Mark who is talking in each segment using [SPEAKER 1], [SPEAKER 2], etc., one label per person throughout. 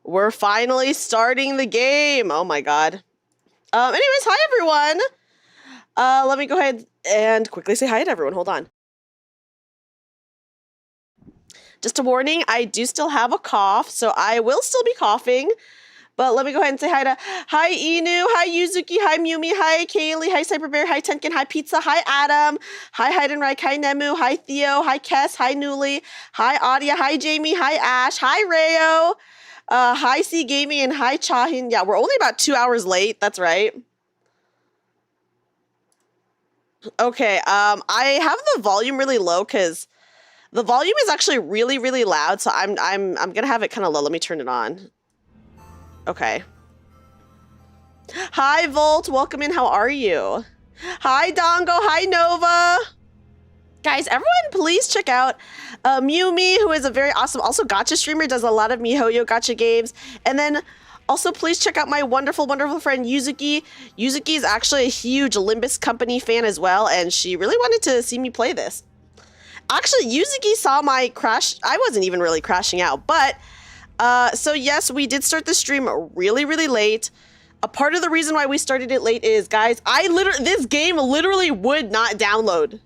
[SPEAKER 1] We're finally starting the game. Oh my god. Anyways, hi everyone. Let me go ahead and quickly say hi to everyone. Hold on. Just a warning, I do still have a cough, so I will still be coughing. But let me go ahead and say hi Inu, hi Yuzuki, hi Mumi, hi Kaylee, hi Cyberbear, hi Tenkin, hi Pizza, hi Adam, hi Heidenreich, hi Nemu, hi Theo, hi Kess, hi Newly, hi Adia, hi Jamie, hi Ash, hi Rayo, hi C Gaming, and hi Chahin. Yeah, we're only about 2 hours late, that's right. Okay, I have the volume really low because the volume is actually really, really loud, so I'm gonna have it kind of low. Let me turn it on. Okay. Hi, Volt. Welcome in. How are you? Hi, Dongo. Hi, Nova. Guys, everyone, please check out Mumi, who is a very awesome, also Gacha streamer, does a lot of MiHoYo Gacha games. And then also, please check out my wonderful, wonderful friend, Yuzuki. Yuzuki is actually a huge Limbus Company fan as well, and she really wanted to see me play this. Actually, Yuzuki saw my crash. I wasn't even really crashing out, but so yes, we did start the stream really, really late. A part of the reason why we started it late is, guys, this game literally would not download.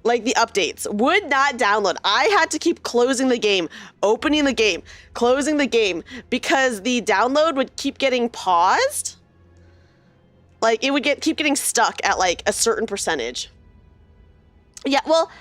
[SPEAKER 1] Like, the updates would not download. I had to keep closing the game, opening the game, closing the game, because the download would keep getting paused. Like, it would keep getting stuck at, like, a certain percentage. Yeah, well,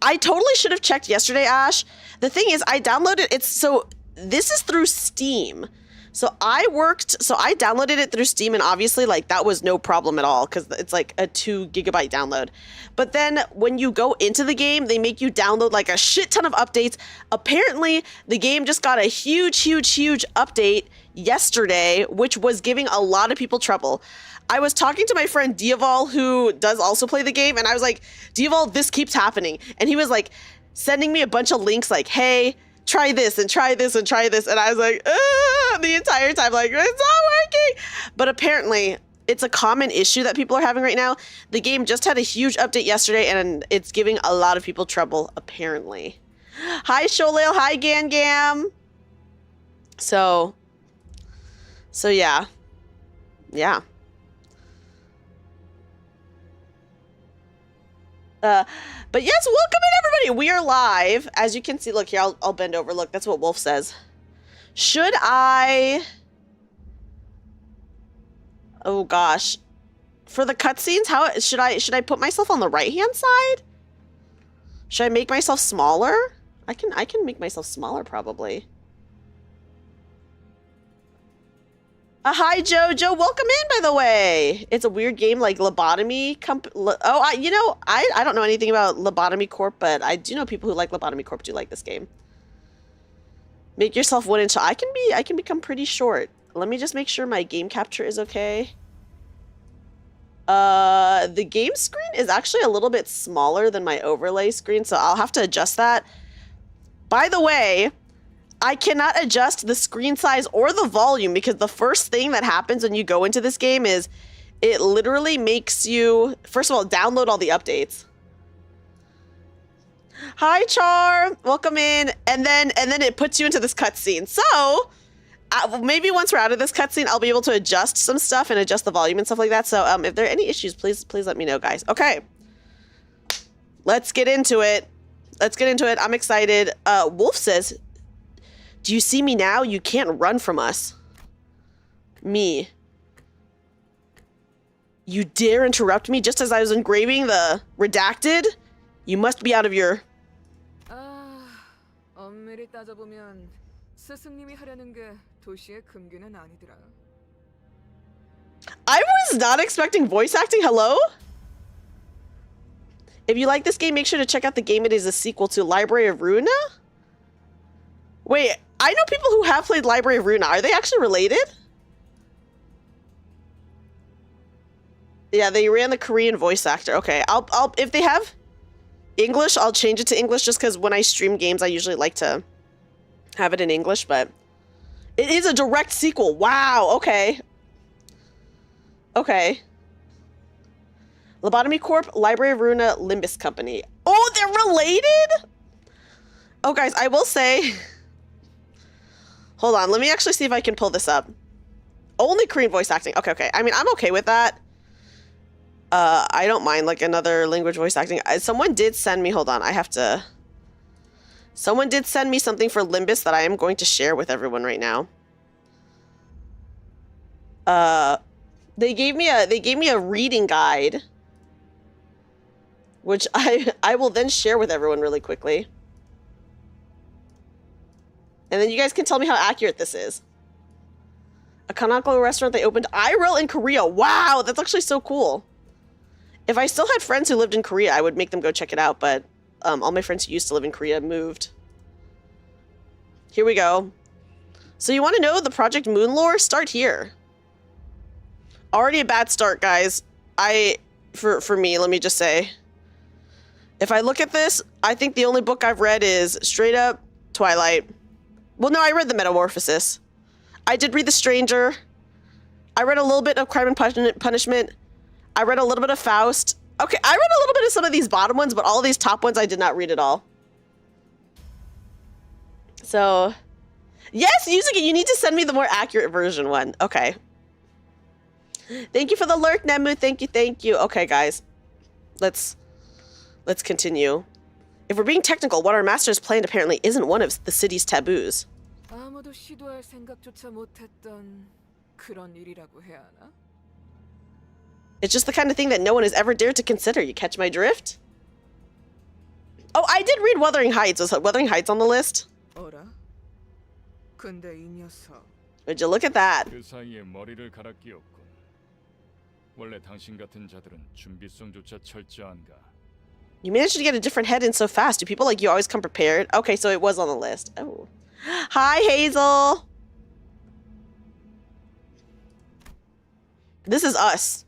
[SPEAKER 1] I totally should have checked yesterday, Ash. The thing is, I downloaded it. So this is through Steam. So I downloaded it through Steam, and obviously, like, that was no problem at all because it's like a 2 GB download. But then when you go into the game, they make you download like a shit ton of updates. Apparently, the game just got a huge, huge, huge update yesterday, which was giving a lot of people trouble. I was talking to my friend Diaval, who does also play the game, and I was like, Diaval, this keeps happening. And he was like sending me a bunch of links like, hey, try this and try this and try this. And I was like, the entire time, like, it's not working. But apparently, it's a common issue that people are having right now. The game just had a huge update yesterday, and it's giving a lot of people trouble, apparently. Hi, Sholale. Hi, Gangam. So yeah. Yeah. But yes, welcome in everybody. We are live. As you can see, look here, I'll bend over. Look, that's what Wolf says. Should I... Oh gosh. For the cutscenes, how should I put myself on the right-hand side? Should I make myself smaller? I can make myself smaller probably. Hi, Jojo. Welcome in, by the way. It's a weird game like Lobotomy I don't know anything about Lobotomy Corp, but I do know people who like Lobotomy Corp do like this game. Make yourself 1 inch. I can become pretty short. Let me just make sure my game capture is okay. The game screen is actually a little bit smaller than my overlay screen, so I'll have to adjust that. By the way, I cannot adjust the screen size or the volume because the first thing that happens when you go into this game is it literally makes you, first of all, download all the updates. Hi, Char. Welcome in. And then it puts you into this cutscene. So maybe once we're out of this cutscene, I'll be able to adjust some stuff and adjust the volume and stuff like that. So if there are any issues, please let me know, guys. Okay. Let's get into it. I'm excited. Wolf says, do you see me now? You can't run from us. Me. You dare interrupt me just as I was engraving the redacted? You must be out of your...
[SPEAKER 2] 엄밀히 따져보면 스승님이 하려는 게 도시의 금기는 아니더라.
[SPEAKER 1] I was not expecting voice acting. Hello? If you like this game, make sure to check out the game. It is a sequel to Library of Runa? Wait, I know people who have played Library of Runa. Are they actually related? Yeah, they ran the Korean voice actor. Okay, I'll if they have English, I'll change it to English just because when I stream games, I usually like to have it in English, but it is a direct sequel. Wow, okay. Okay. Lobotomy Corp, Library of Runa, Limbus Company. Oh, they're related? Oh, guys, I will say... Hold on, let me actually see if I can pull this up. Only Korean voice acting. Okay, okay. I mean, I'm okay with that. I don't mind like another language voice acting. Someone did send me, hold on, I have to. Someone did send me something for Limbus that I am going to share with everyone right now. They gave me a reading guide, which I will then share with everyone really quickly. And then you guys can tell me how accurate this is. A canonical restaurant they opened IRL in Korea. Wow, that's actually so cool. If I still had friends who lived in Korea, I would make them go check it out, but all my friends who used to live in Korea moved. Here we go. So you want to know the Project Moon lore? Start here. Already a bad start, guys. For me, let me just say. If I look at this, I think the only book I've read is straight up Twilight. Well, no, I read The Metamorphosis. I did read The Stranger. I read a little bit of Crime and Punishment. I read a little bit of Faust. Okay, I read a little bit of some of these bottom ones, but all of these top ones I did not read at all. So, yes, Yuzuki, you need to send me the more accurate version one. Okay. Thank you for the lurk, Nemu. Thank you, thank you. Okay, guys. Let's continue. If we're being technical, what our masters planned apparently isn't one of the city's taboos.
[SPEAKER 2] 아무도 시도할 생각조차 못했던 그런 일이라고 해야 하나?
[SPEAKER 1] It's just the kind of thing that no one has ever dared to consider. You catch my drift? Oh, I did read Wuthering Heights. Was Wuthering Heights on the list?
[SPEAKER 2] 어라? 근데 이 녀석.
[SPEAKER 1] Would you look at that?
[SPEAKER 3] 그 사이에 머리를 갈아 끼웠군. 원래 당신 같은 자들은 준비성조차 철저한가?
[SPEAKER 1] You managed to get a different head in so fast. Do people like you always come prepared? Okay, so it was on the list. Oh. Hi, Hazel. This is us.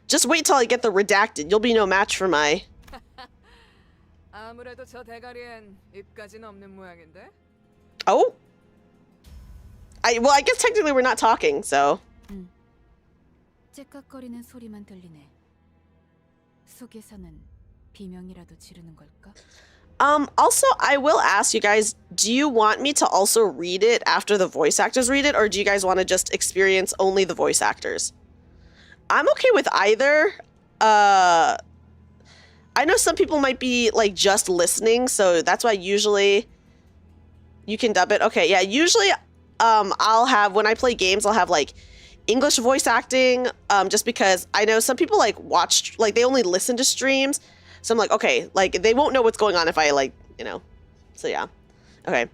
[SPEAKER 1] Just wait till I get the redacted. You'll be no match for my...
[SPEAKER 2] 아무래도 저 대가리엔 입까지는 없는 모양인데?
[SPEAKER 1] Oh? Well, I guess technically we're not talking, so...
[SPEAKER 4] 째깍거리는 소리만 들리네. 속에서는 비명이라도 지르는 걸까?
[SPEAKER 1] Also, I will ask you guys, do you want me to also read it after the voice actors read it, or do you guys want to just experience only the voice actors? I'm okay with either. I know some people might be, like, just listening, so that's why usually you can dub it. Okay, yeah, usually, I'll have, when I play games, I'll have, like, English voice acting, just because I know some people, like, watch, like, they only listen to streams. So I'm like, okay, like, they won't know what's going on if I, like, you know. So, yeah. Okay.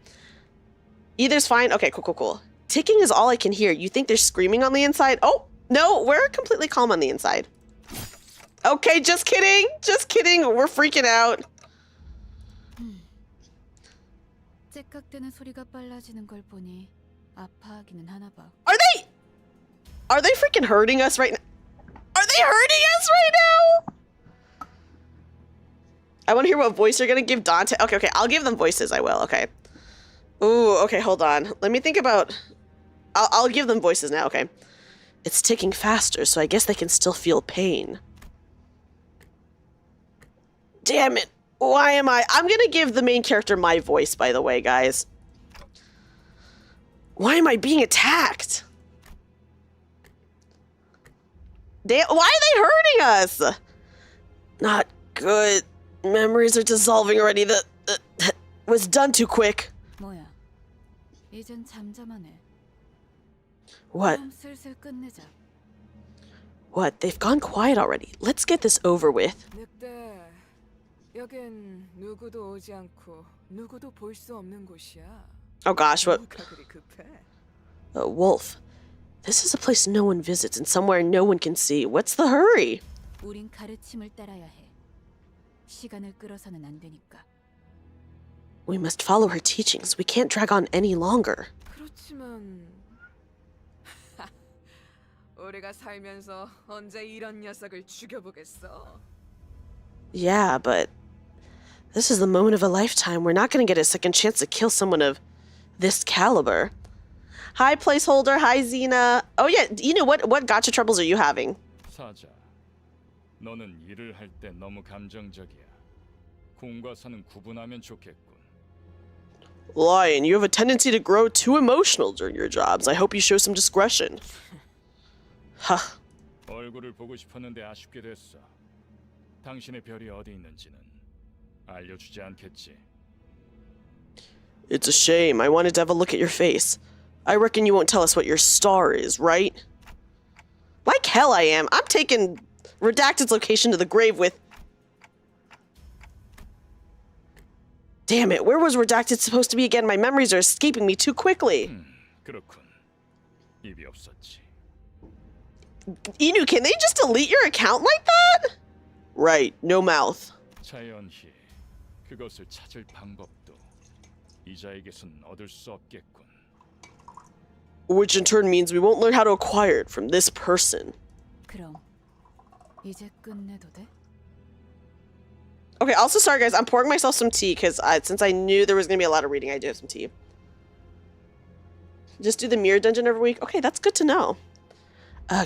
[SPEAKER 1] Either's fine. Okay, cool, cool, cool. Ticking is all I can hear. You think they're screaming on the inside? Oh, no, we're completely calm on the inside. Okay, just kidding. Just kidding. We're freaking out.
[SPEAKER 4] 째깍대는 소리가 빨라지는 걸 보니 아파하기는 하나 봐.
[SPEAKER 1] Are they freaking hurting us right now? Are they hurting us right now? I want to hear what voice you're going to give Dante. Okay, okay. I'll give them voices. I will. Okay. Ooh, okay. Hold on. Let me think about... I'll give them voices now. Okay. It's ticking faster, so I guess they can still feel pain. Damn it. Why am I... I'm going to give the main character my voice, by the way, guys. Why am I being attacked? Why are they hurting us? Not good. Memories are dissolving already. That was done too quick.
[SPEAKER 4] 뭐야? 이젠 잠잠하네.
[SPEAKER 1] What?
[SPEAKER 4] 그럼 슬슬 끝내자.
[SPEAKER 1] What? They've gone quiet already. Let's get this over with.
[SPEAKER 2] 늑대, 여긴 누구도 오지 않고 누구도 볼 수 없는 곳이야.
[SPEAKER 1] Oh gosh, what?
[SPEAKER 2] 뭐가 그리 급해?
[SPEAKER 1] Wolf. This is a place no one visits and somewhere no one can see. What's the hurry?
[SPEAKER 4] 우린 가르침을 따라야 해. 시간을 끌어서는 안 되니까.
[SPEAKER 1] We must follow her teachings. We can't drag on any longer.
[SPEAKER 2] 그렇지만 우리가 살면서 언제 이런 녀석을 죽여보겠어?
[SPEAKER 1] Yeah, but this is the moment of a lifetime. We're not going to get a second chance to kill someone of this caliber. Hi, placeholder. Hi, Xena. Oh, yeah. You know, what gacha troubles are you having?
[SPEAKER 3] 사자, 너는 일을 할 때 너무 감정적이야. 공과 사는 구분하면 좋겠군.
[SPEAKER 1] Lion, you have a tendency to grow too emotional during your jobs. I hope you show some discretion. Huh.
[SPEAKER 3] 얼굴을 보고 싶었는데 아쉽게 됐어. 당신의 별이 어디 있는지는 알려주지 않겠지.
[SPEAKER 1] It's a shame. I wanted to have a look at your face. I reckon you won't tell us what your star is, right? Like hell I am. I'm taking Redacted's location to the grave with... Damn it, where was Redacted supposed to be again? My memories are escaping me too quickly.
[SPEAKER 3] 그렇군. 입이 없었지.
[SPEAKER 1] Inu, can they just delete your account like that? Right, no mouth.
[SPEAKER 3] 자연히 그것을 찾을 방법도 이자에게선 얻을 수 없겠군.
[SPEAKER 1] Which in turn means we won't learn how to acquire it from this person.
[SPEAKER 4] 그럼 이제 끝내도 돼?
[SPEAKER 1] Okay, also sorry guys, I'm pouring myself some tea because since I knew there was going to be a lot of reading, I do have some tea. Just do the mirror dungeon every week? Okay, that's good to know.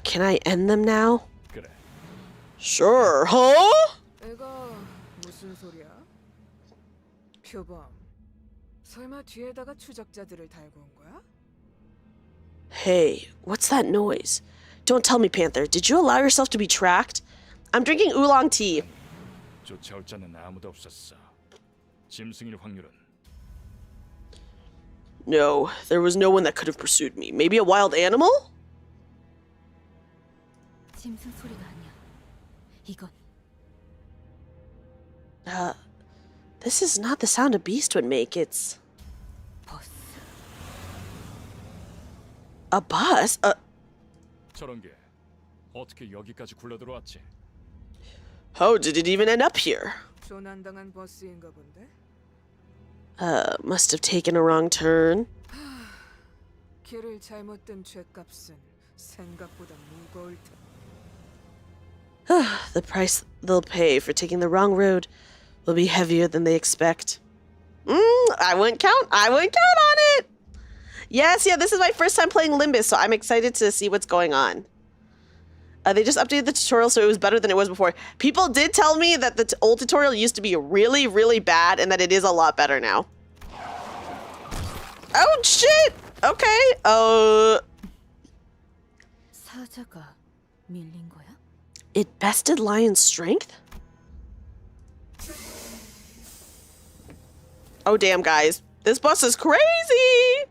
[SPEAKER 1] Can I end them now?
[SPEAKER 3] 그래.
[SPEAKER 1] Sure, huh?
[SPEAKER 2] 애가 무슨 소리야? 표범, 설마 뒤에다가 추적자들을 달고 온 거야?
[SPEAKER 1] Hey, what's that noise? Don't tell me, Panther. Did you allow yourself to be tracked? I'm drinking oolong tea.
[SPEAKER 3] 쫓아올 자는 아무도 없었어. 짐승일 확률은
[SPEAKER 1] No, there was no one that could have pursued me. Maybe a wild animal?
[SPEAKER 4] 짐승 소리가 아니야. 이건
[SPEAKER 1] This is not the sound a beast would make. It's
[SPEAKER 4] 버스.
[SPEAKER 1] a bus?
[SPEAKER 3] 저런 게 어떻게 여기까지 굴러들어왔지?
[SPEAKER 1] How did it even end up here?
[SPEAKER 2] 조난당한 버스인가 본데?
[SPEAKER 1] Must have taken a wrong turn.
[SPEAKER 2] 길을 잘못 든 죗값은 생각보다 무거울 테.
[SPEAKER 1] The price they'll pay for taking the wrong road will be heavier than they expect. I wouldn't count on it. Yes, yeah, this is my first time playing Limbus, so I'm excited to see what's going on. They just updated the tutorial so it was better than it was before. People did tell me that the old tutorial used to be really, really bad and that it is a lot better now. Oh, shit! Okay,
[SPEAKER 4] 사자가 밀린 거야?
[SPEAKER 1] It bested Lion's strength? Oh, damn, guys. This bus is crazy!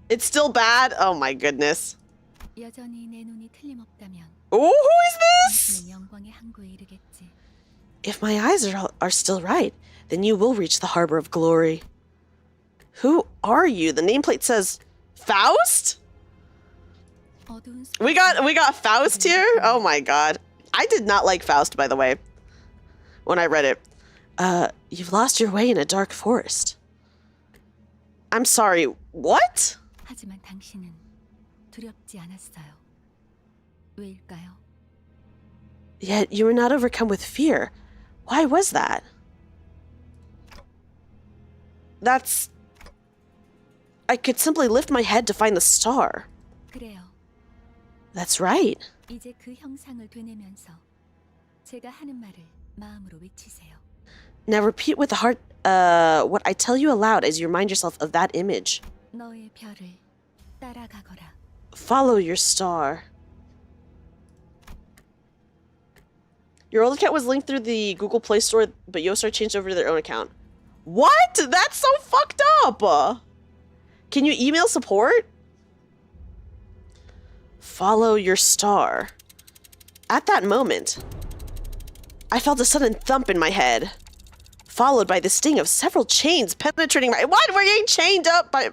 [SPEAKER 1] It's still bad? Oh my goodness.
[SPEAKER 4] 여전히 내 눈이 틀림없다면
[SPEAKER 1] Oh, who is this?
[SPEAKER 4] 당신은 영광의 항구에 이르겠지.
[SPEAKER 1] If my eyes are still right, then you will reach the harbor of glory. Who are you? The nameplate says Faust?
[SPEAKER 4] 어두운
[SPEAKER 1] We got Faust here? Oh my god. I did not like Faust, by the way, when I read it. You've lost your way in a dark forest. I'm sorry, what?
[SPEAKER 4] 하지만 당신은 두렵지 않았어요. 왜일까요?
[SPEAKER 1] Yet you were not overcome with fear. Why was that? I could simply lift my head to find the star.
[SPEAKER 4] 그래요.
[SPEAKER 1] That's right.
[SPEAKER 4] 이제 그 형상을 되뇌면서 제가 하는 말을 마음으로 외치세요.
[SPEAKER 1] Now repeat with the heart, what I tell you aloud as you remind yourself of that image.
[SPEAKER 4] 너의 별을 따라가거라.
[SPEAKER 1] Follow your star. Your old account was linked through the Google Play Store, but Yostar changed over to their own account. What? That's so fucked up! Can you email support? Follow your star. At that moment, I felt a sudden thump in my head, followed by the sting of several chains penetrating my... What? We're getting chained up by...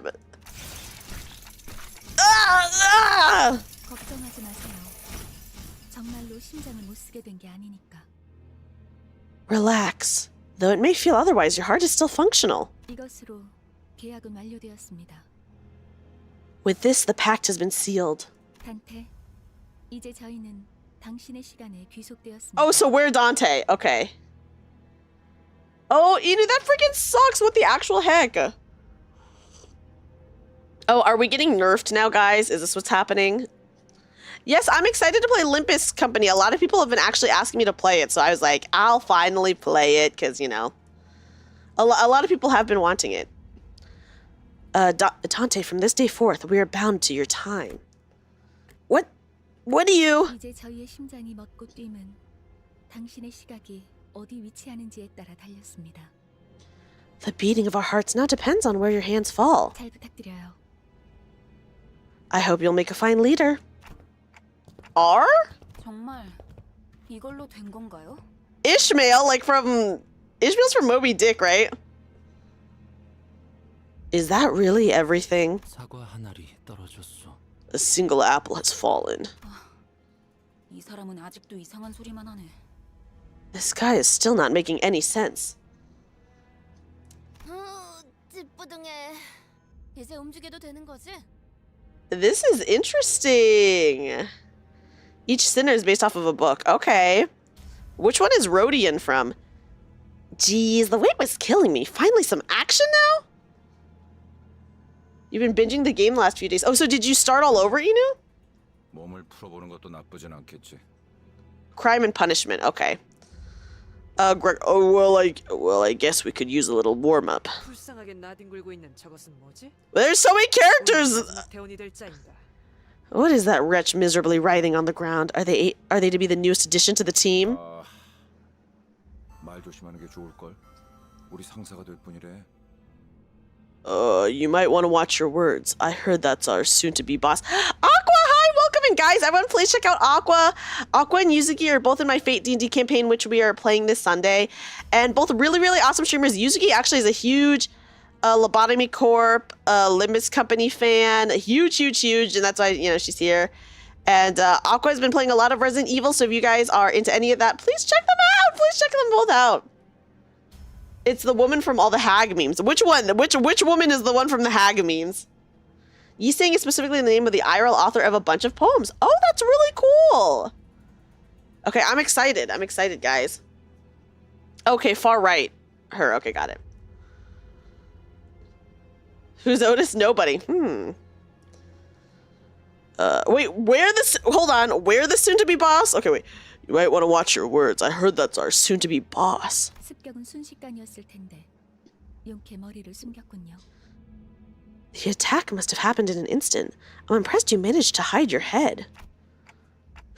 [SPEAKER 4] 걱정하지 마세요. 정말로 심장을 못 쓰게 된 게 아니니까.
[SPEAKER 1] Relax. Though it may feel otherwise, your heart is still functional.
[SPEAKER 4] 이것으로 계약은 완료되었습니다.
[SPEAKER 1] With this, the pact has been sealed.
[SPEAKER 4] 단테, 이제 저희는 당신의 시간에 귀속되었습니다.
[SPEAKER 1] Oh, so we're Dante. Okay. Oh, Inu, that freaking sucks. What the actual heck? Oh, are we getting nerfed now, guys? Is this what's happening? Yes, I'm excited to play Limbus Company. A lot of people have been actually asking me to play it, so I was like, I'll finally play it, because, you know, A lot of people have been wanting it. Dante, from this day forth, we are bound to your time. What do you?
[SPEAKER 4] 이제 저희의 심장이 멎고 뛰면 당신의 시각이 어디 위치하는지에 따라 달렸습니다.
[SPEAKER 1] The beating of our hearts now depends on where your hands fall.
[SPEAKER 4] 잘 부탁드려요.
[SPEAKER 1] I hope you'll make a fine leader. R?
[SPEAKER 4] 정말 이걸로 된 건가요?
[SPEAKER 1] Ishmael, Ishmael's from Moby Dick, right? Is that really everything?
[SPEAKER 5] 사과 한 알이 떨어졌어.
[SPEAKER 1] A single apple has fallen.
[SPEAKER 4] 이 사람은 아직도 이상한 소리만 하네.
[SPEAKER 1] This guy is still not making any sense.
[SPEAKER 4] 찌뿌둥해. 이제 움직여도 되는 거지?
[SPEAKER 1] This is interesting. Each sinner is based off of a book. Okay. Which one is Rodian from? Geez, the wait was killing me. Finally some action now? You've been binging the game the last few days. Oh, so did you start all over, Inu?
[SPEAKER 6] 몸을 풀어보는 것도 나쁘진 않겠지.
[SPEAKER 1] Crime and punishment. Okay. Greg. Oh, well, I guess we could use a little warm up.
[SPEAKER 2] 불쌍하게 나뒹굴고 있는 저것은 뭐지?
[SPEAKER 1] There's so many characters.
[SPEAKER 2] 대원이 될 자인가?
[SPEAKER 1] What is that wretch miserably writhing on the ground? Are they to be the newest addition to the team?
[SPEAKER 6] 말 조심하는 게 좋을 걸. 우리 상사가 될 뿐이래.
[SPEAKER 1] You might want to watch your words. I heard that's our soon-to-be boss. Aqua, hi, welcome in, guys. Everyone, please check out Aqua. Aqua and Yuzuki are both in my Fate D&D campaign, which we are playing this Sunday, and both really, really awesome streamers. Yuzuki actually is a huge Lobotomy Corp, Limbus Company fan, huge, and that's why she's here. And Aqua has been playing a lot of Resident Evil, so if you guys are into any of that, please check them out. Please check them both out. It's the woman from all the hag memes. Which one? Which woman is the one from the hag memes? Yi saying is specifically the name of the IRL author of a bunch of poems. Oh, that's really cool. Okay, I'm excited. I'm excited, guys. Okay, far right. Her. Okay, got it. Who's Otis? Nobody. Wait, hold on. Where the soon-to-be boss? Okay, wait. You might want to watch your words. I heard that's our soon-to-be boss.
[SPEAKER 4] 습격은 순식간이었을 텐데 용케 머리를 숨겼군요.
[SPEAKER 1] The attack must have happened in an instant. I'm impressed you managed to hide your head.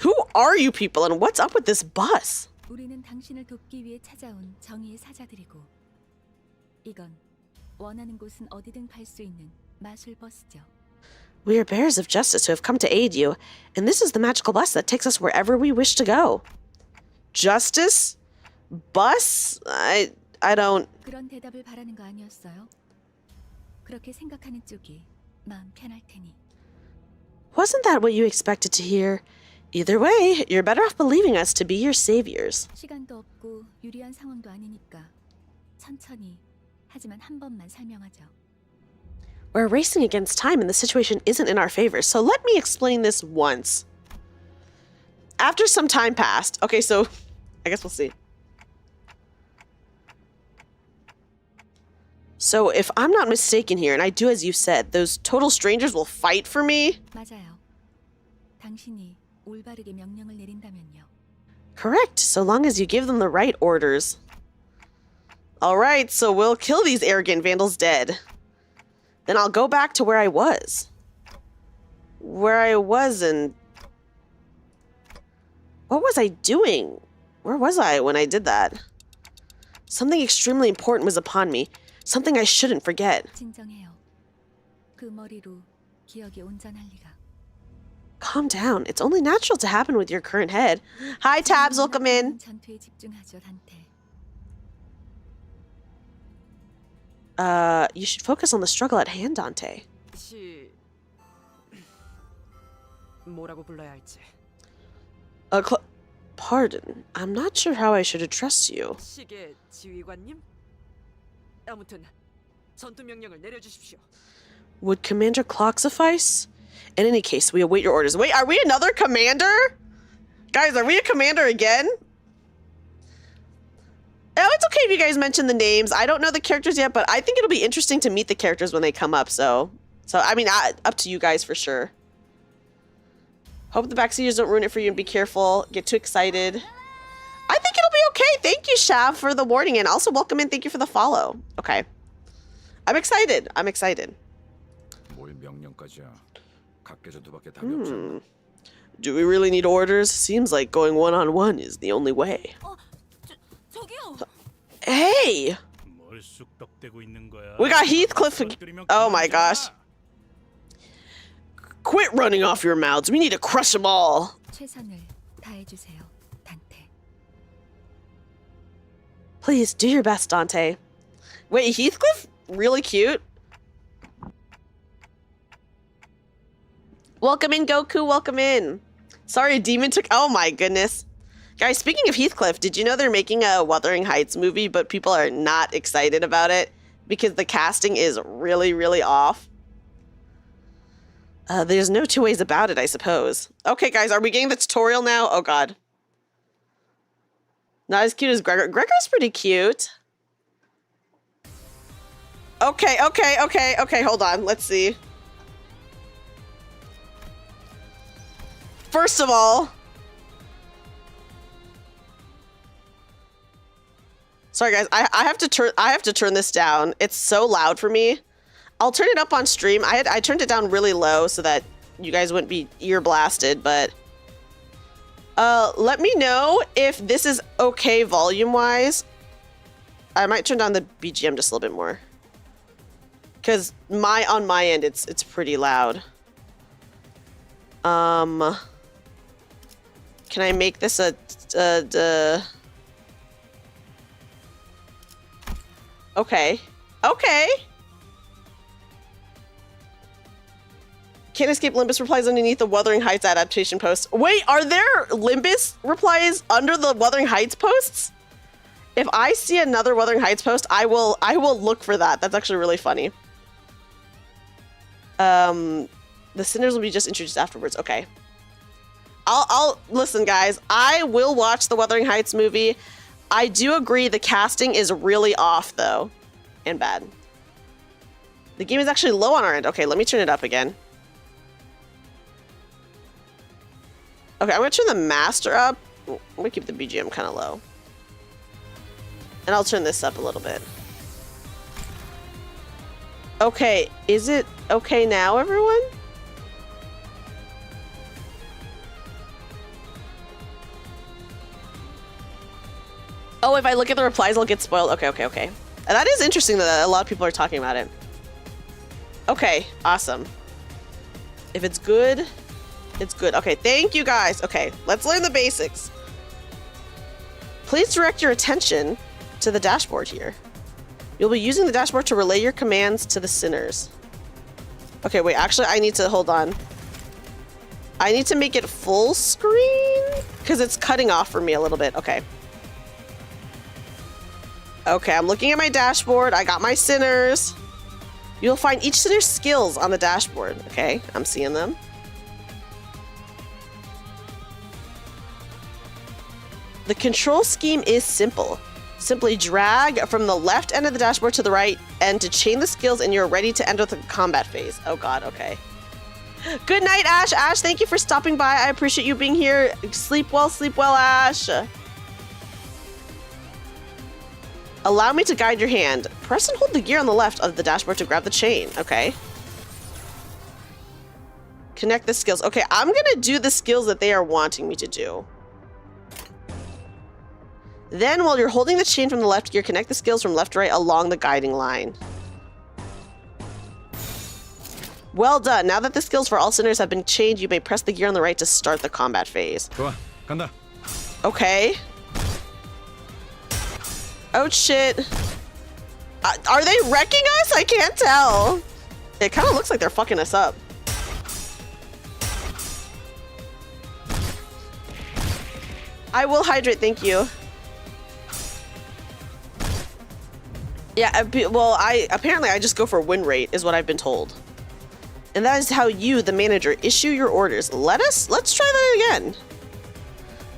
[SPEAKER 1] Who are you people and what's up with this bus?
[SPEAKER 4] 우리는 당신을 돕기 위해 찾아온 정의의 사자들이고 이건 원하는 곳은 어디든 갈 수 있는 마술 버스죠.
[SPEAKER 1] We are bearers of justice who have come to aid you, and this is the magical bus that takes us wherever we wish to go. Justice? Bus? I don't...
[SPEAKER 4] 그런 대답을 바라는 거 아니었어요? 그렇게 생각하는 쪽이 마음 편할 테니.
[SPEAKER 1] Wasn't that what you expected to hear? Either way, you're better off believing us to be your saviors.
[SPEAKER 4] 시간도 없고 유리한 상황도 아니니까 천천히 하지만 한 번만 설명하죠.
[SPEAKER 1] We're racing against time and the situation isn't in our favor, so let me explain this once. After some time passed... Okay, so I guess we'll see. So if I'm not mistaken here, and I do as you said, those total strangers will fight for me?
[SPEAKER 4] 맞아요. 당신이 올바르게 명령을 내린다면요.
[SPEAKER 1] Correct, so long as you give them the right orders. Alright, so we'll kill these arrogant vandals dead. Then I'll go back to where I was. Where I was and... What was I doing? Where was I when I did that? Something extremely important was upon me. Something I shouldn't forget.
[SPEAKER 4] 진정해요. 그 머리로 기억이 온전할 리가.
[SPEAKER 1] Calm down. It's only natural to happen with your current head. Hi, Tabs. Welcome in.
[SPEAKER 4] 전투에 집중하죠, 단테.
[SPEAKER 1] You should focus on the struggle at hand, Dante.
[SPEAKER 2] 뭐라고 불러야 할지.
[SPEAKER 1] Pardon. I'm not sure how I should address you.
[SPEAKER 2] 시계 지휘관님? 아무튼 전투 명령을 내려주십시오.
[SPEAKER 1] Would Commander Clock suffice? In any case, we await your orders. Wait, are we another commander? Guys, are we a commander again? Oh, it's okay if you guys mention the names. I don't know the characters yet, but I think it'll be interesting to meet the characters when they come up. So I mean, up to you guys for sure. Hope the backseaters don't ruin it for you and be careful. Get too excited. I think it'll be okay. Thank you, Shav, for the warning, and also welcome in. Thank you for the follow. Okay. I'm excited. I'm excited.
[SPEAKER 6] 뭘 명령까지야. 각계전투밖에 답이 없잖아.
[SPEAKER 1] Do we really need orders? Seems like going one-on-one is the only way.
[SPEAKER 4] 저기요.
[SPEAKER 1] Hey! We got Heathcliff. Oh my gosh. Quit running off your mouths. We need to crush them all.
[SPEAKER 4] 최선을 다해주세요, 단테.
[SPEAKER 1] Please do your best, Dante. Wait, Heathcliff? Really cute. Welcome in, Goku. Welcome in. Sorry, Demon took... Oh my goodness. Guys, speaking of Heathcliff, did you know they're making a Wuthering Heights movie, but people are not excited about it because the casting is really, really off? There's no two ways about it, I suppose. Okay, guys, are we getting the tutorial now? Oh, God. Not as cute as Gregor. Gregor's pretty cute. Okay, hold on. Let's see. First of all... Sorry, guys. I have to turn this down. It's so loud for me. I'll turn it up on stream. I turned it down really low so that you guys wouldn't be ear blasted, but let me know if this is okay volume-wise. I might turn down the BGM just a little bit more. Cause on my end it's pretty loud. Can I make this okay. Okay. Can't escape Limbus replies underneath the Wuthering Heights adaptation post. Wait, are there Limbus replies under the Wuthering Heights posts? If I see another Wuthering Heights post, I will look for that. That's actually really funny. The Sinners will be just introduced afterwards. Okay. I'll listen, guys. I will watch the Wuthering Heights movie. I do agree the casting is really off, though, and bad. The game is actually low on our end. Okay, let me turn it up again. Okay, I'm gonna turn the master up. I'm gonna keep the BGM kind of low. And I'll turn this up a little bit. Okay, is it okay now, everyone? Oh, if I look at the replies, I'll get spoiled. Okay. And that is interesting that a lot of people are talking about it. Okay, awesome. If it's good, it's good. Okay, thank you guys. Okay, let's learn the basics. Please direct your attention to the dashboard here. You'll be using the dashboard to relay your commands to the Sinners. Okay, wait, actually, I need to, hold on. I need to make it full screen because it's cutting off for me a little bit. Okay. Okay, I'm looking at my dashboard. I got my Sinners. You'll find each Sinner's skills on the dashboard. Okay, I'm seeing them. The control scheme is simple. Simply drag from the left end of the dashboard to the right end to chain the skills and you're ready to enter the combat phase. Oh God, okay. Good night, Ash. Ash, thank you for stopping by. I appreciate you being here. Sleep well, Ash. Allow me to guide your hand. Press and hold the gear on the left of the dashboard to grab the chain. Okay. Connect the skills. Okay, I'm gonna do the skills that they are wanting me to do. Then, while you're holding the chain from the left gear, connect the skills from left to right along the guiding line. Well done. Now that the skills for all Sinners have been chained, you may press the gear on the right to start the combat phase.
[SPEAKER 6] 좋아, 간다.
[SPEAKER 1] Okay. Oh shit. Are they wrecking us? I can't tell. It kind of looks like they're fucking us up. I will hydrate, thank you. Yeah, well, apparently I just go for win rate is what I've been told. And that is how you, the manager, issue your orders. Let's try that again.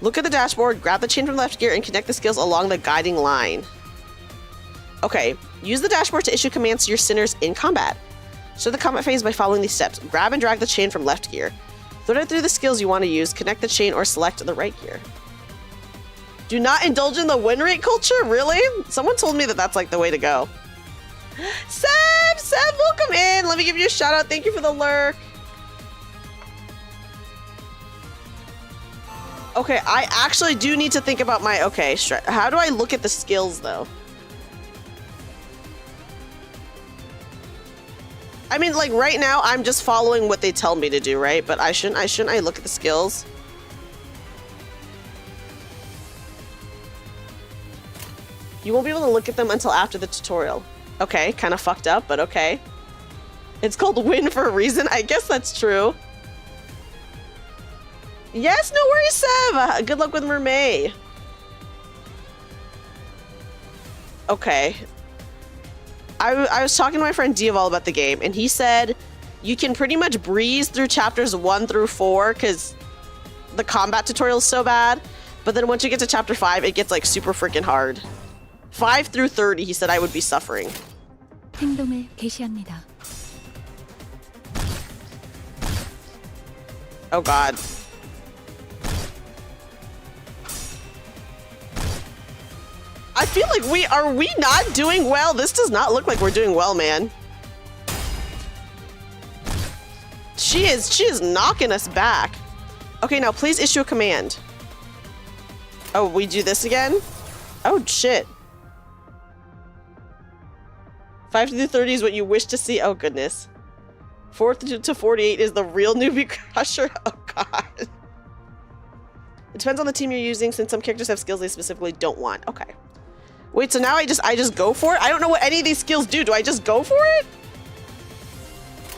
[SPEAKER 1] Look at the dashboard, grab the chain from left gear, and connect the skills along the guiding line. Okay, use the dashboard to issue commands to your Sinners in combat. Start the combat phase by following these steps. Grab and drag the chain from left gear. Thread it through the skills you want to use, connect the chain, or select the right gear. Do not indulge in the win rate culture? Really? Someone told me that that's like the way to go. Seb, welcome in. Let me give you a shout out. Thank you for the lurk. Okay, I actually do need to think about my, okay, how do I look at the skills though? I mean, like right now I'm just following what they tell me to do, right? But shouldn't I look at the skills? You won't be able to look at them until after the tutorial. Okay, kind of fucked up, but okay. It's called win for a reason. I guess that's true. Yes, no worries, Sev. Good luck with Mermaid. Okay. I was talking to my friend Diaval about the game, and he said you can pretty much breeze through chapters 1 through 4 because the combat tutorial is so bad. But then once you get to chapter 5, it gets like super freaking hard. 5 through 30, he said I would be suffering.
[SPEAKER 4] 행동을 개시합니다.
[SPEAKER 1] Oh god. I feel like are we not doing well? This does not look like we're doing well, man. She is knocking us back. Okay, now please issue a command. Oh, we do this again? Oh shit. 5 through 30 is what you wish to see. Oh goodness. 4 to 48 is the real newbie crusher. Oh god. It depends on the team you're using, since some characters have skills they specifically don't want. Okay. Wait, so now I just go for it? I don't know what any of these skills do. Do I just go for it?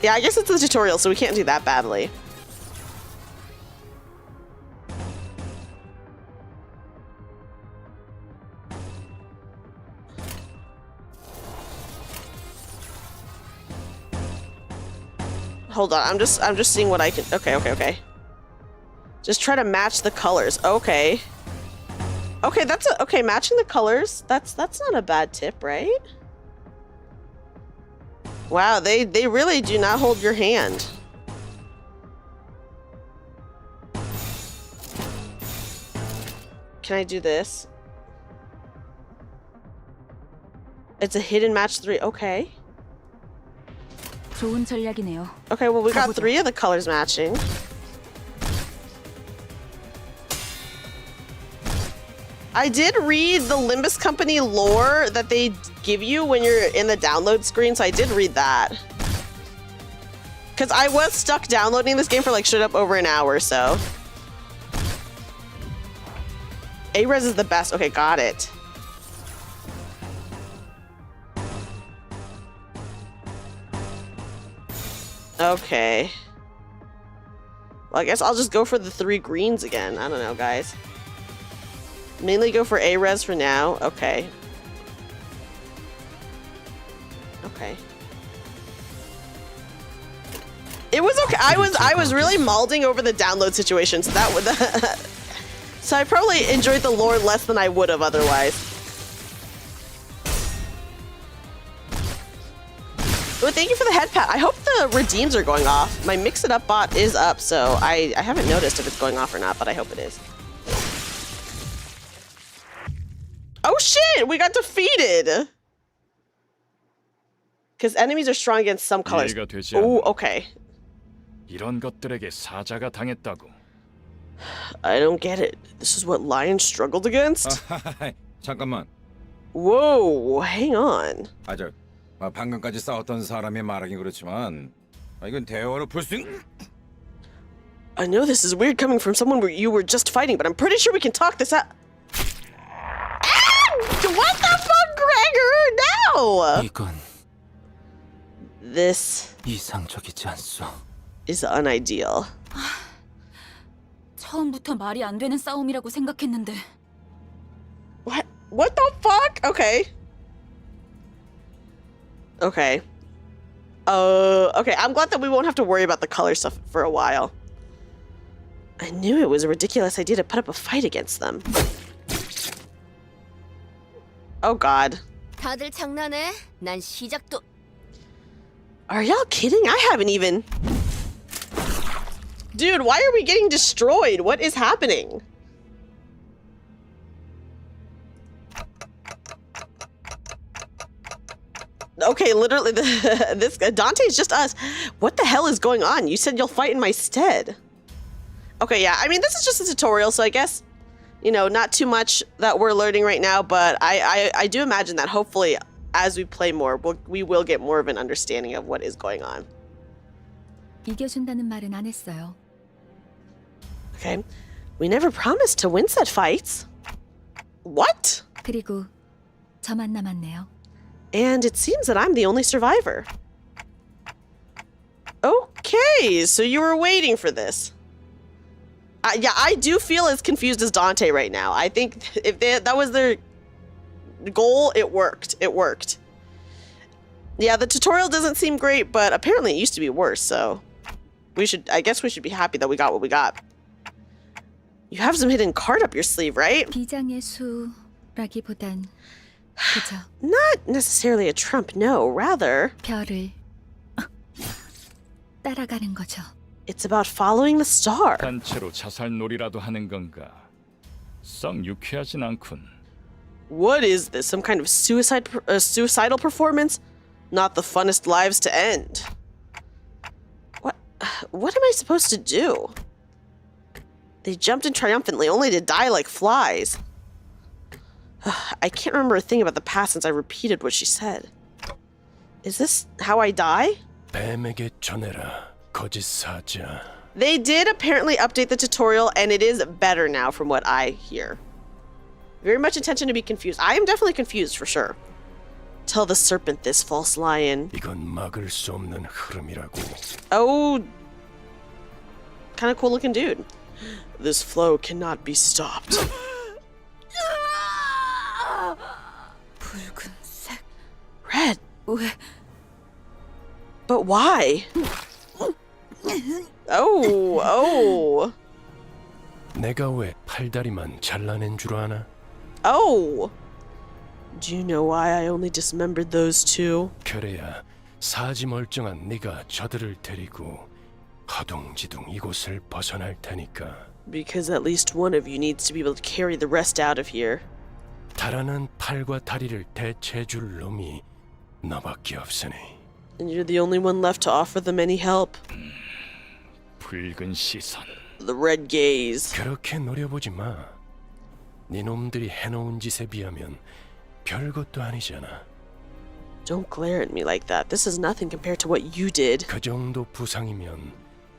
[SPEAKER 1] Yeah, I guess it's the tutorial, so we can't do that badly. Hold on, I'm just seeing what I can. Okay. Just try to match the colors. Okay. Okay, okay, matching the colors. That's not a bad tip, right? Wow, they really do not hold your hand. Can I do this? It's a hidden match 3. Okay.
[SPEAKER 4] 좋은 전략이네요.
[SPEAKER 1] Okay, well we got 3 of the colors matching. I did read the Limbus Company lore that they give you when you're in the download screen, so I did read that. Because I was stuck downloading this game for like straight up over an hour, so. A-Res is the best. Okay, got it. Okay. Well, I guess I'll just go for the 3 greens again. I don't know, guys. Mainly go for A-Res for now. Okay. Okay. It was okay. I was really malding over the download situation, so that would so I probably enjoyed the lore less than I would have otherwise. Well, thank you for the head pat. I hope the redeems are going off. My Mix It Up bot is up, so I haven't noticed if it's going off or not, but I hope it is. Oh shit! We got defeated! Because enemies are strong against some colors. Oh, okay.
[SPEAKER 3] 이런 것들에게 사자가 당했다고.
[SPEAKER 1] I don't get it. This is what lions struggled against?
[SPEAKER 6] 잠깐만.
[SPEAKER 1] Whoa, hang on.
[SPEAKER 6] 방금까지 싸웠던 사람이 말하긴 그렇지만 이건 대화로 풀 수
[SPEAKER 1] I know this is weird coming from someone where you were just fighting, but I'm pretty sure we can talk this out. What the fuck, Gregor? No!
[SPEAKER 5] 이건
[SPEAKER 1] This
[SPEAKER 5] 이상적이지 않소.
[SPEAKER 1] is unideal.
[SPEAKER 4] 처음부터 말이 안 되는 싸움이라고 생각했는데.
[SPEAKER 1] What the fuck? Okay. Okay. Okay, I'm glad that we won't have to worry about the color stuff for a while. I knew it was a ridiculous idea to put up a fight against them. Oh god.
[SPEAKER 7] 다들 장난해? 난 시작도.
[SPEAKER 1] Are y'all kidding? I haven't even... Dude, why are we getting destroyed? What is happening? Okay, literally, this Dante's just us. What the hell is going on? You said you'll fight in my stead. Okay, yeah, I mean, this is just a tutorial, so I guess, you know, not too much that we're learning right now, but I do imagine that hopefully as we play more, we will get more of an understanding of what is going on.
[SPEAKER 4] 이겨준다는 말은 안 했어요.
[SPEAKER 1] Okay, we never promised to win said fights. What?
[SPEAKER 4] 그리고 저만 남았네요.
[SPEAKER 1] And it seems that I'm the only survivor. Okay, so you were waiting for this. Yeah, I do feel as confused as Dante right now. I think if that was their goal, it worked. It worked. Yeah, the tutorial doesn't seem great, but apparently it used to be worse, so I guess we should be happy that we got what we got. You have some hidden card up your sleeve, right?
[SPEAKER 4] 비장의 수라기보단 그저
[SPEAKER 1] Not necessarily a trump, no. Rather,
[SPEAKER 4] 별을 따라가는 거죠.
[SPEAKER 1] it's about following the star.
[SPEAKER 3] 단체로 자살놀이라도 하는 건가? 썩 유쾌하진 않군.
[SPEAKER 1] What is this? Some kind of suicidal performance? Not the funnest lives to end. What am I supposed to do? They jumped in triumphantly, only to die like flies. I can't remember a thing about the past since I repeated what she said. Is this how I die?
[SPEAKER 5] 뱀에게 전해라, 거짓 사자.
[SPEAKER 1] They did apparently update the tutorial, and it is better now from what I hear. Very much intention to be confused. I am definitely confused for sure. Tell the serpent this, false lion.
[SPEAKER 5] 이건 막을 수 없는 흐름이라고.
[SPEAKER 1] Oh, kind of cool looking dude. This flow cannot be stopped.
[SPEAKER 4] 붉은색.
[SPEAKER 1] Red,
[SPEAKER 4] 왜?
[SPEAKER 1] but why? Oh.
[SPEAKER 5] 내가 왜 팔다리만 잘라낸 줄 아나?
[SPEAKER 1] Oh. Do you know why I only dismembered those two?
[SPEAKER 5] 그래야 사지 멀쩡한 네가 저들을 데리고 허둥지둥 이곳을 벗어날 테니까.
[SPEAKER 1] Because at least one of you needs to be able to carry the rest out of here.
[SPEAKER 5] 달아난 팔과 다리를 대체해줄 놈이 너밖에 없으니.
[SPEAKER 1] And you're the only one left to offer them any help.
[SPEAKER 3] 붉은 시선.
[SPEAKER 1] The red gaze.
[SPEAKER 5] 그렇게 노려보지 마. 네 놈들이 해놓은 짓에 비하면 별것도 아니잖아.
[SPEAKER 1] Don't glare at me like that. This is nothing compared to what you did.
[SPEAKER 5] 그 정도 부상이면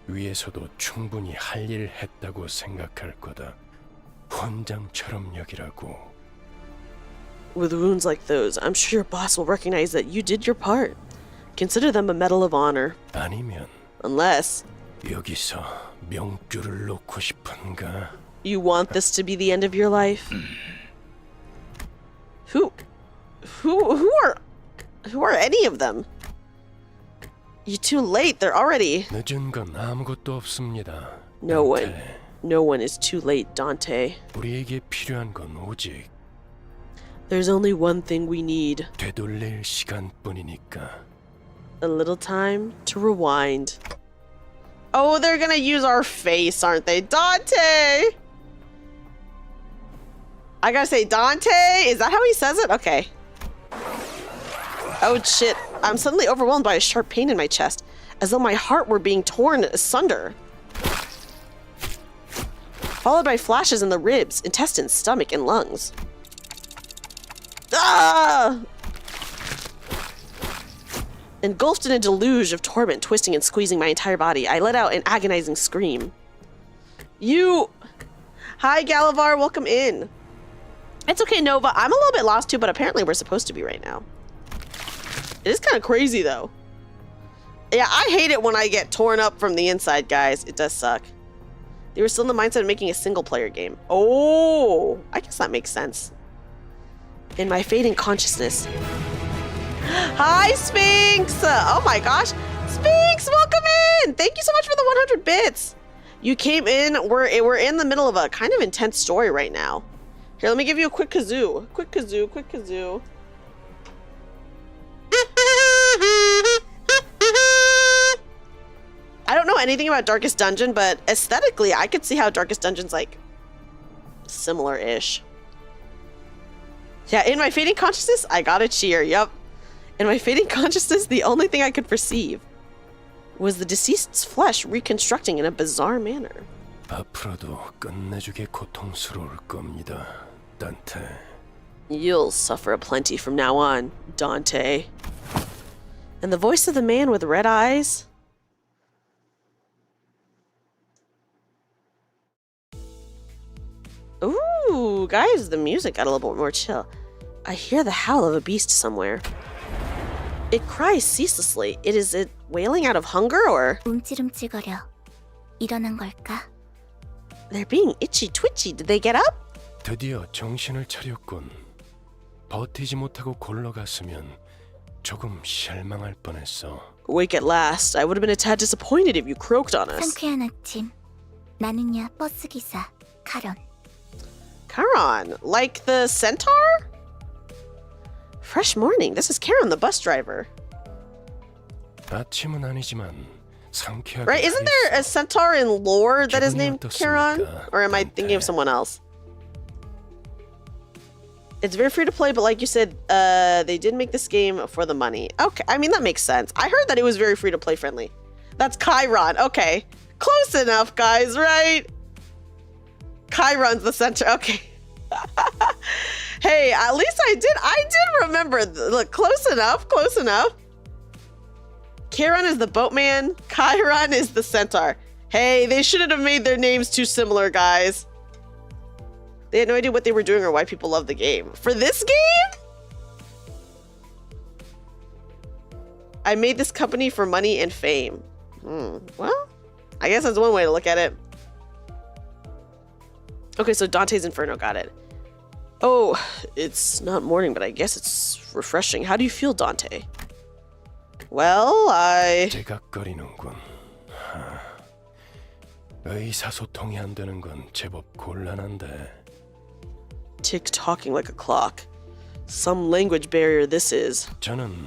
[SPEAKER 5] 위에서도 충분히 할 일 했다고 생각할 거다. 훈장처럼 여기라고.
[SPEAKER 1] With wounds like those, I'm sure your boss will recognize that you did your part. Consider them a medal of honor.
[SPEAKER 5] 아니면
[SPEAKER 1] Unless
[SPEAKER 5] 여기서 명줄을 놓고 싶은가?
[SPEAKER 1] you want this to be the end of your life. Who are any of them? You're too late. They're already.
[SPEAKER 5] 늦은 건 아무것도 없습니다.
[SPEAKER 1] No one.
[SPEAKER 5] 단테.
[SPEAKER 1] No one is too late, Dante.
[SPEAKER 5] 우리에게 필요한 건 오직
[SPEAKER 1] There's only one thing we need.
[SPEAKER 5] 되돌릴 시간뿐이니까.
[SPEAKER 1] A little time to rewind. Oh, they're gonna use our face, aren't they? Dante! I gotta say, Dante? Is that how he says it? Okay. Oh, shit. I'm suddenly overwhelmed by a sharp pain in my chest, as though my heart were being torn asunder. Followed by flashes in the ribs, intestines, stomach, and lungs. Ah! Engulfed in a deluge of torment, twisting and squeezing my entire body, I let out an agonizing scream. Hi, Galavar, welcome in. It's okay, Nova. I'm a little bit lost too, but apparently we're supposed to be right now. It is kind of crazy, though. Yeah, I hate it when I get torn up from the inside, guys. It does suck. They were still in the mindset of making a single-player game. Oh, I guess that makes sense. In my fading consciousness. Hi, Sphinx! Oh my gosh. Sphinx, welcome in! Thank you so much for the 100 bits. You came in. We're in the middle of a kind of intense story right now. Here, let me give you a quick kazoo. Quick kazoo. I don't know anything about Darkest Dungeon, but aesthetically, I could see how Darkest Dungeon's like similar-ish. Yeah, in my fading consciousness, I got a cheer. Yup. In my fading consciousness, the only thing I could perceive was the deceased's flesh reconstructing in a bizarre manner.
[SPEAKER 5] 앞으로도 끝내주게 고통스러울 겁니다, 단테.
[SPEAKER 1] You'll suffer aplenty from now on, Dante. And the voice of the man with red eyes? Ooh, guys, the music got a little bit more chill. I hear the howl of a beast somewhere. It cries ceaselessly. Is it wailing out of hunger or?
[SPEAKER 7] 움찔움찔거려. 일어난 걸까?
[SPEAKER 1] They're being itchy twitchy. Did they get up?
[SPEAKER 5] 드디어 정신을 차렸군. 버티지 못하고 골러갔으면 조금 실망할 뻔했어.
[SPEAKER 1] Awake at last. I would have been a tad disappointed if you croaked on us.
[SPEAKER 7] 상쾌한 아침. 나는야 버스 기사 카런.
[SPEAKER 1] Charon, like the centaur? Fresh morning. This is Charon, the bus driver.
[SPEAKER 5] 아침은 아니지만 상쾌하게.
[SPEAKER 1] Right? Isn't there a centaur in lore that is
[SPEAKER 5] 기분이
[SPEAKER 1] named
[SPEAKER 5] 어떻습니까,
[SPEAKER 1] Charon? Or am I thinking of someone else? It's very free to play, but like you said, they did make this game for the money. Okay, I mean, that makes sense. I heard that it was very free to play friendly. That's Chiron. Okay. Close enough, guys, right? Chiron's the center. Okay. Hey, at least I did remember. Look, close enough, close enough. Charon is the boatman. Chiron is the centaur. Hey, they shouldn't have made their names too similar, guys. They had no idea what they were doing or why people love the game. For this game? I made this company for money and fame. Well, I guess that's one way to look at it. Okay, so Dante's Inferno, got it. Oh, it's not morning, but I guess it's refreshing. How do you feel, Dante? Well,
[SPEAKER 5] 제각거리는군. 의사소통이 안 되는 건 제법 곤란한데.
[SPEAKER 1] Tick-tocking like a clock. Some language barrier this is.
[SPEAKER 5] 저는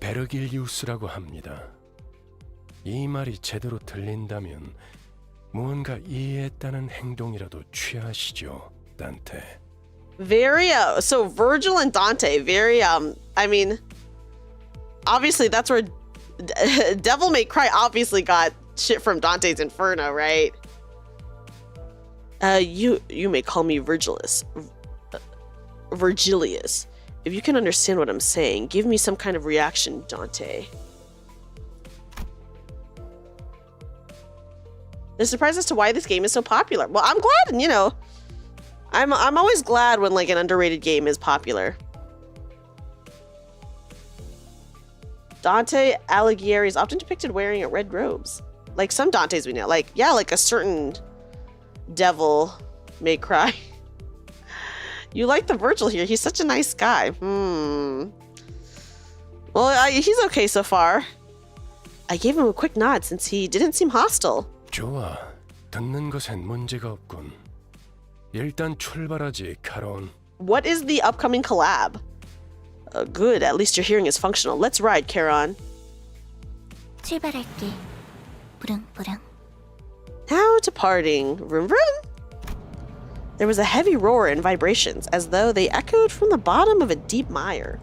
[SPEAKER 5] 베르길리우스라고 합니다. 이 말이 제대로 들린다면 무언가 이해했다는 행동이라도 취하시죠, 단테.
[SPEAKER 1] Very, so Virgil and Dante, very, I mean, obviously that's where Devil May Cry obviously got shit from Dante's Inferno, right? You may call me Virgilius. Virgilius. If you can understand what I'm saying, give me some kind of reaction, Dante. They're surprised as to why this game is so popular. Well, I'm glad, and you know, I'm always glad when like an underrated game is popular. Dante Alighieri is often depicted wearing red robes. Like some Dantes we know. Like, yeah, like a certain Devil May Cry. You like the Virgil here. He's such a nice guy. Well, he's okay so far. I gave him a quick nod since he didn't seem hostile.
[SPEAKER 5] 좋아. 듣는 것엔 문제가 없군. 일단 출발하지, 카론.
[SPEAKER 1] What is the upcoming collab? Good, at least your hearing is functional. Let's ride, Charon.
[SPEAKER 7] 출발할게. 부릉부릉.
[SPEAKER 1] Now departing. Vroom vroom. There was a heavy roar and vibrations, as though they echoed from the bottom of a deep mire.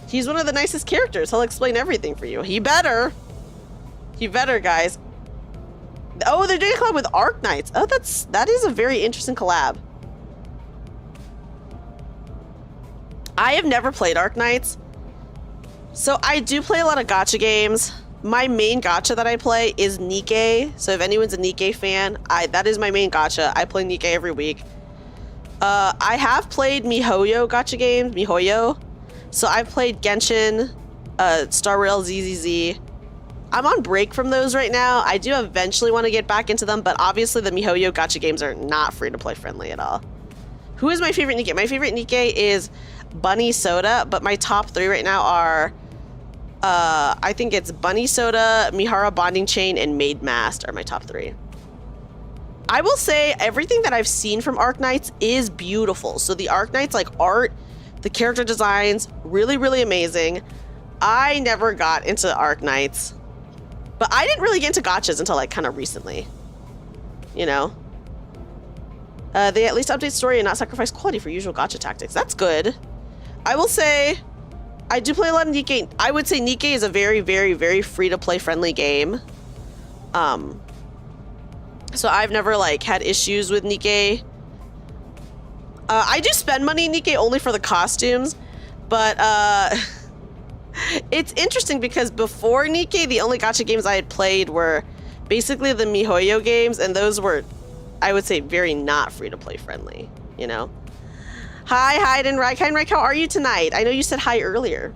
[SPEAKER 1] He's one of the nicest characters. He'll explain everything for you. He better. He better, guys. Oh, they're doing a collab with Arknights. Oh, that is a very interesting collab. I have never played Arknights. So I do play a lot of gacha games. My main gacha that I play is Nikkei. So if anyone's a Nikkei fan, that is my main gacha. I play Nikkei every week. I have played MiHoYo gacha games, MiHoYo. So I've played Genshin, Star Rail ZZZ. I'm on break from those right now. I do eventually want to get back into them, but obviously the MiHoYo gacha games are not free to play friendly at all. Who is my favorite Nikkei? My favorite Nikkei is Bunny Soda, but my top three right now are I think it's Bunny Soda, Mihara Bonding Chain, and Maid Mast are my top three. I will say everything that I've seen from Arknights is beautiful. So the Arknights, like art, the character designs, really, really amazing. I never got into Arknights, but I didn't really get into gachas until like kind of recently, you know? They at least update story and not sacrifice quality for usual gacha tactics. That's good. I will say, I do play a lot of Nikkei. I would say Nikkei is a very, very, very free-to-play friendly game. So I've never like had issues with Nikkei. I do spend money in Nikkei only for the costumes, but it's interesting because before Nikkei, the only gacha games I had played were basically the MiHoYo games, and those were, I would say, very not free-to-play friendly, you know? Hi, Heidenreich. Heidenreich, how are you tonight? I know you said hi earlier,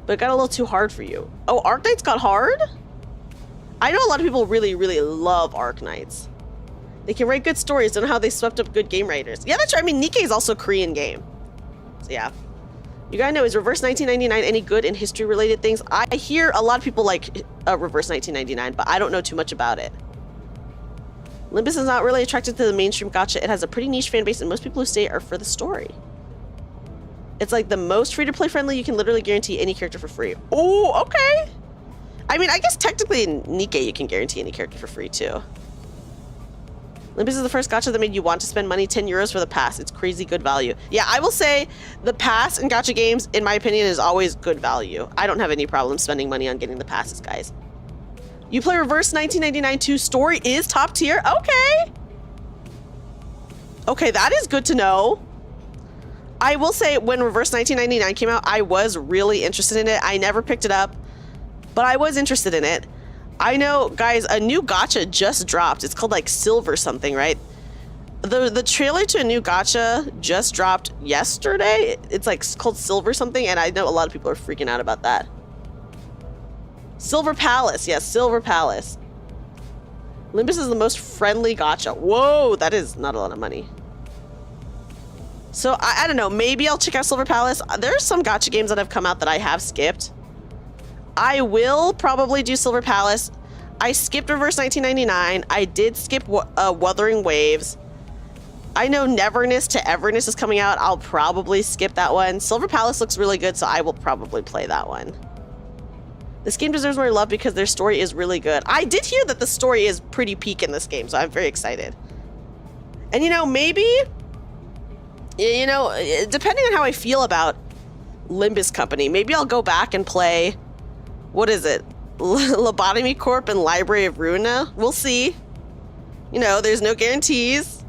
[SPEAKER 1] but it got a little too hard for you. Oh, Arknights got hard? I know a lot of people really, really love Arknights. They can write good stories. Don't know how they swept up good game writers. Yeah, that's right. I mean, Nikkei is also a Korean game. So yeah. You gotta know, is Reverse 1999 any good in history-related things? I hear a lot of people like Reverse 1999, but I don't know too much about it. Limbus is not really attracted to the mainstream gacha. It has a pretty niche fan base, and most people who stay are for the story. It's like the most free-to-play friendly. You can literally guarantee any character for free. Oh, okay. I mean, I guess technically in Nikkei you can guarantee any character for free too. Limbus is the first gacha that made you want to spend money, 10 euros for the pass. It's crazy good value. Yeah, I will say the pass in gacha games, in my opinion, is always good value. I don't have any problem spending money on getting the passes, guys. You play Reverse 1999 2, story is top tier? Okay. Okay, that is good to know. I will say when Reverse 1999 came out, I was really interested in it. I never picked it up, but I was interested in it. I know, guys, a new gacha just dropped. It's called like Silver something, right? The trailer to a new gacha just dropped yesterday. It's like called Silver something, and I know a lot of people are freaking out about that. Silver Palace, yes, Silver Palace. Limbus is the most friendly gacha. Whoa, that is not a lot of money. So I don't know, maybe I'll check out Silver Palace. There's some gacha games that have come out that I have skipped. I will probably do Silver Palace. I skipped Reverse 1999. I did skip Wuthering Waves. I know Neverness to Everness is coming out. I'll probably skip that one. Silver Palace looks really good, so I will probably play that one. This game deserves more love because their story is really good. I did hear that the story is pretty peak in this game, so I'm very excited. And you know, maybe, you know, depending on how I feel about Limbus Company, maybe I'll go back and play, what is it? Lobotomy Corp and Library of Ruina? We'll see. You know, there's no guarantees.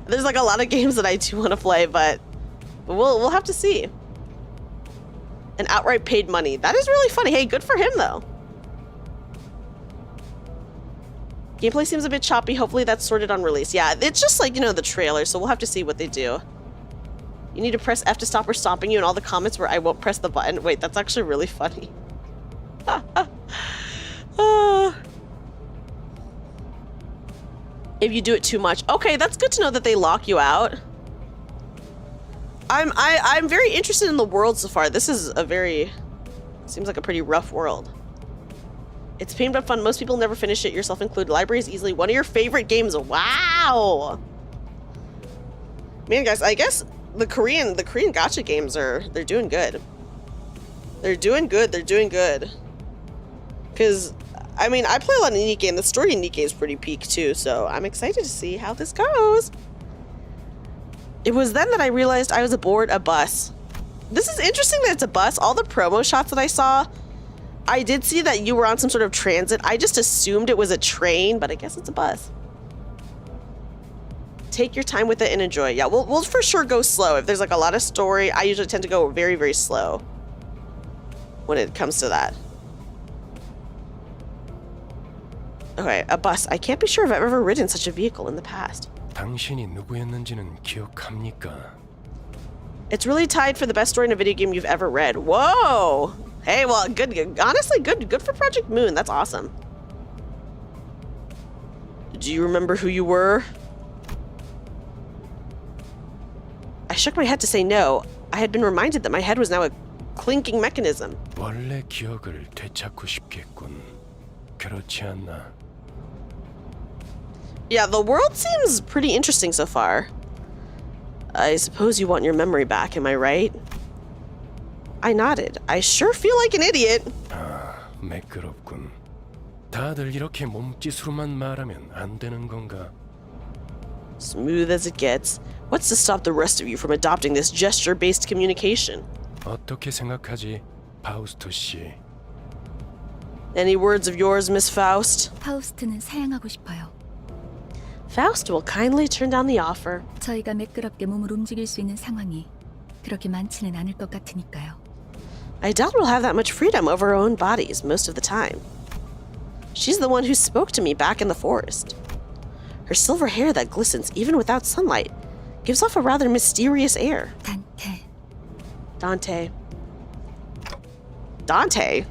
[SPEAKER 1] There's like a lot of games that I do want to play, but we'll have to see. And outright paid money. That is really funny. Hey, good for him though. Gameplay seems a bit choppy. Hopefully that's sorted on release. Yeah, it's just like, you know, the trailer, so we'll have to see what they do. You need to press F to stop her stomping you, and all the comments where I won't press the button. Wait, that's actually really funny. If you do it too much. Okay, that's good to know that they lock you out. I'm very interested in the world so far. This is a very, seems like a pretty rough world. It's pain but fun. Most people never finish it, yourself included. Library is easily one of your favorite games. Wow. Man, guys, I guess the Korean gacha games they're doing good. They're doing good. They're doing good. Because, I mean, I play a lot of Nikkei, and the story in Nikkei is pretty peak too, so I'm excited to see how this goes. It was then that I realized I was aboard a bus. This is interesting that it's a bus. All the promo shots that I saw, I did see that you were on some sort of transit. I just assumed it was a train, but I guess it's a bus. Take your time with it and enjoy. Yeah, we'll for sure go slow. If there's like a lot of story, I usually tend to go very, very slow when it comes to that. Okay, a bus. I can't be sure if I've ever ridden such a vehicle in the past.
[SPEAKER 5] 당신이 누구였는지는 기억합니까?
[SPEAKER 1] It's really tied for the best story in a video game you've ever read. Whoa! Hey, well, good. Honestly, good for Project Moon. That's awesome. Do you remember who you were? I shook my head to say no. I had been reminded that my head was now a clinking mechanism.
[SPEAKER 5] 원래 기억을 되찾고 싶겠군. 그렇지 않나?
[SPEAKER 1] Yeah, the world seems pretty interesting so far. I suppose you want your memory back, am I right? I nodded. I sure feel like an idiot.
[SPEAKER 5] 아, 매끄럽군. 다들 이렇게 몸짓으로만 말하면 안 되는 건가?
[SPEAKER 1] Smooth as it gets. What's to stop the rest of you from adopting this gesture-based communication?
[SPEAKER 5] 어떻게 생각하지, 파우스토 씨?
[SPEAKER 1] Any words of yours, Miss Faust?
[SPEAKER 4] 파우스트는 사양하고 싶어요.
[SPEAKER 1] Faust will kindly turn down the offer.
[SPEAKER 4] 저희가 매끄럽게 몸을 움직일 수 있는 상황이 그렇게 많지는 않을 것 같으니까요.
[SPEAKER 1] I doubt we'll have that much freedom over our own bodies most of the time. She's the one who spoke to me back in the forest. Her silver hair that glistens even without sunlight gives off a rather mysterious air.
[SPEAKER 4] 단테.
[SPEAKER 1] Dante. Dante?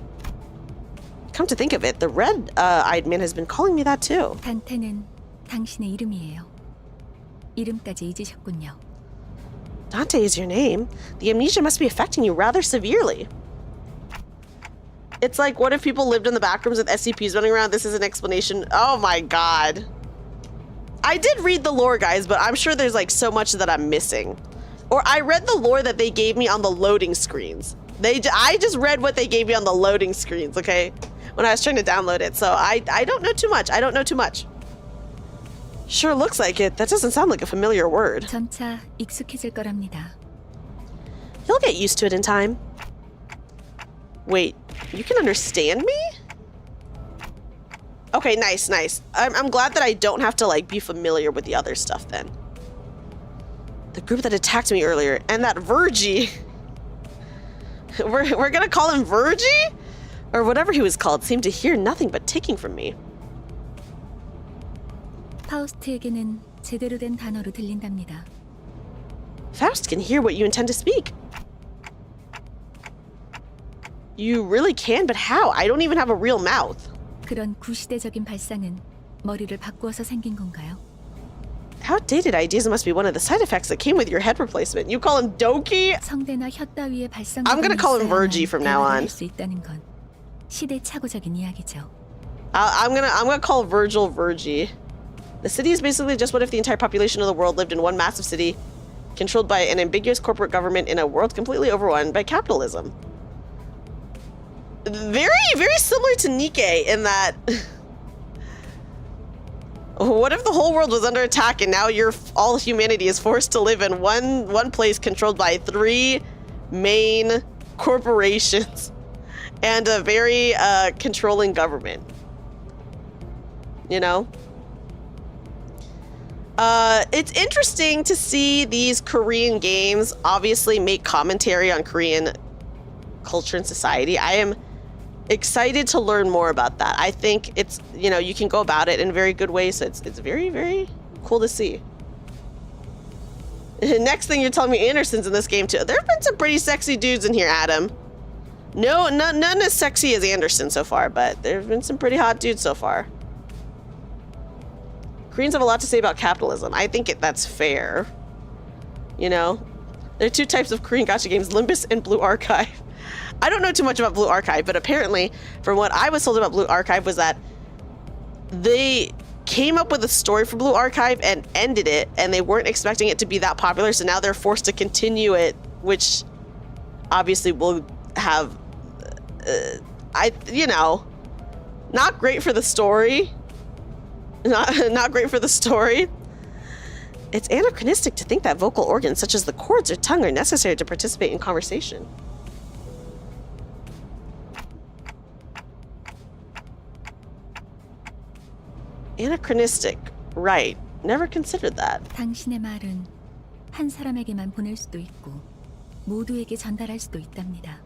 [SPEAKER 1] Come to think of it, the red-eyed man has been calling me that too.
[SPEAKER 4] 단테는 당신의 이름이에요. 이름까지 잊으셨군요.
[SPEAKER 1] Dante is your name. The amnesia must be affecting you rather severely. It's like, what if people lived in the back rooms with SCPs running around? This is an explanation. Oh my god. I did read the lore, guys, but I'm sure there's like so much that I'm missing. Or I read the lore that they gave me on the loading screens. I just read what they gave me on the loading screens, okay? When I was trying to download it. So I don't know too much. I don't know too much. Sure looks like it. That doesn't sound like a familiar word.
[SPEAKER 4] 점차 익숙해질 거랍니다.
[SPEAKER 1] You'll get used to it in time. Wait, you can understand me? Okay, nice, nice. I'm glad that I don't have to like be familiar with the other stuff then. The group that attacked me earlier and that Virgie. We're gonna call him Virgie? Or whatever he was called seemed to hear nothing but taking from me.
[SPEAKER 4] 파우스트에게는 제대로 된 단어로 들린답니다.
[SPEAKER 1] Faust can hear what you intend to speak. You really can, but how? I don't even have a real mouth.
[SPEAKER 4] 그런 구시대적인 발상은 머리를 바꾸어서 생긴 건가요?
[SPEAKER 1] Outdated ideas must be one of the side effects that came with your head replacement. You call him Doki?
[SPEAKER 4] 성대나 혀 따위의 발상
[SPEAKER 1] I'm gonna call him
[SPEAKER 4] 부분이
[SPEAKER 1] Virgie from now
[SPEAKER 4] 있어야만
[SPEAKER 1] on.
[SPEAKER 4] 할 수 있다는 건 시대착오적인 이야기죠.
[SPEAKER 1] I'm gonna call Virgil Virgie. The city is basically just what if the entire population of the world lived in one massive city, controlled by an ambiguous corporate government in a world completely overrun by capitalism. Very, very similar to Nikke in that. What if the whole world was under attack and now all humanity is forced to live in one place controlled by 3 main corporations and a very controlling government? You know? It's interesting to see these Korean games obviously make commentary on Korean culture and society. I am excited to learn more about that. I think it's, you know, you can go about it in very good ways. So it's very, very cool to see. Next thing you're telling me Anderson's in this game too. There have been some pretty sexy dudes in here, Adam. No, none as sexy as Anderson so far, but there have been some pretty hot dudes so far. Koreans have a lot to say about capitalism. I think that's fair. You know? There are 2 types of Korean gacha games, Limbus and Blue Archive. I don't know too much about Blue Archive, but apparently, from what I was told about Blue Archive was that they came up with a story for Blue Archive and ended it, and they weren't expecting it to be that popular, so now they're forced to continue it, which obviously will have, you know, not great for the story. Not great for the story. It's anachronistic to think that vocal organs such as the cords or tongue are necessary to participate in conversation. Anachronistic. Right. Never considered that.
[SPEAKER 4] 당신의 말은 한 사람에게만 보낼 수도 있고 모두에게 전달할 수도 있답니다.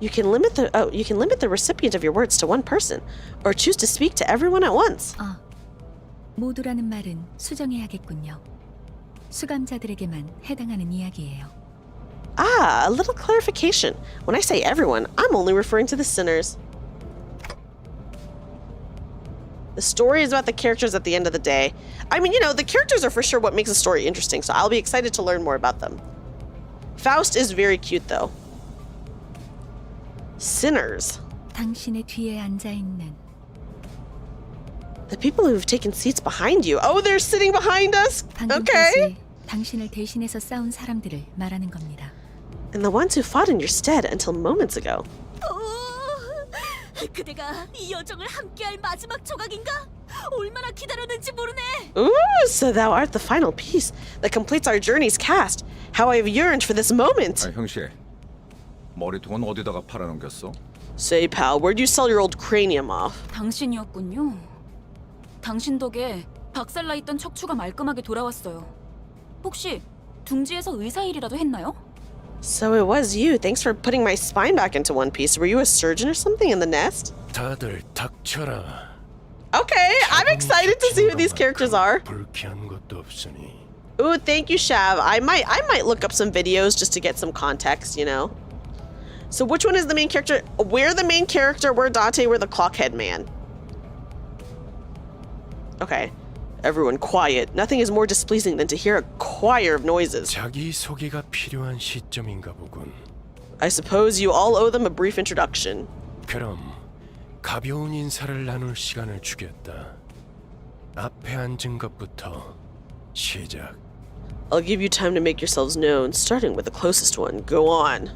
[SPEAKER 1] You can limit the recipient of your words to one person, or choose to speak to everyone at once.
[SPEAKER 4] 모두라는 말은 수정해야겠군요. 수감자들에게만 해당하는 이야기예요.
[SPEAKER 1] A little clarification. When I say everyone, I'm only referring to the sinners. The story is about the characters at the end of the day. I mean, you know, the characters are for sure what makes a story interesting, so I'll be excited to learn more about them. Faust is very cute, though. Sinners.
[SPEAKER 4] 당신의 뒤에 앉아 있는
[SPEAKER 1] The people who have taken seats behind you. Oh, they're sitting behind us? Okay.
[SPEAKER 4] 방금까지 당신을 대신해서 싸운 사람들을 말하는 겁니다.
[SPEAKER 1] And the ones who fought in your stead until moments ago.
[SPEAKER 8] 그대가 이 여정을 함께할 마지막 조각인가?
[SPEAKER 4] 얼마나 기다렸는지 모르네.
[SPEAKER 1] Ooh, so thou art the final piece that completes our journey's cast. How I have yearned for this moment.
[SPEAKER 6] 아, 형씨, 머리통은 어디다가 팔아넘겼어?
[SPEAKER 1] Say, pal, where'd you sell your old cranium off?
[SPEAKER 4] 당신이었군요. 당신 덕에 박살나 있던 척추가 말끔하게 돌아왔어요. 혹시 둥지에서 의사 일이라도 했나요?
[SPEAKER 1] So it was you. Thanks for putting my spine back into one piece. Were you a surgeon or something in the nest?
[SPEAKER 5] 다들 닥쳐라.
[SPEAKER 1] Okay, I'm excited to see who these characters are.
[SPEAKER 5] 불쾌한 것도 없으니.
[SPEAKER 1] Ooh, thank you, Shav. I might look up some videos just to get some context, you know. So which one is the main character? We're the main character. We're Dante. We're the clockhead man. Okay. Everyone quiet. Nothing is more displeasing than to hear a choir of noises.
[SPEAKER 5] 자기 소개가 필요한 시점인가 보군.
[SPEAKER 1] I suppose you all owe them a brief introduction.
[SPEAKER 5] 그럼 가벼운 인사를 나눌 시간을 주겠다. 앞에 앉은 것부터 시작.
[SPEAKER 1] I'll give you time to make yourselves known, starting with the closest one. Go on.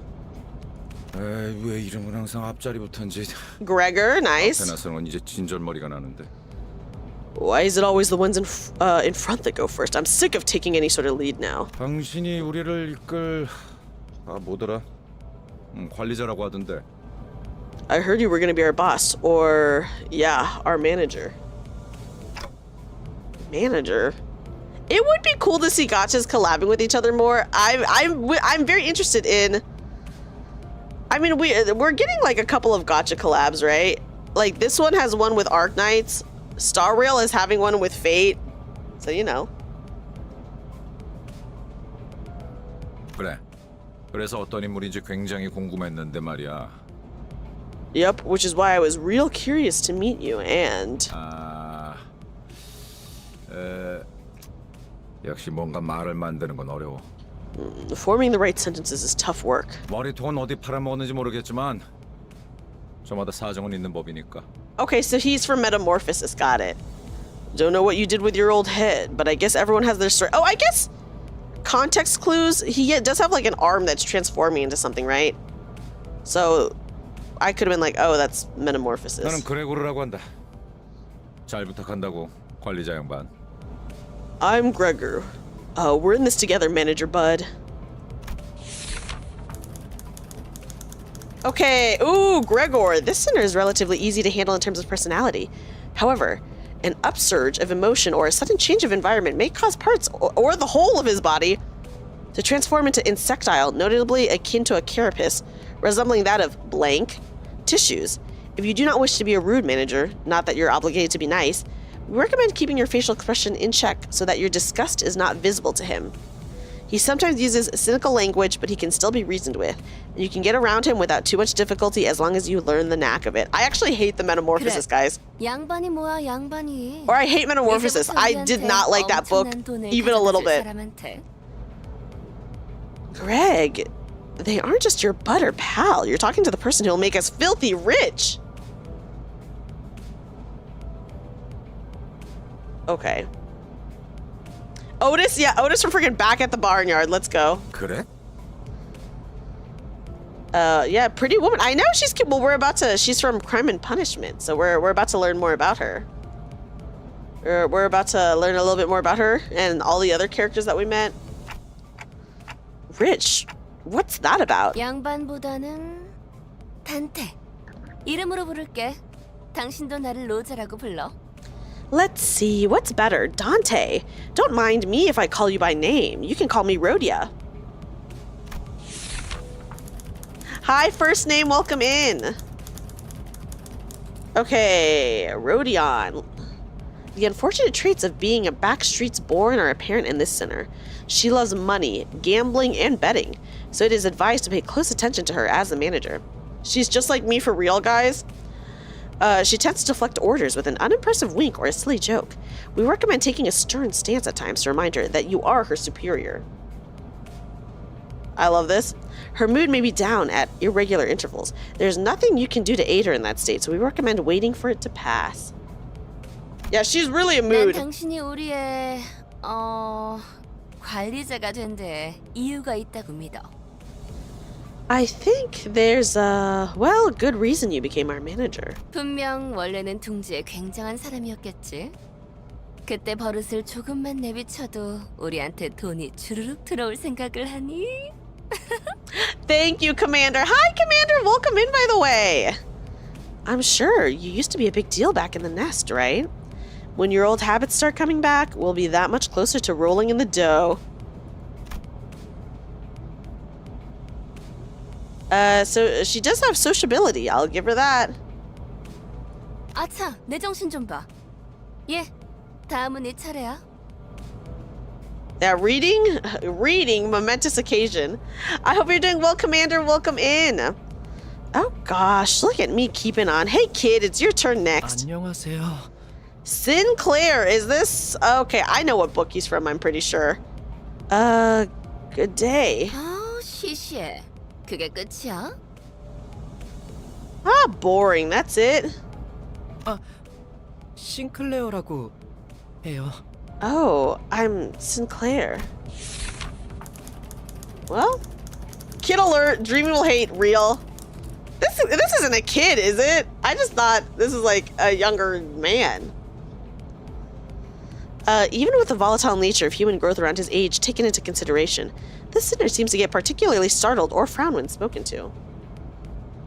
[SPEAKER 6] 에이, 왜 이름은 항상 앞자리부터인지.
[SPEAKER 1] Gregor, nice.
[SPEAKER 6] 앞에 나서는 이제 진절머리가 나는데.
[SPEAKER 1] Why is it always the ones in front that go first? I'm sick of taking any sort of lead now.
[SPEAKER 6] 당신이 우리를 이끌 뭐더라? 관리자라고 하던데.
[SPEAKER 1] I heard you were gonna be our boss, or yeah, our manager. Manager? It would be cool to see gachas collabing with each other more. I'm very interested in. I mean, we're getting like a couple of gacha collabs, right? Like this one has one with Arc Knights. Star Rail is having one with Fate. So you know.
[SPEAKER 6] 그래. 그래서 어떤 인물인지 굉장히 궁금했는데 말이야.
[SPEAKER 1] Yep, which is why I was real curious to meet you and.
[SPEAKER 6] 역시 뭔가 말을 만드는 건 어려워.
[SPEAKER 1] Forming the right sentences is tough work.
[SPEAKER 6] 머리통은 어디 팔아먹었는지 모르겠지만 저마다 사정은 있는 법이니까.
[SPEAKER 1] Okay, so he's from Metamorphosis, got it. Don't know what you did with your old head, but I guess everyone has their story. Oh, I guess context clues. He does have like an arm that's transforming into something, right? So I could have been like, oh, that's Metamorphosis.
[SPEAKER 6] 나는 그레고르라고 한다. 잘 부탁한다고 관리자 양반.
[SPEAKER 1] I'm Gregor. We're in this together, Manager Bud. Okay, ooh, Gregor. This sinner is relatively easy to handle in terms of personality. However, an upsurge of emotion or a sudden change of environment may cause parts or the whole of his body to transform into insectile, notably akin to a carapace, resembling that of blank tissues. If you do not wish to be a rude manager, not that you're obligated to be nice, we recommend keeping your facial expression in check so that your disgust is not visible to him. He sometimes uses cynical language, but he can still be reasoned with, and you can get around him without too much difficulty as long as you learn the knack of it. I actually hate the Metamorphosis, guys.
[SPEAKER 7] 양반이 뭐야 양반이.
[SPEAKER 1] Or I hate Metamorphosis. I did not like that book, even a little bit. Greg, they aren't just your butter pal. You're talking to the person who'll make us filthy rich. Okay. Otis, yeah, Otis from freaking back at the barnyard. Let's go.
[SPEAKER 6] 그래?
[SPEAKER 1] Yeah, pretty woman. I know she's cute. Well, she's from Crime and Punishment, so we're about to learn more about her. We're about to learn a little bit more about her and all the other characters that we met. Rich, what's that about?
[SPEAKER 7] 양반보다는 단테. 이름으로 부를게. 당신도 나를 로자라고 불러.
[SPEAKER 1] Let's see, what's better? Dante. Don't mind me if I call you by name. You can call me Rhodia. Hi, first name, welcome in. Okay, Rhodion. The unfortunate traits of being a backstreets born are apparent in this sinner. She loves money, gambling, and betting, so it is advised to pay close attention to her as a manager. She's just like me for real, guys. She tends to deflect orders with an unimpressive wink or a silly joke. We recommend taking a stern stance at times to remind her that you are her superior. I love this. Her mood may be down at irregular intervals. There's nothing you can do to aid her in that state, so we recommend waiting for it to pass. Yeah, she's really a
[SPEAKER 7] 난
[SPEAKER 1] mood.
[SPEAKER 7] 당신이 우리의 관리자가 된 데 이유가 있다고 믿어.
[SPEAKER 1] I think there's a, well, good reason you became our manager.
[SPEAKER 8] 분명 원래는 둥지에 굉장한 사람이었겠지. 그때 버릇을 조금만 내비쳐도 우리한테 돈이 주르륵 들어올 생각을 하니?
[SPEAKER 1] Thank you, Commander. Hi, Commander. Welcome in, by the way. I'm sure you used to be a big deal back in the nest, right? When your old habits start coming back, we'll be that much closer to rolling in the dough. So she does have sociability. I'll give her that.
[SPEAKER 8] 아차, 내 정신 좀 봐. 예, 다음은 네 차례야.
[SPEAKER 1] Yeah, reading, momentous occasion. I hope you're doing well, Commander. Welcome in. Oh gosh, look at me keeping on. Hey kid, it's your turn next.
[SPEAKER 5] 안녕하세요.
[SPEAKER 1] Sinclair, is this? Okay, I know what book he's from, I'm pretty sure. Good day.
[SPEAKER 8] 아, 시시해. 그게 끝이야?
[SPEAKER 1] Ah, boring, that's it.
[SPEAKER 5] 싱클레어라고 해요.
[SPEAKER 1] Oh, I'm Sinclair. Well, kid alert, Dreamy will hate real. This isn't a kid, is it? I just thought this is like a younger man. Even with the volatile nature of human growth around his age taken into consideration, this sinner seems to get particularly startled or frown when spoken to.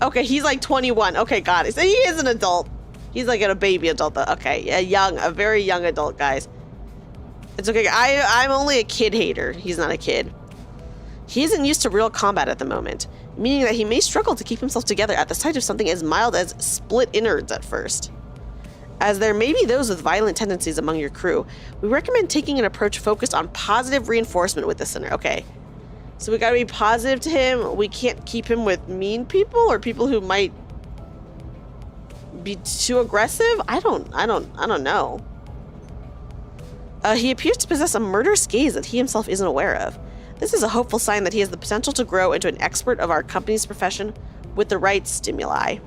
[SPEAKER 1] Okay, he's like 21. Okay, got it. So he is an adult. He's like a baby adult though. Okay, yeah, a very young adult, guys. It's okay. I'm only a kid hater. He's not a kid. He isn't used to real combat at the moment, meaning that he may struggle to keep himself together at the sight of something as mild as split innards at first. As there may be those with violent tendencies among your crew, we recommend taking an approach focused on positive reinforcement with the sinner. Okay, so we gotta be positive to him. We can't keep him with mean people or people who might be too aggressive. I don't know. He appears to possess a murderous gaze that he himself isn't aware of. This is a hopeful sign that he has the potential to grow into an expert of our company's profession with the right stimuli.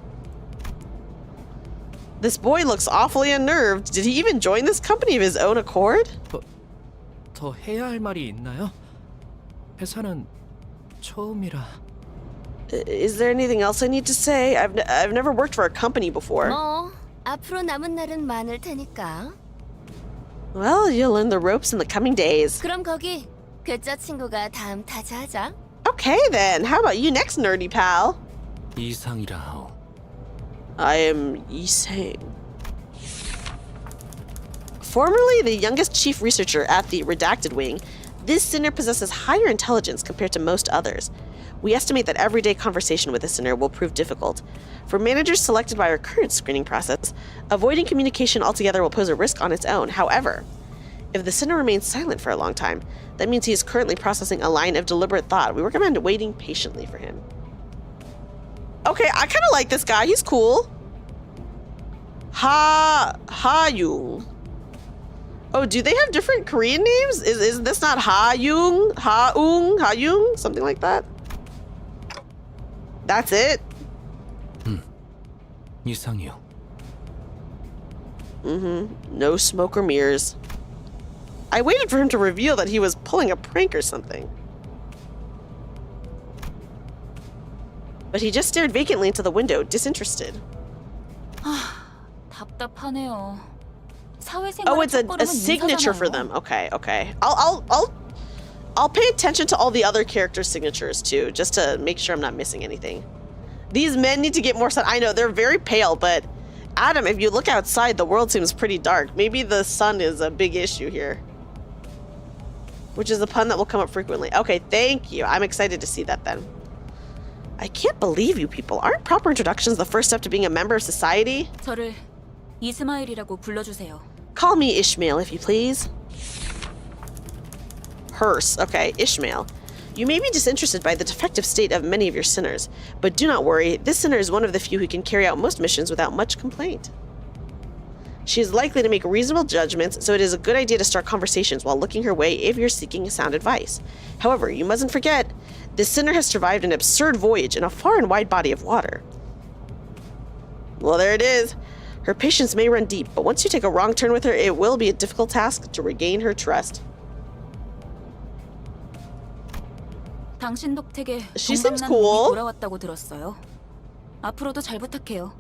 [SPEAKER 1] This boy looks awfully unnerved. Did he even join this company of his own accord?
[SPEAKER 5] 더 해야 할 말이 있나요? 회사는 처음이라.
[SPEAKER 1] Is there anything else I need to say? I've never worked for a company before.
[SPEAKER 8] 뭐, 앞으로 남은 날은 많을 테니까.
[SPEAKER 1] Well, you'll learn the ropes in the coming days.
[SPEAKER 8] 그럼 거기 괴짜 친구가 다음 타자하자.
[SPEAKER 1] Okay then, how about you next, nerdy pal?
[SPEAKER 5] 이상이라 하오.
[SPEAKER 1] I am Yi-Sang. Formerly the youngest chief researcher at the Redacted Wing, this sinner possesses higher intelligence compared to most others. We estimate that everyday conversation with a sinner will prove difficult. For managers selected by our current screening process, avoiding communication altogether will pose a risk on its own. However, if the sinner remains silent for a long time, that means he is currently processing a line of deliberate thought. We recommend waiting patiently for him. Okay, I kind of like this guy. He's cool. Ha-Yung. Oh, do they have different Korean names? Is this not Ha-Yung? Ha-Yung? Something like that? That's it?
[SPEAKER 5] 이상이요.
[SPEAKER 1] No smoke or mirrors. I waited for him to reveal that he was pulling a prank or something. But he just stared vacantly into the window, disinterested.
[SPEAKER 4] 답답하네요. 사회생활
[SPEAKER 1] Oh, it's a signature for them. Okay. I'll pay attention to all the other characters' signatures too, just to make sure I'm not missing anything. These men need to get more sun. I know they're very pale, but Adam, if you look outside, the world seems pretty dark. Maybe the sun is a big issue here. Which is a pun that will come up frequently. Okay, thank you. I'm excited to see that then. I can't believe you people. Aren't proper introductions the first step to being a member of society?
[SPEAKER 4] 저를 이스마일이라고 불러주세요.
[SPEAKER 1] Call me Ishmael, if you please. Hearse. Okay, Ishmael. You may be disinterested by the defective state of many of your sinners, but do not worry. This sinner is one of the few who can carry out most missions without much complaint. She is likely to make reasonable judgments, so it is a good idea to start conversations while looking her way if you're seeking sound advice. However, you mustn't forget, this sinner has survived an absurd voyage in a far and wide body of water. Well, there it is. Her patience may run deep, but once you take a wrong turn with her, it will be a difficult task to regain her trust.
[SPEAKER 4] 당신 덕택에
[SPEAKER 1] She seems
[SPEAKER 4] 동방난
[SPEAKER 1] cool.
[SPEAKER 4] 몸이 돌아왔다고 들었어요. 앞으로도 잘 부탁해요.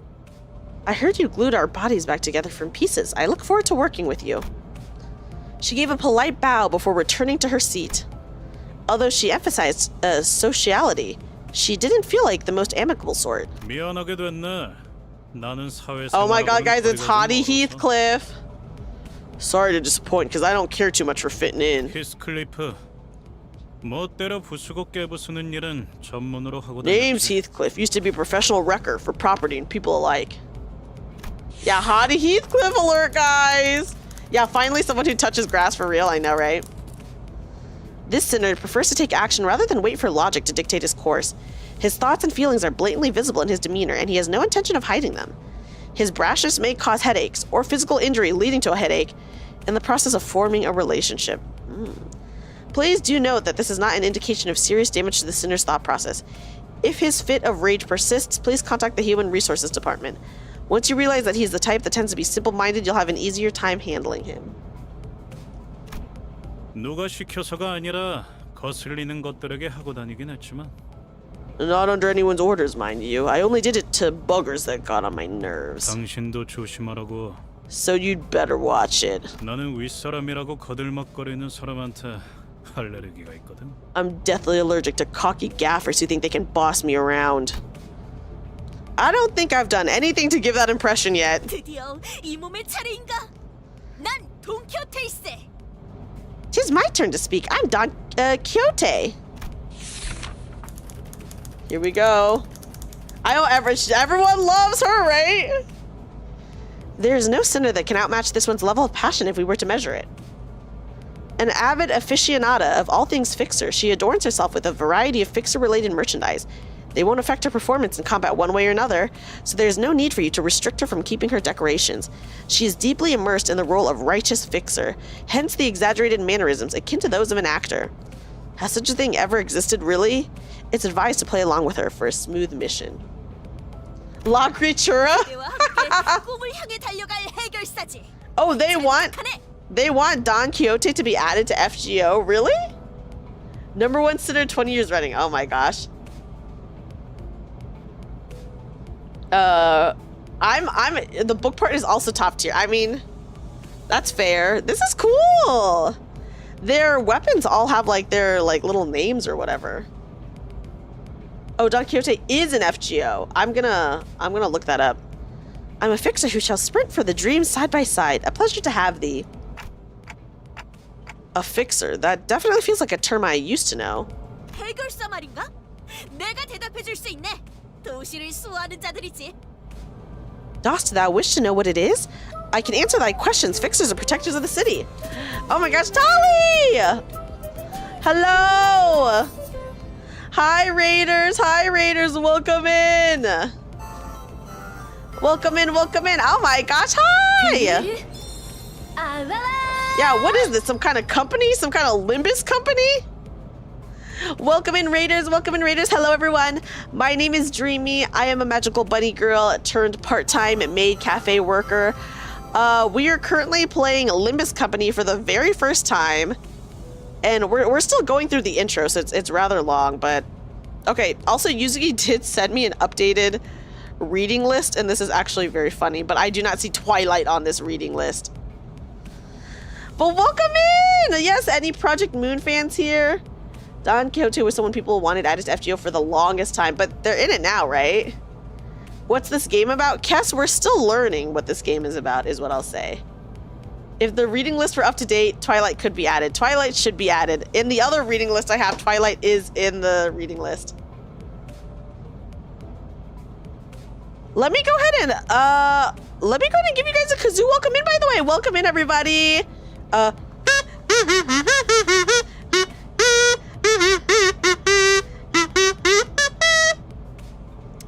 [SPEAKER 1] I heard you glued our bodies back together from pieces. I look forward to working with you. She gave a polite bow before returning to her seat. Although she emphasized sociality, she didn't feel like the most amicable sort.
[SPEAKER 3] 미안하게 됐네. 나는 사회
[SPEAKER 1] Oh my god,
[SPEAKER 3] 생활하고는
[SPEAKER 1] guys, it's
[SPEAKER 3] 거리가 좀
[SPEAKER 1] Hottie
[SPEAKER 3] 멀어서.
[SPEAKER 1] Heathcliff. Sorry to disappoint, because I don't care too much for fitting in.
[SPEAKER 3] 히스클리프. 멋대로 부수고 깨부수는 일은 전문으로 하고
[SPEAKER 1] Name's
[SPEAKER 3] 다녔지.
[SPEAKER 1] Heathcliff. Used to be a professional wrecker for property and people alike. Yeah, Hottie Heathcliff alert, guys! Yeah, finally someone who touches grass for real, I know, right? This sinner prefers to take action rather than wait for logic to dictate his course. His thoughts and feelings are blatantly visible in his demeanor, and he has no intention of hiding them. His brashness may cause headaches, or physical injury leading to a headache, in the process of forming a relationship. Please do note that this is not an indication of serious damage to the sinner's thought process. If his fit of rage persists, please contact the Human Resources Department. Once you realize that he's the type that tends to be simple-minded, you'll have an easier time handling him.
[SPEAKER 3] 누가 시켜서가 아니라 거슬리는 것들에게 하고 다니긴 했지만
[SPEAKER 1] Not under anyone's orders, mind you. I only did it to buggers that got on my nerves.
[SPEAKER 3] 당신도 조심하라고.
[SPEAKER 1] So you'd better watch it.
[SPEAKER 3] 나는 윗사람이라고 거들먹거리는 사람한테 알레르기가 있거든.
[SPEAKER 1] I'm deathly allergic to cocky gaffers who think they can boss me around. I don't think I've done anything to give that impression yet.
[SPEAKER 8] 드디어 이 몸의 차례인가? 난 돈키호테일세.
[SPEAKER 1] Tis my turn to speak. I'm Don Quixote. Here we go. I know everyone loves her, right? There's no sinner that can outmatch this one's level of passion if we were to measure it. An avid aficionada of all things Fixer, she adorns herself with a variety of Fixer-related merchandise. They won't affect her performance in combat one way or another, so there's no need for you to restrict her from keeping her decorations. She is deeply immersed in the role of righteous Fixer, hence the exaggerated mannerisms akin to those of an actor. Has such a thing ever existed, really? It's advised to play along with her for a smooth mission. La Creatura?
[SPEAKER 8] 꿈을 향해 달려갈 해결사지.
[SPEAKER 1] Oh, they want Don Quixote to be added to FGO? Really? Number one sinner 20 years running. Oh my gosh. The book part is also top tier. I mean, that's fair. This is cool. Their weapons all have like their like little names or whatever. Oh, Don Quixote is an FGO. I'm gonna look that up. I'm a fixer who shall sprint for the dreams side by side. A pleasure to have thee. A fixer. That definitely feels like a term I used to know.
[SPEAKER 8] 해결사 말인가? 내가 대답해줄 수 있네. 도시를 수호하는 자들이지.
[SPEAKER 1] Dost thou wish to know what it is? I can answer thy questions. Fixers are protectors of the city. Oh my gosh, Tali! Hello! Hi, Raiders. Hi, Raiders. Welcome in. Welcome in. Welcome in. Oh my gosh, hi! Yeah, what is this? Some kind of company? Some kind of Limbus Company? Welcome in, Raiders. Welcome in, Raiders. Hello, everyone. My name is Dreamy. I am a magical bunny girl turned part-time maid cafe worker. We are currently playing Limbus Company for the very first time. And we're still going through the intro, so it's rather long, but... Okay, also, Yuzuki did send me an updated reading list, and this is actually very funny, but I do not see Twilight on this reading list. But welcome in! Yes, any Project Moon fans here? Don Quixote was someone people wanted added to FGO for the longest time, but they're in it now, right? What's this game about? Kess, we're still learning what this game is about, is what I'll say. If the reading list were up to date, Twilight could be added. Twilight should be added. In the other reading list I have, Twilight is in the reading list. Let me go ahead and give you guys a kazoo welcome in, by the way. Welcome in, everybody.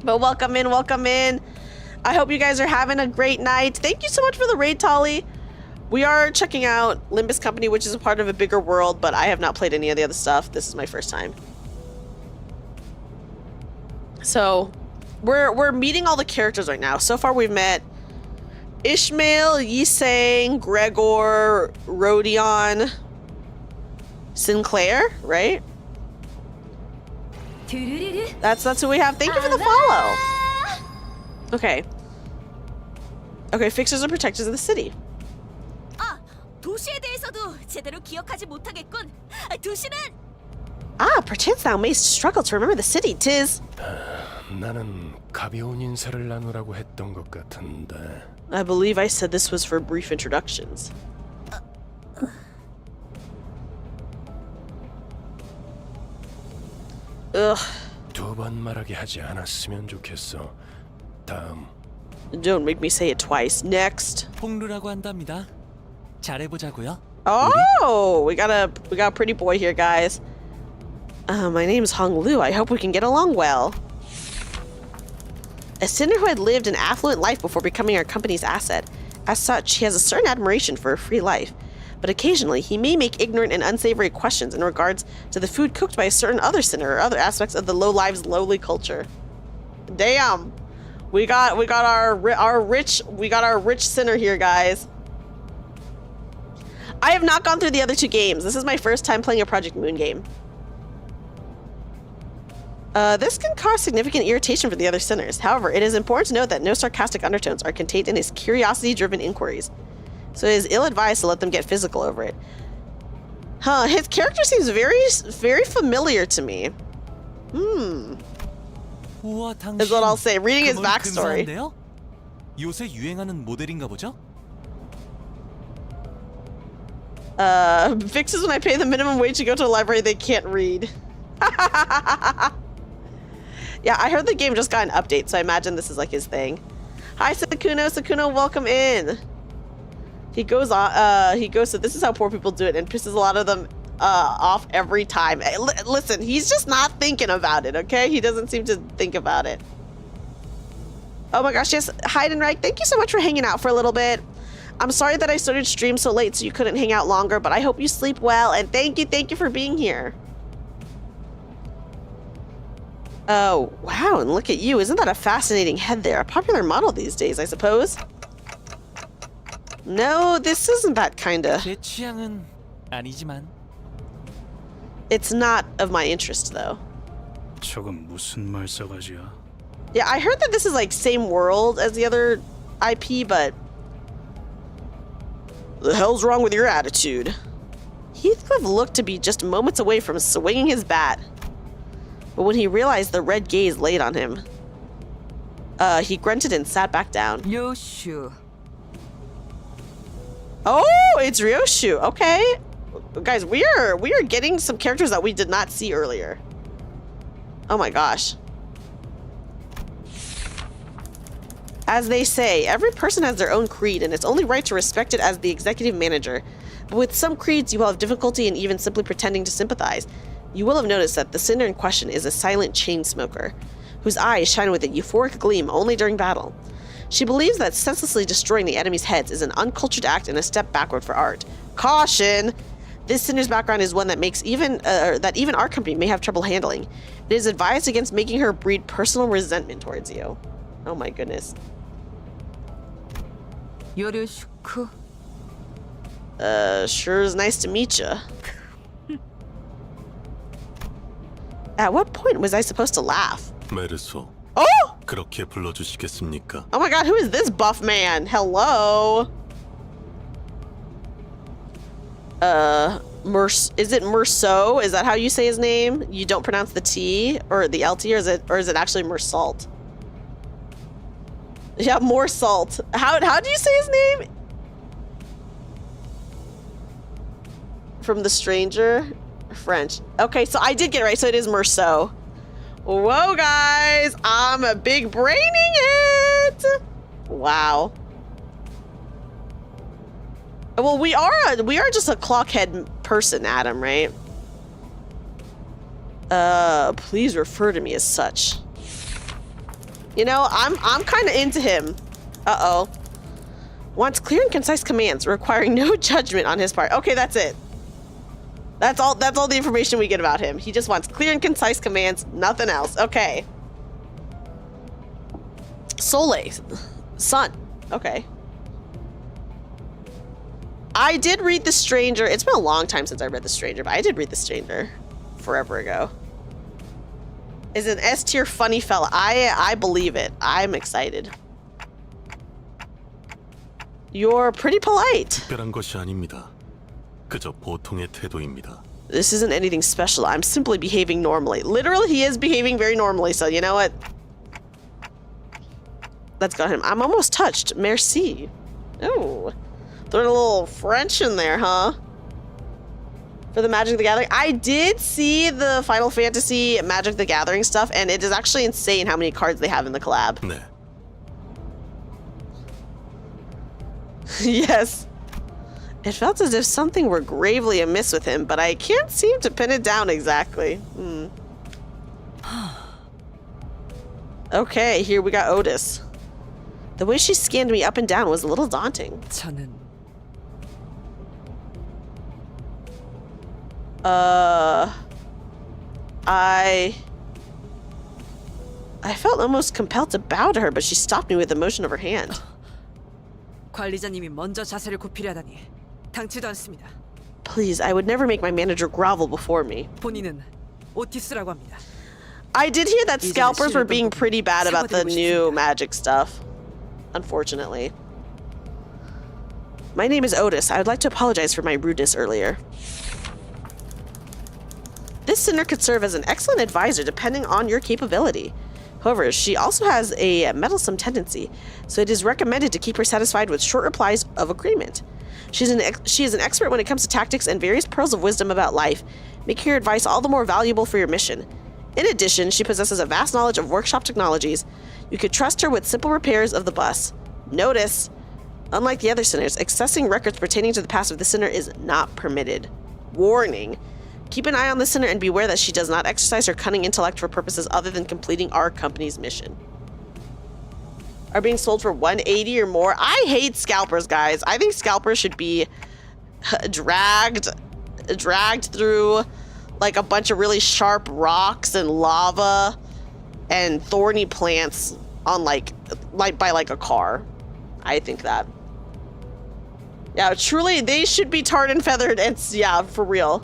[SPEAKER 1] But welcome in, welcome in. I hope you guys are having a great night. Thank you so much for the raid, Tolly. We are checking out Limbus Company, which is a part of a bigger world, but I have not played any of the other stuff. This is my first time. So, we're meeting all the characters right now. So far, we've met Ishmael, Yisang, Gregor, Rodion, Sinclair, right? That's who we have. Thank you for the follow. Okay. Okay, fixers and protectors of the city.
[SPEAKER 8] 도시에 대해서도 제대로 기억하지 못하겠군. 도시는
[SPEAKER 1] Ah, perchance thou mayst struggle to remember the city. 'Tis.
[SPEAKER 5] 나는 가벼운 인사를 나누라고 했던 것 같은데.
[SPEAKER 1] I believe I said this was for brief introductions. Ugh.
[SPEAKER 5] 두 번 말하게 하지 않았으면 좋겠어. 다음.
[SPEAKER 1] Don't make me say it twice. Next.
[SPEAKER 9] 홍루라고 한답니다. 잘해보자고요.
[SPEAKER 1] Oh, we got a pretty boy here, guys. My name's Hong Lu. I hope we can get along well. A sinner who had lived an affluent life before becoming our company's asset. As such, he has a certain admiration for a free life. But occasionally, he may make ignorant and unsavory questions in regards to the food cooked by a certain other sinner or other aspects of the low lives lowly culture. Damn, we got our rich sinner here, guys. I have not gone through the other two games. This is my first time playing a Project Moon game. This can cause significant irritation for the other sinners. However, it is important to note that no sarcastic undertones are contained in his curiosity-driven inquiries. So it is ill-advised to let them get physical over it. Huh, his character seems very familiar to me.
[SPEAKER 9] 우와, 당신.
[SPEAKER 1] Is what I'll say. Reading his backstory.
[SPEAKER 9] 근사한데요? 요새 유행하는 모델인가 보죠?
[SPEAKER 1] Fixes when I pay the minimum wage to go to a library they can't read. Yeah, I heard the game just got an update, so I imagine this is like his thing. Hi, Sakuno. Sakuno, welcome in. He goes on. So this is how poor people do it, and pisses a lot of them off every time. Listen, he's just not thinking about it. Okay, he doesn't seem to think about it. Oh my gosh, yes, Heidenreich, thank you so much for hanging out for a little bit. I'm sorry that I started stream so late so you couldn't hang out longer, but I hope you sleep well, and thank you for being here. Oh, wow, and look at you. Isn't that a fascinating head there? A popular model these days, I suppose? No, this isn't that kinda.
[SPEAKER 9] 제 취향은 아니지만.
[SPEAKER 1] It's not of my interest, though.
[SPEAKER 3] 저건 무슨 말싸가지야?
[SPEAKER 1] Yeah, I heard that this is like same world as the other IP, but... The hell's wrong with your attitude? Heathcliff looked to be just moments away from swinging his bat. But when he realized the red gaze laid on him, he grunted and sat back down.
[SPEAKER 2] 요슈.
[SPEAKER 1] Oh, it's Ryoshu. Okay. Guys, we are getting some characters that we did not see earlier. Oh my gosh. As they say, every person has their own creed, and it's only right to respect it as the executive manager. But with some creeds, you will have difficulty in even simply pretending to sympathize. You will have noticed that the sinner in question is a silent chain smoker, whose eyes shine with a euphoric gleam only during battle. She believes that senselessly destroying the enemy's heads is an uncultured act and a step backward for art. Caution! This sinner's background is one that makes even our company may have trouble handling. It is advised against making her breed personal resentment towards you. Oh my goodness.
[SPEAKER 2] 요르슈쿠.
[SPEAKER 1] Sure is nice to meet you. At what point was I supposed to laugh?
[SPEAKER 10] 메르소.
[SPEAKER 1] Oh!
[SPEAKER 10] 그렇게 불러주시겠습니까?
[SPEAKER 1] Oh my god, who is this buff man? Hello? Is it Merceau? Is that how you say his name? You don't pronounce the T or the LT, or is it actually Mersalt? Yeah, more salt. How do you say his name? From The Stranger? French. Okay, so I did get it right, so it is Merceau. Whoa, guys! I'm a big braining it! Wow. Well, we are just a clockhead person, Adam, right? Please refer to me as such. You know, I'm kind of into him. Uh-oh. Wants clear and concise commands, requiring no judgment on his part. Okay, that's it. That's all the information we get about him. He just wants clear and concise commands, nothing else. Okay. Soleil. Sun. Okay. I did read The Stranger. It's been a long time since I read The Stranger, but I did read The Stranger forever ago. is an S-tier funny fella. I believe it. I'm excited. You're pretty polite.
[SPEAKER 10] 특별한 것이 아닙니다. 그저 보통의 태도입니다.
[SPEAKER 1] This isn't anything special. I'm simply behaving normally. Literally, he is behaving very normally, so you know what? Let's go to him. I'm almost touched. Merci. Oh. Throwing a little French in there, huh? For the Magic the Gathering. I did see the Final Fantasy Magic the Gathering stuff, and it is actually insane how many cards they have in the collab.
[SPEAKER 10] 네.
[SPEAKER 1] Yes. It felt as if something were gravely amiss with him, but I can't seem to pin it down exactly. Okay, here we got Otis. The way she scanned me up and down was a little daunting.
[SPEAKER 2] 저는
[SPEAKER 1] I felt almost compelled to bow to her, but she stopped me with a motion of her hand.
[SPEAKER 2] 관리자님이 먼저 자세를 굽히려 하다니 당치도 않습니다.
[SPEAKER 1] Please, I would never make my manager grovel before me.
[SPEAKER 2] 본인은 오티스라고 합니다.
[SPEAKER 1] I did hear that scalpers were being pretty bad about the new magic stuff. Unfortunately. My name is Otis. I would like to apologize for my rudeness earlier. This sinner could serve as an excellent advisor depending on your capability. However, she also has a meddlesome tendency, so it is recommended to keep her satisfied with short replies of agreement. She is an expert when it comes to tactics and various pearls of wisdom about life, making her advice all the more valuable for your mission. In addition, she possesses a vast knowledge of workshop technologies. You could trust her with simple repairs of the bus. Notice, unlike the other sinners, accessing records pertaining to the past of the sinner is not permitted. Warning. Keep an eye on the sinner and beware that she does not exercise her cunning intellect for purposes other than completing our company's mission. Are being sold for 180 or more. I hate scalpers, guys. I think scalpers should be dragged through like a bunch of really sharp rocks and lava and thorny plants on like by like a car. I think that. Yeah, truly, they should be tarred and feathered. And yeah, for real.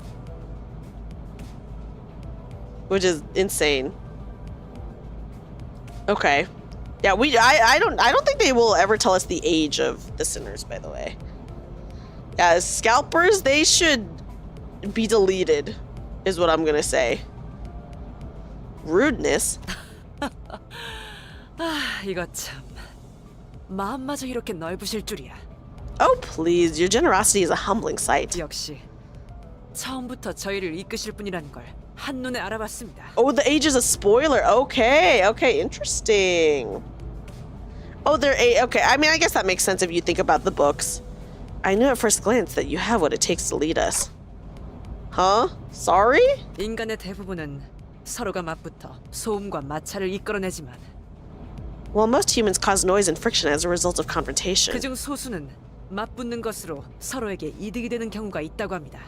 [SPEAKER 1] Which is insane. Okay. Yeah, I don't think they will ever tell us the age of the sinners, by the way. Yeah, scalpers, they should be deleted, is what I'm gonna say. Rudeness.
[SPEAKER 2] 이거 참 마음마저 이렇게 넓으실 줄이야.
[SPEAKER 1] Oh, please, your generosity is a humbling sight.
[SPEAKER 2] 역시 처음부터 저희를 이끄실 분이라는 걸 한눈에 알아봤습니다.
[SPEAKER 1] Oh, the age is a spoiler. Okay, interesting. Oh, okay. I mean, I guess that makes sense if you think about the books. I knew at first glance that you have what it takes to lead us. Huh? Sorry?
[SPEAKER 2] 인간의 대부분은 서로가 맞붙어 소음과 마찰을 이끌어내지만
[SPEAKER 1] Well, most humans cause noise and friction as a result of confrontation.
[SPEAKER 2] 그중 소수는 맞붙는 것으로 서로에게 이득이 되는 경우가 있다고 합니다.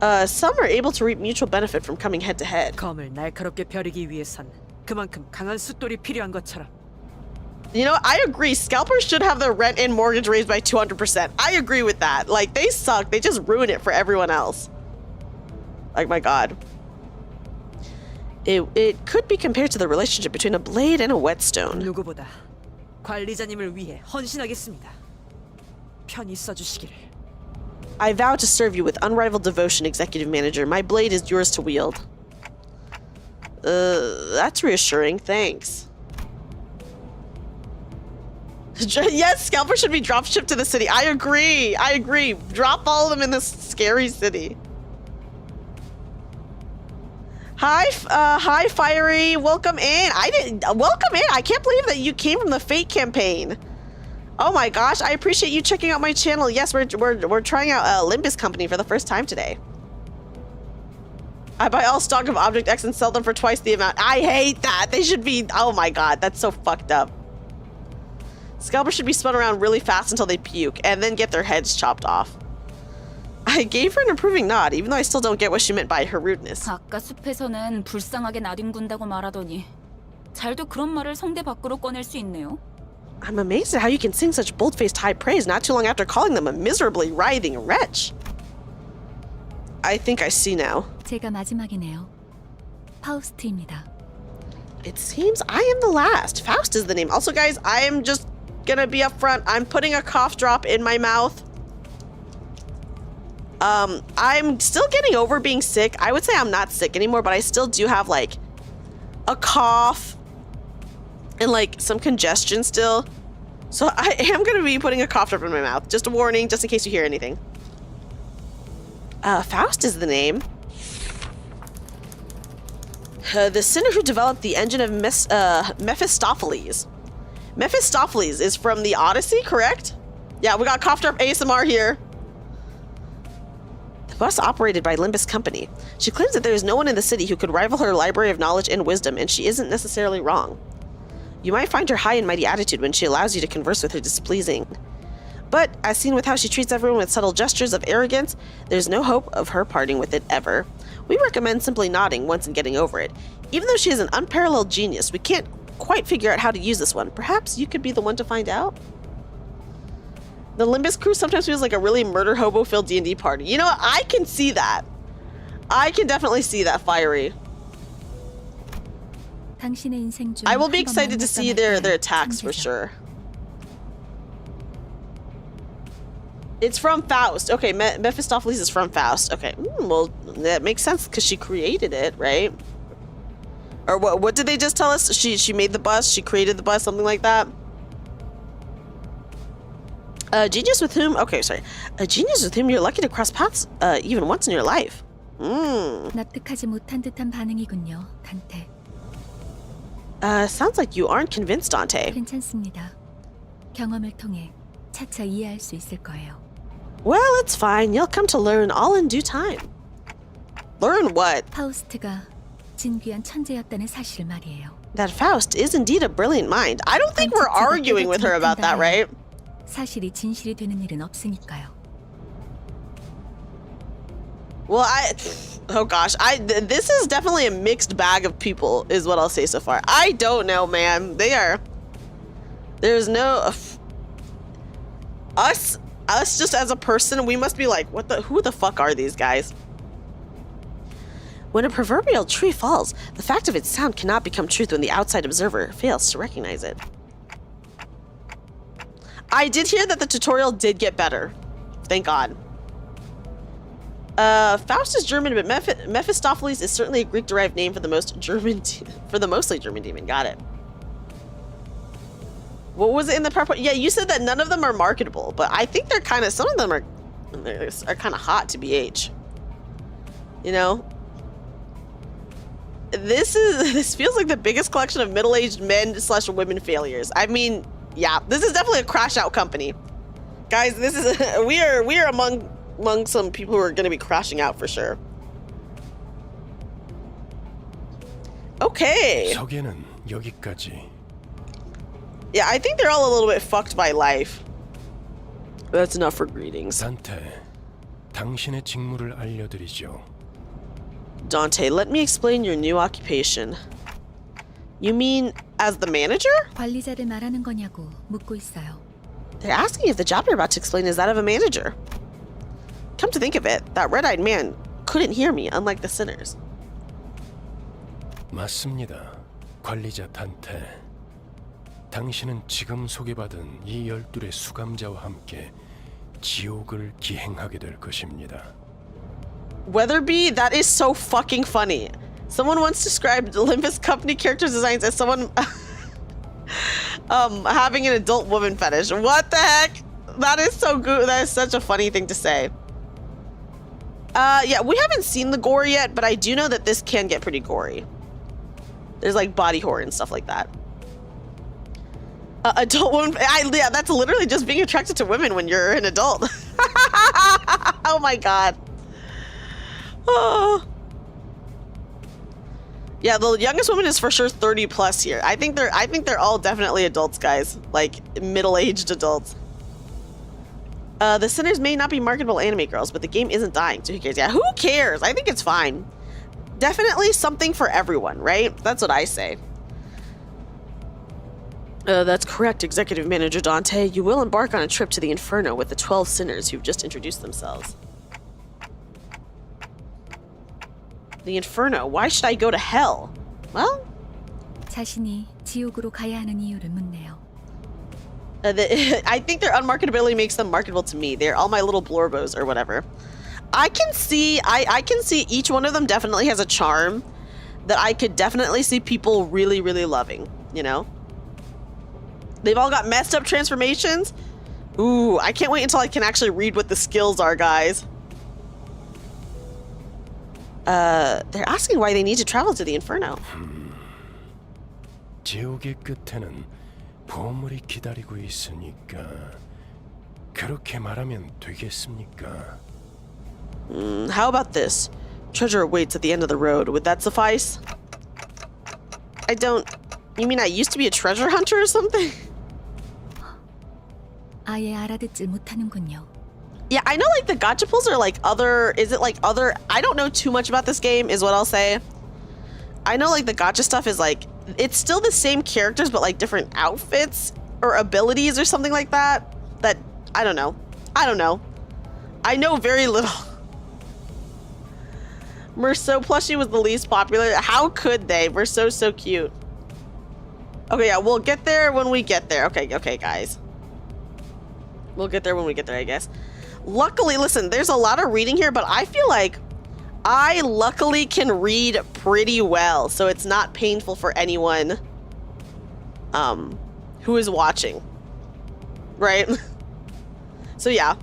[SPEAKER 1] Some are able to reap mutual benefit from coming head to head.
[SPEAKER 2] 검을 날카롭게 벼르기 위해선 그만큼 강한 숫돌이 필요한 것처럼.
[SPEAKER 1] You know, I agree. Scalpers should have their rent and mortgage raised by 200%. I agree with that. Like, they suck. They just ruin it for everyone else. Like, my God. It could be compared to the relationship between a blade and a whetstone.
[SPEAKER 2] 누구보다 관리자님을 위해 헌신하겠습니다. 편히 써주시기를.
[SPEAKER 1] I vow to serve you with unrivaled devotion, Executive Manager. My blade is yours to wield. That's reassuring. Thanks. Yes, scalpers should be drop shipped to the city. I agree. Drop all of them in this scary city. Hi, Fiery. Welcome in. Welcome in. I can't believe that you came from the Fate campaign. Oh my gosh, I appreciate you checking out my channel. Yes, we're trying out Limbus Company for the first time today. I buy all stock of Object X and sell them for twice the amount. I hate that. They should be, oh my God, that's so fucked up. Scalpers should be spun around really fast until they puke and then get their heads chopped off. I gave her an approving nod, even though I still don't get what she meant by her rudeness.
[SPEAKER 4] 아까 숲에서는 불쌍하게 나뒹군다고 말하더니 잘도 그런 말을 성대 밖으로 꺼낼 수 있네요.
[SPEAKER 1] I'm amazed at how you can sing such bold-faced high praise not too long after calling them a miserably writhing wretch. I think I see now.
[SPEAKER 4] 제가 마지막이네요. 파우스트입니다.
[SPEAKER 1] It seems I am the last. Faust is the name. Also, guys, I am just gonna be upfront. I'm putting a cough drop in my mouth. I'm still getting over being sick. I would say I'm not sick anymore, but I still do have like a cough and like some congestion still. So I am gonna be putting a cough drop in my mouth. Just a warning, just in case you hear anything. Faust is the name. The sinner who developed the engine of Mephistopheles. Mephistopheles is from the Odyssey, correct? Yeah, we got cough drop ASMR here. The bus operated by Limbus Company. She claims that there is no one in the city who could rival her library of knowledge and wisdom, and she isn't necessarily wrong. You might find her high and mighty attitude when she allows you to converse with her displeasing. But, as seen with how she treats everyone with subtle gestures of arrogance, there's no hope of her parting with it ever. We recommend simply nodding once and getting over it. Even though she is an unparalleled genius, we can't quite figure out how to use this one. Perhaps you could be the one to find out? The Limbus crew sometimes feels like a really murder hobo-filled D&D party. You know what? I can see that. I can definitely see that, Fiery.
[SPEAKER 4] 당신의 인생 중
[SPEAKER 1] I will be
[SPEAKER 4] 한번
[SPEAKER 1] excited to see their attacks for
[SPEAKER 4] 천재자.
[SPEAKER 1] sure. It's from Faust. Okay, Mephistopheles is from Faust. Okay, well, that makes sense because she created it, right? Or what did they just tell us? She made the bus, she created the bus, something like that. A genius with whom you're lucky to cross paths even once in your life.
[SPEAKER 4] 납득하지 못한 듯한 반응이군요, 단테.
[SPEAKER 1] Sounds like you aren't convinced, Dante.
[SPEAKER 4] 괜찮습니다. 경험을 통해 차차 이해할 수 있을 거예요.
[SPEAKER 1] Well, it's fine. You'll come to learn all in due time. Learn what?
[SPEAKER 4] 파우스트가 진귀한 천재였다는 사실 말이에요.
[SPEAKER 1] That Faust is indeed a brilliant mind. I don't think we're arguing with her about that, right?
[SPEAKER 4] 사실이 진실이 되는 일은 없으니까요.
[SPEAKER 1] Well, oh gosh, this is definitely a mixed bag of people, is what I'll say so far. I don't know, man. There's no us just as a person, we must be like, who the fuck are these guys? When a proverbial tree falls, the fact of its sound cannot become truth when the outside observer fails to recognize it. I did hear that the tutorial did get better. Thank God. Faust is German, but Mephistopheles is certainly a Greek-derived name for the mostly German demon. Got it. What was it in the PowerPoint? Yeah, you said that none of them are marketable, but I think some of them are kind of hot to BH. You know? This feels like the biggest collection of middle-aged men/women failures. I mean, yeah, this is definitely a crash out company. Guys, this is we are among some people who are going to be crashing out for sure. Okay.
[SPEAKER 5] 소개는 여기까지.
[SPEAKER 1] Yeah, I think they're all a little bit fucked by life. That's enough for greetings.
[SPEAKER 5] 단테, 당신의 직무를 알려드리죠.
[SPEAKER 1] Dante, let me explain your new occupation. You mean as the manager?
[SPEAKER 4] 관리자를 말하는 거냐고 묻고 있어요.
[SPEAKER 1] They're asking if the job you're about to explain is that of a manager. Come to think of it, that red-eyed man couldn't hear me, unlike the sinners.
[SPEAKER 5] 맞습니다. 관리자 단테. 당신은 지금 소개받은 이 12의 수감자와 함께 지옥을 기행하게 될 것입니다.
[SPEAKER 1] Weatherby, that is so fucking funny. Someone once described Limbus Company character designs as someone having an adult woman fetish. What the heck? That is so good. That is such a funny thing to say. Yeah, we haven't seen the gore yet, but I do know that this can get pretty gory. There's like body horror and stuff like that. Adult woman, yeah, that's literally just being attracted to women when you're an adult. Oh my god. Oh. Yeah, the youngest woman is for sure 30 plus here. I think they're all definitely adults, guys. Like middle-aged adults. The sinners may not be marketable anime girls, but the game isn't dying, so who cares? Yeah, who cares? I think it's fine. Definitely something for everyone, right? That's what I say. That's correct, Executive Manager Dante. You will embark on a trip to the Inferno with the 12 sinners who've just introduced themselves. The Inferno. Why should I go to hell? Well,
[SPEAKER 4] 자신이 지옥으로 가야 하는 이유를 묻네요.
[SPEAKER 1] I think their unmarketability makes them marketable to me. They're all my little blorbos or whatever. I can see each one of them definitely has a charm that I could definitely see people really, really loving, you know? They've all got messed up transformations. Ooh, I can't wait until I can actually read what the skills are, guys. They're asking why they need to travel to the Inferno.
[SPEAKER 5] 지옥의 끝에는 보물이 기다리고 있으니까 그렇게 말하면 되겠습니까?
[SPEAKER 1] How about this? Treasure awaits at the end of the road. Would that suffice? I don't... You mean I used to be a treasure hunter or something?
[SPEAKER 4] 아예 알아듣질 못하는군요.
[SPEAKER 1] Yeah, I know like the gacha pulls are like other... Is it like other... I don't know too much about this game is what I'll say. I know like the gacha stuff is like... It's still the same characters but like different outfits or abilities or something like that. That... I don't know. I don't know. I know very little. Merceau plushie was the least popular. How could they? Merceau's so cute. Okay, yeah, we'll get there when we get there. Okay, guys. We'll get there when we get there, I guess. Luckily, listen, there's a lot of reading here, but I feel like I luckily can read pretty well, so it's not painful for anyone who is watching. Right? So yeah.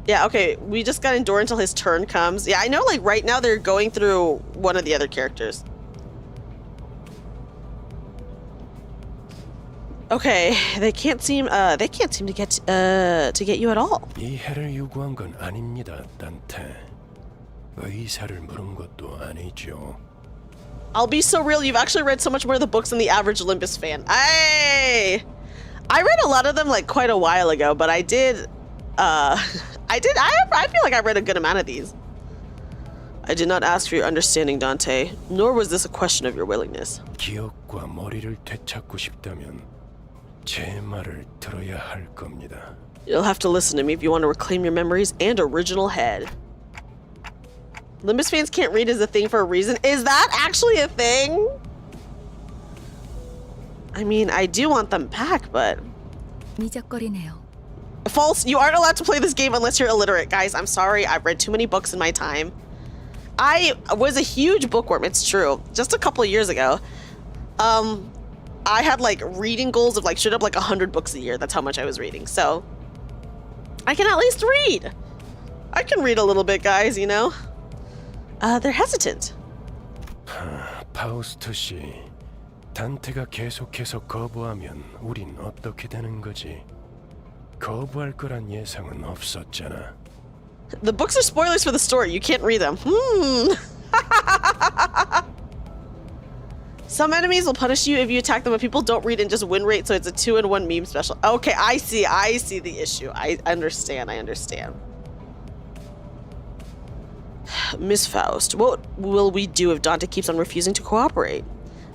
[SPEAKER 1] Yeah, okay, we just gotta endure until his turn comes. Yeah, I know like right now they're going through one of the other characters. Okay, they can't seem to get you at all.
[SPEAKER 5] 이해를 요구한 건 아닙니다, 단테. 의사를 물은 것도 아니죠.
[SPEAKER 1] I'll be so real, you've actually read so much more of the books than the average Limbus fan. I read a lot of them like quite a while ago, but I did I feel like I read a good amount of these. I did not ask for your understanding, Dante, nor was this a question of your willingness.
[SPEAKER 5] 기억과 머리를 되찾고 싶다면 제 말을 들어야 할 겁니다.
[SPEAKER 1] You'll have to listen to me if you want to reclaim your memories and original head. Limbus fans can't read is a thing for a reason. Is that actually a thing? I mean, I do want them back, but...
[SPEAKER 4] 미적거리네요.
[SPEAKER 1] False. You aren't allowed to play this game unless you're illiterate, guys. I'm sorry. I've read too many books in my time. I was a huge bookworm. It's true. Just a couple of years ago, I had like reading goals of like straight up like 100 books a year. That's how much I was reading. So I can at least read. I can read a little bit, guys, you know? They're hesitant.
[SPEAKER 5] 파우스트 씨, 단테가 계속해서 거부하면 우린 어떻게 되는 거지? 거부할 거란 예상은 없었잖아.
[SPEAKER 1] The books are spoilers for the story. You can't read them. Some enemies will punish you if you attack them, but people don't read and just win rate, so it's a 2-in-1 meme special. Okay, I see the issue. I understand. Miss Faust, what will we do if Dante keeps on refusing to cooperate?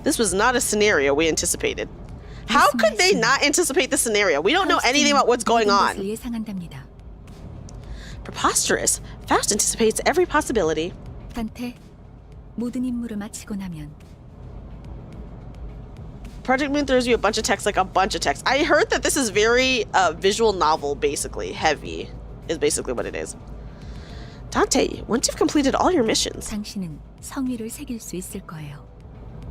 [SPEAKER 1] This was not a scenario we anticipated. How could they not anticipate the scenario? We don't know anything about what's going on.
[SPEAKER 4] 예상한답니다.
[SPEAKER 1] Preposterous. Faust anticipates every possibility.
[SPEAKER 4] 단테, 모든 임무를 마치고 나면
[SPEAKER 1] Project Moon throws you a bunch of text, like a bunch of text. I heard that this is very visual novel, basically. Heavy is basically what it is. Dante, once you've completed all your missions,
[SPEAKER 4] 당신은 성위를 새길 수 있을 거예요.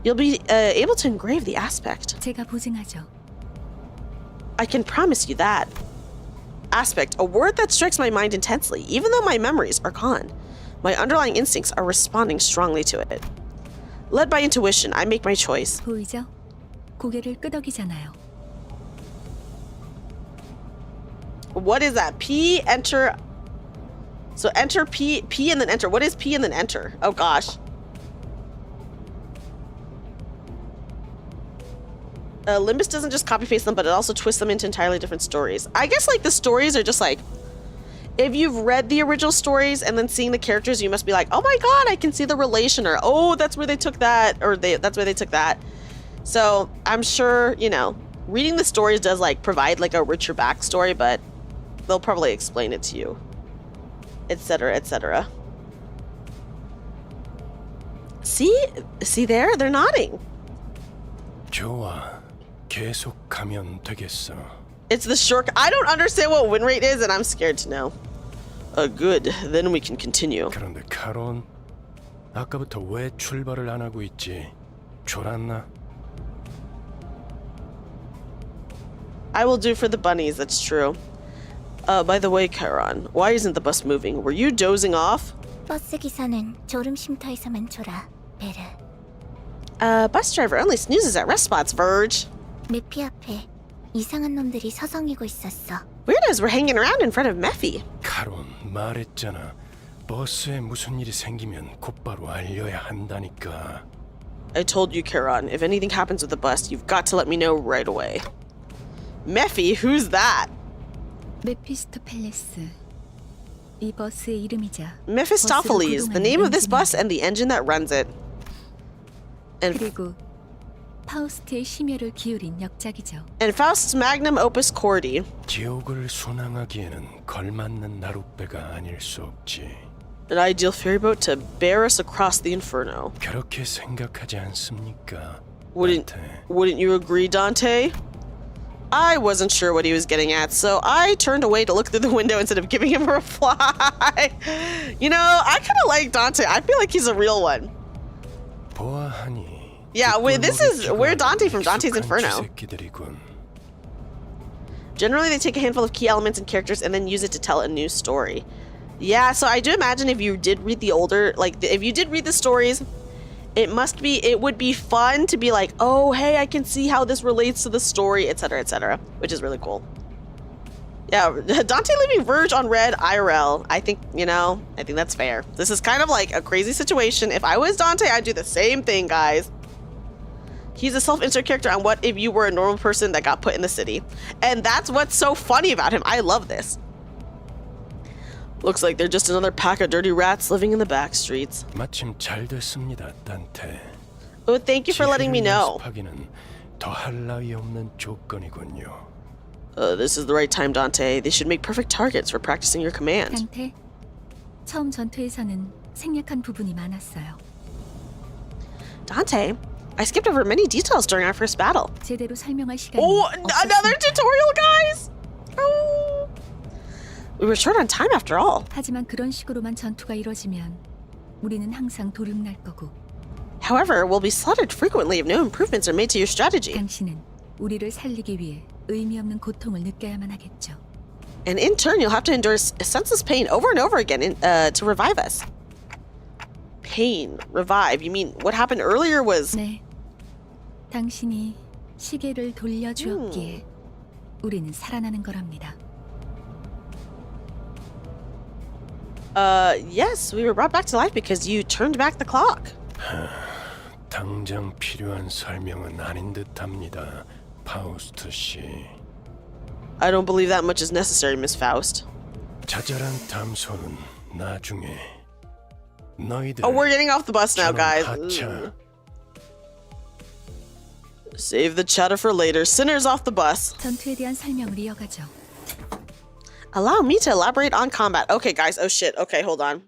[SPEAKER 1] you'll be able to engrave the aspect.
[SPEAKER 4] 제가 보증하죠.
[SPEAKER 1] I can promise you that. Aspect, a word that strikes my mind intensely, even though my memories are gone. My underlying instincts are responding strongly to it. Led by intuition, I make my choice.
[SPEAKER 4] 보이죠? 고개를 끄덕이잖아요.
[SPEAKER 1] What is that? P, enter. So enter P, and then enter. What is P and then enter? Oh gosh. Limbus doesn't just copy paste them, but it also twists them into entirely different stories. I guess like the stories are just like, if you've read the original stories and then seeing the characters, you must be like, oh my god, I can see the relation, or oh, that's where they took that, or that's where they took that. So I'm sure, you know, reading the stories does like provide like a richer backstory, but they'll probably explain it to you, etc., etc. See there? They're nodding.
[SPEAKER 5] 좋아. 계속 가면 되겠어.
[SPEAKER 1] It's the short. I don't understand what win rate is, and I'm scared to know. Good. Then we can continue.
[SPEAKER 5] 그런데 카론, 아까부터 왜 출발을 안 하고 있지? 졸았나?
[SPEAKER 1] I will do for the bunnies. That's true. By the way, Charon, why isn't the bus moving? Were you dozing off?
[SPEAKER 7] 버스 기사는 졸음 쉼터에서만 졸아. 베르.
[SPEAKER 1] Bus driver only snoozes at rest spots, Verge.
[SPEAKER 7] 메피 앞에 이상한 놈들이 서성이고 있었어.
[SPEAKER 1] Weirdos were hanging around in front of Mephi.
[SPEAKER 5] 카론, 말했잖아. 버스에 무슨 일이 생기면 곧바로 알려야 한다니까.
[SPEAKER 1] I told you, Charon, if anything happens with the bus, you've got to let me know right away. Mephi? Who's that?
[SPEAKER 4] 메피스토펠레스. 이 버스의 이름이자
[SPEAKER 1] Mephistopheles, the name of this bus and the engine that runs it. And
[SPEAKER 4] 그리고 파우스트의 심혈을 기울인 역작이죠.
[SPEAKER 1] Faust's magnum opus chordy.
[SPEAKER 5] 지옥을 순항하기에는 걸맞는 나룻배가 아닐 수 없지.
[SPEAKER 1] An ideal ferryboat to bear us across the inferno.
[SPEAKER 5] 그렇게 생각하지 않습니까?
[SPEAKER 1] Wouldn't you agree, Dante? I wasn't sure what he was getting at, so I turned away to look through the window instead of giving him a reply. You know, I kind of like Dante. I feel like he's a real one.
[SPEAKER 5] 보아하니.
[SPEAKER 1] Yeah, we're Dante from Dante's Inferno. Generally, they take a handful of key elements and characters and then use it to tell a new story. Yeah, so I do imagine if you did read the older, if you did read the stories, it would be fun to be like, oh, hey, I can see how this relates to the story, etc., which is really cool. Yeah, Dante leaving Verge on red IRL. I think that's fair. This is kind of like a crazy situation. If I was Dante, I'd do the same thing, guys. He's a self-insert character on what if you were a normal person that got put in the city. And that's what's so funny about him. I love this. Looks like they're just another pack of dirty rats living in the back streets.
[SPEAKER 5] 마침 잘 됐습니다, 단테.
[SPEAKER 1] Oh, thank you for letting me know.
[SPEAKER 5] 더할 나위 없는 조건이군요.
[SPEAKER 1] This is the right time, Dante. They should make perfect targets for practicing your command.
[SPEAKER 4] 단테, 처음 전투에서는 생략한 부분이 많았어요.
[SPEAKER 1] Dante, I skipped over many details during our first battle.
[SPEAKER 4] 제대로 설명할 시간이
[SPEAKER 1] Another tutorial, guys! Oh. We were short on time after all.
[SPEAKER 4] 하지만 그런 식으로만 전투가 이뤄지면 우리는 항상 도륙날 거고.
[SPEAKER 1] However, we'll be slaughtered frequently if no improvements are made to your strategy.
[SPEAKER 4] 당신은 우리를 살리기 위해 의미 없는 고통을 느껴야만 하겠죠.
[SPEAKER 1] And in turn, you'll have to endure senseless pain over and over again to revive us. Pain, revive. You mean what happened earlier was...
[SPEAKER 4] 네. 당신이 시계를 돌려주었기에 우리는 살아나는 거랍니다.
[SPEAKER 1] Yes, we were brought back to life because you turned back the clock.
[SPEAKER 5] 당장 필요한 설명은 아닌 듯합니다, 파우스트 씨.
[SPEAKER 1] I don't believe that much is necessary, Miss Faust.
[SPEAKER 5] 자잘한 담소는 나중에. 너희들.
[SPEAKER 1] Oh, we're getting off the bus now, guys. Save the chatter for later. Sinners off the bus.
[SPEAKER 4] 전투에 대한 설명을 이어가죠.
[SPEAKER 1] Allow me to elaborate on combat. Okay, guys. Oh, shit. Okay, hold on.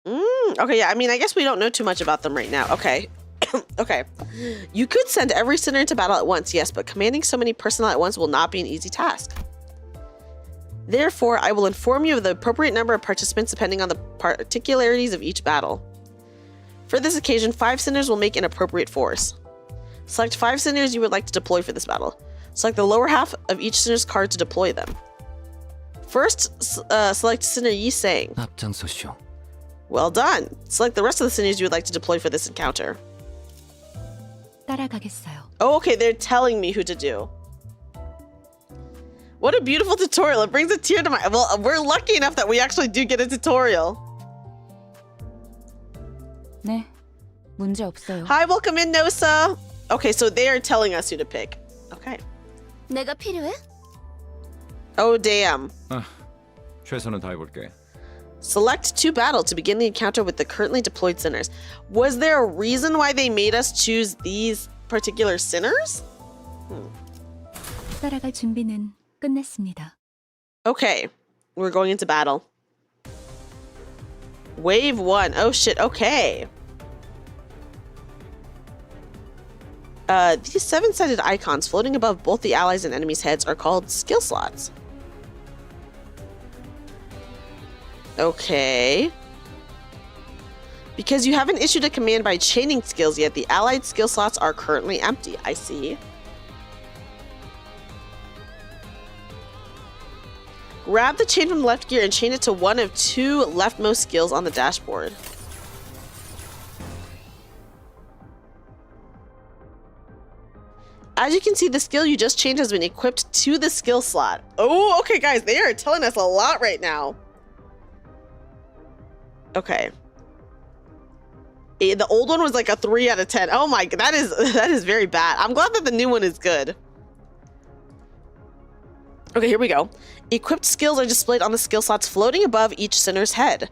[SPEAKER 1] Okay, yeah. I mean, I guess we don't know too much about them right now. Okay. Okay. You could send every sinner into battle at once, yes, but commanding so many personnel at once will not be an easy task. Therefore, I will inform you of the appropriate number of participants depending on the particularities of each battle. For this occasion, 5 sinners will make an appropriate force. Select 5 sinners you would like to deploy for this battle. Select the lower half of each sinner's card to deploy them. First, select sinner Yi Sang.
[SPEAKER 9] 앞장서시오.
[SPEAKER 1] Well done. Select the rest of the sinners you would like to deploy for this encounter.
[SPEAKER 4] 따라가겠어요.
[SPEAKER 1] Oh, okay, they're telling me who to do. What a beautiful tutorial. It brings a tear to my... Well, we're lucky enough that we actually do get a tutorial.
[SPEAKER 4] 네, 문제 없어요.
[SPEAKER 1] Hi, welcome in, Nosa. Okay, so they are telling us who to pick. Okay.
[SPEAKER 8] 내가 필요해?
[SPEAKER 1] Oh, damn.
[SPEAKER 6] 최선을 다해볼게.
[SPEAKER 1] Select 2 battle to begin the encounter with the currently deployed sinners. Was there a reason why they made us choose these particular sinners?
[SPEAKER 4] 따라갈 준비는 끝났습니다.
[SPEAKER 1] Okay, we're going into battle. Wave 1. Oh shit, okay. These 7-sided icons floating above both the allies' and enemies' heads are called skill slots. Okay. Because you haven't issued a command by chaining skills yet, the allied skill slots are currently empty. I see. Grab the chain from the left gear and chain it to one of 2 leftmost skills on the dashboard. As you can see, the skill you just chained has been equipped to the skill slot. Oh, okay, guys, they are telling us a lot right now. Okay. The old one was like a 3 out of 10. Oh my, that is very bad. I'm glad that the new one is good. Okay, here we go. Equipped skills are displayed on the skill slots floating above each sinner's head.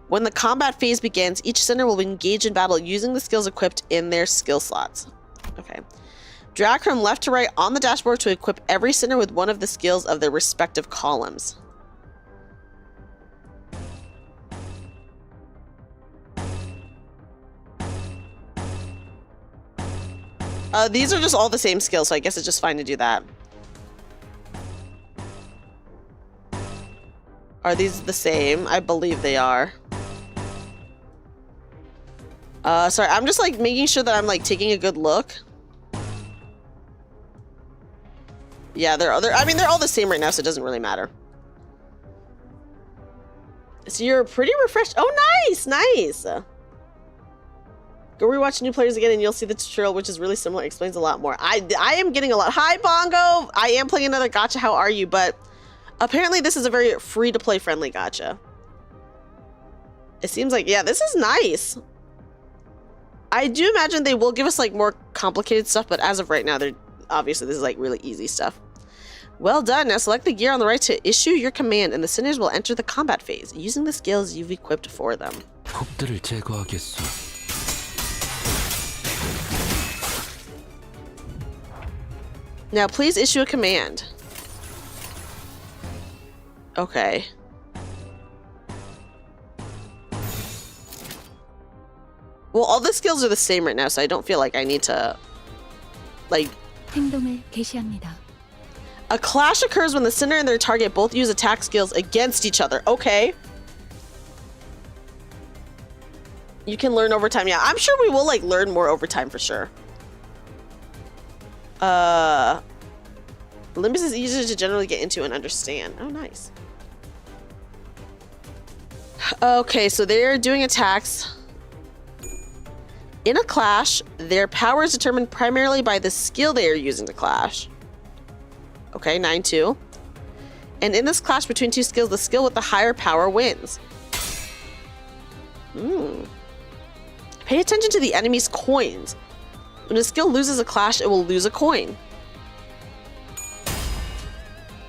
[SPEAKER 1] When the combat phase begins, each sinner will engage in battle using the skills equipped in their skill slots. Okay. Drag from left to right on the dashboard to equip every sinner with one of the skills of their respective columns. These are just all the same skills, so I guess it's just fine to do that. Are these the same? I believe they are. Sorry, I'm just like making sure that I'm like taking a good look. Yeah, they're all the same right now, so it doesn't really matter. So you're pretty refreshed. Oh, nice, nice. Go rewatch New Players again and you'll see the tutorial, which is really similar. It explains a lot more. I am getting a lot. Hi, Bongo. I am playing another gacha. How are you? But apparently this is a very free-to-play friendly gacha. It seems like, yeah, this is nice. I do imagine they will give us like more complicated stuff, but as of right now, they're obviously this is like really easy stuff. Well done. Now select the gear on the right to issue your command, and the sinners will enter the combat phase using the skills you've equipped for them. Now please issue a command. Okay. Well, all the skills are the same right now, so I don't feel like I need to, like...
[SPEAKER 4] 행동을 개시합니다.
[SPEAKER 1] A clash occurs when the sinner and their target both use attack skills against each other. Okay. You can learn over time. Yeah, I'm sure we will, like, learn more over time for sure. Limbus is easier to generally get into and understand. Oh, nice. Okay, so they're doing attacks. In a clash, their power is determined primarily by the skill they are using to clash. Okay, 9-2. And in this clash between 2 skills, the skill with the higher power wins. Pay attention to the enemy's coins. When a skill loses a clash, it will lose a coin.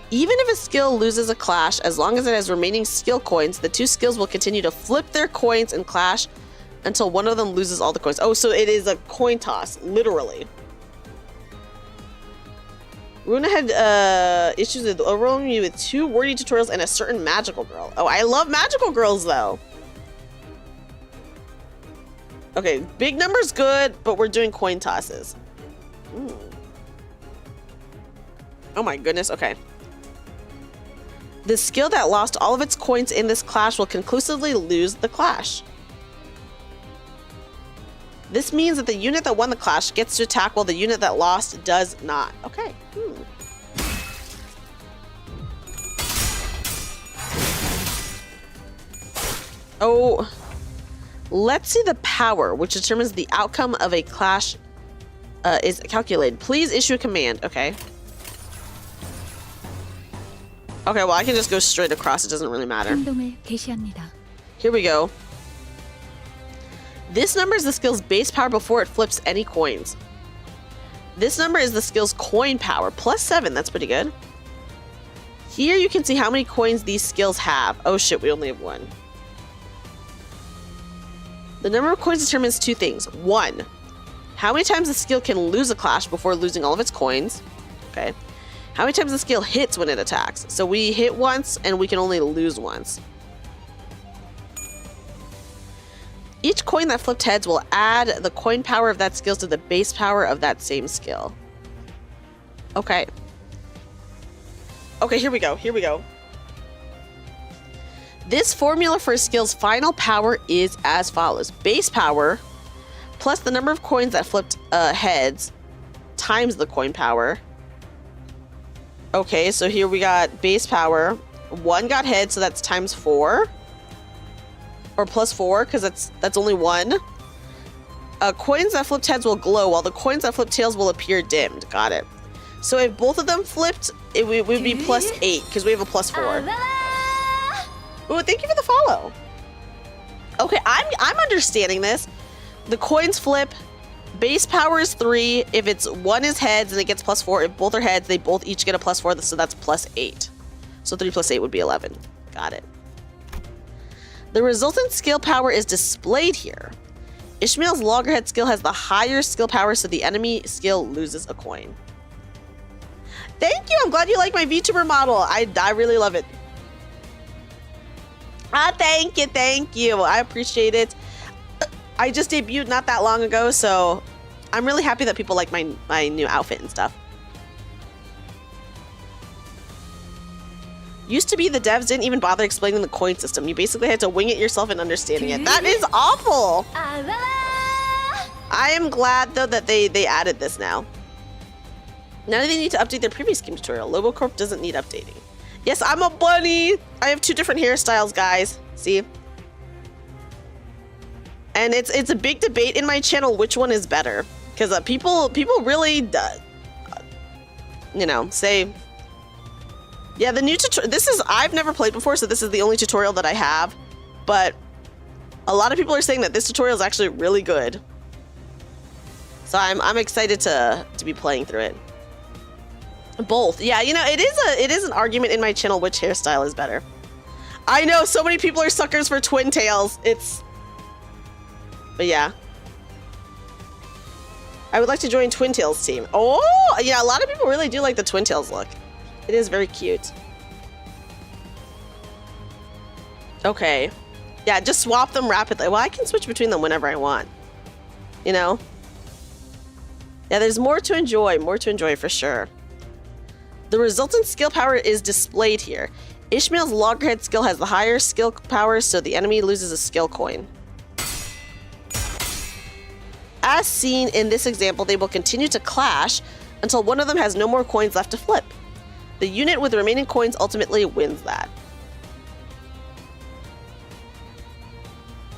[SPEAKER 1] Even if a skill loses a clash, as long as it has remaining skill coins, the 2 skills will continue to flip their coins and clash until one of them loses all the coins. Oh, so it is a coin toss, literally. Runa had issues with overwhelming me with 2 wordy tutorials and a certain magical girl. Oh, I love magical girls, though. Okay, big number's good, but we're doing coin tosses. Oh my goodness, okay. The skill that lost all of its coins in this clash will conclusively lose the clash. This means that the unit that won the clash gets to attack while the unit that lost does not. Okay. Oh, let's see the power, which determines the outcome of a clash is calculated. Please issue a command. Okay. Okay, well, I can just go straight across. It doesn't really matter.
[SPEAKER 4] 행동을 개시합니다.
[SPEAKER 1] Here we go. This number is the skill's base power before it flips any coins. This number is the skill's coin power, +7. That's pretty good. Here you can see how many coins these skills have. Oh shit, we only have 1. The number of coins determines 2 things. 1, how many times the skill can lose a clash before losing all of its coins. Okay. How many times the skill hits when it attacks. So we hit once and we can only lose once. Each coin that flipped heads will add the coin power of that skill to the base power of that same skill. Okay. Okay, here we go. Here we go. This formula for a skill's final power is as follows. Base power plus the number of coins that flipped heads times the coin power. Okay, so here we got base power. 1 got heads, so that's times 4. Or plus 4, because that's only 1. Coins that flipped heads will glow, while the coins that flipped tails will appear dimmed. Got it. So if both of them flipped, it would be plus 8, because we have a plus 4. Ooh, thank you for the follow. Okay, I'm understanding this. The coins flip. Base power is 3. If it's 1 is heads and it gets plus 4. If both are heads, they both each get a plus 4. So that's plus 8. So 3 plus 8 would be 11. Got it. The resultant skill power is displayed here. Ishmael's loggerhead skill has the higher skill power, so the enemy skill loses a coin. Thank you. I'm glad you like my VTuber model. I really love it. Thank you. Thank you. I appreciate it. I just debuted not that long ago, so I'm really happy that people like my new outfit and stuff. Used to be the devs didn't even bother explaining the coin system. You basically had to wing it yourself and understanding it. That is awful. I am glad though that they added this now. Now they need to update their previous game tutorial. Lobocorp doesn't need updating. Yes, I'm a bunny. I have 2 different hairstyles, guys. See? And it's a big debate in my channel which one is better, because people really you know, say, yeah, the new tutorial. This is, I've never played before, so this is the only tutorial that I have, but a lot of people are saying that this tutorial is actually really good. So I'm excited to be playing through it. Both, yeah, you know, it is an argument in my channel which hairstyle is better. I know so many people are suckers for twin tails. But yeah. I would like to join Twin Tails team. Oh, yeah, a lot of people really do like the Twin Tails look. It is very cute. Okay. Yeah, just swap them rapidly. Well, I can switch between them whenever I want. You know? Yeah, there's more to enjoy for sure. The resultant skill power is displayed here. Ishmael's loggerhead skill has the higher skill power, so the enemy loses a skill coin. As seen in this example, they will continue to clash until one of them has no more coins left to flip. The unit with the remaining coins ultimately wins that.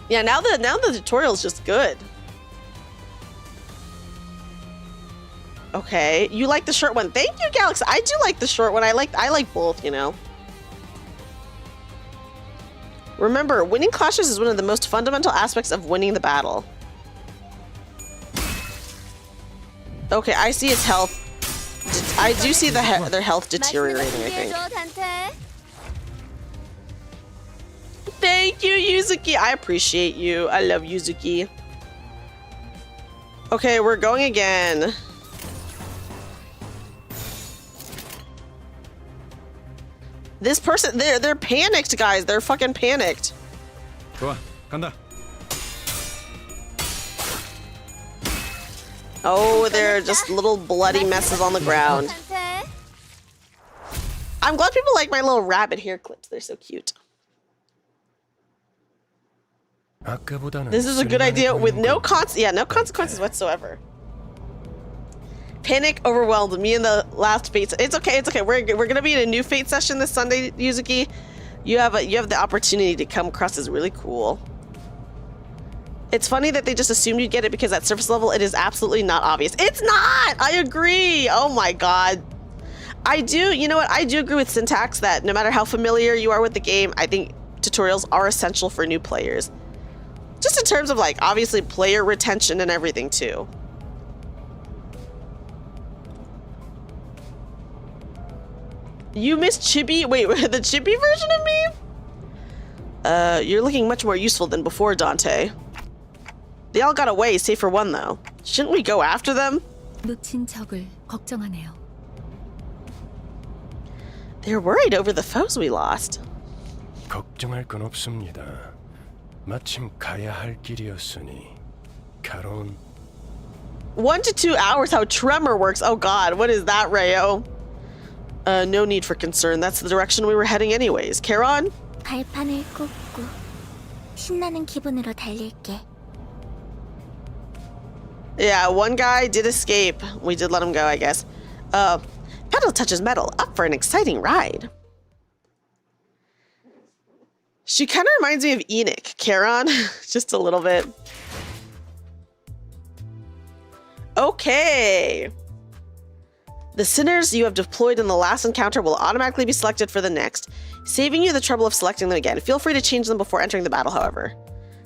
[SPEAKER 1] Yeah, now the tutorial is just good. Okay, you like the short one. Thank you, Galaxy. I do like the short one. I like both, you know. Remember, winning clashes is one of the most fundamental aspects of winning the battle. Okay, I see its health. I do see their health deteriorating, I think. Thank you, Yuzuki. I appreciate you. I love Yuzuki. Okay, we're going again. This person, they're panicked, guys. They're fucking panicked.
[SPEAKER 6] 좋아, 간다.
[SPEAKER 1] Oh, they're just little bloody messes on the ground. I'm glad people like my little rabbit hair clips. They're so cute. This is a good idea with no consequences whatsoever. Panic overwhelmed me in the last fate. It's okay. It's okay. We're gonna be in a new fate session this Sunday, Yuzuki. You have the opportunity to come across as really cool. It's funny that they just assumed you'd get it because at surface level, it is absolutely not obvious. It's not! I agree! Oh my god. You know what? I do agree with Syntax that no matter how familiar you are with the game, I think tutorials are essential for new players. Just in terms of, like, obviously player retention and everything, too. You miss Chibi? Wait, the Chibi version of me? You're looking much more useful than before, Dante. They all got away, save for one, though. Shouldn't we go after them?
[SPEAKER 4] 놓친 적을 걱정하네요.
[SPEAKER 1] They're worried over the foes we lost.
[SPEAKER 5] 걱정할 건 없습니다. 마침 가야 할 길이었으니 가론
[SPEAKER 1] 1 to 2 hours, how tremor works. Oh god, what is that, Rayo? No need for concern. That's the direction we were heading anyways. Charon?
[SPEAKER 7] 발판을 꽂고 신나는 기분으로 달릴게.
[SPEAKER 1] Yeah, one guy did escape. We did let him go, I guess. Pedal touches metal. Up for an exciting ride. She kind of reminds me of Enoch, Charon. Just a little bit. Okay. The sinners you have deployed in the last encounter will automatically be selected for the next, saving you the trouble of selecting them again. Feel free to change them before entering the battle, however.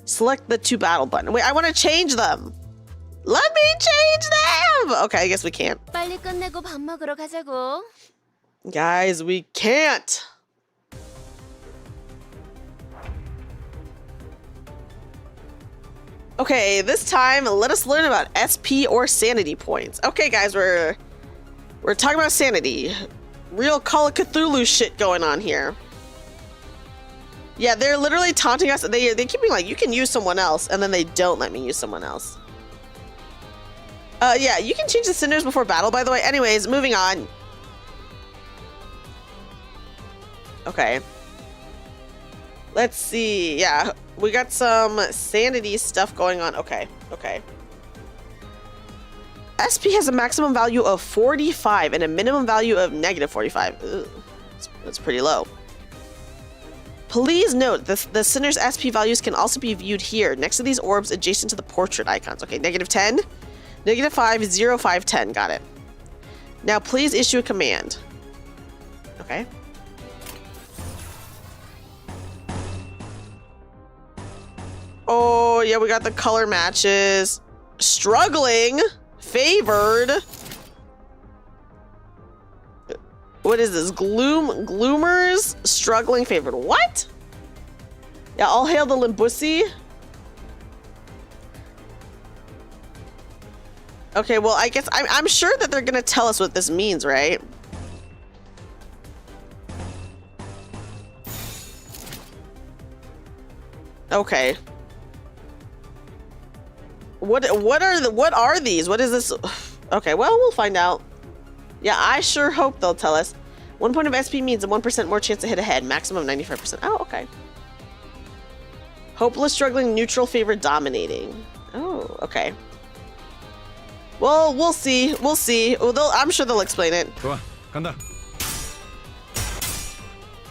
[SPEAKER 1] Select the to battle button. Wait, I want to change them. Let me change them! Okay, I guess we can't.
[SPEAKER 8] 빨리 끝내고 밥 먹으러 가자고.
[SPEAKER 1] Guys, we can't. Okay, this time, let us learn about SP or sanity points. Okay, guys, we're talking about sanity. Real Call of Cthulhu shit going on here. Yeah, they're literally taunting us. They keep being like, you can use someone else, and then they don't let me use someone else. Yeah, you can change the sinners before battle, by the way. Anyways, moving on. Okay. Let's see. Yeah, we got some sanity stuff going on. Okay, okay. SP has a maximum value of 45 and a minimum value of negative 45. Ugh, that's pretty low. Please note the sinner's SP values can also be viewed here, next to these orbs adjacent to the portrait icons. Okay, negative 10. Negative 5, 0, 5, 10. Got it. Now, please issue a command. Okay. Oh, yeah, we got the color matches. Struggling. Favored. What is this? Gloomers? Struggling. Favored. What? Yeah, all hail the Limbusi. Okay, well, I guess I'm sure that they're gonna tell us what this means, right? Okay. What are these? What is this? Okay, well, we'll find out. Yeah, I sure hope they'll tell us. 1 point of SP means a 1% more chance to hit a head, maximum 95%. Oh, okay. Hopeless, struggling, neutral, favored, dominating. Oh, okay. Well, we'll see. We'll see. Well, I'm sure they'll explain it.
[SPEAKER 6] 좋아, 간다.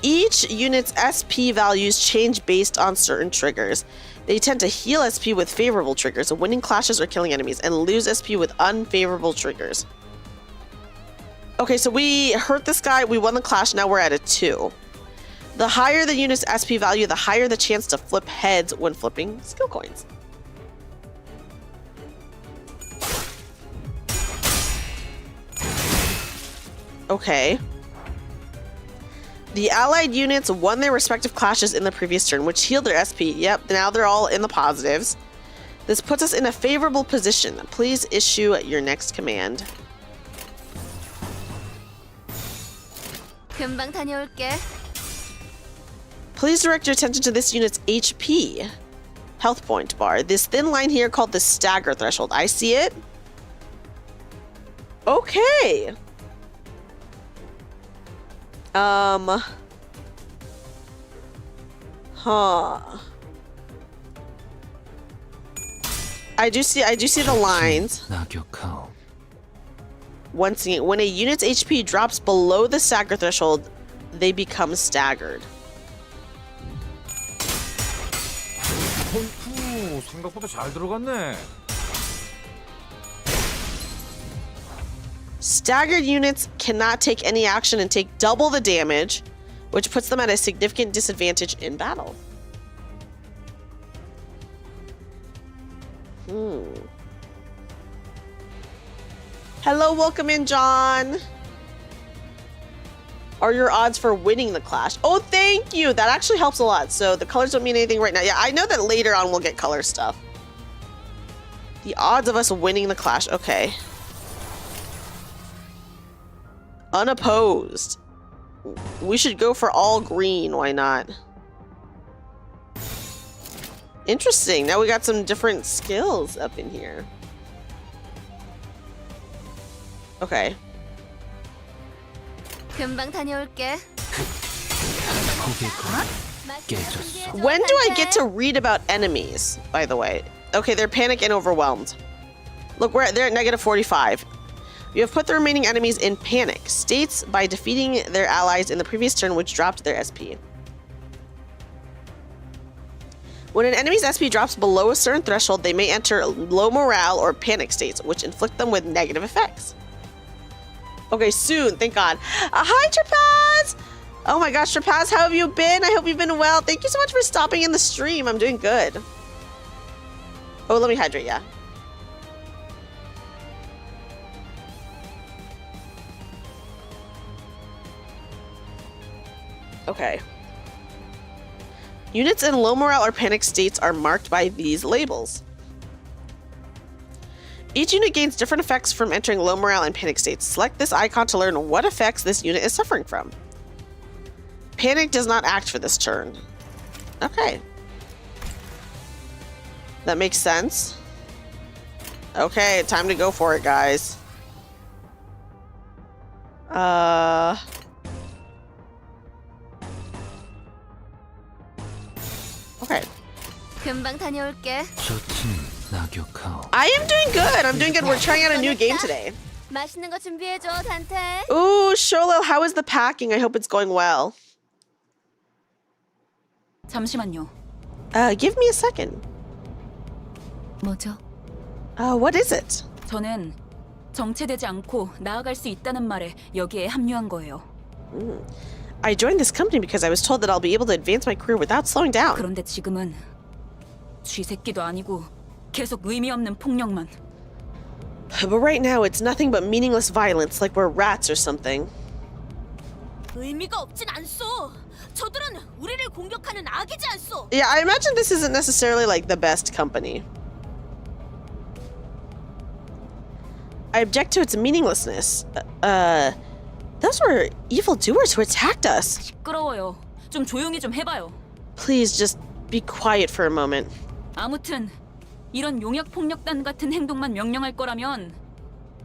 [SPEAKER 1] Each unit's SP values change based on certain triggers. They tend to heal SP with favorable triggers, winning clashes or killing enemies, and lose SP with unfavorable triggers. Okay, so we hurt this guy, we won the clash, now we're at a 2. The higher the unit's SP value, the higher the chance to flip heads when flipping skill coins. Okay. The allied units won their respective clashes in the previous turn, which healed their SP. Yep, now they're all in the positives. This puts us in a favorable position. Please issue your next command.
[SPEAKER 8] 금방 다녀올게.
[SPEAKER 1] Please direct your attention to this unit's HP. Health point bar. This thin line here called the stagger threshold. I see it. Okay. I do see the lines. Once again, when a unit's HP drops below the stagger threshold, they become staggered.
[SPEAKER 6] 생각보다 잘 들어갔네.
[SPEAKER 1] Staggered units cannot take any action and take double the damage, which puts them at a significant disadvantage in battle. Hello, welcome in, John. Are your odds for winning the clash? Oh, thank you. That actually helps a lot. So the colors don't mean anything right now. Yeah, I know that later on we'll get color stuff. The odds of us winning the clash. Okay. Unopposed. We should go for all green. Why not? Interesting. Now we got some different skills up in here. Okay.
[SPEAKER 8] 금방 다녀올게.
[SPEAKER 1] When do I get to read about enemies, by the way? Okay, they're panicked and overwhelmed. Look, they're at -45. You have put the remaining enemies in panic states by defeating their allies in the previous turn, which dropped their SP. When an enemy's SP drops below a certain threshold, they may enter low morale or panic states, which inflict them with negative effects. Okay, soon, thank God. Hi, Trapaz! Oh my gosh, Trapaz, how have you been? I hope you've been well. Thank you so much for stopping in the stream. I'm doing good. Oh, let me hydrate, yeah. Okay. Units in low morale or panic states are marked by these labels. Each unit gains different effects from entering low morale and panic states. Select this icon to learn what effects this unit is suffering from. Panic does not act for this turn. Okay. That makes sense. Okay, time to go for it, guys. Okay.
[SPEAKER 8] 금방 다녀올게.
[SPEAKER 1] I am doing good. I'm doing good. We're trying out a new game today.
[SPEAKER 8] 맛있는 거 준비해줘, 단테.
[SPEAKER 1] Ooh, Sholil, how is the packing? I hope it's going well.
[SPEAKER 4] 잠시만요.
[SPEAKER 1] Give me a second.
[SPEAKER 4] 뭐죠?
[SPEAKER 1] What is it?
[SPEAKER 4] 저는 정체되지 않고 나아갈 수 있다는 말에 여기에 합류한 거예요.
[SPEAKER 1] I joined this company because I was told that I'll be able to advance my career without slowing down.
[SPEAKER 4] 그런데 지금은 쥐새끼도 아니고 계속 의미 없는 폭력만.
[SPEAKER 1] But right now, it's nothing but meaningless violence, like we're rats or something.
[SPEAKER 8] 의미가 없진 않소. 저들은 우리를 공격하는 악이지 않소.
[SPEAKER 1] Yeah, I imagine this isn't necessarily like the best company. I object to its meaninglessness. Those were evildoers who attacked us.
[SPEAKER 4] 시끄러워요. 좀 조용히 좀 해봐요.
[SPEAKER 1] Please just be quiet for a moment.
[SPEAKER 4] 아무튼 이런 용역 폭력단 같은 행동만 명령할 거라면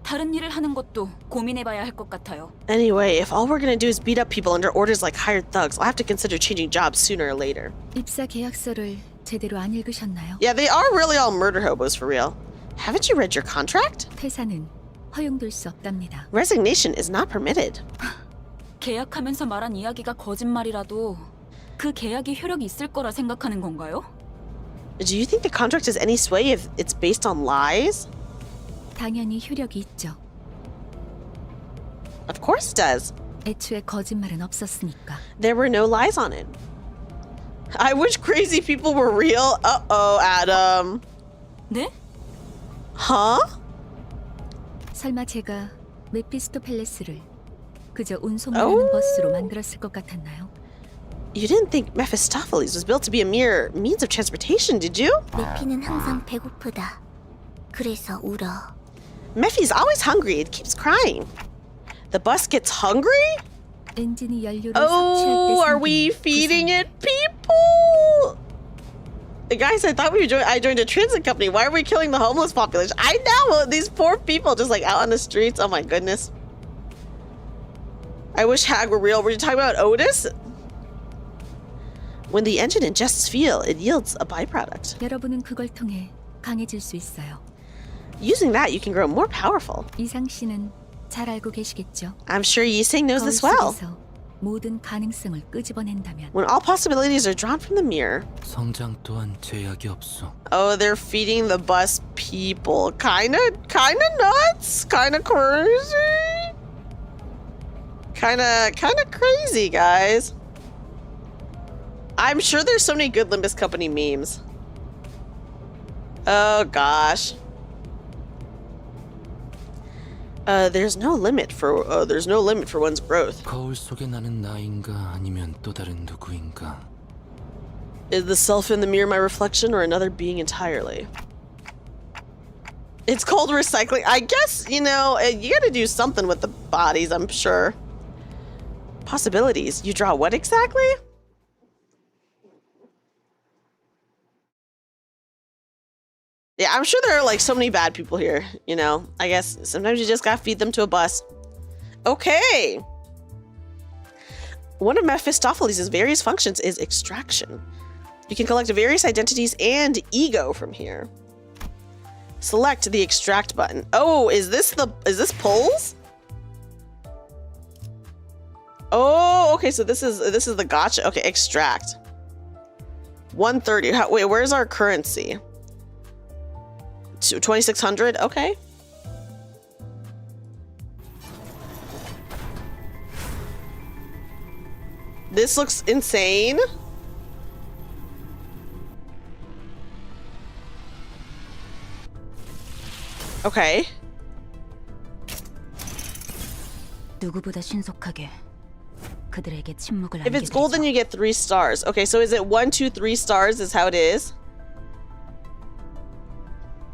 [SPEAKER 4] 다른 일을 하는 것도 고민해봐야 할 것 같아요.
[SPEAKER 1] Anyway, if all we're gonna do is beat up people under orders like hired thugs, I'll have to consider changing jobs sooner or later.
[SPEAKER 4] 입사 계약서를 제대로 안 읽으셨나요?
[SPEAKER 1] Yeah, they are really all murder hobos for real. Haven't you read your contract?
[SPEAKER 4] 퇴사는 허용될 수 없답니다.
[SPEAKER 1] Resignation is not permitted.
[SPEAKER 4] 계약하면서 말한 이야기가 거짓말이라도 그 계약이 효력이 있을 거라 생각하는 건가요?
[SPEAKER 1] Do you think the contract has any sway if it's based on lies?
[SPEAKER 4] 당연히 효력이 있죠.
[SPEAKER 1] Of course it does.
[SPEAKER 4] 애초에 거짓말은 없었으니까.
[SPEAKER 1] There were no lies on it. I wish crazy people were real. Uh-oh, Adam.
[SPEAKER 4] 네?
[SPEAKER 1] Huh?
[SPEAKER 4] 설마 제가 메피스토 팰레스를 그저 운송하는 버스로 만들었을 것 같았나요?
[SPEAKER 1] You didn't think Mephistopheles was built to be a mere means of transportation, did you?
[SPEAKER 7] 메피는 항상 배고프다. 그래서 울어.
[SPEAKER 1] Mephi's always hungry. It keeps crying. The bus gets hungry?
[SPEAKER 4] 엔진이 연료를
[SPEAKER 1] Oh, are we feeding it people? Guys, I thought I joined a transit company. Why are we killing the homeless population? I know, these poor people just like out on the streets. Oh my goodness. I wish Hag were real. Were you talking about Otis? When the engine ingests fuel, it yields a byproduct.
[SPEAKER 4] 여러분은 그걸 통해 강해질 수 있어요.
[SPEAKER 1] Using that, you can grow more powerful.
[SPEAKER 4] 이상 씨는 잘 알고 계시겠죠?
[SPEAKER 1] I'm sure Yiseng knows this
[SPEAKER 4] 거울
[SPEAKER 1] well.
[SPEAKER 4] 속에서 모든 가능성을 끄집어낸다면
[SPEAKER 1] When all possibilities are drawn from the mirror.
[SPEAKER 9] 성장 또한 제약이 없어.
[SPEAKER 1] Oh, they're feeding the bus people. Kinda nuts. Kinda crazy. Kinda crazy, guys. I'm sure there's so many good Limbus Company memes. Oh gosh. There's no limit for one's growth.
[SPEAKER 9] 거울 속에 나는 나인가 아니면 또 다른 누구인가?
[SPEAKER 1] Is the self in the mirror my reflection or another being entirely? It's called recycling. I guess, you know, you gotta do something with the bodies, I'm sure. Possibilities. You draw what exactly? Yeah, I'm sure there are like so many bad people here, you know. I guess sometimes you just gotta feed them to a bus. Okay. One of Mephistopheles' various functions is extraction. You can collect various identities and ego from here. Select the extract button. Oh, is this pulls? Oh, okay, so this is the gacha. Okay, extract. 130. Wait, where's our currency? 2600. Okay. This looks insane. Okay.
[SPEAKER 4] 누구보다 신속하게 그들에게 침묵을
[SPEAKER 1] If it's gold, then you get 3 stars. Okay, so is it 1, 2, 3 stars is how it is?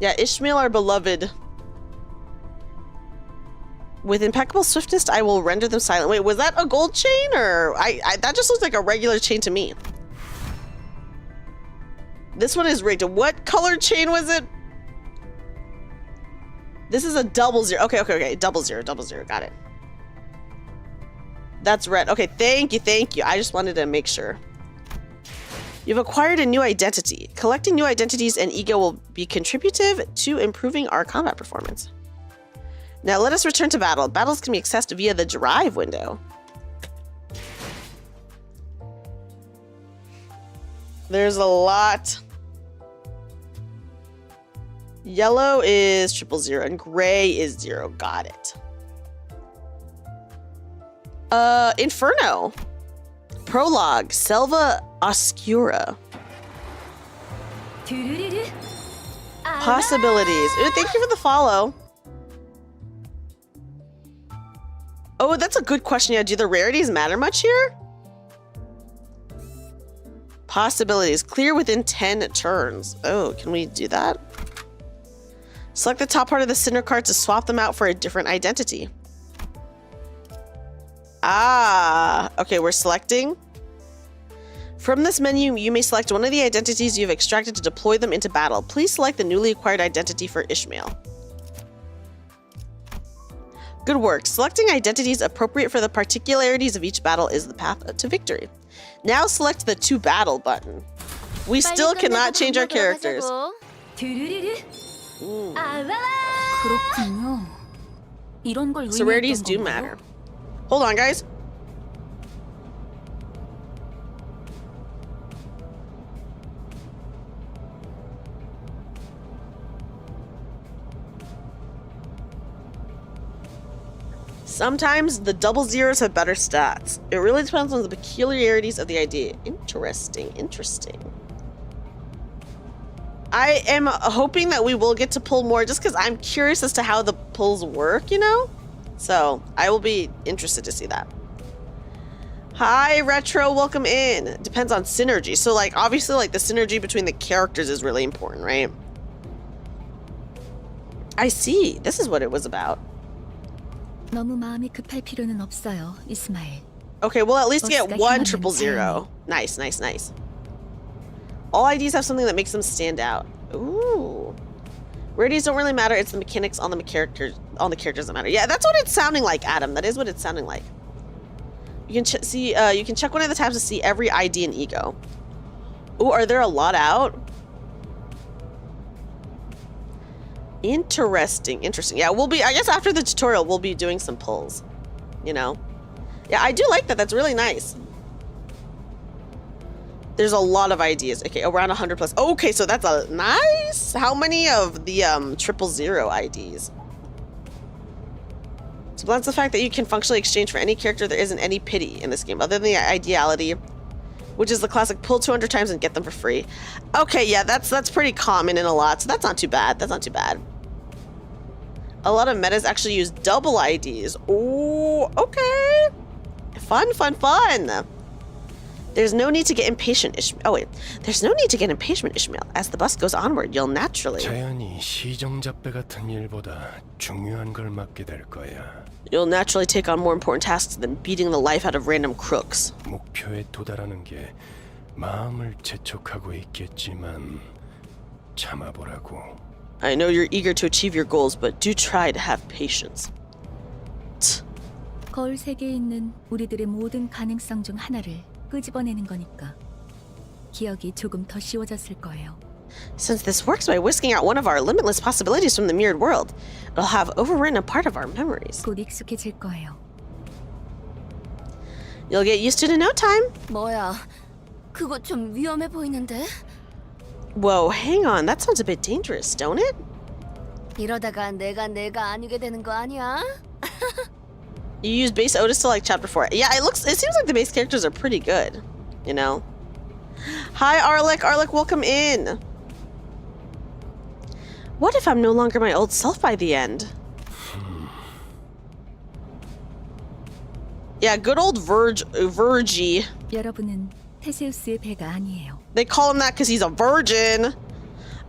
[SPEAKER 1] Yeah, Ishmael, our beloved. With impeccable swiftness, I will render them silent. Wait, was that a gold chain or that just looks like a regular chain to me. This one is rigged. What color chain was it? This is a 00. Okay, 00. Got it. That's red. Okay, thank you. I just wanted to make sure. You've acquired a new identity. Collecting new identities and ego will be contributive to improving our combat performance. Now let us return to battle. Battles can be accessed via the drive window. There's a lot. Yellow is 000 and gray is 0. Got it. Inferno. Prologue. Selva Oscura. Possibilities. Ooh, thank you for the follow. Oh, that's a good question. Yeah, do the rarities matter much here? Possibilities. Clear within 10 turns. Oh, can we do that? Select the top part of the Cinder card to swap them out for a different identity. Ah, okay, we're selecting. From this menu, you may select one of the identities you've extracted to deploy them into battle. Please select the newly acquired identity for Ishmael. Good work. Selecting identities appropriate for the particularities of each battle is the path to victory. Now select the to battle button. We still cannot change our characters.
[SPEAKER 4] 그렇군요. 이런 걸
[SPEAKER 1] So rarities
[SPEAKER 4] 의미했던
[SPEAKER 1] do
[SPEAKER 4] 건가요?
[SPEAKER 1] matter. Hold on, guys. Sometimes the 00s have better stats. It really depends on the peculiarities of the idea. Interesting. I am hoping that we will get to pull more just because I'm curious as to how the pulls work, you know? So I will be interested to see that. Hi, Retro, welcome in. Depends on synergy. So like, obviously like the synergy between the characters is really important, right? I see. This is what it was about.
[SPEAKER 4] 너무 마음이 급할 필요는 없어요, 이스마엘.
[SPEAKER 1] Okay, we'll at least get
[SPEAKER 4] 버스가
[SPEAKER 1] one
[SPEAKER 4] 향하는
[SPEAKER 1] 000. Nice. All IDs have something that makes them stand out. Ooh. Rarities don't really matter. It's the mechanics on the characters that matter. Yeah, that's what it's sounding like, Adam. That is what it's sounding like. You can see. You can check one of the tabs to see every ID and ego. Ooh, are there a lot out? Interesting. Yeah, we'll be. I guess after the tutorial, we'll be doing some pulls. You know. Yeah, I do like that. That's really nice. There's a lot of ideas. Okay, around 100 plus. Okay, so that's a nice. How many of the 000 IDs? So that's the fact that you can functionally exchange for any character. There isn't any pity in this game other than the ideality, which is the classic pull 200 times and get them for free. Okay, yeah, that's pretty common in a lot, so that's not too bad. A lot of metas actually use double IDs. Oh, okay. Fun. There's no need to get impatient, Ishmael. Oh wait, there's no need to get impatient, Ishmael. As the bus goes onward, you'll naturally.
[SPEAKER 5] 자연히 시정잡배 같은 일보다 중요한 걸 맡게 될 거야.
[SPEAKER 1] You'll naturally take on more important tasks than beating the life out of random crooks.
[SPEAKER 5] 목표에 도달하는 게 마음을 재촉하고 있겠지만 참아보라고.
[SPEAKER 1] I know you're eager to achieve your goals, but do try to have patience.
[SPEAKER 4] 거울 세계에 있는 우리들의 모든 가능성 중 하나를 끄집어내는 거니까 기억이 조금 더 쉬워졌을 거예요.
[SPEAKER 1] Since this works by whisking out one of our limitless possibilities from the mirrored world, it'll have overwritten a part of our memories.
[SPEAKER 4] 곧 익숙해질 거예요.
[SPEAKER 1] You'll get used to it in no time.
[SPEAKER 8] 뭐야? 그거 좀 위험해 보이는데?
[SPEAKER 1] Whoa, hang on. That sounds a bit dangerous, don't it?
[SPEAKER 8] 이러다가 내가 아니게 되는 거 아니야?
[SPEAKER 1] You use base Otis to like chapter 4. Yeah, it seems like the base characters are pretty good, you know? Hi, Arlek. Arlek, welcome in. What if I'm no longer my old self by the end? Yeah, good old Virgie.
[SPEAKER 4] 여러분은 테세우스의 배가 아니에요.
[SPEAKER 1] They call him that because he's a virgin.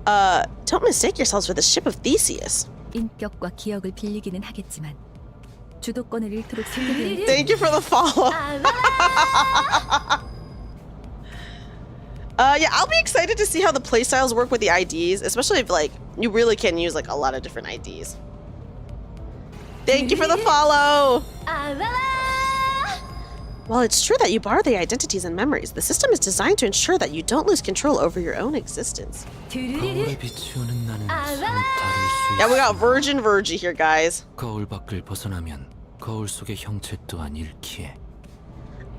[SPEAKER 1] Don't mistake yourselves for the ship of Theseus.
[SPEAKER 4] 인격과 기억을 빌리기는 하겠지만 주도권을 잃도록 설계된
[SPEAKER 1] Thank you for the follow. Yeah, I'll be excited to see how the playstyles work with the IDs, especially if like you really can use like a lot of different IDs. Thank you for the follow. While it's true that you borrow the identities and memories, the system is designed to ensure that you don't lose control over your own existence.
[SPEAKER 9] 거울에 비추는 나는 참 다를 수
[SPEAKER 1] Yeah, we got
[SPEAKER 9] 있어.
[SPEAKER 1] Virgin Virgie here, guys.
[SPEAKER 9] 거울 밖을 벗어나면 거울 속의 형체 또한 잃기에.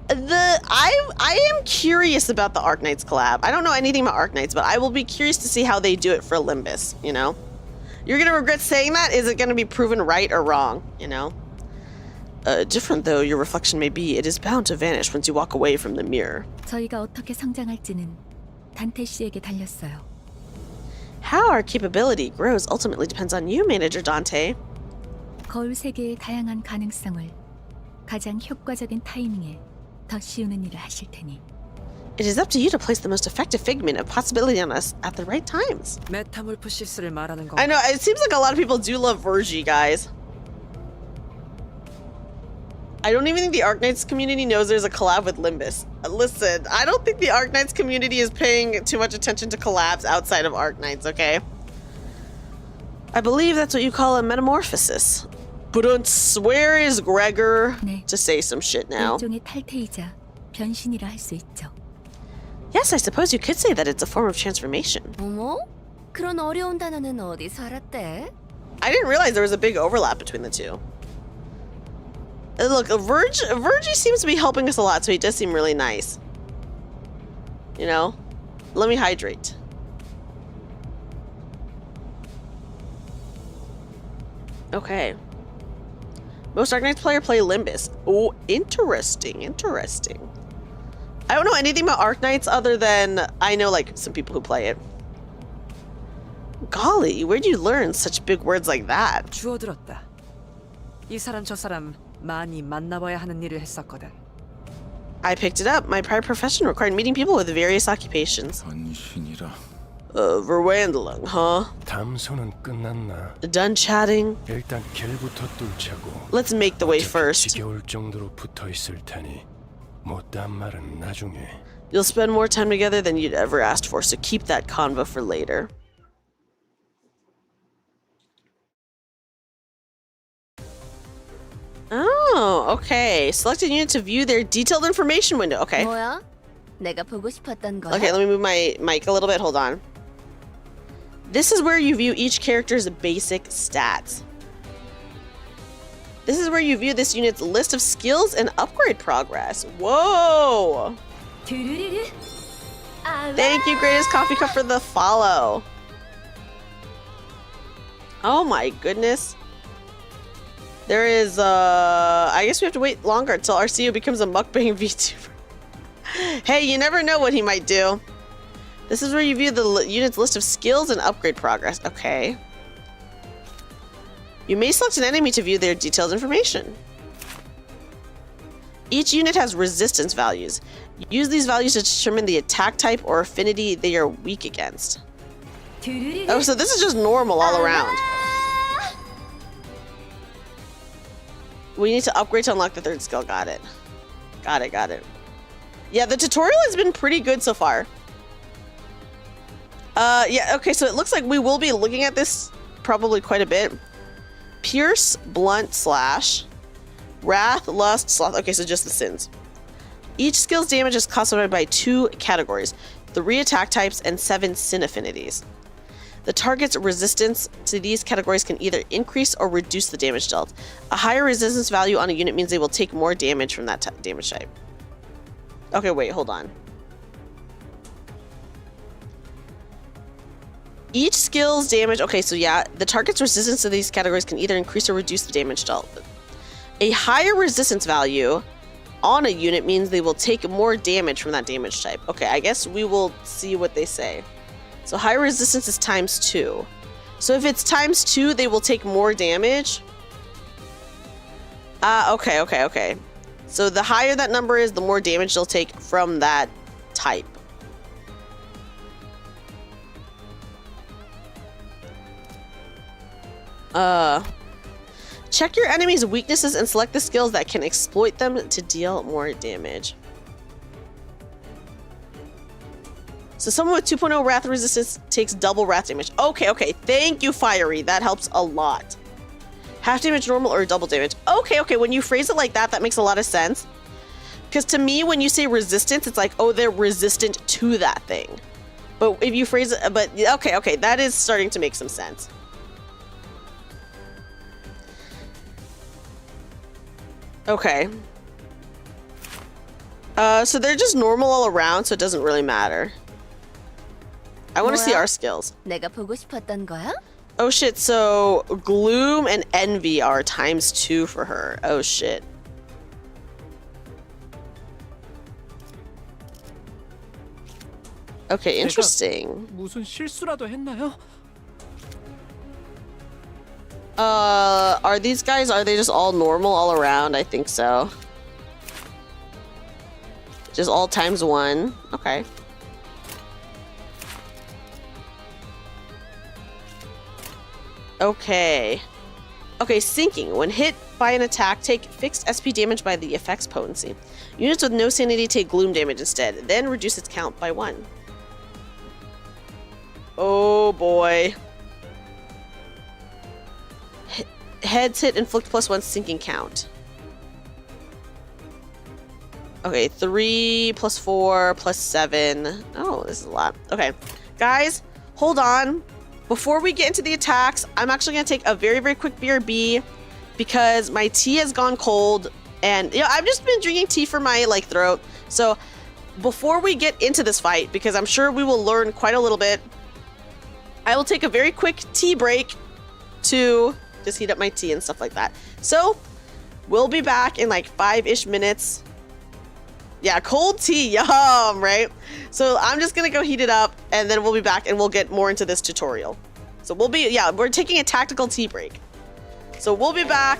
[SPEAKER 1] I am curious about the Arknights collab. I don't know anything about Arknights, but I will be curious to see how they do it for Limbus, you know? You're gonna regret saying that? Is it gonna be proven right or wrong, you know? Different though your reflection may be, it is bound to vanish once you walk away from the mirror.
[SPEAKER 4] 저희가 어떻게 성장할지는 단테 씨에게 달렸어요.
[SPEAKER 1] How our capability grows ultimately depends on you, Manager Dante.
[SPEAKER 4] 거울 세계의 다양한 가능성을 가장 효과적인 타이밍에 더 씌우는 일을 하실 테니.
[SPEAKER 1] It is up to you to place the most effective figment of possibility on us at the right times.
[SPEAKER 2] 메타몰프시스를 말하는 거.
[SPEAKER 1] I know, it seems like a lot of people do love Virgie, guys. I don't even think the Arknights community knows there's a collab with Limbus. Listen, I don't think the Arknights community is paying too much attention to collabs outside of Arknights, okay? I believe that's what you call a metamorphosis. But where is Gregor
[SPEAKER 4] 네.
[SPEAKER 1] to say some shit now?
[SPEAKER 4] 일종의 탈퇴이자 변신이라 할 수 있죠.
[SPEAKER 1] Yes, I suppose you could say that it's a form of transformation.
[SPEAKER 8] 어머? 그런 어려운 단어는 어디서 알았대?
[SPEAKER 1] I didn't realize there was a big overlap between the two. Look, Virgie seems to be helping us a lot, so he does seem really nice. You know? Let me hydrate. Okay. Most Arknights player play Limbus. Oh, interesting, interesting. I don't know anything about Arknights other than I know like some people who play it. Golly, where'd you learn such big words like that?
[SPEAKER 2] 주워들었다. 이 사람 저 사람 많이 만나봐야 하는 일을 했었거든.
[SPEAKER 1] I picked it up. My prior profession required meeting people with various occupations.
[SPEAKER 6] 전신이라.
[SPEAKER 1] Verwandeling, huh?
[SPEAKER 5] 담소는 끝났나?
[SPEAKER 1] Done chatting?
[SPEAKER 5] 일단 길부터 뚫자고.
[SPEAKER 1] Let's make the way
[SPEAKER 5] 어차피
[SPEAKER 1] first.
[SPEAKER 5] 지겨울 정도로 붙어 있을 테니 못한 말은 나중에.
[SPEAKER 1] You'll spend more time together than you'd ever asked for, so keep that convo for later. Oh, okay. Select a unit to view their detailed information window. Okay.
[SPEAKER 8] 뭐야? 내가 보고 싶었던 거야?
[SPEAKER 1] Okay, let me move my mic a little bit. Hold on. This is where you view each character's basic stats. This is where you view this unit's list of skills and upgrade progress. Whoa! Thank you, Greatest Coffee Cup, for the follow. Oh my goodness. There is, I guess we have to wait longer until RCU becomes a mukbang VTuber. Hey, you never know what he might do. This is where you view the unit's list of skills and upgrade progress. Okay. You may select an enemy to view their detailed information. Each unit has resistance values. Use these values to determine the attack type or affinity they are weak against. Oh, so this is just normal all around. We need to upgrade to unlock the third skill. Got it. Got it, got it. Yeah, the tutorial has been pretty good so far. Yeah, okay, so it looks like we will be looking at this probably quite a bit. Pierce, Blunt, Slash, Wrath, Lust, Sloth. Okay, so just the sins. Each skill's damage is classified by 2 categories, 3 attack types, and 7 sin affinities. The target's resistance to these categories can either increase or reduce the damage dealt. A higher resistance value on a unit means they will take more damage from that damage type. Okay, wait, hold on. Each skill's damage... Okay, so yeah, the target's resistance to these categories can either increase or reduce the damage dealt. A higher resistance value on a unit means they will take more damage from that damage type. Okay, I guess we will see what they say. So higher resistance is ×2. So if it's ×2, they will take more damage. Okay. So the higher that number is, the more damage they'll take from that type. Check your enemy's weaknesses and select the skills that can exploit them to deal more damage. So someone with 2.0 Wrath resistance takes double Wrath damage. Okay. Thank you, Fiery. That helps a lot. Half damage normal or double damage. Okay. When you phrase it like that, that makes a lot of sense. Because to me, when you say resistance, it's like, oh, they're resistant to that thing. But if you phrase it, but okay. That is starting to make some sense. Okay. So they're just normal all around, so it doesn't really matter. I want to see our skills.
[SPEAKER 8] 내가 보고 싶었던 거야?
[SPEAKER 1] Oh shit, so Gloom and Envy are ×2 for her. Oh shit. Okay, interesting.
[SPEAKER 11] 무슨 실수라도 했나요?
[SPEAKER 1] Are these guys, are they just all normal all around? I think so. Just all ×1. Okay. Okay, sinking. When hit by an attack, take fixed SP damage by the effect's potency. Units with no sanity take gloom damage instead, then reduce its count by 1. Oh boy. Heads hit inflict +1 sinking count. Okay, 3 + 4 + 7. Oh, this is a lot. Okay, guys, hold on. Before we get into the attacks, I'm actually going to take a very, very quick BRB because my tea has gone cold and I've just been drinking tea for my throat. So before we get into this fight, because I'm sure we will learn quite a little bit, I will take a very quick tea break to just heat up my tea and stuff like that. So we'll be back in 5-ish minutes. Yeah, cold tea, yum, right? So I'm just gonna go heat it up and then we'll be back and we'll get more into this tutorial. So we're taking a tactical tea break. So we'll be back.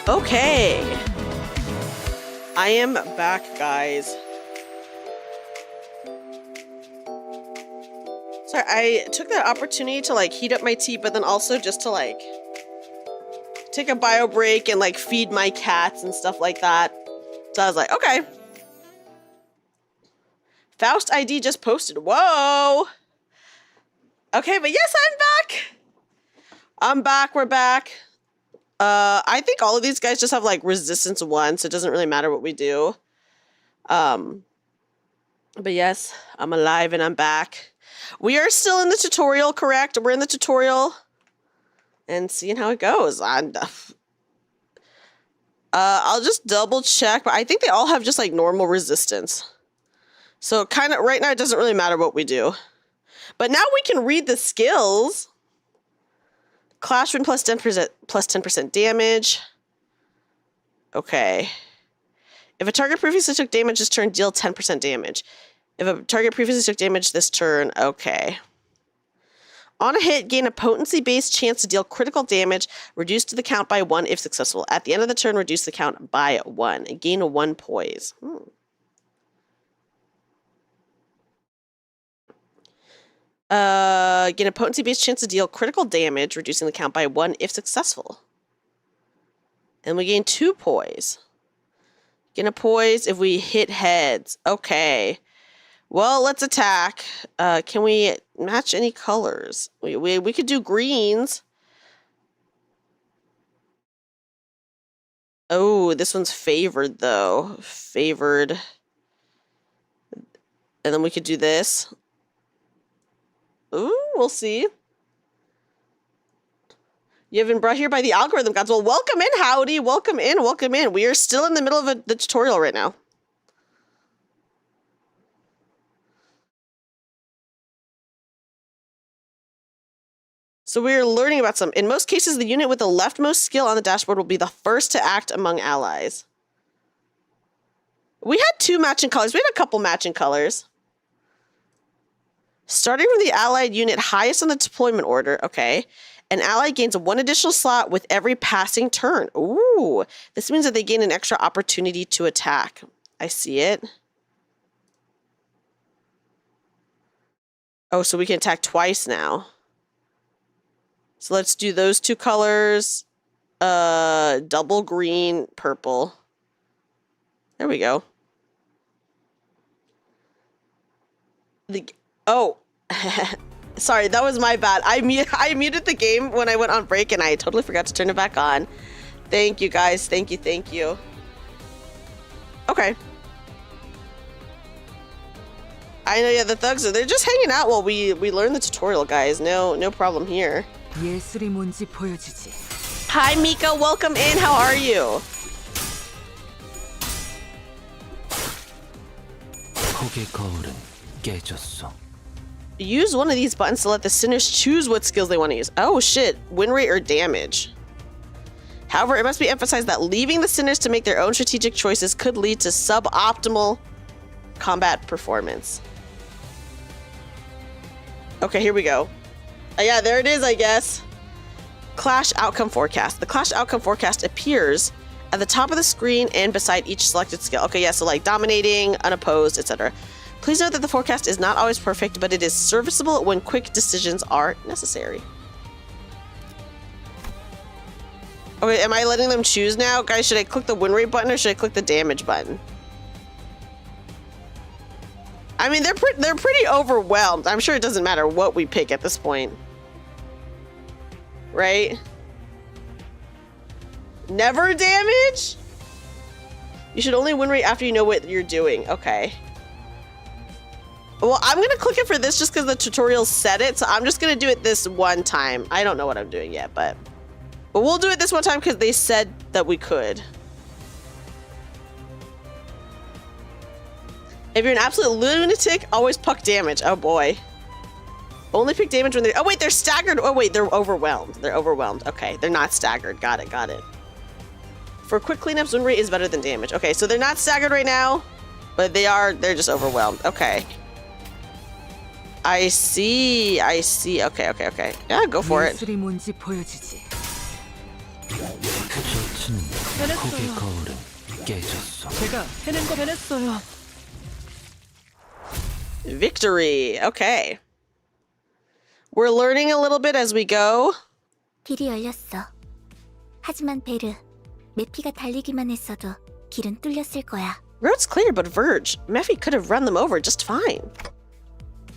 [SPEAKER 1] Okay. I am back, guys. Sorry, I took that opportunity to like heat up my tea, but then also just to like take a bio break and like feed my cats and stuff like that. So I was like, okay. Faust ID just posted. Whoa. Okay, but yes, I'm back. I'm back. We're back. I think all of these guys just have like resistance 1, so it doesn't really matter what we do. But yes, I'm alive and I'm back. We are still in the tutorial, correct? We're in the tutorial and seeing how it goes. I'll just double check, but I think they all have just like normal resistance. So kind of right now, it doesn't really matter what we do. But now we can read the skills. Classroom plus 10% damage. Okay. If a target previously took damage this turn, deal 10% damage. If a target previously took damage this turn, okay. On a hit, gain a potency-based chance to deal critical damage, reduced to the count by 1 if successful. At the end of the turn, reduce the count by 1. Gain 1 poise. Gain a potency-based chance to deal critical damage, reducing the count by 1 if successful. And we gain 2 poise. Gain a poise if we hit heads. Okay. Well, let's attack. Can we match any colors? We could do greens. Oh, this one's favored, though. Favored. And then we could do this. Ooh, we'll see. You have been brought here by the algorithm gods. Well, welcome in, Howdy. Welcome in, welcome in. We are still in the middle of the tutorial right now. So we're learning about some. In most cases, the unit with the leftmost skill on the dashboard will be the first to act among allies. We had 2 matching colors. We had a couple matching colors. Starting from the allied unit highest on the deployment order. Okay. An ally gains 1 additional slot with every passing turn. Ooh. This means that they gain an extra opportunity to attack. I see it. Oh, so we can attack twice now. So let's do those 2 colors. Double green, purple. There we go. Oh, sorry, that was my bad. I muted the game when I went on break and I totally forgot to turn it back on. Thank you guys. Thank you. Thank you. Okay. I know, yeah, the thugs they're just hanging out while we learn the tutorial, guys. No problem here.
[SPEAKER 2] 예술이 뭔지 보여주지.
[SPEAKER 1] Hi, Mika. Welcome in. How are you?
[SPEAKER 9] 폭의 거울은 깨졌어.
[SPEAKER 1] Use one of these buttons to let the sinners choose what skills they want to use. Oh, shit. Win rate or damage. However, it must be emphasized that leaving the sinners to make their own strategic choices could lead to suboptimal combat performance. Okay, here we go. Yeah, there it is, I guess. Clash Outcome Forecast. The Clash Outcome Forecast appears at the top of the screen and beside each selected skill. Okay, yeah, so like dominating, unopposed, etc. Please note that the forecast is not always perfect, but it is serviceable when quick decisions are necessary. Okay, am I letting them choose now? Guys, should I click the win rate button or should I click the damage button? I mean, they're pretty overwhelmed. I'm sure it doesn't matter what we pick at this point. Right? Never damage? You should only win rate after you know what you're doing. Okay. Well, I'm going to click it for this just because the tutorial said it. So I'm just going to do it this one time. I don't know what I'm doing yet, but we'll do it this one time because they said that we could. If you're an absolute lunatic, always puck damage. Oh boy. Only pick damage when they're... Oh wait, they're staggered. Oh wait, they're overwhelmed. They're overwhelmed. Okay, they're not staggered. Got it, got it. For quick cleanups, win rate is better than damage. Okay, so they're not staggered right now, but they're just overwhelmed. Okay. I see. I see. Okay, okay, okay. Yeah, go for it.
[SPEAKER 2] 예술이 뭔지 보여주지.
[SPEAKER 9] 폭의 거울은 깨졌어.
[SPEAKER 11] 제가 해낸 거 해냈어요.
[SPEAKER 1] Victory. Okay. We're learning a little bit as we go.
[SPEAKER 7] 길이 열렸어. 하지만 베르, 메피가 달리기만 했어도 길은 뚫렸을 거야.
[SPEAKER 1] Road's clear, but Verge. Mephi could have run them over just fine.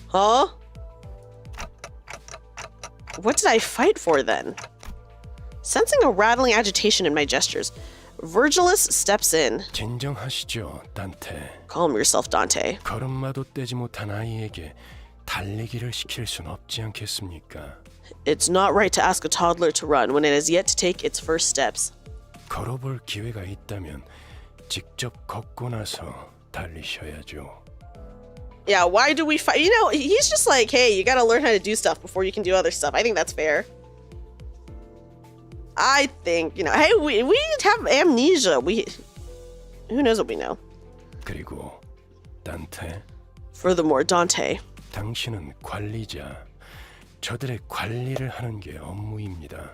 [SPEAKER 1] Huh? What did I fight for then? Sensing a rattling agitation in my gestures, Virgilus steps in.
[SPEAKER 5] 진정하시죠, 단테.
[SPEAKER 1] Calm yourself, Dante.
[SPEAKER 5] 걸음마도 떼지 못한 아이에게 달리기를 시킬 순 없지 않겠습니까?
[SPEAKER 1] It's not right to ask a toddler to run when it has yet to take its first steps.
[SPEAKER 5] 걸어볼 기회가 있다면 직접 걷고 나서 달리셔야죠.
[SPEAKER 1] Yeah, why do we fight? You know, he's just like, hey, you gotta learn how to do stuff before you can do other stuff. I think that's fair. I think, you know, hey, we have amnesia. Who knows what we know?
[SPEAKER 5] 그리고 단테,
[SPEAKER 1] Furthermore, Dante.
[SPEAKER 5] 당신은 관리자. 저들의 관리를 하는 게 업무입니다.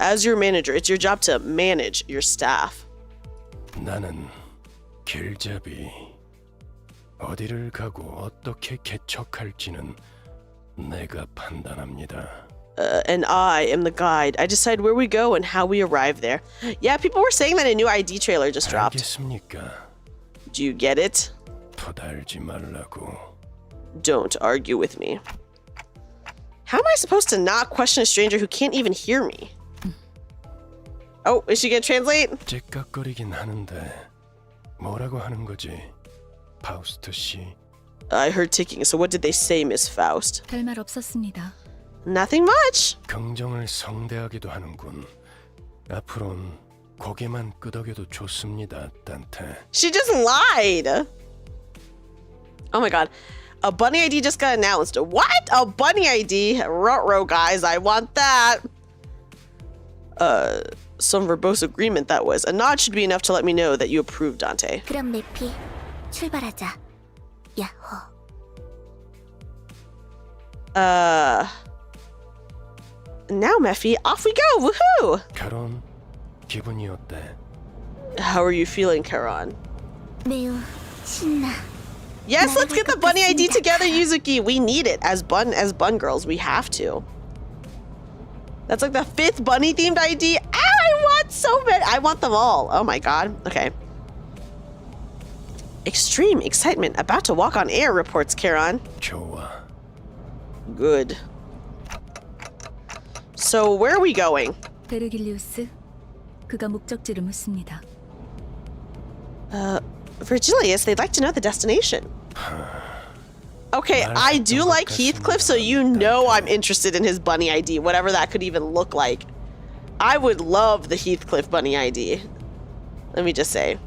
[SPEAKER 1] As your manager, it's your job to manage your staff.
[SPEAKER 5] 나는 길잡이. 어디를 가고 어떻게 개척할지는 내가 판단합니다.
[SPEAKER 1] And I am the guide. I decide where we go and how we arrive there. Yeah, people were saying that a new ID trailer just dropped.
[SPEAKER 5] 알겠습니까?
[SPEAKER 1] Do you get it?
[SPEAKER 5] 토달지 말라고.
[SPEAKER 1] Don't argue with me. How am I supposed to not question a stranger who can't even hear me? Oh, is she gonna translate?
[SPEAKER 5] 째깍거리긴 하는데 뭐라고 하는 거지? 파우스트 씨.
[SPEAKER 1] I heard ticking, so what did they say, Miss Faust?
[SPEAKER 4] 별말 없었습니다.
[SPEAKER 1] Nothing much.
[SPEAKER 5] 긍정을 성대하기도 하는군. 앞으론 고개만 끄덕여도 좋습니다, 단테.
[SPEAKER 1] She just lied. Oh my god. A bunny ID just got announced. What? A bunny ID? Ruh-roh, guys. I want that. Some verbose agreement that was. A nod should be enough to let me know that you approve, Dante.
[SPEAKER 7] 그럼 매피, 출발하자. 야호.
[SPEAKER 1] Now, Mephi, off we go. Woohoo!
[SPEAKER 5] 카론, 기분이 어때?
[SPEAKER 1] How are you feeling, Karan?
[SPEAKER 7] 매우 신나.
[SPEAKER 1] Yes, let's get the bunny ID together, Yuzuki. We need it as bun girls. We have to. That's like the 5th bunny themed ID. Ah, I want so many. I want them all. Oh my god. Okay. Extreme excitement. About to walk on air, reports Karan.
[SPEAKER 5] 좋아.
[SPEAKER 1] Good. So where are we going?
[SPEAKER 4] 베르길리우스, 그가 목적지를 묻습니다.
[SPEAKER 1] Virgilius, they'd like to know the destination. Okay, I do like Heathcliff, so you know I'm interested in his bunny ID, whatever that could even look like. I would love the Heathcliff bunny ID. Let me just say.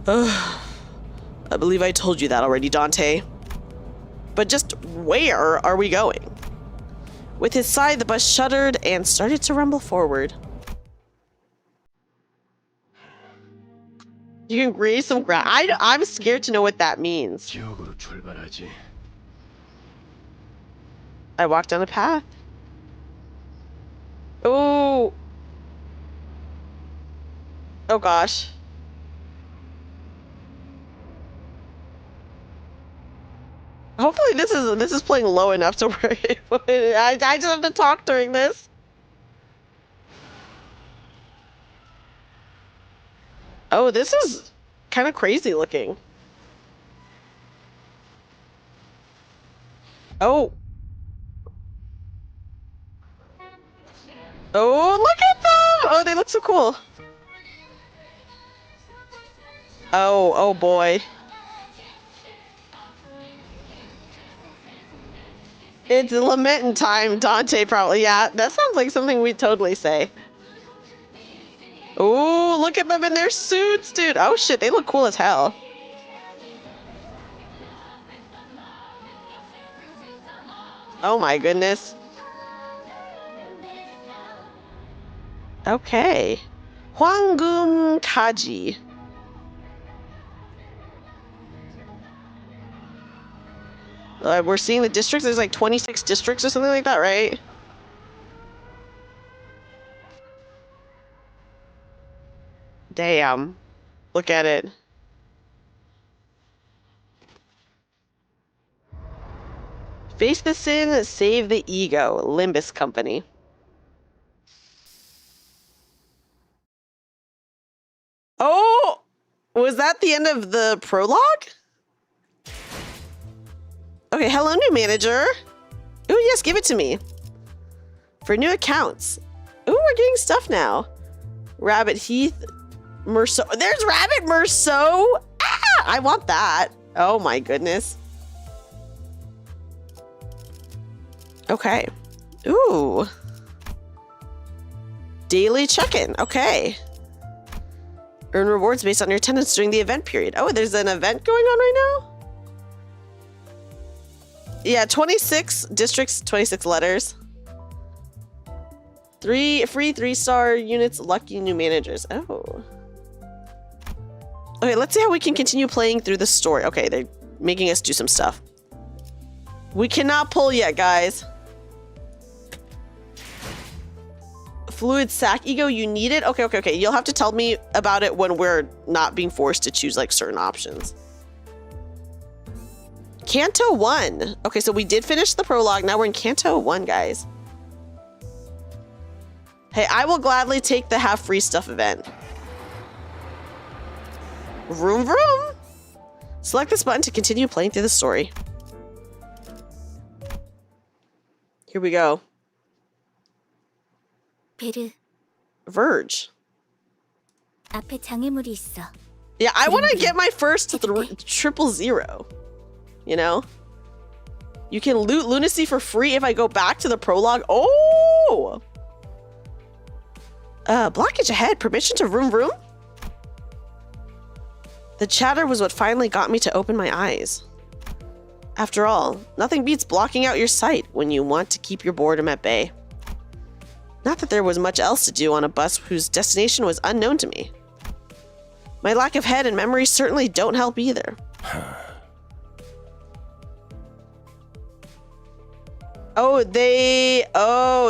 [SPEAKER 1] I believe I told you that already, Dante. But just where are we going? With his sigh, the bus shuddered and started to rumble forward. You can graze some ground. I'm scared to know what that means.
[SPEAKER 5] 지옥으로 출발하지.
[SPEAKER 1] I walked down a path. Oh. Oh gosh. Hopefully this is playing low enough to where I just have to talk during this. Oh, this is kind of crazy looking. Oh. Oh, look at them! Oh, they look so cool. Oh boy. It's lamenting time, Dante probably. Yeah, that sounds like something we'd totally say. Oh, look at them in their suits, dude. Oh shit, they look cool as hell. Oh my goodness. Okay. Hwangum Kaji. We're seeing the districts. There's like 26 districts or something like that, right? Damn. Look at it. Face the sin, save the ego. Limbus Company. Oh! Was that the end of the prologue? Okay, hello, new manager. Ooh, yes, give it to me. For new accounts. Ooh, we're getting stuff now. Rabbit Heath. Merceau. There's Rabbit Merceau. Ah, I want that. Oh my goodness. Okay. Ooh. Daily check-in. Okay. Earn rewards based on your attendance during the event period. Oh, there's an event going on right now? Yeah, 26 districts, 26 letters. 3 free 3-star units, lucky new managers. Oh. Okay, let's see how we can continue playing through the story. Okay, they're making us do some stuff. We cannot pull yet, guys. Fluid sac ego, you need it? Okay. You'll have to tell me about it when we're not being forced to choose like certain options. Canto 1. Okay, so we did finish the prologue. Now we're in Canto 1, guys. Hey, I will gladly take the half free stuff event. Vroom vroom. Select this button to continue playing through the story. Here we go.
[SPEAKER 7] 베르,
[SPEAKER 1] Verge.
[SPEAKER 7] 앞에 장애물이 있어.
[SPEAKER 1] Yeah, I want to get my first 000. You know? You can loot lunacy for free if I go back to the prologue. Oh! Blockage ahead. Permission to vroom vroom? The chatter was what finally got me to open my eyes. After all, nothing beats blocking out your sight when you want to keep your boredom at bay. Not that there was much else to do on a bus whose destination was unknown to me. My lack of head and memory certainly don't help either.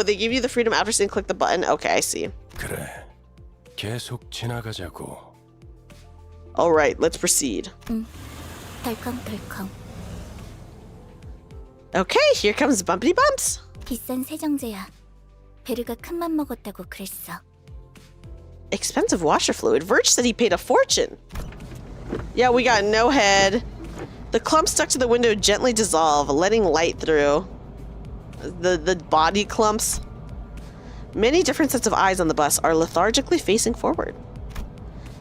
[SPEAKER 1] They give you the freedom after saying click the button. Okay, I see.
[SPEAKER 5] 그래. 계속 지나가자고.
[SPEAKER 1] All right, let's proceed.
[SPEAKER 7] 덜컹덜컹.
[SPEAKER 1] Okay, here comes bumpity bumps.
[SPEAKER 7] 비싼 세정제야. 베르가 큰맘 먹었다고 그랬어.
[SPEAKER 1] Expensive washer fluid. Verge said he paid a fortune. Yeah, we got no head. The clump stuck to the window gently dissolve, letting light through. The body clumps. Many different sets of eyes on the bus are lethargically facing forward.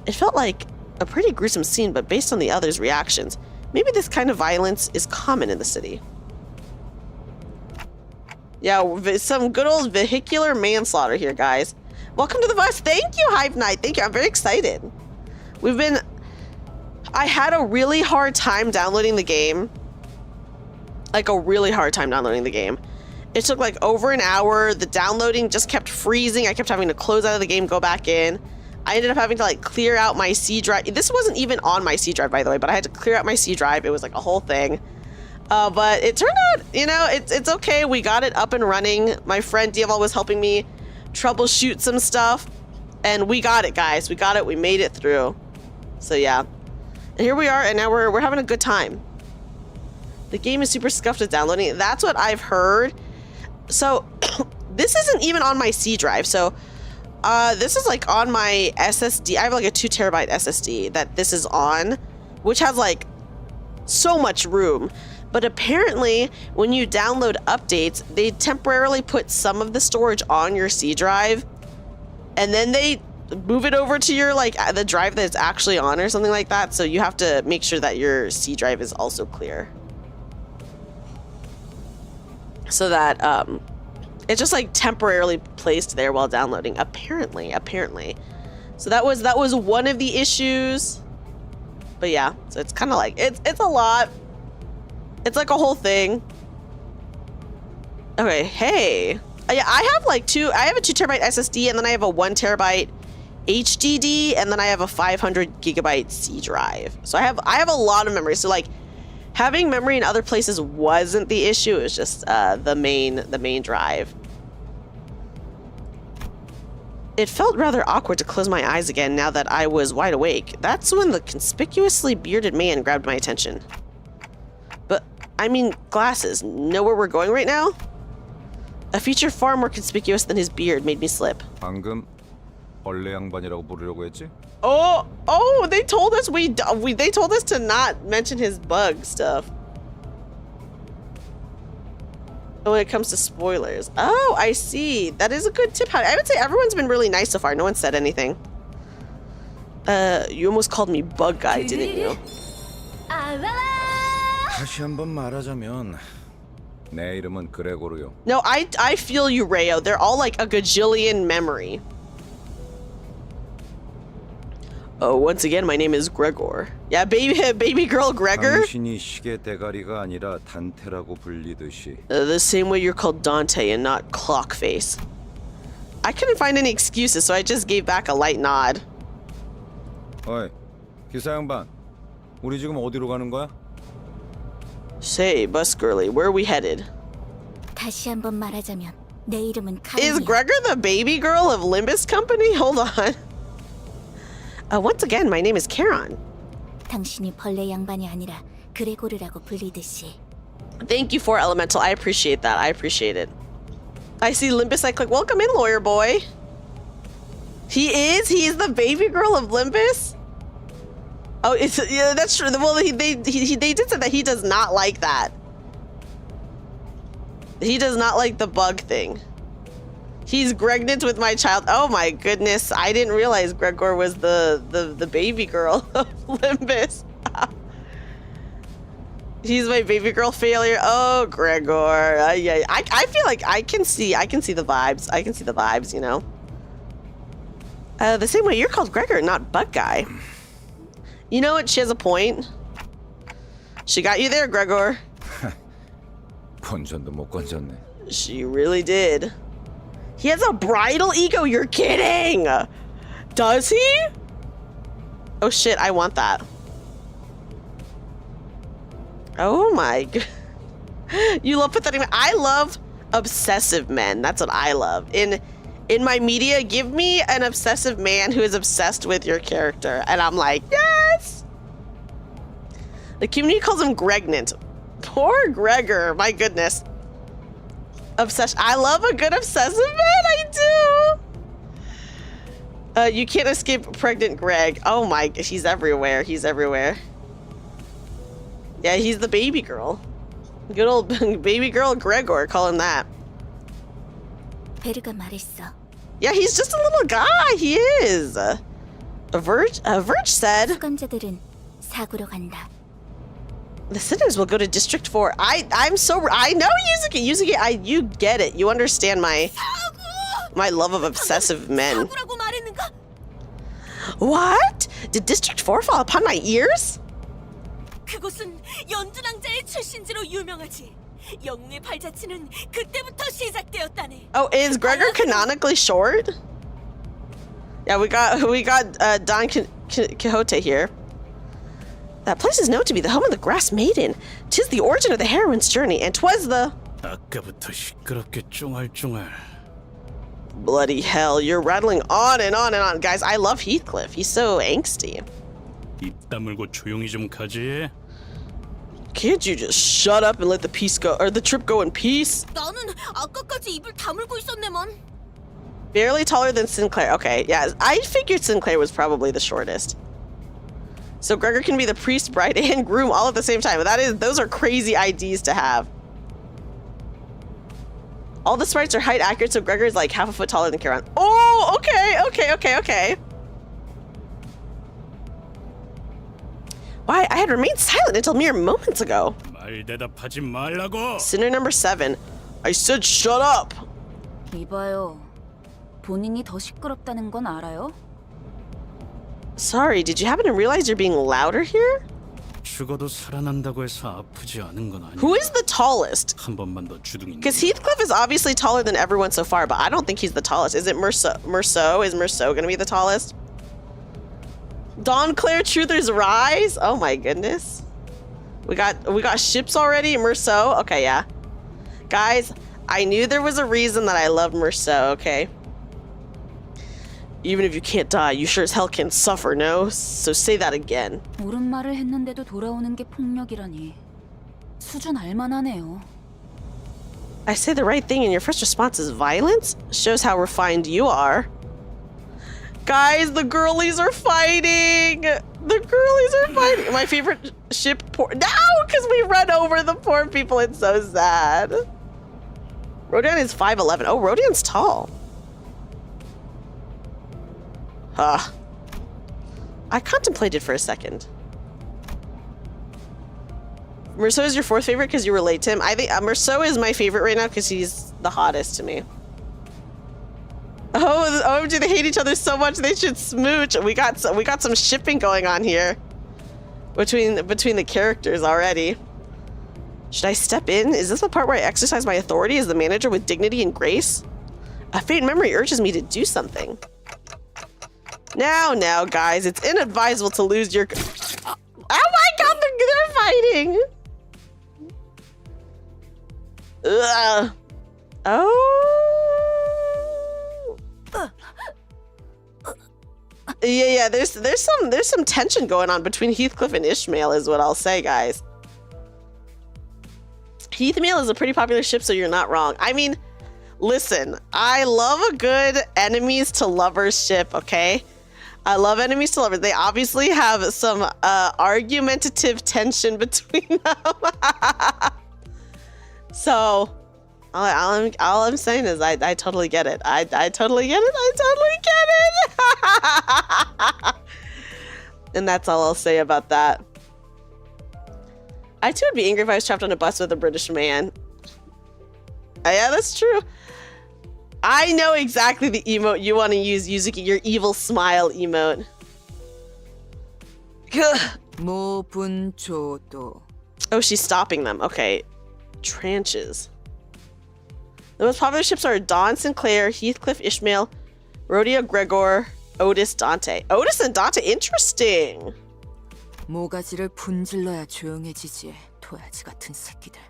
[SPEAKER 1] It felt like a pretty gruesome scene, but based on the others' reactions, maybe this kind of violence is common in the city. Yeah, some good old vehicular manslaughter here, guys. Welcome to the bus. Thank you, Hype Night. Thank you. I'm very excited. I had a really hard time downloading the game. Like a really hard time downloading the game. It took like over an hour. The downloading just kept freezing. I kept having to close out of the game, go back in. I ended up having to like clear out my C drive. This wasn't even on my C drive, by the way, but I had to clear out my C drive. It was like a whole thing. But it turned out, you know, it's okay. We got it up and running. My friend Dieval was helping me troubleshoot some stuff. And we got it, guys. We got it. We made it through. So yeah. And here we are, and now we're having a good time. The game is super scuffed with downloading. That's what I've heard. So this isn't even on my C drive. So this is like on my SSD. I have like a 2 terabyte SSD that this is on, which has like so much room. But apparently when you download updates, they temporarily put some of the storage on your C drive, and then they move it over to your like the drive that it's actually on or something like that. So you have to make sure that your C drive is also clear, so that it's just like temporarily placed there while downloading. Apparently. So that was one of the issues. But yeah, so it's kind of like it's a lot. It's like a whole thing. Okay, hey. Yeah, I have like I have a 2 terabyte SSD, and then I have a 1 terabyte HDD, and then I have a 500 gigabyte C drive. So I have a lot of memory. So like having memory in other places wasn't the issue. It was just the main drive. It felt rather awkward to close my eyes again now that I was wide awake. That's when the conspicuously bearded man grabbed my attention. But I mean, glasses. Know where we're going right now? A feature far more conspicuous than his beard made me slip.
[SPEAKER 6] 방금 벌레 양반이라고 부르려고 했지?
[SPEAKER 1] Oh, they told us they told us to not mention his bug stuff. When it comes to spoilers. Oh, I see. That is a good tip. I would say everyone's been really nice so far. No one said anything. You almost called me bug guy, didn't you?
[SPEAKER 6] 다시 한번 말하자면 내 이름은 그레고르요.
[SPEAKER 1] No, I feel you, Rayo. They're all like a gajillion memory. Oh, once again, my name is Gregor. Yeah, baby girl Gregor.
[SPEAKER 6] 당신이 시계 대가리가 아니라 단테라고 불리듯이.
[SPEAKER 1] The same way you're called Dante and not Clockface. I couldn't find any excuses, so I just gave back a light nod.
[SPEAKER 6] 어이, 기사 양반. 우리 지금 어디로 가는 거야?
[SPEAKER 1] Say, bus girly, where are we headed?
[SPEAKER 7] 다시 한번 말하자면 내 이름은
[SPEAKER 1] Is
[SPEAKER 7] 카린이야.
[SPEAKER 1] Gregor the baby girl of Limbus Company? Hold on. Once again, my name is Charon.
[SPEAKER 7] 당신이 벌레 양반이 아니라 그레고르라고 불리듯이.
[SPEAKER 1] Thank you for Elemental. I appreciate that. I appreciate it. I see Limbus. I click, welcome in, lawyer boy. He is? He's the baby girl of Limbus? Oh, it's, yeah, that's true. Well, they did say that he does not like that. He does not like the bug thing. He's pregnant with my child. Oh my goodness. I didn't realize Gregor was the baby girl of Limbus. He's my baby girl failure. Oh, Gregor. Yeah, I feel like I can see the vibes. I can see the vibes, you know. The same way you're called Gregor, not Bug Guy. You know what? She has a point. She got you there, Gregor.
[SPEAKER 6] 건전도 못 건졌네.
[SPEAKER 1] She really did. He has a bridal ego. You're kidding. Does he? Oh shit, I want that. Oh my god. You love pathetic men. I love obsessive men. That's what I love. In my media, give me an obsessive man who is obsessed with your character. And I'm like, yes! The community calls him Gregnant. Poor Gregor, my goodness. Obsession. I love a good obsessive man, I do! You can't escape pregnant Greg. Oh my, he's everywhere. He's everywhere. Yeah, he's the baby girl. Good old baby girl Gregor, call him that.
[SPEAKER 7] 베르가 말했어.
[SPEAKER 1] Yeah, he's just a little guy. He is. Verge said.
[SPEAKER 7] 수감자들은 사구로 간다.
[SPEAKER 1] The sinners will go to District 4. I know Yuzuki. You get it. You understand my love of obsessive men. What? Did District 4 fall upon my ears?
[SPEAKER 8] 그곳은 연두낭자의 출신지로 유명하지. 영웅의 발자취는 그때부터 시작되었다네.
[SPEAKER 1] Oh, is Gregor canonically short? Yeah, we got Don Quixote here. That place is known to be the home of the Grass Maiden. 'Tis the origin of the heroine's journey, and 'twas the...
[SPEAKER 10] 아까부터 시끄럽게 쫑알쫑알.
[SPEAKER 1] Bloody hell, you're rattling on and on and on. Guys, I love Heathcliff. He's so angsty.
[SPEAKER 10] 입 다물고 조용히 좀 가지.
[SPEAKER 1] Can't you just shut up and let the trip go in peace?
[SPEAKER 8] 나는 아까까지 입을 다물고 있었네만.
[SPEAKER 1] Barely taller than Sinclair. Okay, yeah, I figured Sinclair was probably the shortest. So Gregor can be the priest, bride, and groom all at the same time. Those are crazy IDs to have. All the sprites are height accurate, so Gregor is like half a foot taller than Charon. Oh, okay. Why, I had remained silent until mere moments ago.
[SPEAKER 10] 말 대답하지 말라고.
[SPEAKER 1] Sinner number 7. I said shut up.
[SPEAKER 4] 이봐요. 본인이 더 시끄럽다는 건 알아요?
[SPEAKER 1] Sorry, did you happen to realize you're being louder here?
[SPEAKER 10] 죽어도 살아난다고 해서 아프지 않은 건 아니야.
[SPEAKER 1] Who is the tallest?
[SPEAKER 10] 한 번만 더 주둥이.
[SPEAKER 1] Because Heathcliff is obviously taller than everyone so far, but I don't think he's the tallest. Is it Merceau? Is Merceau gonna be the tallest? Dawn Claire Truther's Rise? Oh my goodness. We got ships already? Merceau? Okay, yeah. Guys, I knew there was a reason that I loved Merceau, okay? Even if you can't die, you sure as hell can suffer, no? So say that again.
[SPEAKER 4] 옳은 말을 했는데도 돌아오는 게 폭력이라니. 수준 알만하네요.
[SPEAKER 1] I say the right thing and your first response is violence? Shows how refined you are. Guys, the girlies are fighting! The girlies are fighting! My favorite ship no! Because we run over the poor people, it's so sad. Rodion is 5'11". Oh, Rodion's tall. Huh. I contemplated for a second. Merceau is your 4th favorite because you relate to him. I think Merceau is my favorite right now because he's the hottest to me. Oh, OMG, they hate each other so much they should smooch. We got some shipping going on here between the characters already. Should I step in? Is this the part where I exercise my authority as the manager with dignity and grace? A faint memory urges me to do something. Now, guys, it's inadvisable to lose your... Oh my god, they're fighting! Ugh. Oh. Yeah, there's some tension going on between Heathcliff and Ishmael is what I'll say, guys. Heathmail is a pretty popular ship, so you're not wrong. I mean, listen, I love a good enemies to lovers ship, okay? I love enemies to lovers. They obviously have some argumentative tension between them. So, all I'm saying is I totally get it. I totally get it. I totally get it. And that's all I'll say about that. I too would be angry if I was trapped on a bus with a British man. Yeah, that's true. I know exactly the emote you want to use, Yuzuki, your evil smile emote. Oh, she's stopping them. Okay. Tranches. The most popular ships are Dawn Sinclair, Heathcliff Ishmael, Rodeo Gregor, Otis Dante. Otis and Dante, interesting.
[SPEAKER 2] 모가지를 분질러야 조용해지지. 도야지 같은 새끼들.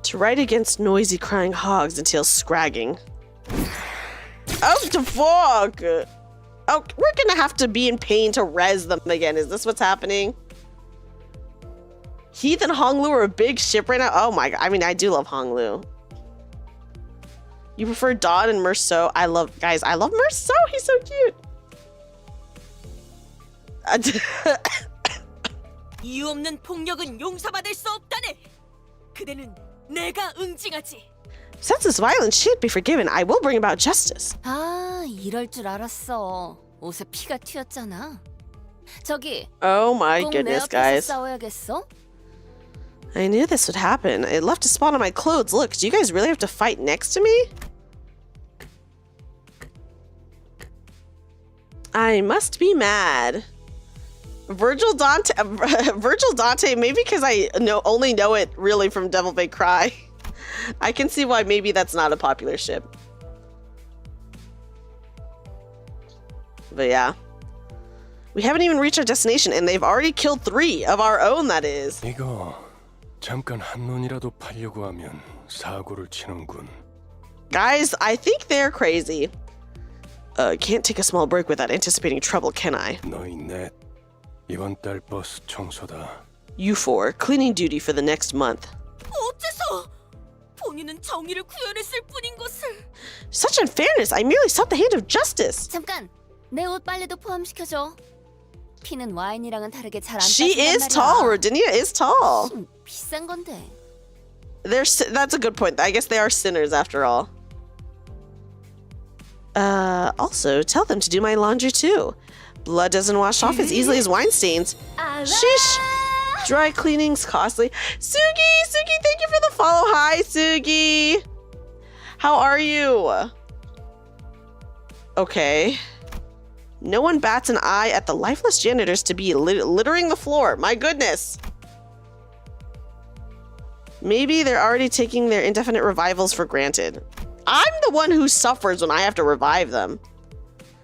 [SPEAKER 1] To ride against noisy crying hogs until scragging. Oh, the fuck! Oh, we're gonna have to be in pain to res them again. Is this what's happening? Heath and Honglu are a big ship right now. Oh my god. I mean, I do love Honglu. You prefer Dawn and Merceau? I love Merceau. He's so cute.
[SPEAKER 11] 이유 없는 폭력은 용서받을 수 없다네. 그대는 내가 응징하지.
[SPEAKER 1] Since this violence should be forgiven, I will bring about justice.
[SPEAKER 8] 아, 이럴 줄 알았어. 옷에 피가 튀었잖아. 저기,
[SPEAKER 1] Oh my
[SPEAKER 8] 꼭
[SPEAKER 1] goodness,
[SPEAKER 8] 내 앞에서
[SPEAKER 1] guys.
[SPEAKER 8] 싸워야겠어?
[SPEAKER 1] I knew this would happen. It left a spot on my clothes. Look, do you guys really have to fight next to me? I must be mad. Virgil Dante, maybe because I only know it really from Devil May Cry. I can see why maybe that's not a popular ship. But yeah. We haven't even reached our destination and they've already killed 3 of our own, that is.
[SPEAKER 5] 이거 잠깐 한눈이라도 팔려고 하면 사고를 치는군.
[SPEAKER 1] Guys, I think they're crazy. Can't take a small break without anticipating trouble, can I?
[SPEAKER 5] 너희 넷 이번 달 버스 청소다.
[SPEAKER 1] You 4, cleaning duty for the next month.
[SPEAKER 11] 어째서 본인은 정의를 구현했을 뿐인 것을.
[SPEAKER 1] Such unfairness! I merely sought the hand of justice.
[SPEAKER 8] 잠깐, 내 옷 빨래도 포함시켜줘. 피는 와인이랑은 다르게 잘 안
[SPEAKER 1] She
[SPEAKER 8] 빠진단
[SPEAKER 1] is
[SPEAKER 8] 말이야.
[SPEAKER 1] tall. Rodinia is tall.
[SPEAKER 8] 비싼 건데.
[SPEAKER 1] That's a good point. I guess they are sinners after all. Also, tell them to do my laundry too. Blood doesn't wash off as easily as wine stains. Sheesh. Dry cleaning's costly. Sugi, thank you for the follow. Hi, Sugi. How are you? Okay. No one bats an eye at the lifeless janitors to be littering the floor. My goodness. Maybe they're already taking their indefinite revivals for granted. I'm the one who suffers when I have to revive them.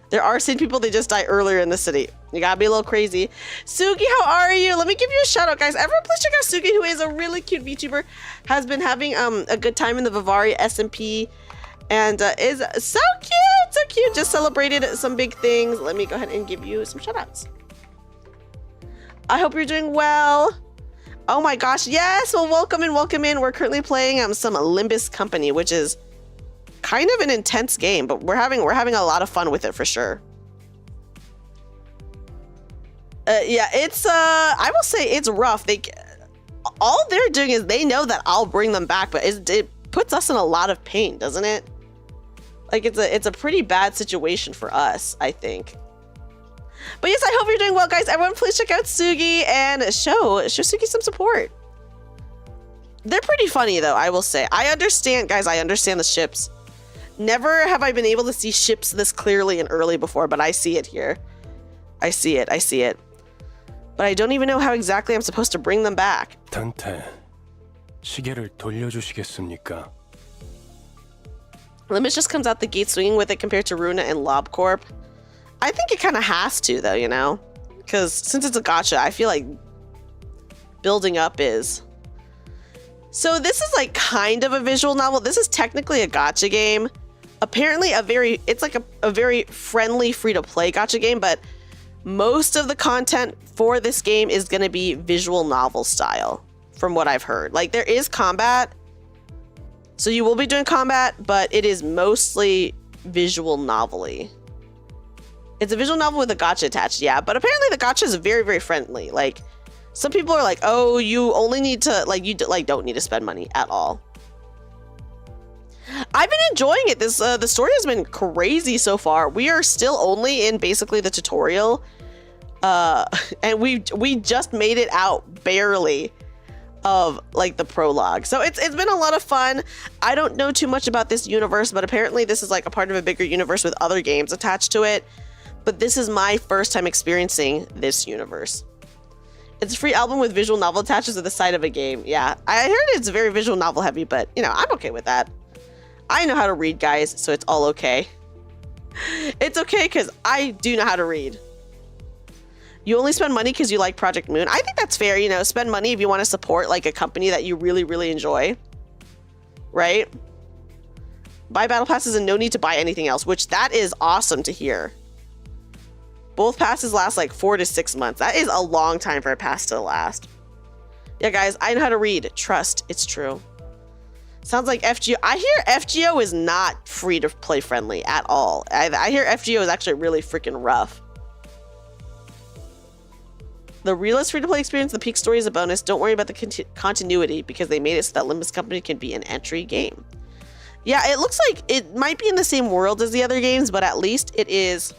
[SPEAKER 1] There are sane people, they just die earlier in the city. You gotta be a little crazy. Sugi, how are you? Let me give you a shout out, guys. Everyone please check out Sugi, who is a really cute VTuber. Has been having a good time in the Vivari SMP. And is so cute. Just celebrated some big things. Let me go ahead and give you some shout outs. I hope you're doing well. Oh my gosh, yes, well welcome in. We're currently playing some Limbus Company, which is kind of an intense game, but we're having a lot of fun with it for sure. Yeah, it's I will say it's rough. All they're doing is they know that I'll bring them back, but it puts us in a lot of pain, doesn't it? Like it's a pretty bad situation for us, I think. But yes, I hope you're doing well, guys. Everyone please check out Sugi and show Sugi some support. They're pretty funny though, I will say. I understand, guys, I understand the ships. Never have I been able to see ships this clearly and early before, but I see it here. I see it. But I don't even know how exactly I'm supposed to bring them back.
[SPEAKER 5] 단테, 시계를 돌려주시겠습니까?
[SPEAKER 1] Limbus just comes out the gate swinging with it compared to Runa and LobCorp. I think it kind of has to, though, you know? Because since it's a gacha, I feel like building up is... So this is like kind of a visual novel. This is technically a gacha game. Apparently it's like a very friendly free-to-play gacha game, but most of the content for this game is going to be visual novel style, from what I've heard. Like, there is combat, so you will be doing combat, but it is mostly visual novel-y. It's a visual novel with a gacha attached, yeah, but apparently the gacha is very, very friendly. Like, some people are like, oh, you only need to, like, you don't need to spend money at all. I've been enjoying it. The story has been crazy so far. We are still only in basically the tutorial, and we just made it out barely of like the prologue. So it's been a lot of fun. I don't know too much about this universe, but apparently this is like a part of a bigger universe with other games attached to it. But this is my first time experiencing this universe. It's a free album with visual novel attached to the side of a game. Yeah, I heard it's very visual novel heavy, but you know, I'm okay with that. I know how to read, guys, so it's all okay. It's okay because I do know how to read. You only spend money because you like Project Moon. I think that's fair, you know, spend money if you want to support like a company that you really, really enjoy, right? Buy battle passes and no need to buy anything else, which that is awesome to hear. Both passes last like 4 to 6 months. That is a long time for a pass to last. Yeah, guys, I know how to read. Trust, it's true. Sounds like FGO. I hear FGO is not free to play friendly at all. I hear FGO is actually really freaking rough. The realist free to play experience, the peak story is a bonus. Don't worry about the continuity because they made it so that Limbus Company can be an entry game. Yeah, it looks like it might be in the same world as the other games, but at least it is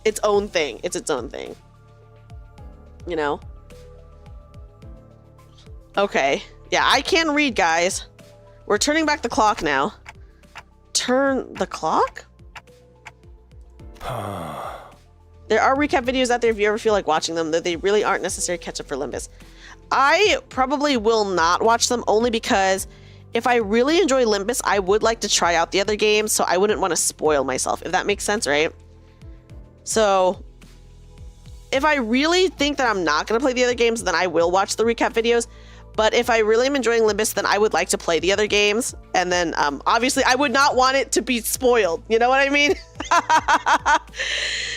[SPEAKER 1] its own thing. It's its own thing. You know? Okay. Yeah, I can read, guys. We're turning back the clock now. Turn the clock? There are recap videos out there if you ever feel like watching them, though they really aren't necessary catch up for Limbus. I probably will not watch them only because if I really enjoy Limbus, I would like to try out the other games, so I wouldn't want to spoil myself, if that makes sense, right? So if I really think that I'm not going to play the other games, then I will watch the recap videos. But if I really am enjoying Limbus, then I would like to play the other games. And then obviously I would not want it to be spoiled. You know what I mean?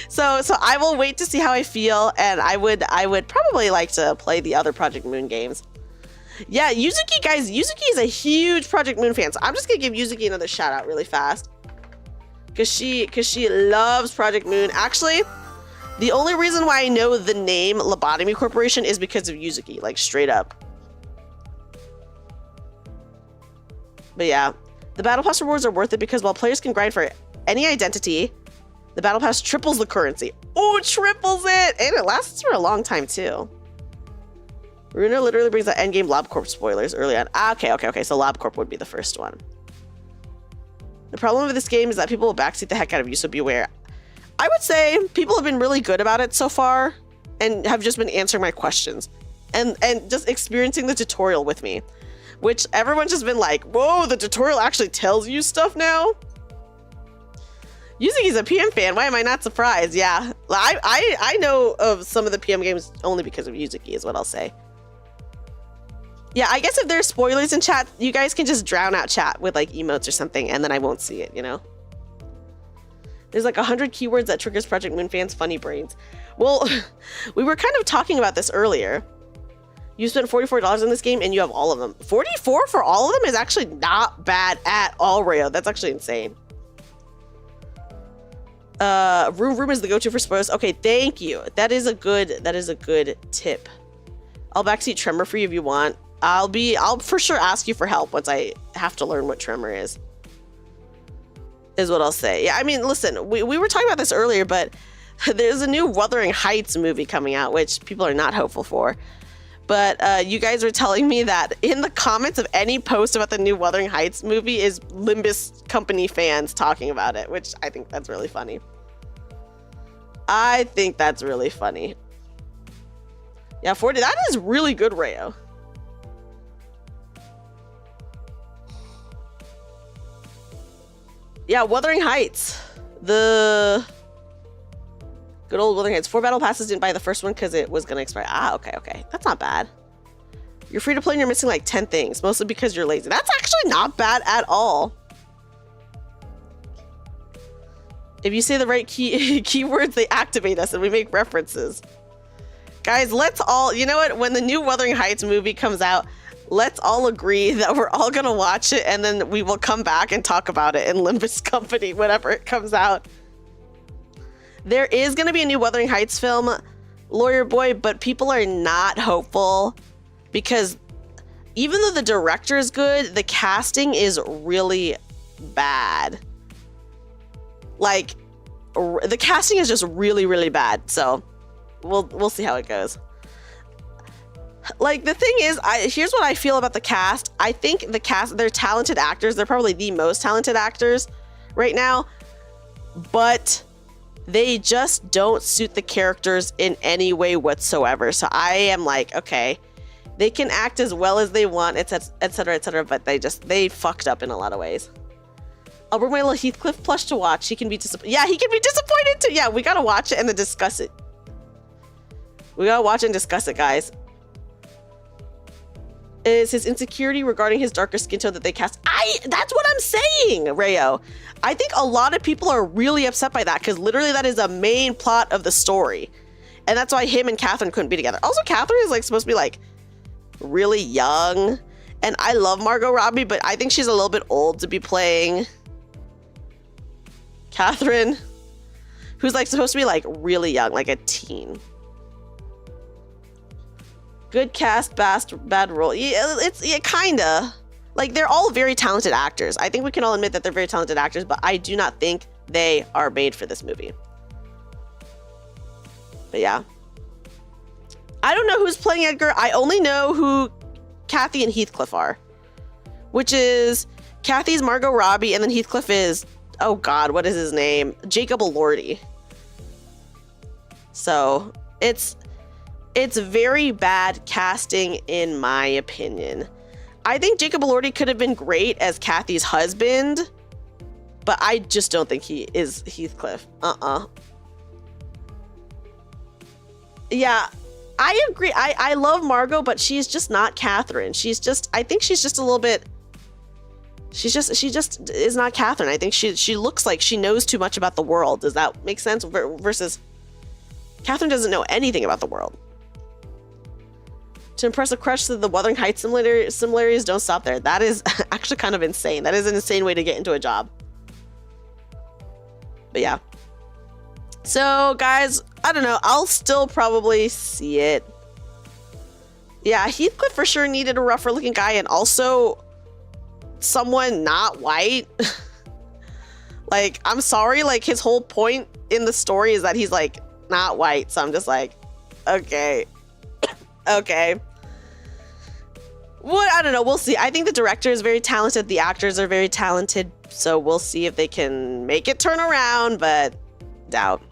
[SPEAKER 1] So I will wait to see how I feel. And I would probably like to play the other Project Moon games. Yeah, Yuzuki, guys, Yuzuki is a huge Project Moon fan. So I'm just going to give Yuzuki another shout out really fast. Because she loves Project Moon. Actually, the only reason why I know the name Lobotomy Corporation is because of Yuzuki. Like, straight up. But yeah, the Battle Pass rewards are worth it because while players can grind for any identity, the Battle Pass triples the currency. Oh, triples it! And it lasts for a long time, too. Runa literally brings the endgame LobCorp spoilers early on. Okay. So LobCorp would be the first one. The problem with this game is that people will backseat the heck out of you, so beware. I would say people have been really good about it so far and have just been answering my questions and just experiencing the tutorial with me. Which everyone's just been like, whoa, the tutorial actually tells you stuff now? Yuzuki's a PM fan. Why am I not surprised? Yeah, I know of some of the PM games only because of Yuzuki is what I'll say. Yeah, I guess if there's spoilers in chat, you guys can just drown out chat with like emotes or something and then I won't see it, you know? There's like 100 keywords that triggers Project Moon fans' funny brains. Well, we were kind of talking about this earlier. You spent $44 in this game and you have all of them. 44 for all of them is actually not bad at all, Rayo. That's actually insane. Room is the go-to for spoilers. Okay, thank you. That is a good tip. I'll backseat Tremor for you if you want. I'll for sure ask you for help once I have to learn what Tremor is what I'll say. Yeah, I mean, listen, we were talking about this earlier, but there's a new Wuthering Heights movie coming out, which people are not hopeful for. But you guys were telling me that in the comments of any post about the new Wuthering Heights movie is Limbus Company fans talking about it, which I think that's really funny. I think that's really funny. Yeah, 40, that is really good, Rayo. Yeah, Wuthering Heights. The good old Wuthering Heights. 4 battle passes, didn't buy the first one because it was gonna expire. Ah, okay. That's not bad. You're free to play and you're missing like 10 things, mostly because you're lazy. That's actually not bad at all. If you say the right keywords, they activate us and we make references. Guys, let's all, you know what? When the new Wuthering Heights movie comes out, let's all agree that we're all gonna watch it and then we will come back and talk about it in Limbus Company whenever it comes out. There is gonna be a new Wuthering Heights film, Lawyer Boy, but people are not hopeful because even though the director is good, the casting is really bad. Like, the casting is just really, really bad. So we'll see how it goes. Like, the thing is, here's what I feel about the cast. I think the cast, they're talented actors. They're probably the most talented actors right now, but they just don't suit the characters in any way whatsoever. So I am like, okay, they can act as well as they want, etc., but they fucked up in a lot of ways. I'll bring my little Heathcliff plush to watch. He can be disappointed. Yeah, he can be disappointed too. Yeah, we gotta watch it and then discuss it. We gotta watch and discuss it, guys. Is his insecurity regarding his darker skin tone that they cast? That's what I'm saying, Rayo. I think a lot of people are really upset by that because literally that is a main plot of the story. And that's why him and Catherine couldn't be together. Also, Catherine is like supposed to be like really young. And I love Margot Robbie, but I think she's a little bit old to be playing Catherine, who's like supposed to be like really young, like a teen. Good cast, bad role. Yeah, kinda. Like, they're all very talented actors. I think we can all admit that they're very talented actors, but I do not think they are made for this movie. But yeah. I don't know who's playing Edgar. I only know who Kathy and Heathcliff are, which is Kathy's Margot Robbie, and then Heathcliff is, oh God, what is his name? Jacob Elordi. So it's very bad casting in my opinion. I think Jacob Elordi could have been great as Kathy's husband, but I just don't think he is Heathcliff. Yeah, I agree. I love Margot, but she's just not Catherine. I think she's just a little bit, she just is not Catherine. I think she looks like she knows too much about the world. Does that make sense? Versus Catherine doesn't know anything about the world. To impress a crush to the Wuthering Heights similarities, don't stop there. That is actually kind of insane. That is an insane way to get into a job. But yeah. So guys, I don't know. I'll still probably see it. Yeah, Heathcliff for sure needed a rougher looking guy and also someone not white. Like, I'm sorry, like his whole point in the story is that he's like not white. So I'm just like, okay. Okay. What? I don't know. We'll see. I think the director is very talented. The actors are very talented. So we'll see if they can make it turn around, but doubt.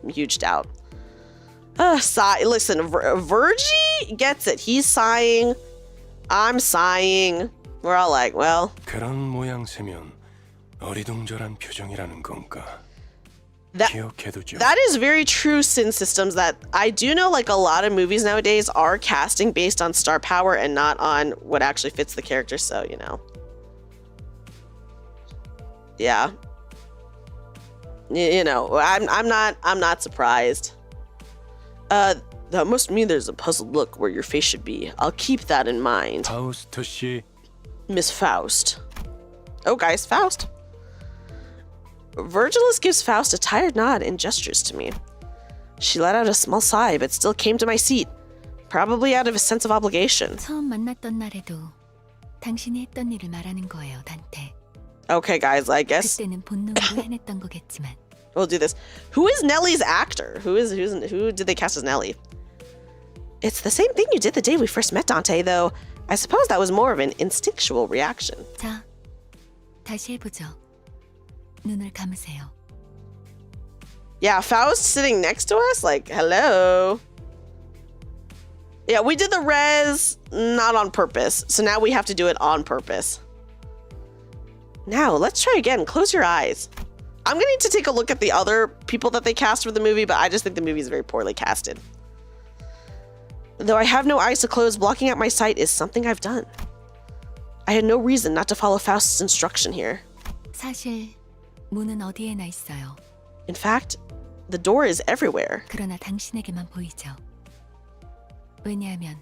[SPEAKER 1] Huge doubt. Sigh. Listen, Virgie gets it. He's sighing. I'm sighing. We're all like, well.
[SPEAKER 5] 그런 모양새면 어리둥절한 표정이라는 건가?
[SPEAKER 1] That is very true, Sin Systems. That I do know, like a lot of movies nowadays are casting based on star power and not on what actually fits the character. So, you know, yeah, you know, I'm not surprised. That must mean there's a puzzled look where your face should be. I'll keep that in mind. Miss Faust. Oh, guys, Faust. Virgilus gives Faust a tired nod and gestures to me. She let out a small sigh, but still came to my seat, probably out of a sense of obligation.
[SPEAKER 4] 처음 만났던 날에도 당신이 했던 일을 말하는 거예요, 단테.
[SPEAKER 1] Okay, guys, I guess
[SPEAKER 4] 그때는 본능으로 해냈던 거겠지만.
[SPEAKER 1] We'll do this. Who is Nellie's actor? Who did they cast as Nellie? It's the same thing you did the day we first met, Dante, though I suppose that was more of an instinctual reaction.
[SPEAKER 4] 자, 다시 해보죠. 눈을 감으세요.
[SPEAKER 1] Yeah, Faust sitting next to us? Like, hello. Yeah, we did the res not on purpose. So now we have to do it on purpose. Now, let's try again. Close your eyes. I'm gonna need to take a look at the other people that they cast for the movie, but I just think the movie is very poorly casted. Though I have no eyes to close, blocking out my sight is something I've done. I had no reason not to follow Faust's instruction here.
[SPEAKER 4] 사실 문은 어디에나 있어요.
[SPEAKER 1] In fact, the door is everywhere.
[SPEAKER 4] 그러나 당신에게만 보이죠. 왜냐하면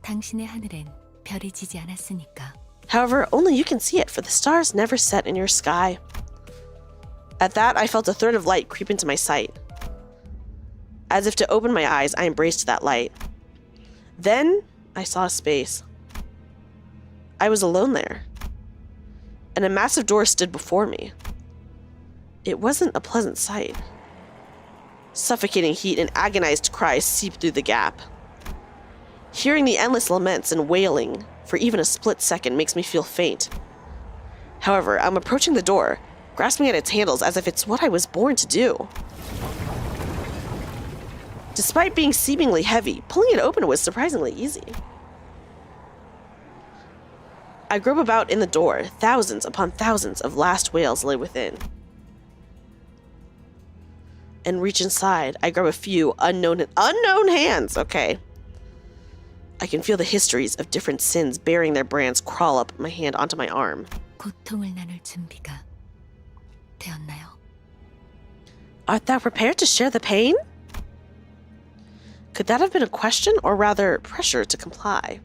[SPEAKER 4] 당신의 하늘엔 별이 지지 않았으니까.
[SPEAKER 1] However, only you can see it, for the stars never set in your sky. At that, I felt a thread of light creep into my sight. As if to open my eyes, I embraced that light. Then, I saw a space. I was alone there, and a massive door stood before me. It wasn't a pleasant sight. Suffocating heat and agonized cries seeped through the gap. Hearing the endless laments and wailing for even a split second makes me feel faint. However, I'm approaching the door, grasping at its handles as if it's what I was born to do. Despite being seemingly heavy, pulling it open was surprisingly easy. I grope about in the door. Thousands upon thousands of last wails lay within. And reach inside. I grab a few unknown hands. Okay. I can feel the histories of different sins bearing their brands crawl up my hand onto my arm.
[SPEAKER 4] 고통을 나눌 준비가 되었나요?
[SPEAKER 1] Art thou prepared to share the pain? Could that have been a question, or rather, pressure to comply?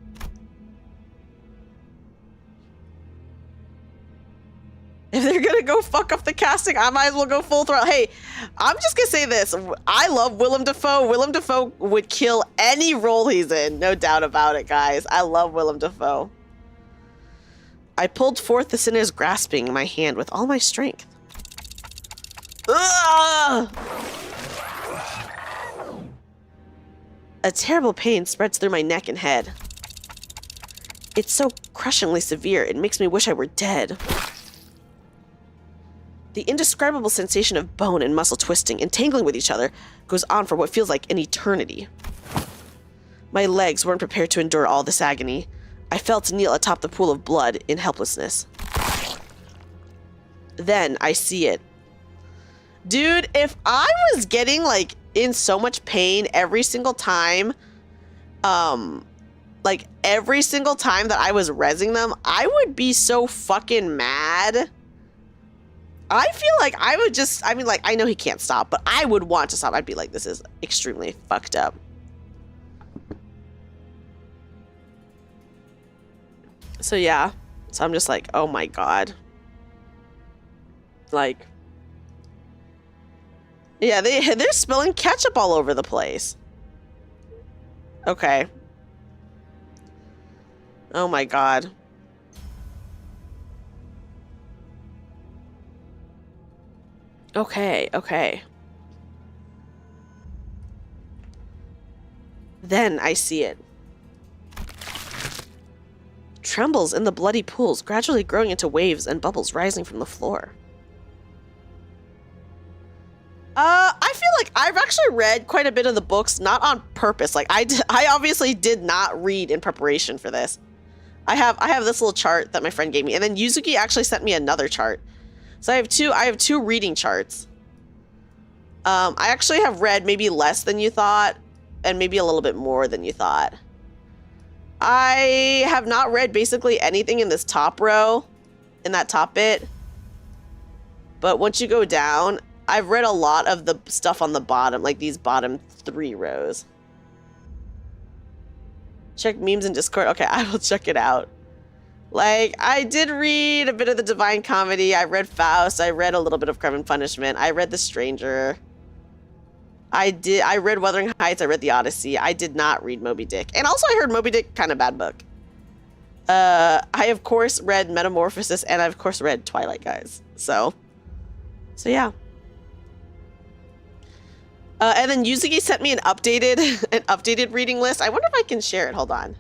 [SPEAKER 1] If they're gonna go fuck up the casting, I might as well go full throttle. Hey, I'm just gonna say this. I love Willem Dafoe. Willem Dafoe would kill any role he's in. No doubt about it, guys. I love Willem Dafoe. I pulled forth the sinner's grasping my hand with all my strength. Ugh! A terrible pain spreads through my neck and head. It's so crushingly severe, it makes me wish I were dead. The indescribable sensation of bone and muscle twisting, entangling with each other, goes on for what feels like an eternity. My legs weren't prepared to endure all this agony. I fell to kneel atop the pool of blood in helplessness. Then I see it. Dude, if I was getting, like, in so much pain every single time, like, every single time that I was rezzing them, I would be so fucking mad. I feel like I would just, I mean, like, I know he can't stop, but I would want to stop. I'd be like, this is extremely fucked up. So, yeah. So I'm just like, oh my god. Like, yeah, they're spilling ketchup all over the place. Okay. Oh my god. Okay, okay. Then I see it. Trembles in the bloody pools, gradually growing into waves and bubbles rising from the floor. I feel like I've actually read quite a bit of the books, not on purpose. Like I obviously did not read in preparation for this. I have this little chart that my friend gave me, and then Yuzuki actually sent me another chart. So I have two reading charts. I actually have read maybe less than you thought, and maybe a little bit more than you thought. I have not read basically anything in this top row, in that top bit. But once you go down, I've read a lot of the stuff on the bottom, like these bottom 3 rows. Check memes in Discord. Okay, I will check it out. Like, I did read a bit of the Divine Comedy. I read Faust. I read a little bit of Crime and Punishment. I read The Stranger. I read Wuthering Heights. I read The Odyssey. I did not read Moby Dick. And also I heard Moby Dick, kind of bad book. I, of course, read Metamorphosis, and I, of course, read Twilight, guys. So yeah. And then Yuzuki sent me an updated reading list. I wonder if I can share it. Hold on.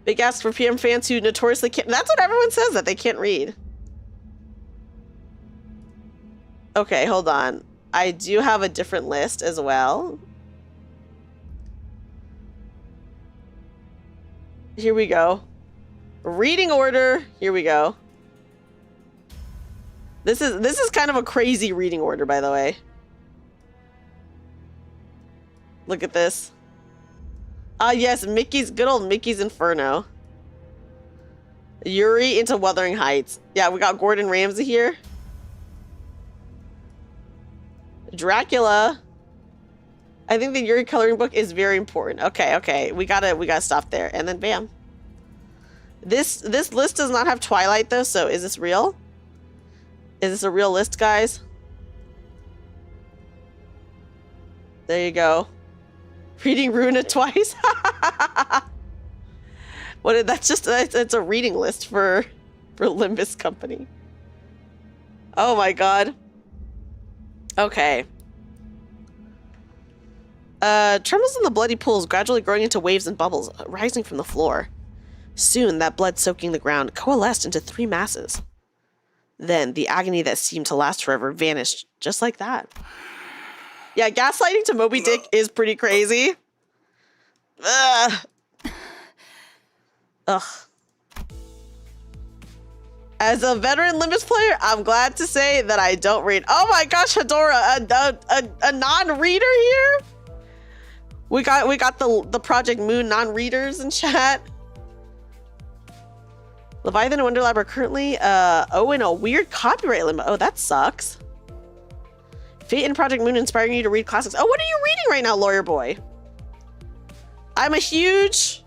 [SPEAKER 1] Big ask for PM fans who notoriously can't. That's what everyone says, that they can't read. Okay, hold on. I do have a different list as well. Here we go. Reading order. Here we go. This is kind of a crazy reading order, by the way. Look at this. Ah, yes, good old Mickey's Inferno. Yuri into Wuthering Heights. Yeah, we got Gordon Ramsay here. Dracula. I think the Yuri coloring book is very important. Okay. We gotta stop there. And then bam. This list does not have Twilight though, so is this real? Is this a real list, guys? There you go. Reading Runa twice. It's a reading list for Limbus Company. Oh my god. Okay. Trembles in the bloody pools, gradually growing into waves and bubbles, rising from the floor. Soon, that blood soaking the ground coalesced into 3 masses. Then, the agony that seemed to last forever vanished, just like that. Yeah, gaslighting to Moby Dick is pretty crazy. Ugh. As a veteran Limbus player, I'm glad to say that I don't read. Oh my gosh, Hedora, a non-reader here? We got the Project Moon non-readers in chat. Leviathan and Wonderlab are currently in a weird copyright limbo. Oh, that sucks. Fate and Project Moon inspiring you to read classics. Oh, what are you reading right now, Lawyer Boy? I'm a huge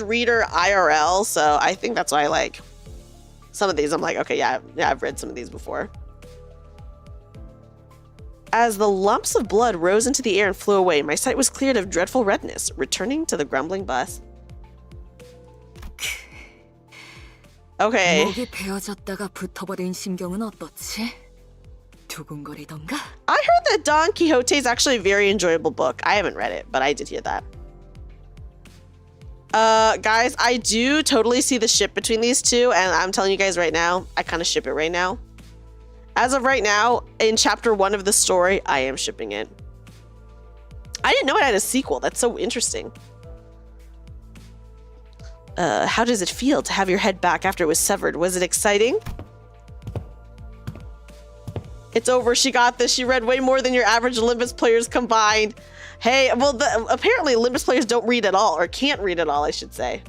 [SPEAKER 1] reader IRL, so I think that's why I like some of these. I'm like, okay, yeah, I've read some of these before. As the lumps of blood rose into the air and flew away, my sight was cleared of dreadful redness, returning to the grumbling bus. Okay.
[SPEAKER 2] 목이 베어졌다가 붙어버린 심경은 어떻지? 두근거리던가?
[SPEAKER 1] I heard that Don Quixote is actually a very enjoyable book. I haven't read it, but I did hear that. Guys, I do totally see the ship between these two, and I'm telling you guys right now, I kind of ship it right now. As of right now, in chapter 1 of the story, I am shipping it. I didn't know it had a sequel. That's so interesting. How does it feel to have your head back after it was severed? Was it exciting? It's over. She got this. She read way more than your average Limbus players combined. Hey, well, apparently Limbus players don't read at all, or can't read at all, I should say.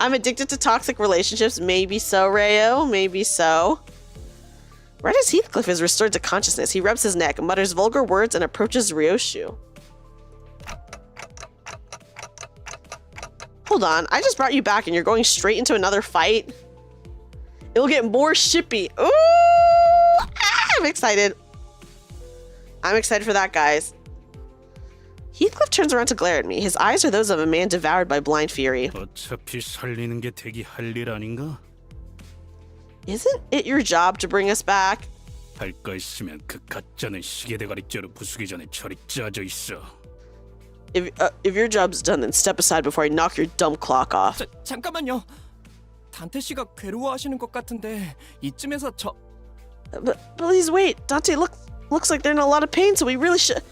[SPEAKER 1] I'm addicted to toxic relationships. Maybe so, Rayo. Maybe so. Right as Heathcliff is restored to consciousness, he rubs his neck, mutters vulgar words, and approaches Ryoshu. Hold on, I just brought you back and you're going straight into another fight? It'll get more shippy. Ooh! I'm excited. I'm excited for that, guys. Heathcliff turns around to glare at me. His eyes are those of a man devoured by blind fury.
[SPEAKER 10] 어차피 살리는 게 대기 할 일 아닌가?
[SPEAKER 1] Isn't it your job to bring us back?
[SPEAKER 10] 할 거 있으면 그 가짜는 시계 대가리째로 부수기 전에 처리 짜져 있어.
[SPEAKER 1] If your job's done, then step aside before I knock your dumb clock off.
[SPEAKER 12] 잠깐만요. 단테 씨가 괴로워하시는 것 같은데 이쯤에서 저.
[SPEAKER 1] But please wait. Dante looks like they're in a lot of pain, so we really should.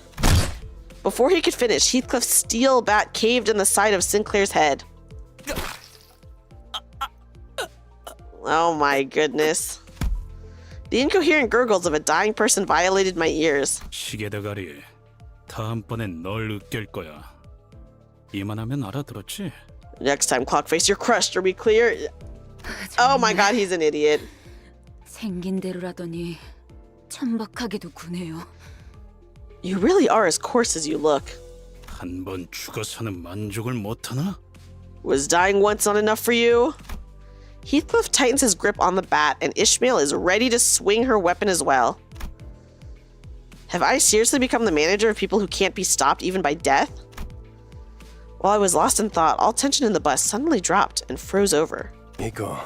[SPEAKER 1] Before he could finish, Heathcliff's steel bat caved in the side of Sinclair's head. Oh my goodness. The incoherent gurgles of a dying person violated my ears.
[SPEAKER 10] 시계 대가리. 다음번엔 널 으깰 거야. 이만하면 알아들었지?
[SPEAKER 1] Next time, Clockface, you're crushed. Are we clear? Oh my god, he's an idiot.
[SPEAKER 4] 생긴 대로라더니 천박하게도 구네요.
[SPEAKER 1] You really are as coarse as you look.
[SPEAKER 10] 한 번 죽어서는 만족을 못하나?
[SPEAKER 1] Was dying once not enough for you? Heathcliff tightens his grip on the bat, and Ishmael is ready to swing her weapon as well. Have I seriously become the manager of people who can't be stopped even by death? While I was lost in thought, all tension in the bus suddenly dropped and froze over.
[SPEAKER 5] 이거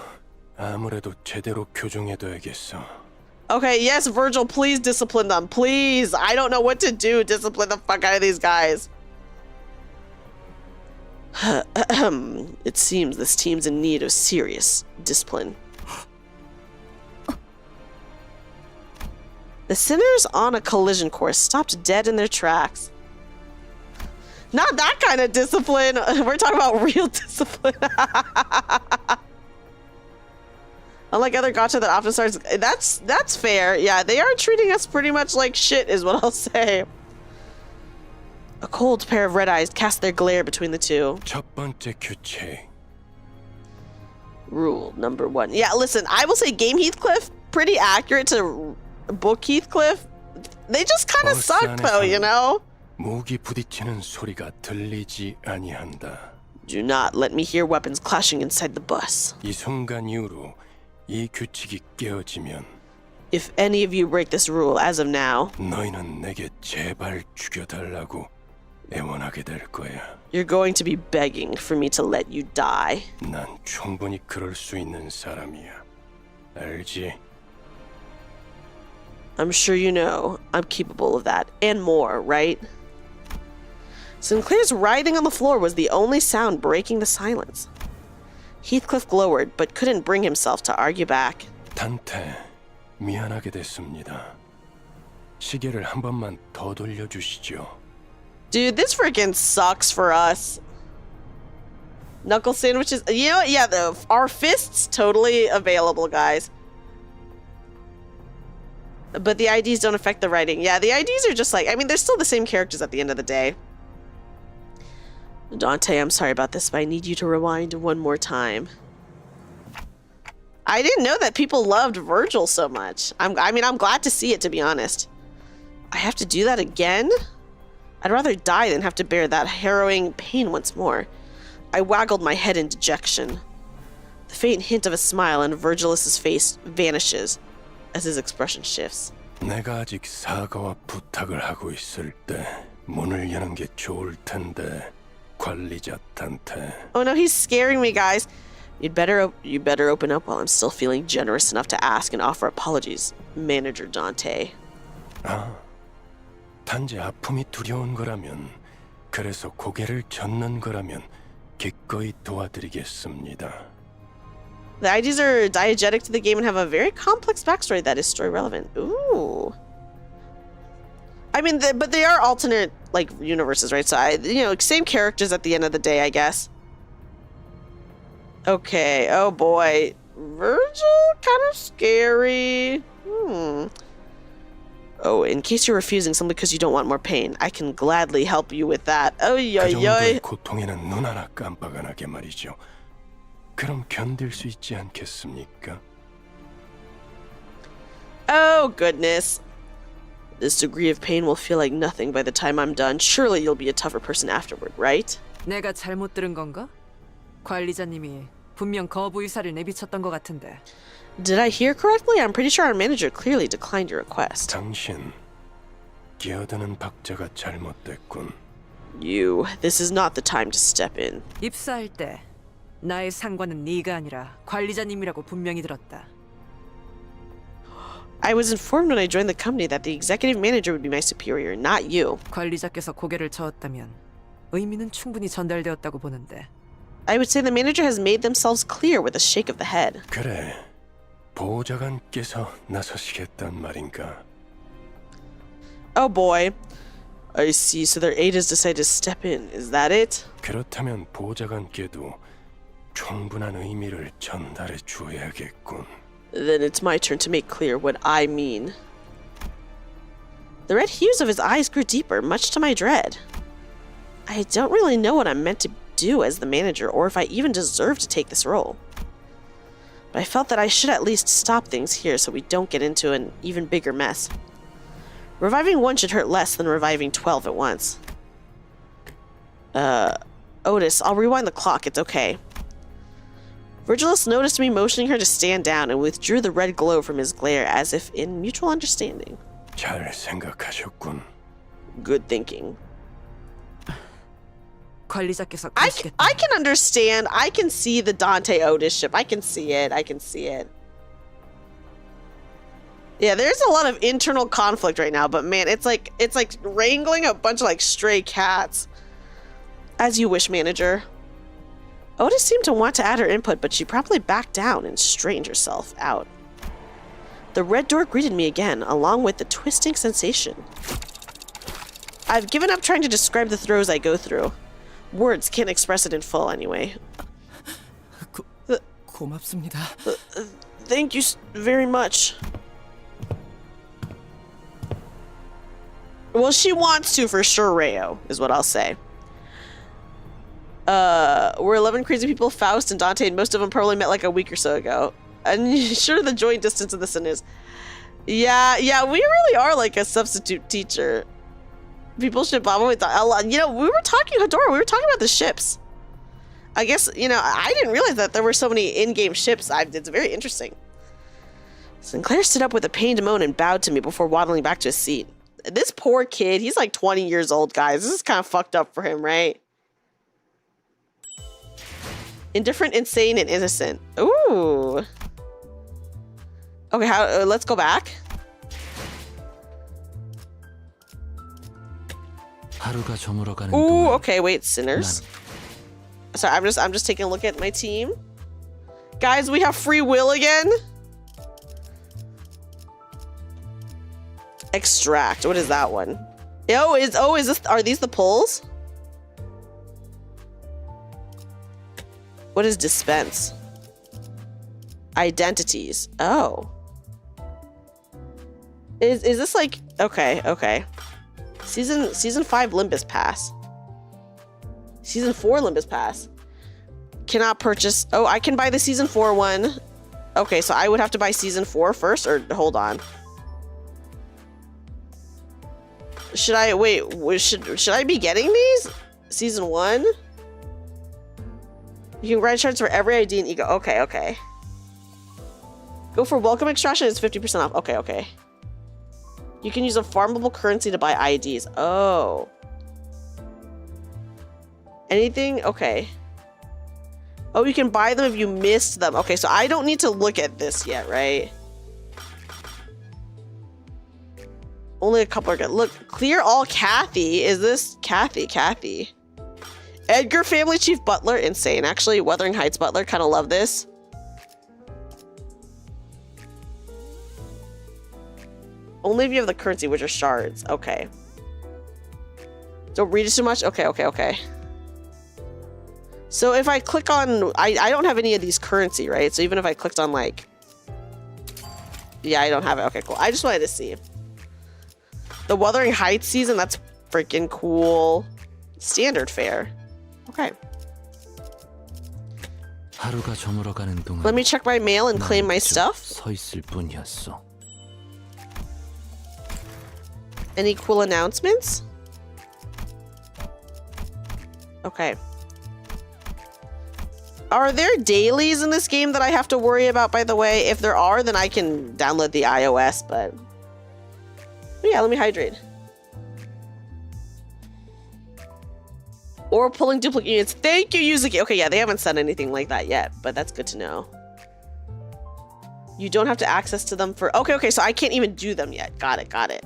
[SPEAKER 5] 아무래도 제대로 교정해둬야겠어.
[SPEAKER 1] Okay, yes, Virgil, please discipline them. Please. I don't know what to do. Discipline the fuck out of these guys. It seems this team's in need of serious discipline. The sinners on a collision course stopped dead in their tracks. Not that kind of discipline. We're talking about real discipline. Unlike other gacha that often starts, that's fair. Yeah, they are treating us pretty much like shit is what I'll say. A cold pair of red eyes cast their glare between the two.
[SPEAKER 5] 첫 번째 규칙.
[SPEAKER 1] Rule number 1. Yeah, listen, I will say Game Heathcliff, pretty accurate to Book Heathcliff. They just kind of suck though, you know?
[SPEAKER 5] 무기 부딪히는 소리가 들리지 아니한다.
[SPEAKER 1] Do not let me hear weapons clashing inside the bus.
[SPEAKER 5] 이 순간 이후로 이 규칙이 깨어지면
[SPEAKER 1] If any of you break this rule as of now,
[SPEAKER 5] 너희는 내게 제발 죽여달라고 애원하게 될 거야.
[SPEAKER 1] you're going to be begging for me to let you die.
[SPEAKER 5] 난 충분히 그럴 수 있는 사람이야. 알지?
[SPEAKER 1] I'm sure you know I'm capable of that and more, right? Sinclair's writhing on the floor was the only sound breaking the silence. Heathcliff glowered, but couldn't bring himself to argue back.
[SPEAKER 5] 단테, 미안하게 됐습니다. 시계를 한 번만 더 돌려주시죠.
[SPEAKER 1] Dude, this freaking sucks for us. Knuckle sandwiches. You know what? Yeah, our fists totally available, guys. But the IDs don't affect the writing. Yeah, the IDs are just like, I mean, they're still the same characters at the end of the day. Dante, I'm sorry about this, but I need you to rewind one more time. I didn't know that people loved Virgil so much. I mean, I'm glad to see it, to be honest. I have to do that again? I'd rather die than have to bear that harrowing pain once more. I waggled my head in dejection. The faint hint of a smile on Virgilus's face vanishes as his expression shifts.
[SPEAKER 5] 내가 아직 사과와 부탁을 하고 있을 때 문을 여는 게 좋을 텐데. 관리자 단테.
[SPEAKER 1] Oh no, he's scaring me, guys. You better open up while I'm still feeling generous enough to ask and offer apologies, Manager Dante.
[SPEAKER 5] 아, 단지 아픔이 두려운 거라면, 그래서 고개를 젓는 거라면 기꺼이 도와드리겠습니다.
[SPEAKER 1] The IDs are diegetic to the game and have a very complex backstory that is story relevant. Ooh. I mean, but they are alternate, like, universes, right? So, same characters at the end of the day, I guess. Okay, oh boy. Virgil? Kind of scary. Oh, in case you're refusing simply because you don't want more pain, I can gladly help you with that. Oh,
[SPEAKER 5] 그 정도의 고통에는 눈 하나 깜빡 안 하게 말이죠. 그럼 견딜 수 있지 않겠습니까?
[SPEAKER 1] Oh, goodness. This degree of pain will feel like nothing by the time I'm done. Surely you'll be a tougher person afterward, right?
[SPEAKER 2] 내가 잘못 들은 건가? 관리자님이 분명 거부 의사를 내비쳤던 것 같은데.
[SPEAKER 1] Did I hear correctly? I'm pretty sure our manager clearly declined your request.
[SPEAKER 5] 당신, 끼어드는 박자가 잘못됐군.
[SPEAKER 1] You, this is not the time to step in.
[SPEAKER 2] 입사할 때 나의 상관은 네가 아니라 관리자님이라고 분명히 들었다.
[SPEAKER 1] I was informed when I joined the company that the executive manager would be my superior, not you.
[SPEAKER 2] 관리자께서 고개를 저었다면 의미는 충분히 전달되었다고 보는데.
[SPEAKER 1] I would say the manager has made themselves clear with a shake of the head.
[SPEAKER 5] 그래, 보좌관께서 나서시겠단 말인가?
[SPEAKER 1] Oh boy. I see, so their aide has decided to step in. Is that it?
[SPEAKER 5] 그렇다면 보좌관께도 충분한 의미를 전달해 주어야겠군.
[SPEAKER 1] Then it's my turn to make clear what I mean. The red hues of his eyes grew deeper, much to my dread. I don't really know what I'm meant to do as the manager, or if I even deserve to take this role. But I felt that I should at least stop things here so we don't get into an even bigger mess. Reviving one should hurt less than reviving 12 at once. Otis, I'll rewind the clock, it's okay. Virgilus noticed me motioning her to stand down and withdrew the red glow from his glare as if in mutual understanding.
[SPEAKER 5] 잘 생각하셨군.
[SPEAKER 1] Good thinking.
[SPEAKER 2] 관리자께서
[SPEAKER 1] I can understand. I can see the Dante Otis ship. I can see it. Yeah, there's a lot of internal conflict right now, but man, it's like wrangling a bunch of like stray cats. As you wish, manager. Otis seemed to want to add her input, but she promptly backed down and straightened herself out. The red door greeted me again, along with the twisting sensation. I've given up trying to describe the throes I go through. Words can't express it in full anyway.
[SPEAKER 12] 고맙습니다.
[SPEAKER 1] Thank you very much. Well, she wants to for sure, Rayo, is what I'll say. We're 11 crazy people, Faust and Dante, and most of them probably met like a week or so ago. And sure, the joint distance of the sin is. Yeah, we really are like a substitute teacher. People should probably talk a lot. You know, we were talking, Hadora, we were talking about the ships. I guess, you know, I didn't realize that there were so many in-game ships. It's very interesting. Sinclair stood up with a pained moan and bowed to me before waddling back to his seat. This poor kid, he's like 20 years old, guys. This is kind of fucked up for him, right? Indifferent, insane, and innocent. Ooh. Okay, let's go back. Ooh, okay, wait, sinners. Sorry, I'm just taking a look at my team. Guys, we have free will again. Extract. What is that one? Is this, are these the pulls? What is dispense? Identities. Oh. Is this like, okay. Season 5 Limbus Pass. Season 4 Limbus Pass. Cannot purchase. Oh, I can buy the Season 4 one. Okay, so I would have to buy Season 4 first, or hold on. Should I wait? Should I be getting these? Season 1. You can write charts for every ID and ego. Okay. Go for welcome extraction. It's 50% off. Okay. You can use a farmable currency to buy IDs. Oh. Anything? Okay. Oh, you can buy them if you missed them. Okay, so I don't need to look at this yet, right? Only a couple are good. Look, clear all Kathy. Is this Kathy? Edgar Family Chief Butler. Insane. Actually, Wuthering Heights Butler. Kind of love this. Only if you have the currency, which are shards. Okay. Don't read it too much. Okay. So if I click on, I don't have any of these currency, right? So even if I clicked on like, yeah, I don't have it. Okay, cool. I just wanted to see. The Wuthering Heights season, that's freaking cool. Standard fare. Okay. Let me check my mail and claim my stuff. Any cool announcements? Okay. Are there dailies in this game that I have to worry about, by the way? If there are, then I can download the iOS, but... yeah, let me hydrate. Or pulling duplicate units. Thank you, Yuzuki. Okay, yeah, they haven't said anything like that yet, but that's good to know. You don't have to access to them for... okay, so I can't even do them yet. Got it.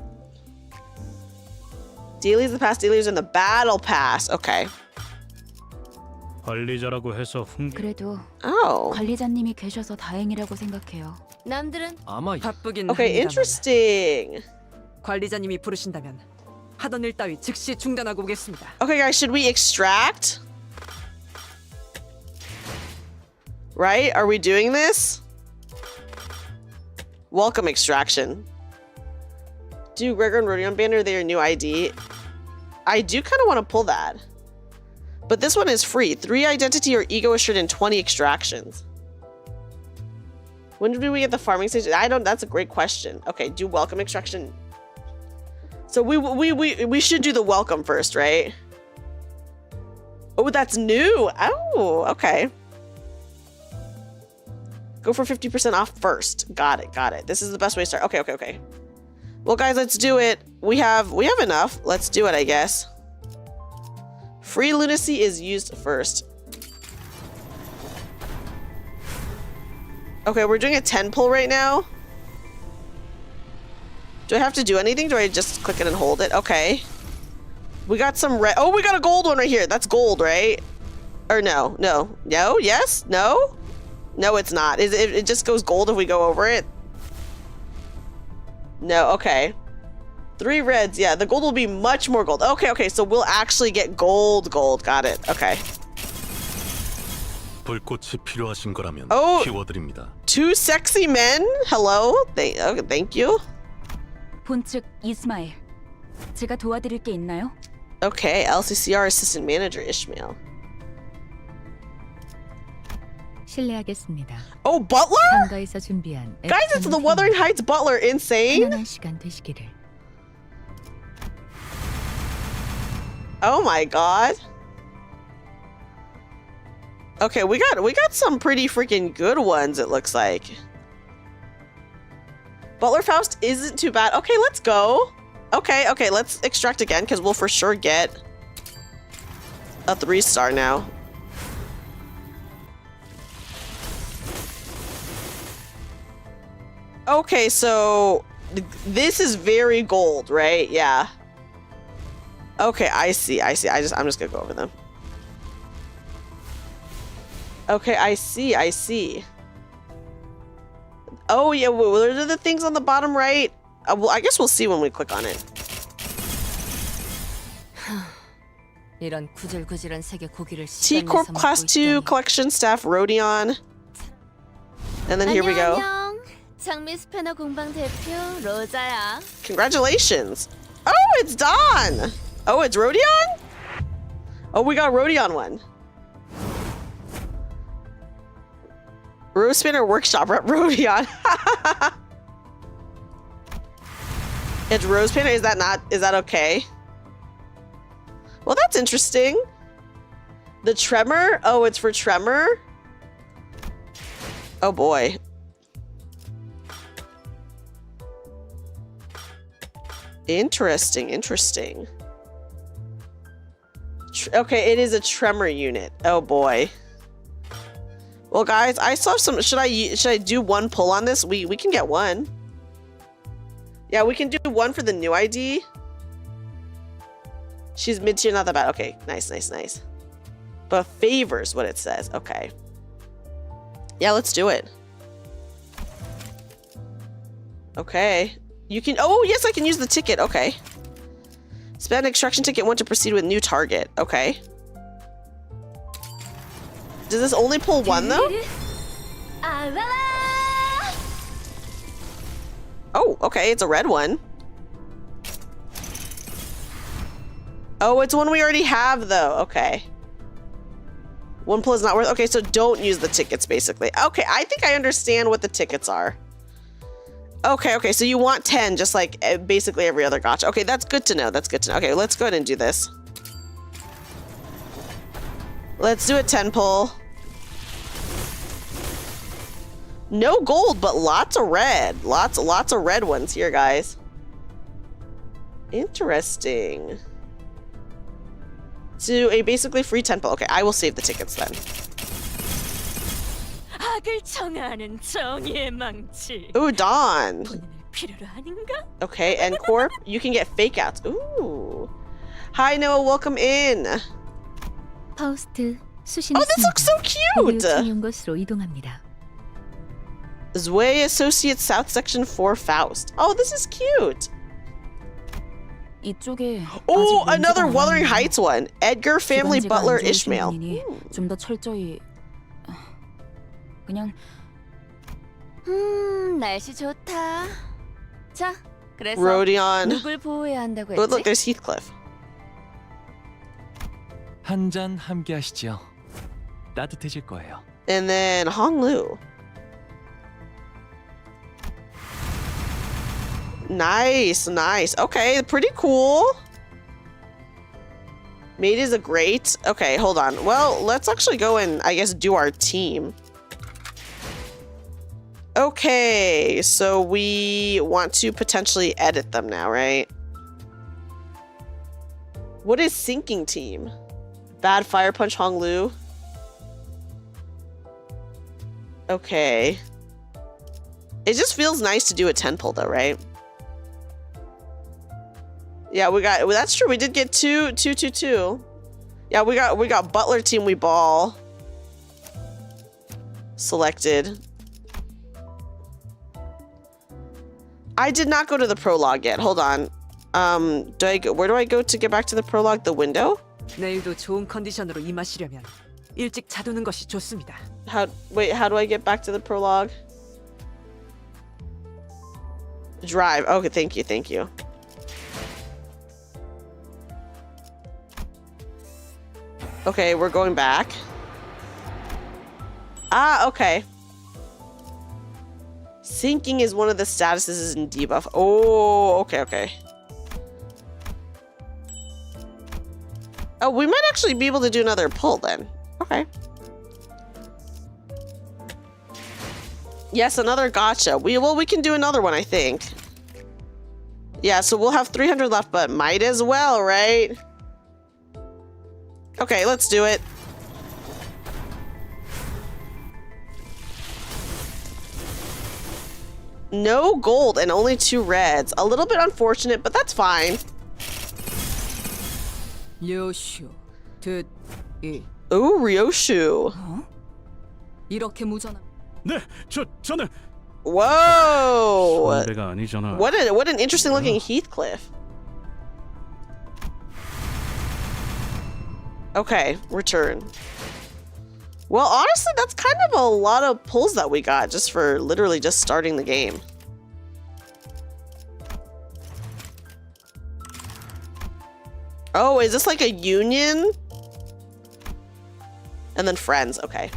[SPEAKER 1] Dailies the past, dailies in the battle pass. Okay.
[SPEAKER 4] 그래도
[SPEAKER 1] Oh.
[SPEAKER 4] 관리자님이 계셔서 다행이라고 생각해요.
[SPEAKER 8] 남들은
[SPEAKER 11] 바쁘긴
[SPEAKER 1] Okay,
[SPEAKER 11] 합니다만.
[SPEAKER 1] interesting.
[SPEAKER 11] 관리자님이 부르신다면 하던 일 따위 즉시 중단하고 오겠습니다.
[SPEAKER 1] Okay, guys, should we extract? Right? Are we doing this? Welcome extraction. Do Gregor and Rodion banner their new ID? I do kind of want to pull that. But this one is free. 3 identity or ego assured in 20 extractions. When did we get the farming stage? That's a great question. Okay, do welcome extraction. So we should do the welcome first, right? Oh, that's new. Oh, okay. Go for 50% off first. Got it. This is the best way to start. Okay. Well, guys, let's do it. We have enough. Let's do it, I guess. Free lunacy is used first. Okay, we're doing a 10 pull right now. Do I have to do anything? Do I just click it and hold it? Okay. We got some red. Oh, we got a gold one right here. That's gold, right? Or no? Yes? No? No, it's not. It just goes gold if we go over it? No, okay. 3 reds. Yeah, the gold will be much more gold. Okay, so we'll actually get gold. Got it. Okay.
[SPEAKER 9] 불꽃이 필요하신 거라면
[SPEAKER 1] Oh.
[SPEAKER 9] 키워드립니다.
[SPEAKER 1] 2 sexy men? Hello? Thank you.
[SPEAKER 4] 본측 이스마엘. 제가 도와드릴 게 있나요?
[SPEAKER 1] Okay, LCCR Assistant Manager Ishmael.
[SPEAKER 4] 실례하겠습니다.
[SPEAKER 1] Oh, Butler?
[SPEAKER 4] 상가에서 준비한
[SPEAKER 1] Guys, it's the Wuthering Heights Butler. Insane.
[SPEAKER 4] 편안한 시간 되시기를.
[SPEAKER 1] Oh my god. Okay, we got some pretty freaking good ones, it looks like. Butler Faust isn't too bad. Okay, let's go. Okay, let's extract again because we'll for sure get a 3-star now. Okay, so this is very gold, right? Yeah. Okay, I see. I'm just gonna go over them. Okay, I see. Oh yeah, what are the things on the bottom right? Well, I guess we'll see when we click on it.
[SPEAKER 8] 이런 구질구질한 색의 고기를
[SPEAKER 1] T Corp Class 2 Collection Staff Rodion. And then here we go.
[SPEAKER 8] 안녕. 장미 스패너 공방 대표 로자야.
[SPEAKER 1] Congratulations. Oh, it's Dawn. Oh, it's Rodion? Oh, we got Rodion one. Rose Spinner Workshop Rep Rodion. It's Rose Spinner. Is that okay? Well, that's interesting. The Tremor? Oh, it's for Tremor? Oh boy. Interesting. Okay, it is a Tremor unit. Oh boy. Well, guys, I saw some. Should I do one pull on this? We can get one. Yeah, we can do one for the new ID. She's mid-tier, not that bad. Okay, nice. But favors what it says. Okay. Yeah, let's do it. Okay. You can. Oh, yes, I can use the ticket. Okay. Spend extraction ticket 1 to proceed with new target. Okay. Does this only pull 1 though? Oh, okay, it's a red one. Oh, it's one we already have though. Okay. 1 pull is not worth. Okay, so don't use the tickets basically. Okay, I think I understand what the tickets are. Okay, so you want 10 just like basically every other gacha. Okay, that's good to know. Okay, let's go ahead and do this. Let's do a 10 pull. No gold, but lots of red. Lots of red ones here, guys. Interesting. To a basically free 10 pull. Okay, I will save the tickets then.
[SPEAKER 11] 악을 청하는 정의의 망치.
[SPEAKER 1] Ooh, Dawn.
[SPEAKER 11] 본인을 필요로 하는가?
[SPEAKER 1] Okay, and Corp, you can get fake outs. Ooh. Hi, Noah, welcome in.
[SPEAKER 4] 파우스트 수신.
[SPEAKER 1] Oh, this looks so cute.
[SPEAKER 4] 중요한 곳으로 이동합니다.
[SPEAKER 1] Zwei Associate South Section 4 Faust. Oh, this is cute.
[SPEAKER 4] 이쪽에
[SPEAKER 1] Oh, another Wuthering Heights one. Edgar Family Butler Ishmael.
[SPEAKER 4] 좀더 철저히 그냥
[SPEAKER 8] 날씨 좋다. 자, 그래서
[SPEAKER 1] Rodion.
[SPEAKER 8] 누굴 보호해야 한다고
[SPEAKER 1] Oh, look,
[SPEAKER 8] 했지?
[SPEAKER 1] there's Heathcliff.
[SPEAKER 9] 한 잔 함께 하시죠. 따뜻해질 거예요.
[SPEAKER 1] And then Honglu. Nice. Okay, pretty cool. Mate is a great. Okay, hold on. Well, let's actually go and, I guess, do our team. Okay, so we want to potentially edit them now, right? What is Sinking Team? Bad Fire Punch Honglu. Okay. It just feels nice to do a 10 pull though, right? Yeah, that's true. We did get 2. Yeah, we got Butler Team we ball selected. I did not go to the prologue yet. Hold on. Where do I go to get back to the prologue? The window?
[SPEAKER 11] 내일도 좋은 컨디션으로 임하시려면 일찍 자두는 것이 좋습니다.
[SPEAKER 1] How do I get back to the prologue? Drive. Okay, thank you. Okay, we're going back. Ah, okay. Sinking is one of the statuses in debuff. Oh, okay. Oh, we might actually be able to do another pull then. Okay. Yes, another gacha. We can do another one, I think. Yeah, so we'll have 300 left, but might as well, right? Okay, let's do it. No gold and only 2 reds. A little bit unfortunate, but that's fine.
[SPEAKER 2] 요슈, 듣이.
[SPEAKER 1] Ooh, Ryoshu.
[SPEAKER 2] 이렇게 무전함.
[SPEAKER 10] 네, 저는
[SPEAKER 1] Whoa!
[SPEAKER 10] 선배가 아니잖아.
[SPEAKER 1] What an interesting looking Heathcliff. Okay, return. Well, honestly, that's kind of a lot of pulls that we got just for literally just starting the game. Oh, is this like a union? And then friends, okay.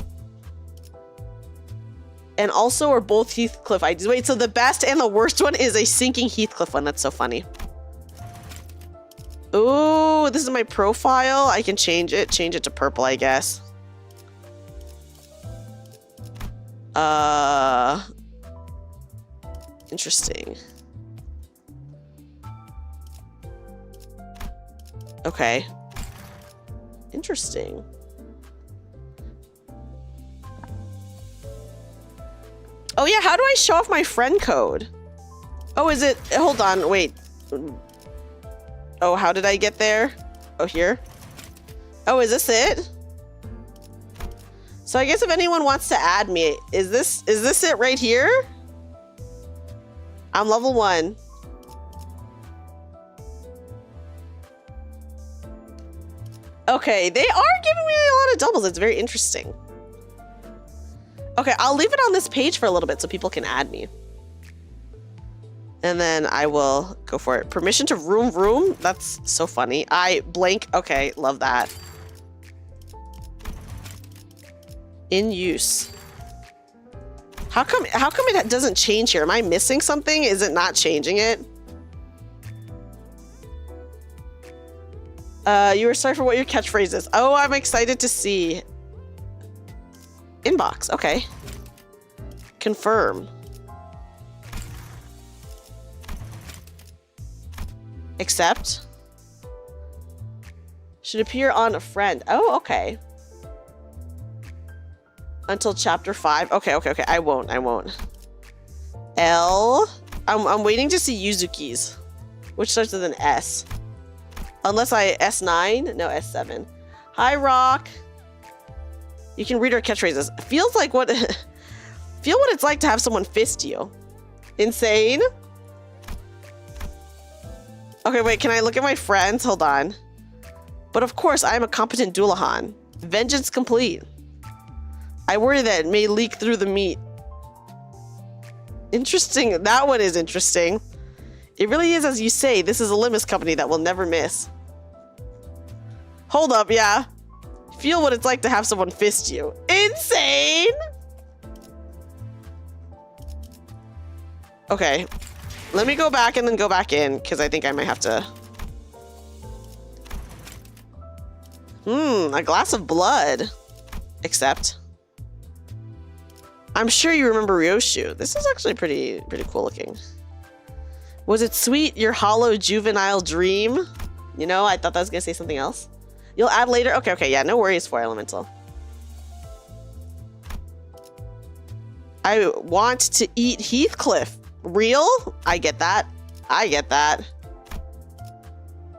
[SPEAKER 1] And also are both Heathcliff IDs. Wait, so the best and the worst one is a sinking Heathcliff one. That's so funny. Ooh, this is my profile. I can change it to purple, I guess. Interesting. Okay. Interesting. Oh yeah, how do I show off my friend code? Oh, is it, hold on, wait. Oh, how did I get there? Oh, here? Oh, is this it? So I guess if anyone wants to add me, is this it right here? I'm level 1. Okay, they are giving me a lot of doubles. It's very interesting. Okay, I'll leave it on this page for a little bit so people can add me. And then I will go for it. Permission to room. That's so funny. I blank. Okay, love that. In use. How come it doesn't change here? Am I missing something? Is it not changing it? You were sorry for what your catchphrase is. Oh, I'm excited to see. Inbox, okay. Confirm. Accept. Should appear on a friend. Oh, okay. Until chapter 5. Okay. I won't. L. I'm waiting to see Yuzuki's, which starts with an S. Unless I S9? No, S7. Hi, Rock. You can read our catchphrases. Feels like what feel what it's like to have someone fist you. Insane. Okay, wait, can I look at my friends? Hold on. But of course, I am a competent Doulahan. Vengeance complete. I worry that it may leak through the meat. Interesting. That one is interesting. It really is as you say, this is a Limbus Company that will never miss. Hold up, yeah. Feel what it's like to have someone fist you. Insane! Okay. Let me go back and then go back in, because I think I might have to... a glass of blood. Accept. I'm sure you remember Ryoshu. This is actually pretty cool looking. Was it sweet, your hollow juvenile dream? You know, I thought that was gonna say something else. You'll add later? Okay, yeah, no worries for Elemental. I want to eat Heathcliff. Real? I get that.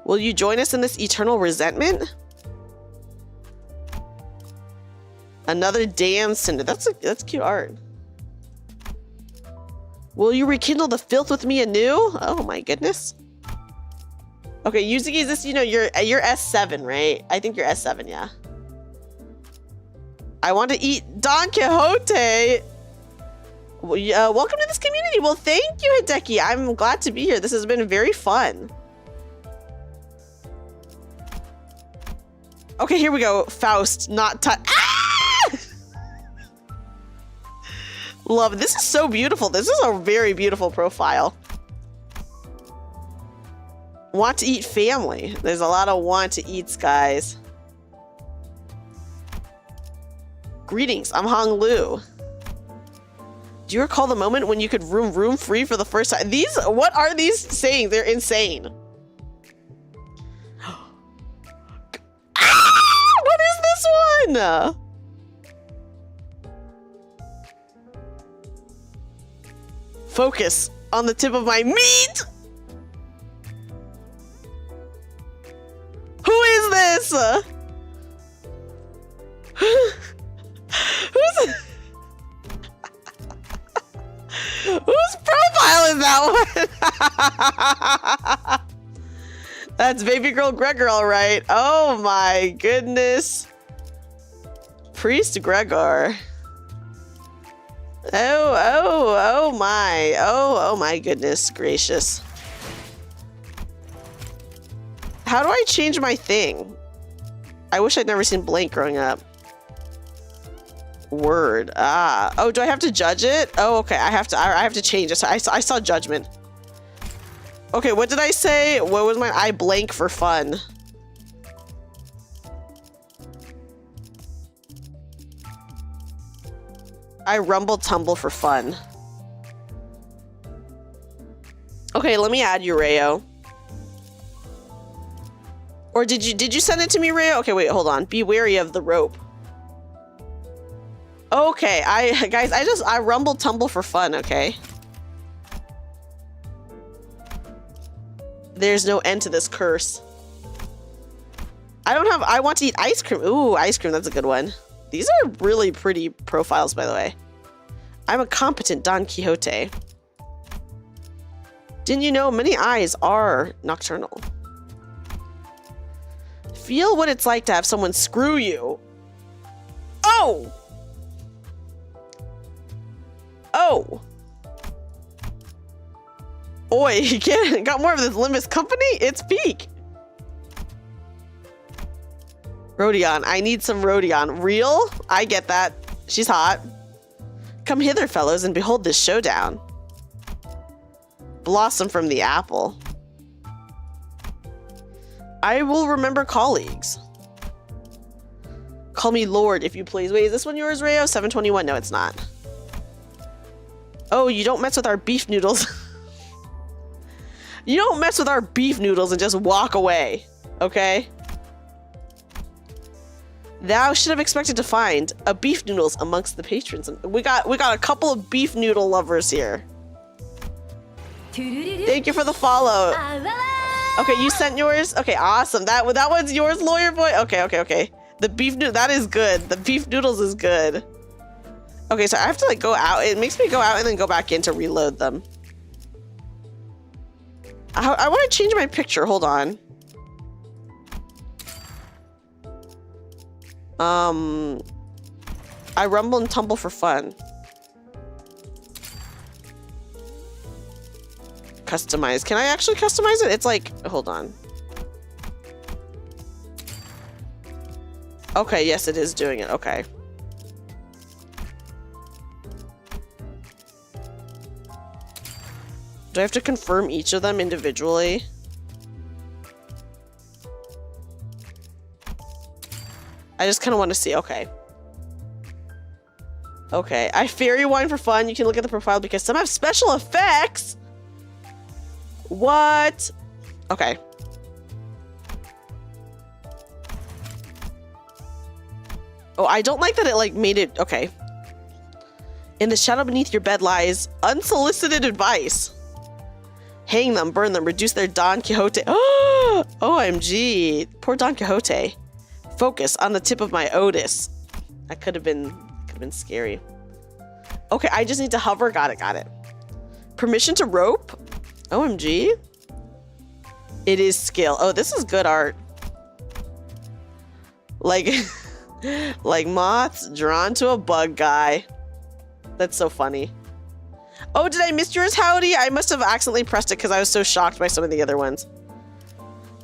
[SPEAKER 1] Will you join us in this eternal resentment? Another damn cinder. That's cute art. Will you rekindle the filth with me anew? Oh my goodness. Okay, Yuzuki, is this, you know, you're S7, right? I think you're S7, yeah. I want to eat Don Quixote. Welcome to this community. Well, thank you, Hideki. I'm glad to be here. This has been very fun. Okay, here we go. Faust, not ah! Love it. This is so beautiful. This is a very beautiful profile. Want to eat family. There's a lot of want to eats, guys. Greetings, I'm Hong Lu. Do you recall the moment when you could room free for the first time? These, what are these saying? They're insane. Ah! What is this one? Focus on the tip of my meat. Who is this? Whose profile is that one? That's baby girl Gregor, all right. Oh my goodness. Priest Gregor. Oh my goodness gracious. How do I change my thing? I wish I'd never seen blank growing up. Word. Ah. Oh, do I have to judge it? Oh, okay. I have to change it. So I saw judgment. Okay, what did I say? What was my I blank for fun? I rumble tumble for fun. Okay, let me add you, Rayo. Or did you send it to me, Rayo? Okay, wait, hold on. Be wary of the rope. Okay, I rumble tumble for fun, okay? There's no end to this curse. I want to eat ice cream. Ooh, ice cream, that's a good one. These are really pretty profiles, by the way. I'm a competent Don Quixote. Didn't you know many eyes are nocturnal? Feel what it's like to have someone screw you. Oh! Oh! Oi, you got more of this Limbus Company? It's peak! Rodion, I need some Rodion. Real? I get that. She's hot. Come hither, fellows, and behold this showdown. Blossom from the apple. I will remember colleagues. Call me Lord, if you please. Wait, is this one yours, Rayo? 721? No, it's not. Oh, you don't mess with our beef noodles. You don't mess with our beef noodles and just walk away, okay? Thou should have expected to find a beef noodles amongst the patrons. We got a couple of beef noodle lovers here. Thank you for the follow. Okay, you sent yours? Okay, awesome. That one's yours, lawyer boy? Okay. The beef noodle, that is good. The beef noodles is good. Okay, so I have to like go out. It makes me go out and then go back in to reload them. I want to change my picture. Hold on. I rumble and tumble for fun. Customize. Can I actually customize it? It's like, hold on. Okay, yes, it is doing it. Okay. Do I have to confirm each of them individually? I just kind of want to see. Okay. Okay. I fairy wine for fun. You can look at the profile because some have special effects. What? Okay. Oh, I don't like that it like made it. Okay. In the shadow beneath your bed lies unsolicited advice. Hang them, burn them, reduce their Don Quixote. Oh, OMG. Poor Don Quixote. Focus on the tip of my Otis. That could have been scary. Okay, I just need to hover. Got it. Permission to rope? OMG. It is skill. Oh, this is good art. Like, like moths drawn to a bug guy. That's so funny. Oh, did I miss yours, Howdy? I must have accidentally pressed it because I was so shocked by some of the other ones.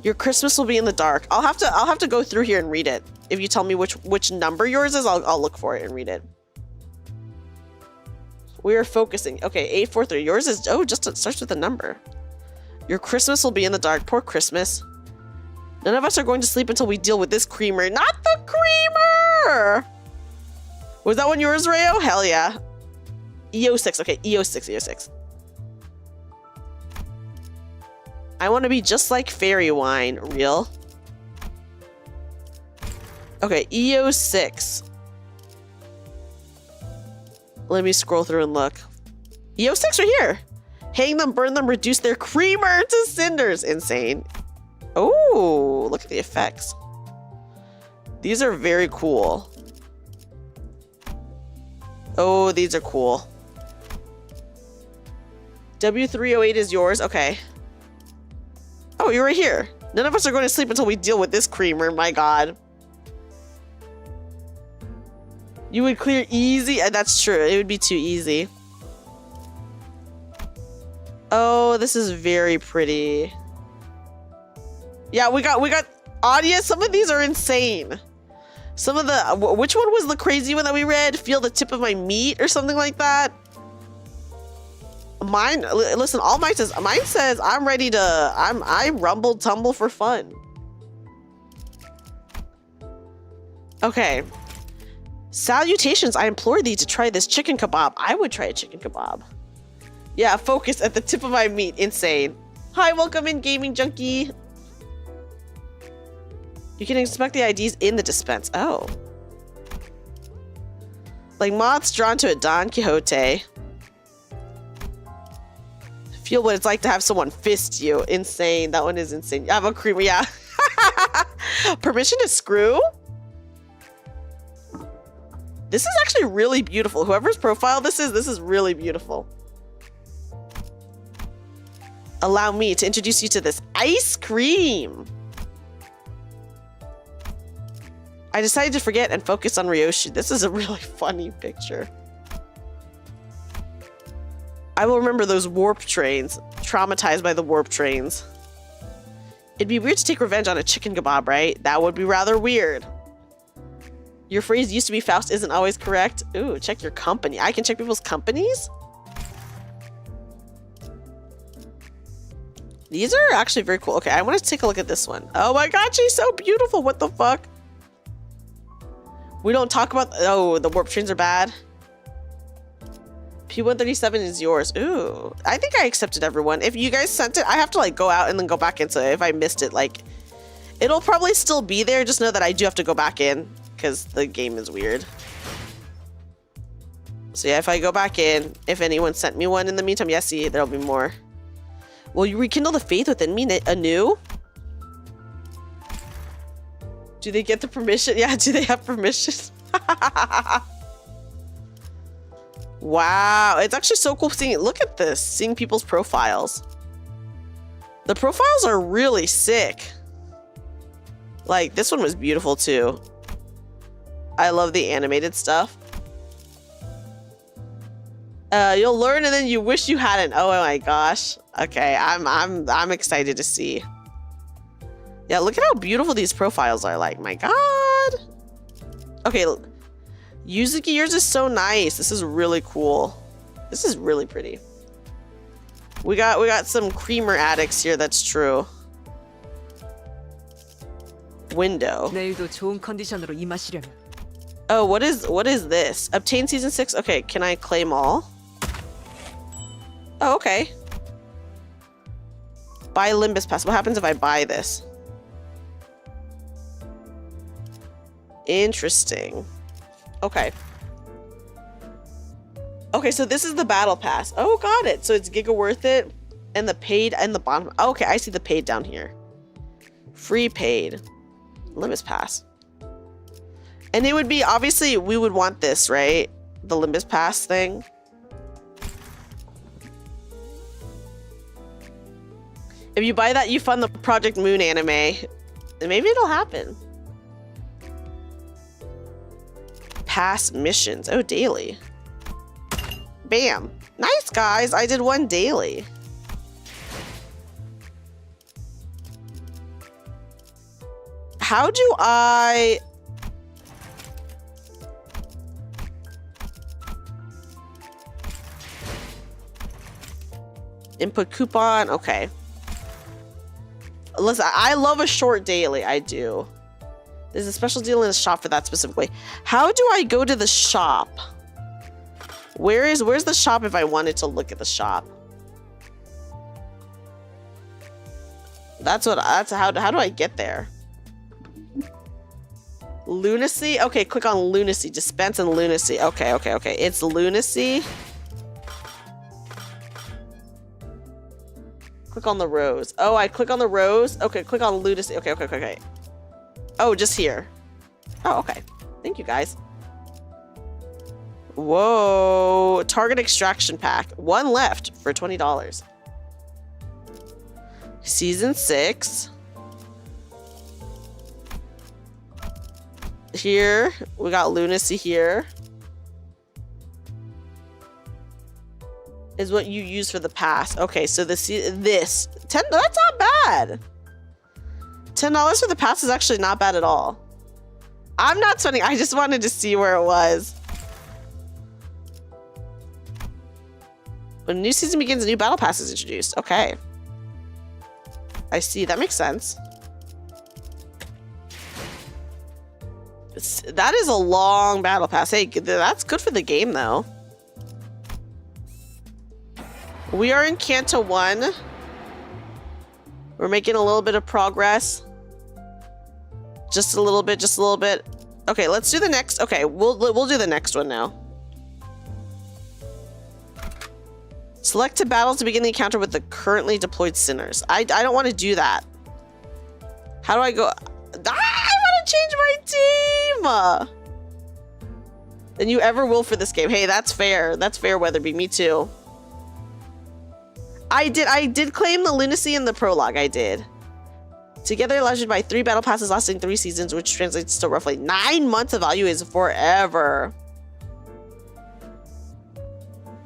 [SPEAKER 1] Your Christmas will be in the dark. I'll have to go through here and read it. If you tell me which number yours is, I'll look for it and read it. We are focusing. Okay, 843. Yours is just it starts with a number. Your Christmas will be in the dark. Poor Christmas. None of us are going to sleep until we deal with this creamer. Not the creamer! Was that one yours, Rayo? Hell yeah. EO6. Okay, EO6. I want to be just like fairy wine. Real? Okay, EO6. Let me scroll through and look. EO6 right here. Hang them, burn them, reduce their creamer to cinders. Insane. Oh, look at the effects. These are very cool. Oh, these are cool. W308 is yours. Okay. Oh, you're right here. None of us are going to sleep until we deal with this creamer. My God. You would clear easy. That's true. It would be too easy. Oh, this is very pretty. Yeah, we got audience. Some of these are insane. Some of the which one was the crazy one that we read? Feel the tip of my meat or something like that. Mine, listen, all mine says I'm ready to I rumble tumble for fun. Okay. Salutations, I implore thee to try this chicken kebab. I would try a chicken kebab. Yeah, focus at the tip of my meat. Insane. Hi, welcome in, gaming junkie. You can expect the IDs in the dispense. Oh. Like moths drawn to a Don Quixote. Feel what it's like to have someone fist you. Insane. That one is insane. I have a creamer, yeah. Permission to screw? This is actually really beautiful. Whoever's profile this is really beautiful. Allow me to introduce you to this ice cream. I decided to forget and focus on Ryoshi. This is a really funny picture. I will remember those warp trains. Traumatized by the warp trains. It'd be weird to take revenge on a chicken kebab, right? That would be rather weird. Your phrase used to be Faust isn't always correct. Ooh, check your company. I can check people's companies? These are actually very cool. Okay, I want to take a look at this one. Oh my God, she's so beautiful. What the fuck? We don't talk about... Oh, the warp trains are bad. P137 is yours. Ooh, I think I accepted everyone. If you guys sent it, I have to like go out and then go back in. So if I missed it, like, it'll probably still be there. Just know that I do have to go back in because the game is weird. So yeah, if I go back in, if anyone sent me one in the meantime, yes, see, there'll be more. Will you rekindle the faith within me anew? Do they get the permission? Yeah, do they have permission? Wow, it's actually so cool seeing it. Look at this, seeing people's profiles. The profiles are really sick. Like, this one was beautiful too. I love the animated stuff. You'll learn and then you wish you hadn't. Oh my gosh. Okay, I'm excited to see. Yeah, look at how beautiful these profiles are. Like, my God. Okay, Yuzuki, yours is so nice. This is really cool. This is really pretty. We got some creamer addicts here. That's true. Window.
[SPEAKER 11] 내일도 좋은 컨디션으로 임하시려면.
[SPEAKER 1] Oh, what is this? Obtain season 6. Okay, can I claim all? Oh, okay. Buy Limbus Pass. What happens if I buy this? Interesting. Okay. Okay, so this is the battle pass. Oh, got it. So it's Giga worth it. And the paid and the bottom. Okay, I see the paid down here. Free paid. Limbus Pass. And it would be, obviously, we would want this, right? The Limbus Pass thing. If you buy that, you fund the Project Moon anime. And maybe it'll happen. Past missions. Oh, daily. Bam. Nice, guys. I did one daily. How do I... Input coupon. Okay. Listen, I love a short daily. I do. There's a special deal in the shop for that specific way. How do I go to the shop? Where's the shop if I wanted to look at the shop? That's how do I get there? Lunacy? Okay, click on Lunacy. Dispense and Lunacy. Okay. It's Lunacy. Click on the rose. Oh, I click on the rose. Okay, click on Lunacy. Okay. Oh, just here. Oh, okay. Thank you, guys. Whoa. Target extraction pack. One left for $20. Season 6. Here. We got Lunacy here. Is what you use for the pass. Okay, so this 10, that's not bad. $10 for the pass is actually not bad at all. I'm not spending, I just wanted to see where it was. When a new season begins, a new battle pass is introduced. Okay. I see, that makes sense. That is a long battle pass. Hey, that's good for the game though. We are in Canto 1. We're making a little bit of progress. Just a little bit. Okay, let's do the next. Okay, we'll do the next one now. Select to battle to begin the encounter with the currently deployed sinners. I don't want to do that. How do I go? I want to change my team. Than you ever will for this game. Hey, that's fair. That's fair, Weatherby. Me too. I did claim the Lunacy in the prologue. I did. Together allows you to buy 3 battle passes lasting 3 seasons, which translates to roughly 9 months of value. Is forever.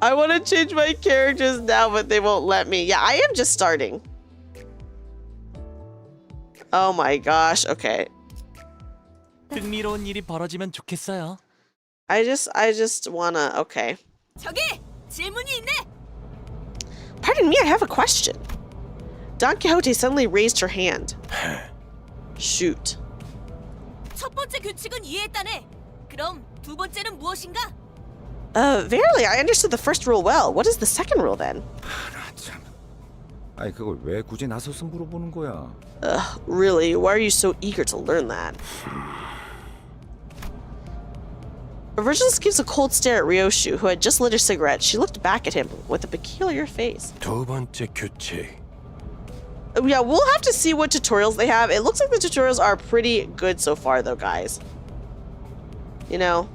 [SPEAKER 1] I want to change my characters now, but they won't let me. Yeah, I am just starting. Oh my gosh. Okay.
[SPEAKER 12] 흥미로운 일이 벌어지면 좋겠어요.
[SPEAKER 1] I just wanna. Okay.
[SPEAKER 11] 저기 질문이 있네.
[SPEAKER 1] Pardon me, I have a question. Don Quixote suddenly raised her hand. Shoot.
[SPEAKER 11] 첫 번째 규칙은 이해했다네. 그럼 두 번째는 무엇인가?
[SPEAKER 1] Verily, I understood the first rule well. What is the second rule then?
[SPEAKER 6] 참. 아니 그걸 왜 굳이 나서서 물어보는 거야?
[SPEAKER 1] Really? Why are you so eager to learn that? Virgilus gives a cold stare at Ryoshu, who had just lit her cigarette. She looked back at him with a peculiar face.
[SPEAKER 5] 두 번째 규칙.
[SPEAKER 1] Yeah, we'll have to see what tutorials they have. It looks like the tutorials are pretty good so far, though, guys. You know?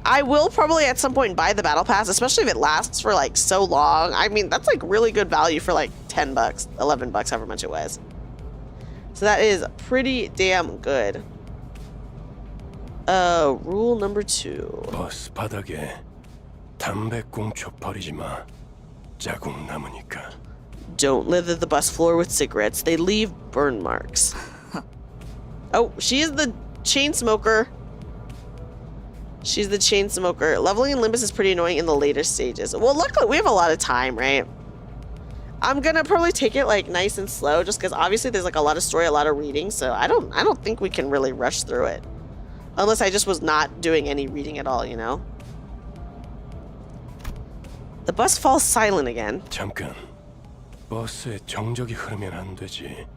[SPEAKER 1] I will probably at some point buy the battle pass, especially if it lasts for like so long. I mean, that's like really good value for like $10, $11, however much it was. So that is pretty damn good. Rule number 2.
[SPEAKER 5] 버스 바닥에 담배 꽁초 버리지 마. 자국 남으니까.
[SPEAKER 1] Don't lither the bus floor with cigarettes. They leave burn marks. Oh, she is the chain smoker. She's the chain smoker. Leveling in Limbus is pretty annoying in the later stages. Well, luckily we have a lot of time, right? I'm gonna probably take it like nice and slow, just because obviously there's like a lot of story, a lot of reading. So I don't think we can really rush through it, unless I just was not doing any reading at all, you know. The bus falls silent again.
[SPEAKER 5] 잠깐. 버스에 정적이 흐르면 안 되지.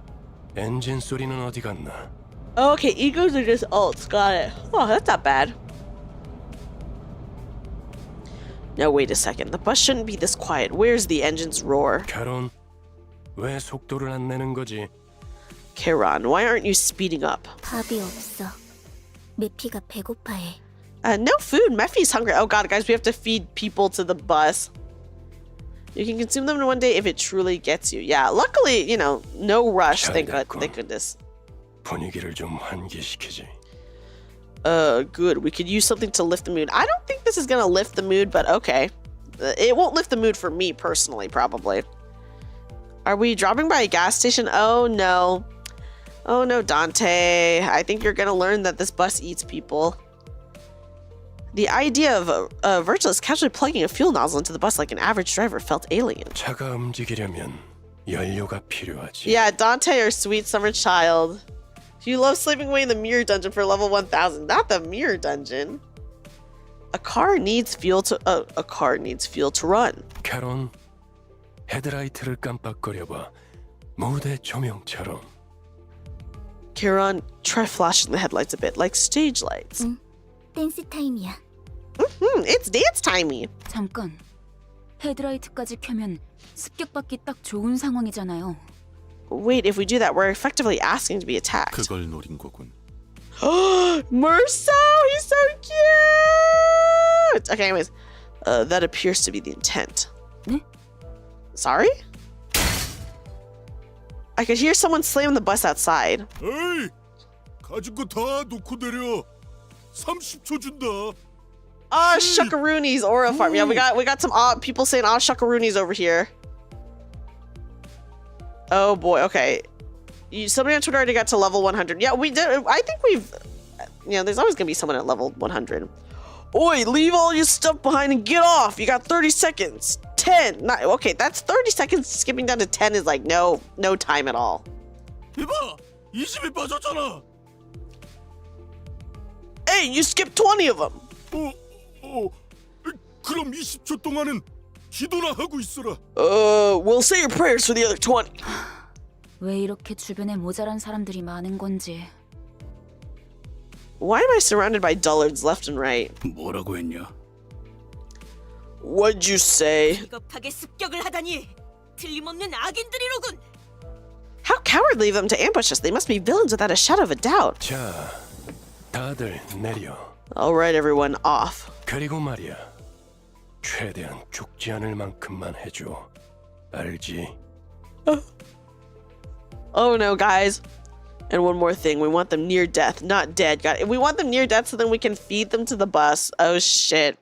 [SPEAKER 5] 엔진 소리는 어디 갔나?
[SPEAKER 1] Oh, okay, egos are just alts. Got it. Oh, that's not bad. Now wait a second. The bus shouldn't be this quiet. Where's the engine's roar?
[SPEAKER 5] 카론, 왜 속도를 안 내는 거지?
[SPEAKER 1] Charon, why aren't you speeding up?
[SPEAKER 7] 밥이 없어. 메피가 배고파해.
[SPEAKER 1] No food. Mephi's hungry. Oh god, guys, we have to feed people to the bus. You can consume them in one day if it truly gets you. Yeah, luckily, you know, no rush. Thank goodness.
[SPEAKER 5] 분위기를 좀 환기시키지.
[SPEAKER 1] Good. We could use something to lift the mood. I don't think this is gonna lift the mood, but okay. It won't lift the mood for me personally, probably. Are we dropping by a gas station? Oh no. Oh no, Dante. I think you're gonna learn that this bus eats people. The idea of Virgilus casually plugging a fuel nozzle into the bus like an average driver felt alien.
[SPEAKER 5] 차가 움직이려면 연료가 필요하지.
[SPEAKER 1] Yeah, Dante, our sweet summer child. You love slaving away in the mirror dungeon for level 1000. Not the mirror dungeon. A car needs fuel to run.
[SPEAKER 5] 캐론, 헤드라이트를 깜빡거려봐. 무대 조명처럼.
[SPEAKER 1] Kieran, try flashing the headlights a bit, like stage lights.
[SPEAKER 7] 댄스 타임이야.
[SPEAKER 1] It's dance timey.
[SPEAKER 4] 잠깐. 헤드라이트까지 켜면 습격받기 딱 좋은 상황이잖아요.
[SPEAKER 1] Wait, if we do that, we're effectively asking to be attacked.
[SPEAKER 10] 그걸 노린 거군.
[SPEAKER 1] Merso, he's so cute. Okay, anyways, that appears to be the intent.
[SPEAKER 4] 네?
[SPEAKER 1] Sorry? I could hear someone slam the bus outside.
[SPEAKER 10] 에이, 가진 거 다 놓고 내려. 30초 준다.
[SPEAKER 1] Ah, shuckaroonies, aura farm. Yeah, we got some people saying shuckaroonies over here. Oh boy, okay. Somebody on Twitter already got to level 100. Yeah, we did. I think we've... You know, there's always going to be someone at level 100. Oi, leave all your stuff behind and get off. You got 30 seconds. 10. Not, okay, that's 30 seconds. Skipping down to 10 is like no time at all.
[SPEAKER 10] 이봐, 20이 빠졌잖아.
[SPEAKER 1] Hey, you skipped 20 of them.
[SPEAKER 10] 그럼 20초 동안은 기도나 하고 있어라.
[SPEAKER 1] We'll say your prayers for the other 20.
[SPEAKER 4] 왜 이렇게 주변에 모자란 사람들이 많은 건지.
[SPEAKER 1] Why am I surrounded by dullards left and right?
[SPEAKER 10] 뭐라고 했냐?
[SPEAKER 1] What'd you say?
[SPEAKER 11] 비겁하게 습격을 하다니 틀림없는 악인들이로군.
[SPEAKER 1] How cowardly of them to ambush us. They must be villains without a shadow of a doubt.
[SPEAKER 5] 자, 다들 내려.
[SPEAKER 1] All right, everyone, off.
[SPEAKER 5] 그리고 말이야. 최대한 죽지 않을 만큼만 해줘. 알지?
[SPEAKER 1] Oh no, guys. And one more thing, we want them near death, not dead. God, we want them near death so then we can feed them to the bus. Oh shit.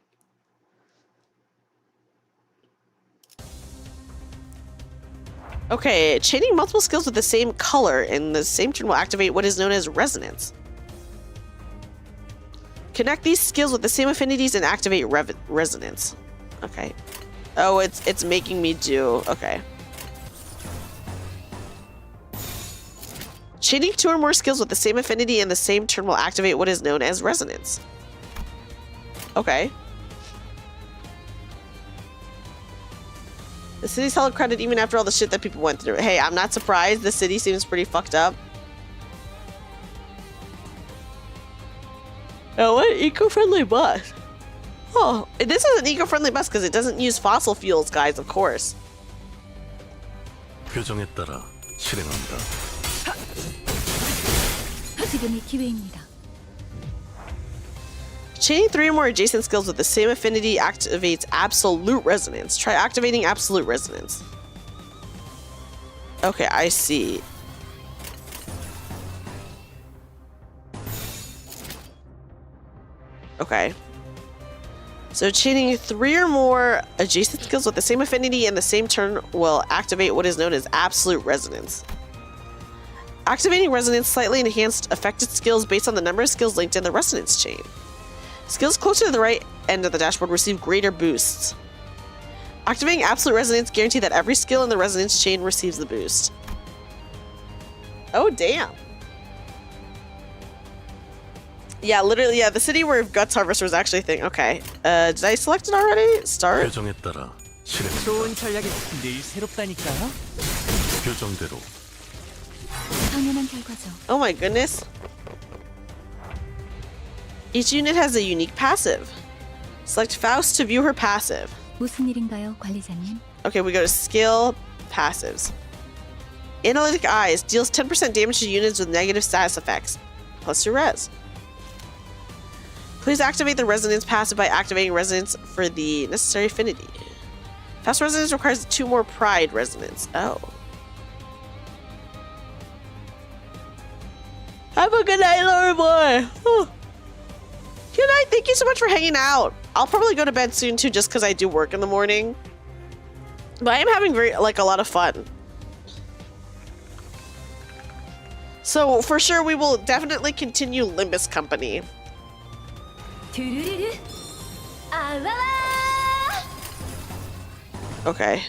[SPEAKER 1] Okay, chaining multiple skills with the same color in the same turn will activate what is known as resonance. Connect these skills with the same affinities and activate resonance. Okay. Oh, it's making me do. Okay. Chaining 2 or more skills with the same affinity in the same turn will activate what is known as resonance. Okay. The city's held credit even after all the shit that people went through. Hey, I'm not surprised. The city seems pretty fucked up. Oh, what? Eco-friendly bus. Oh, this is an eco-friendly bus because it doesn't use fossil fuels, guys, of course.
[SPEAKER 10] 표정에 따라 실행한다.
[SPEAKER 4] 지금이 기회입니다.
[SPEAKER 1] Chaining 3 or more adjacent skills with the same affinity activates absolute resonance. Try activating absolute resonance. Okay, I see. Okay. So chaining 3 or more adjacent skills with the same affinity in the same turn will activate what is known as absolute resonance. Activating resonance slightly enhanced affected skills based on the number of skills linked in the resonance chain. Skills closer to the right end of the dashboard receive greater boosts. Activating absolute resonance guarantees that every skill in the resonance chain receives the boost. Oh, damn. Yeah, literally, yeah, the city where Guts Harvester was actually a thing. Okay. Did I select it already? Start?
[SPEAKER 10] 표정에 따라 실행한다.
[SPEAKER 12] 좋은 전략이 늘 새롭다니까요.
[SPEAKER 10] 표정대로.
[SPEAKER 4] 당연한 결과죠.
[SPEAKER 1] Oh my goodness. Each unit has a unique passive. Select Faust to view her passive.
[SPEAKER 4] 무슨 일인가요, 관리자님?
[SPEAKER 1] Okay, we go to skill, passives. Analytic Eyes deals 10% damage to units with negative status effects, plus your res. Please activate the resonance passive by activating resonance for the necessary affinity. Past resonance requires 2 more pride resonance. Oh. Have a good night, Lord boy. Oh. Good night. Thank you so much for hanging out. I'll probably go to bed soon too, just because I do work in the morning. But I am having a lot of fun. So for sure, we will definitely continue Limbus Company. Okay.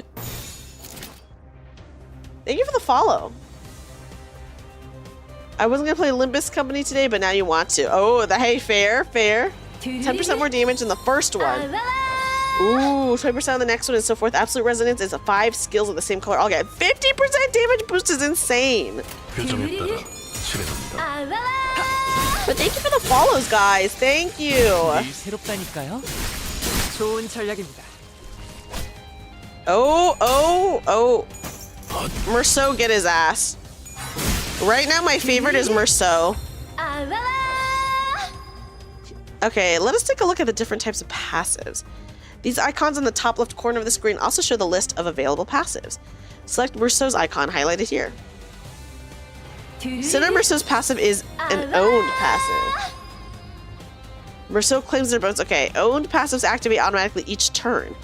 [SPEAKER 1] Thank you for the follow. I wasn't gonna play Limbus Company today, but now you want to. Oh, hey, fair. 10% more damage in the first one. Ooh, 20% on the next one and so forth. Absolute resonance is 5 skills of the same color. I'll get 50% damage boost is insane. But thank you for the follows, guys. Thank you.
[SPEAKER 12] 좋은 전략입니다.
[SPEAKER 1] Oh. Merceau, get his ass. Right now, my favorite is Merceau. Okay, let us take a look at the different types of passives. These icons in the top left corner of the screen also show the list of available passives. Select Merceau's icon highlighted here. Senator Merceau's passive is an owned passive. Merceau claims their bones. Okay, owned passives activate automatically each turn,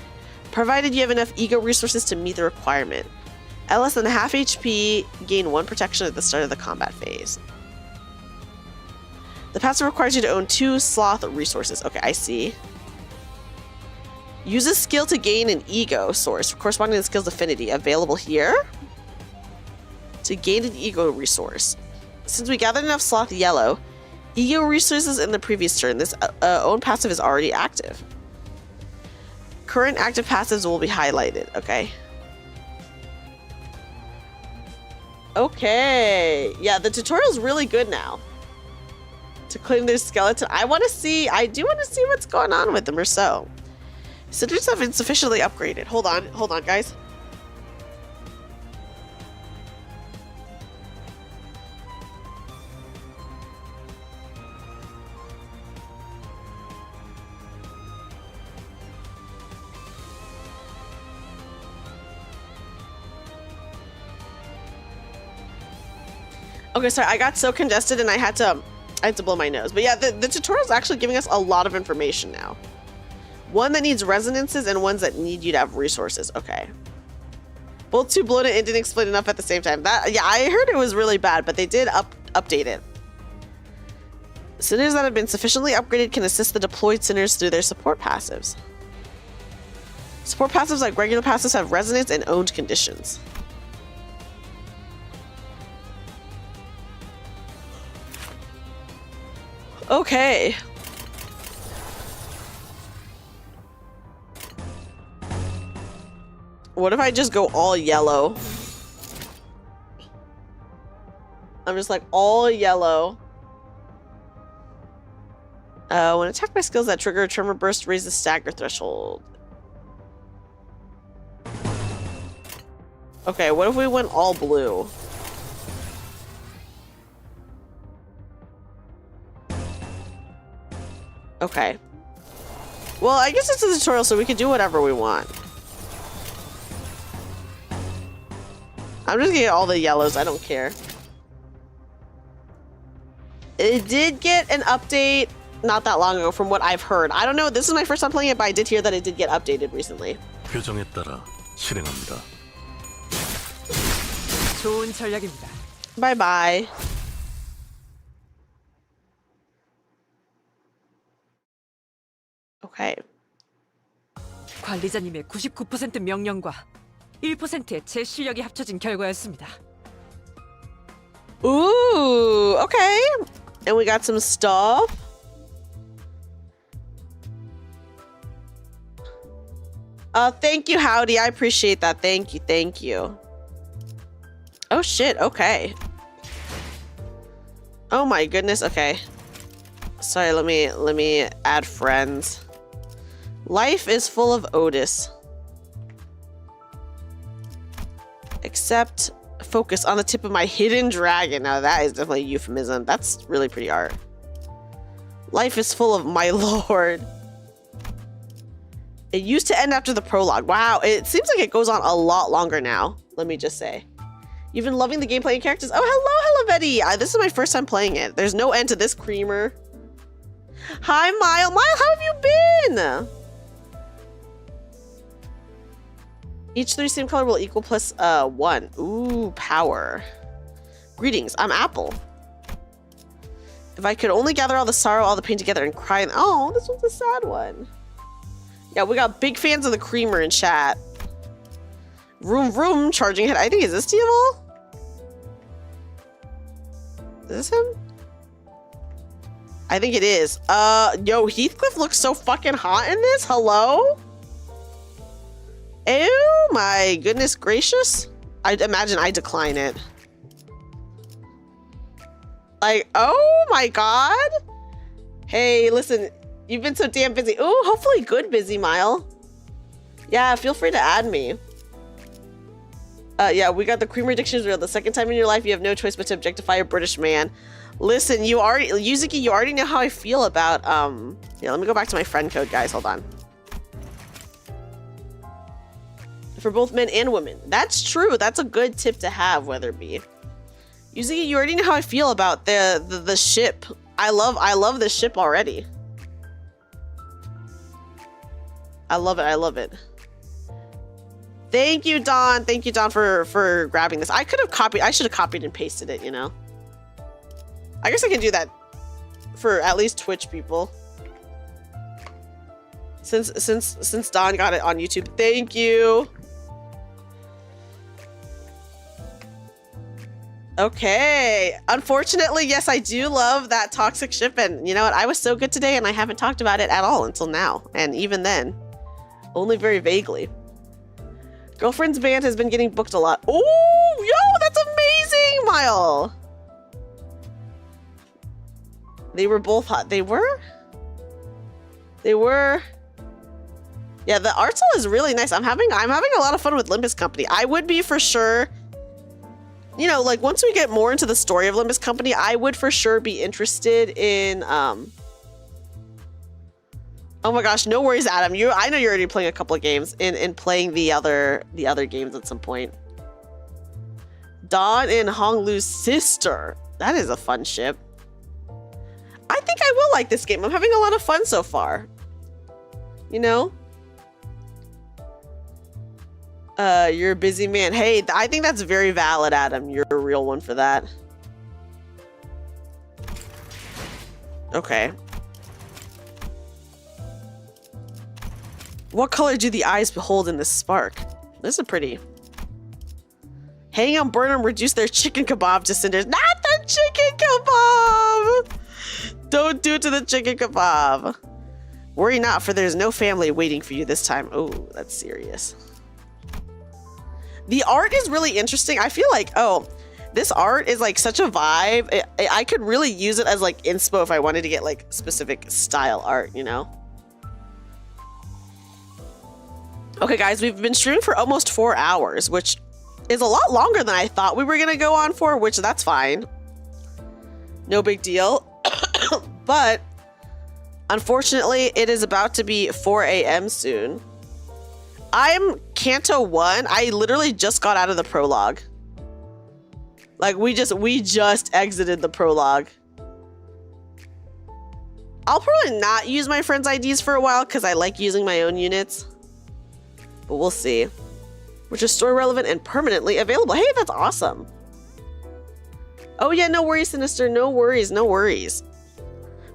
[SPEAKER 1] provided you have enough ego resources to meet the requirement. At less than half HP, gain 1 protection at the start of the combat phase. The passive requires you to own 2 sloth resources. Okay, I see. Use a skill to gain an ego source corresponding to the skill's affinity. Available here. To gain an ego resource. Since we gathered enough sloth yellow, ego resources in the previous turn, this own passive is already active. Current active passives will be highlighted. Okay. Okay. Yeah, the tutorial's really good now. To claim their skeleton. I do want to see what's going on with the Merceau. Cinders have been sufficiently upgraded. Hold on, guys. Okay, sorry, I got so congested and I had to blow my nose. But yeah, the tutorial is actually giving us a lot of information now. One that needs resonances and ones that need you to have resources. Okay. Both too bloated and didn't explain enough at the same time. Yeah, I heard it was really bad, but they did update it. Sinners that have been sufficiently upgraded can assist the deployed sinners through their support passives. Support passives like regular passives have resonance and owned conditions. Okay. What if I just go all yellow? I'm just like all yellow. When attacked by skills that trigger a tremor burst, raise the stagger threshold. Okay, what if we went all blue? Okay. Well, I guess it's a tutorial, so we can do whatever we want. I'm just gonna get all the yellows. I don't care. It did get an update not that long ago from what I've heard. I don't know. This is my first time playing it, but I did hear that it did get updated recently.
[SPEAKER 5] 규정에 따라 실행합니다.
[SPEAKER 12] 좋은 전략입니다.
[SPEAKER 1] Bye-bye. Okay.
[SPEAKER 12] 관리자님의 99% 명령과 1%의 제 실력이 합쳐진 결과였습니다.
[SPEAKER 1] Ooh, okay. And we got some stuff. Thank you, Howdy. I appreciate that. Thank you. Oh shit, okay. Oh my goodness, okay. Sorry, let me add friends. Life is full of Otis. Except focus on the tip of my hidden dragon. Now that is definitely a euphemism. That's really pretty art. Life is full of my lord. It used to end after the prologue. Wow, it seems like it goes on a lot longer now. Let me just say. You've been loving the gameplay and characters. Oh, hello, Betty. This is my first time playing it. There's no end to this creamer. Hi, Mile. Mile, how have you been? Each 3 same color will equal plus 1. Ooh, power. Greetings, I'm Apple. If I could only gather all the sorrow, all the pain together and cry. Oh, this one's a sad one. Yeah, we got big fans of the creamer in chat. Vroom vroom, charging head. I think, is this Diaval? Is this him? I think it is. Yo, Heathcliff looks so fucking hot in this. Hello? Oh my goodness gracious. I'd imagine I decline it. Like, oh my god. Hey, listen, you've been so damn busy. Oh, hopefully good busy, Mile. Yeah, feel free to add me. Yeah, we got the creamer addiction is real. The second time in your life, you have no choice but to objectify a British man. Listen, you already, Yuzuki, you already know how I feel about, yeah, let me go back to my friend code, guys. Hold on. For both men and women. That's true. That's a good tip to have, Weatherby. Yuzuki, you already know how I feel about the ship. I love this ship already. I love it. I love it. Thank you, Don. Thank you, Don, for grabbing this. I could have copied. I should have copied and pasted it, you know. I guess I can do that for at least Twitch people. Since Don got it on YouTube. Thank you. Okay. Unfortunately, yes, I do love that toxic ship, and you know what? I was so good today, and I haven't talked about it at all until now, and even then, only very vaguely. Girlfriend's band has been getting booked a lot. Oh, yo, that's amazing, Mile. They were both hot. They were? They were. Yeah, the art style is really nice. I'm having a lot of fun with Limbus Company. I would be for sure. You know, like once we get more into the story of Limbus Company, I would for sure be interested in oh my gosh, no worries, Adam. I know you're already playing a couple of games in playing the other games at some point. Dawn and Honglu's sister. That is a fun ship. I think I will like this game. I'm having a lot of fun so far. You know? You're a busy man. Hey, I think that's very valid, Adam. You're a real one for that. Okay. What color do the eyes behold in this spark? This is pretty. Hang on, burn them, reduce their chicken kebab to cinders. Not the chicken kebab! Don't do it to the chicken kebab. Worry not, for there's no family waiting for you this time. Oh, that's serious. The art is really interesting. I feel like, oh, this art is like such a vibe. I could really use it as like inspo if I wanted to get like specific style art, you know? Okay, guys, we've been streaming for almost 4 hours, which is a lot longer than I thought we were gonna go on for, which that's fine. No big deal. But unfortunately, it is about to be 4 a.m. soon. I'm Canto 1. I literally just got out of the prologue. Like we just exited the prologue. I'll probably not use my friends' IDs for a while because I like using my own units. But we'll see. Which is story relevant and permanently available. Hey, that's awesome. Oh yeah, no worries, Sinister. No worries, no worries.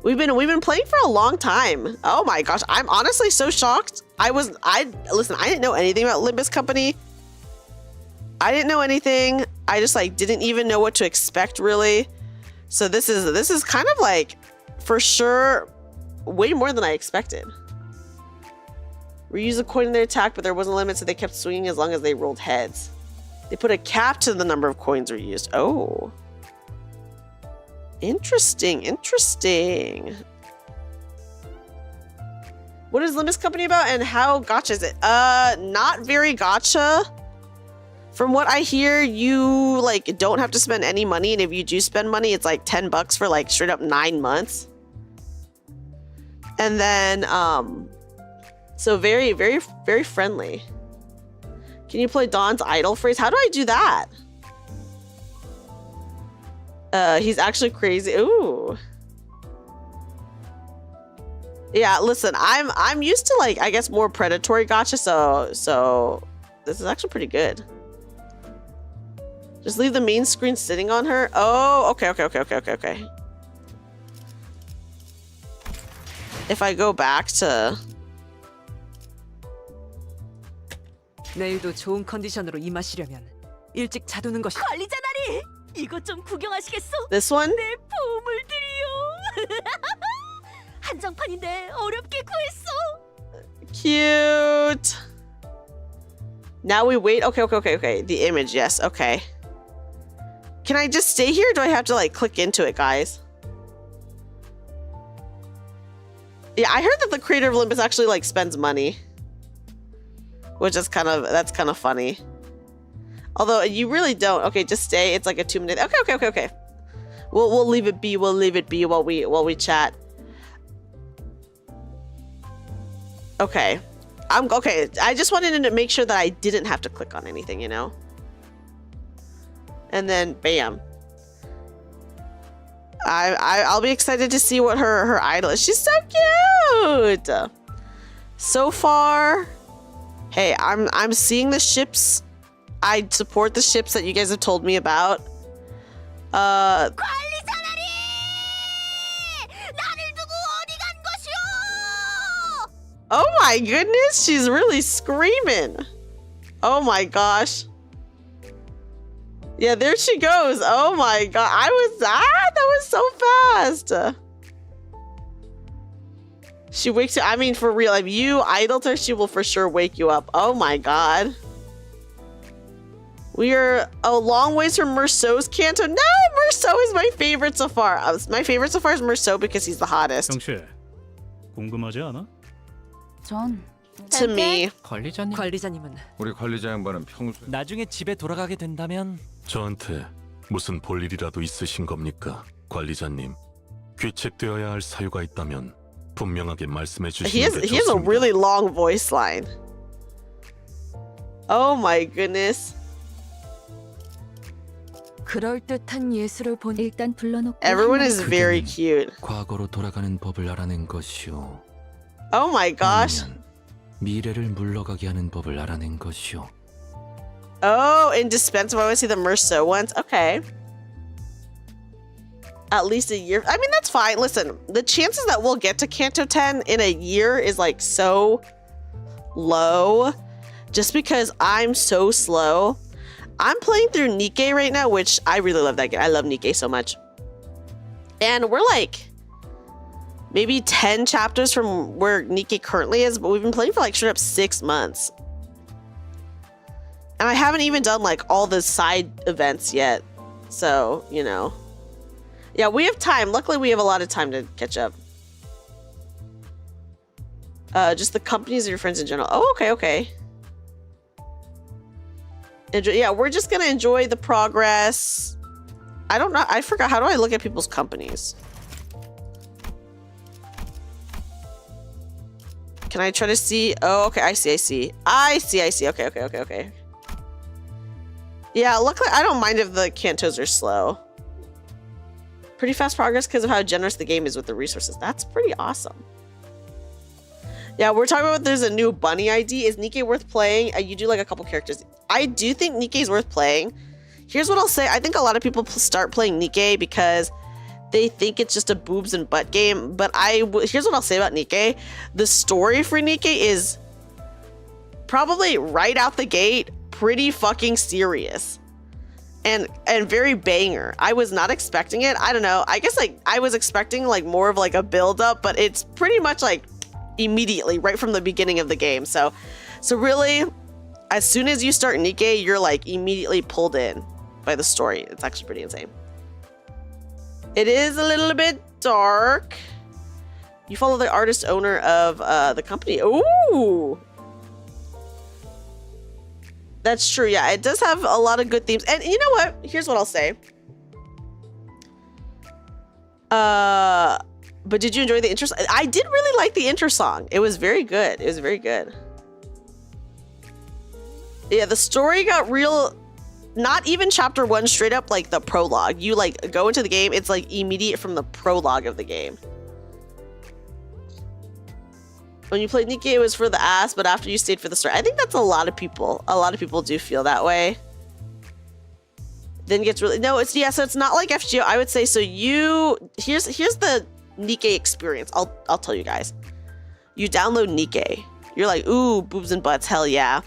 [SPEAKER 1] We've been playing for a long time. Oh my gosh, I'm honestly so shocked. Listen, I didn't know anything about Limbus Company. I didn't know anything. I just like didn't even know what to expect really. So this is kind of like for sure way more than I expected. Reuse a coin in their attack, but there wasn't a limit, so they kept swinging as long as they rolled heads. They put a cap to the number of coins reused. Oh. Interesting, interesting. What is Limbus Company about and how gacha is it? Not very gacha. From what I hear, you like don't have to spend any money, and if you do spend money, it's like $10 for like straight up 9 months. And then So very, very, very friendly. Can you play Don's idol phrase? How do I do that? He's actually crazy. Ooh. Yeah, listen, I'm used to like, I guess, more predatory gacha, so this is actually pretty good. Just leave the main screen sitting on her. Oh, okay. If I go back to
[SPEAKER 11] 내일도 좋은 컨디션으로 임하시려면 일찍 자두는 것이.
[SPEAKER 8] 관리자 나리! 이것 좀 구경하시겠어?
[SPEAKER 1] this one?
[SPEAKER 8] 내 보물들이요. 한정판인데 어렵게 구했어.
[SPEAKER 1] Cute. Now we wait. Okay. The image, yes. Okay. Can I just stay here? Or do I have to like click into it, guys? Yeah, I heard that the creator of Limbus actually like spends money, which is that's kind of funny. Although you really don't. Okay, just stay. It's like a 2-minute. Okay. We'll leave it be. We'll leave it be while we chat. Okay. I'm okay. I just wanted to make sure that I didn't have to click on anything, you know? And then bam. I'll be excited to see what her idol is. She's so cute. So far, hey, I'm seeing the ships. I support the ships that you guys have told me about. Oh my goodness, she's really screaming. Oh my gosh. Yeah, there she goes. Oh my god. That was so fast. She wakes you. I mean, for real, if you idled her, she will for sure wake you up. Oh my god. We are a long ways from Merceau's Kanto. No, Merceau is my favorite so far. My favorite so far is Merceau because he's the hottest.
[SPEAKER 10] 정씨, 궁금하지 않아?
[SPEAKER 4] 전
[SPEAKER 1] To me.
[SPEAKER 11] 관리자님은
[SPEAKER 6] 우리 관리자 양반은 평소에
[SPEAKER 12] 나중에 집에 돌아가게 된다면
[SPEAKER 5] 저한테 무슨 볼일이라도 있으신 겁니까, 관리자님? 귀책되어야 할 사유가 있다면 분명하게 말씀해 주시는 게 좋습니다.
[SPEAKER 1] He has a really long voice line. Oh my goodness.
[SPEAKER 2] 그럴듯한 예술을 본
[SPEAKER 4] 일단 불러놓고
[SPEAKER 1] Everyone is very cute.
[SPEAKER 9] 과거로 돌아가는 법을 알아낸 것이오.
[SPEAKER 1] Oh my gosh.
[SPEAKER 9] 아니면 미래를 물러가게 하는 법을 알아낸 것이오.
[SPEAKER 1] Oh, indispensable. I want to see the Merceau ones. Okay. At least a year. I mean, that's fine. Listen, the chances that we'll get to Kanto 10 in a year is like so low just because I'm so slow. I'm playing through Nikkei right now, which I really love that game. I love Nikkei so much. And we're like maybe 10 chapters from where Nikkei currently is, but we've been playing for like straight up 6 months. And I haven't even done like all the side events yet. So, you know. Yeah, we have time. Luckily, we have a lot of time to catch up. Just the companies of your friends in general. Oh, okay. Yeah, we're just gonna enjoy the progress. I don't know. I forgot. How do I look at people's companies? Can I try to see? Oh, okay. I see. Okay. Yeah, luckily, I don't mind if the cantos are slow. Pretty fast progress because of how generous the game is with the resources. That's pretty awesome. Yeah, we're talking about there's a new bunny ID. Is Nikkei worth playing? You do like a couple characters. I do think Nikkei's worth playing. Here's what I'll say. I think a lot of people start playing Nikkei because they think it's just a boobs and butt game. But here's what I'll say about Nikkei. The story for Nikkei is probably right out the gate pretty fucking serious. And very banger. I was not expecting it. I don't know. I guess like I was expecting like more of like a build up, but it's pretty much like immediately right from the beginning of the game. So really, as soon as you start Nikkei, you're like immediately pulled in by the story. It's actually pretty insane. It is a little bit dark. You follow the artist owner of the company. Ooh. That's true. Yeah, it does have a lot of good themes. And you know what? Here's what I'll say. But did you enjoy the intro? I did really like the intro song. It was very good. It was very good. Yeah, the story got real. Not even chapter 1, straight up like the prologue. You like go into the game, it's like immediate from the prologue of the game. When you played Nikkei, it was for the ass, but after you stayed for the story. I think that's a lot of people. A lot of people do feel that way. Then gets really, no, it's, yeah, so it's not like FGO. I would say, so here's the Nikkei experience. I'll tell you guys. You download Nikkei. You're like, ooh, boobs and butts, hell yeah.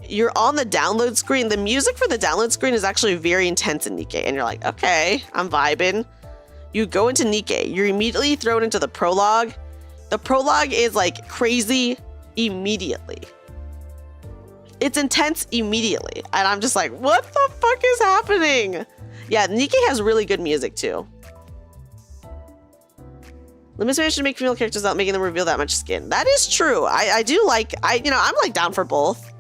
[SPEAKER 1] You're on the download screen. The music for the download screen is actually very intense in Nikkei. And you're like, okay, I'm vibing. You go into Nikkei. You're immediately thrown into the prologue. The prologue is like crazy immediately. It's intense immediately. And I'm just like, what the fuck is happening? Yeah, Nikkei has really good music too. Limbus managed to make female characters without making them reveal that much skin. That is true. I do like, I'm like down for both.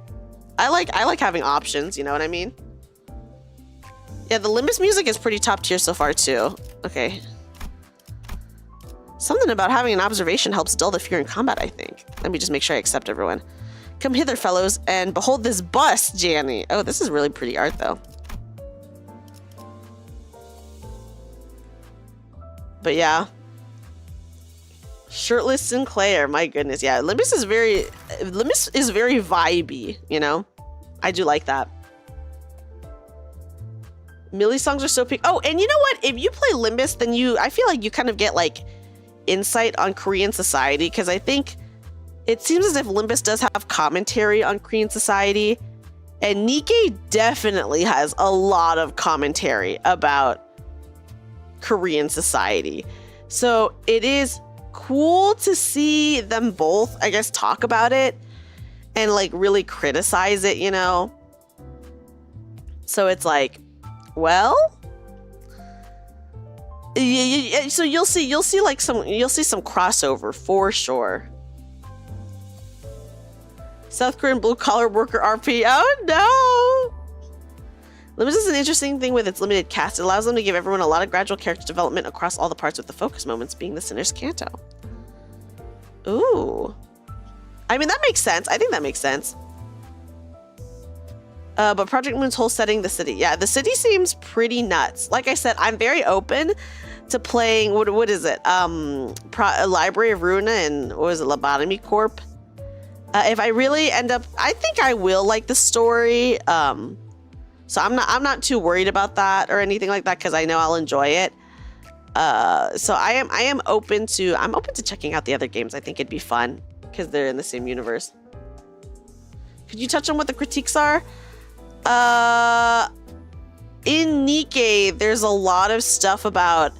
[SPEAKER 1] I like having options, you know what I mean? Yeah, the Limbus music is pretty top tier so far too. Okay. Something about having an observation helps dull the fear in combat, I think. Let me just make sure I accept everyone. Come hither, fellows, and behold this bust, Janny. Oh, this is really pretty art, though. But yeah. Shirtless Sinclair, my goodness. Yeah, Limbus is very vibey, you know? I do like that. Millie songs are so pink. Oh, and you know what? If you play Limbus, then I feel like you kind of get like insight on Korean society, because I think it seems as if Limbus does have commentary on Korean society, and Nikkei definitely has a lot of commentary about Korean society. So it is cool to see them both, I guess, talk about it and like really criticize it, you know? So it's like, well, so you'll see some crossover for sure. South Korean blue collar worker RP. Oh no! Limbus is an interesting thing with its limited cast. It allows them to give everyone a lot of gradual character development across all the parts, with the focus moments being the Sinner's Canto. Ooh. I mean, that makes sense. I think that makes sense. But Project Moon's whole setting, the city. Yeah, the city seems pretty nuts. Like I said, I'm very open to playing, what is it? Library of Runa and, what was it, Lobotomy Corp? If I really end up, I think I will like the story. So I'm not too worried about that or anything like that, because I know I'll enjoy it. So I'm open to checking out the other games. I think it'd be fun because they're in the same universe. Could you touch on what the critiques are? In Nikkei, there's a lot of stuff about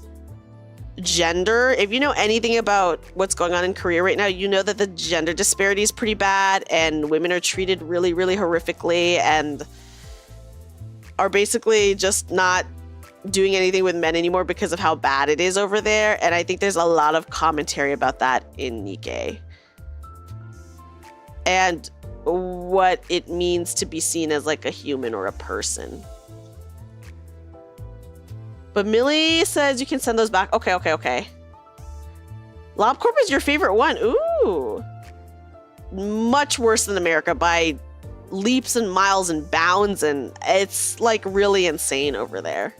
[SPEAKER 1] gender. If you know anything about what's going on in Korea right now, you know that the gender disparity is pretty bad, and women are treated really, really horrifically, and are basically just not doing anything with men anymore because of how bad it is over there. And I think there's a lot of commentary about that in Nikkei. And what it means to be seen as like a human or a person. But Millie says you can send those back. Okay. LobCorp is your favorite one. Ooh. Much worse than America by leaps and miles and bounds, and it's like really insane over there.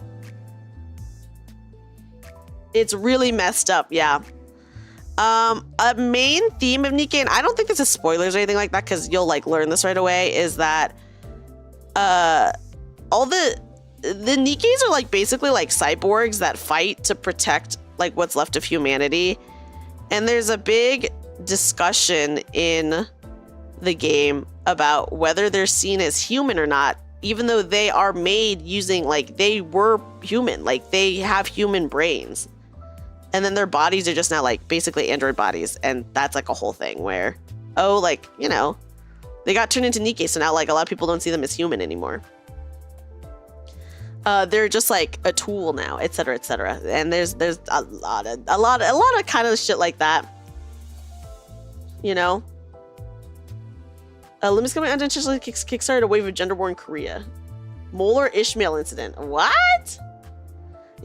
[SPEAKER 1] It's really messed up, yeah. A main theme of Nikkei, and I don't think this is spoilers or anything like that, because you'll like learn this right away, is that all the Nikkeis are like basically like cyborgs that fight to protect like what's left of humanity. And there's a big discussion in the game about whether they're seen as human or not, even though they are made using, like, they were human, like they have human brains, and then their bodies are just now like basically android bodies. And that's like a whole thing where, oh, like, you know, they got turned into Nikkei, so now like a lot of people don't see them as human anymore. They're just like a tool now, etc., etc. And there's a lot of kind of shit like that, you know. Limbus Company unintentionally kickstarted a wave of gender war in Korea. Molar Ishmael incident. What?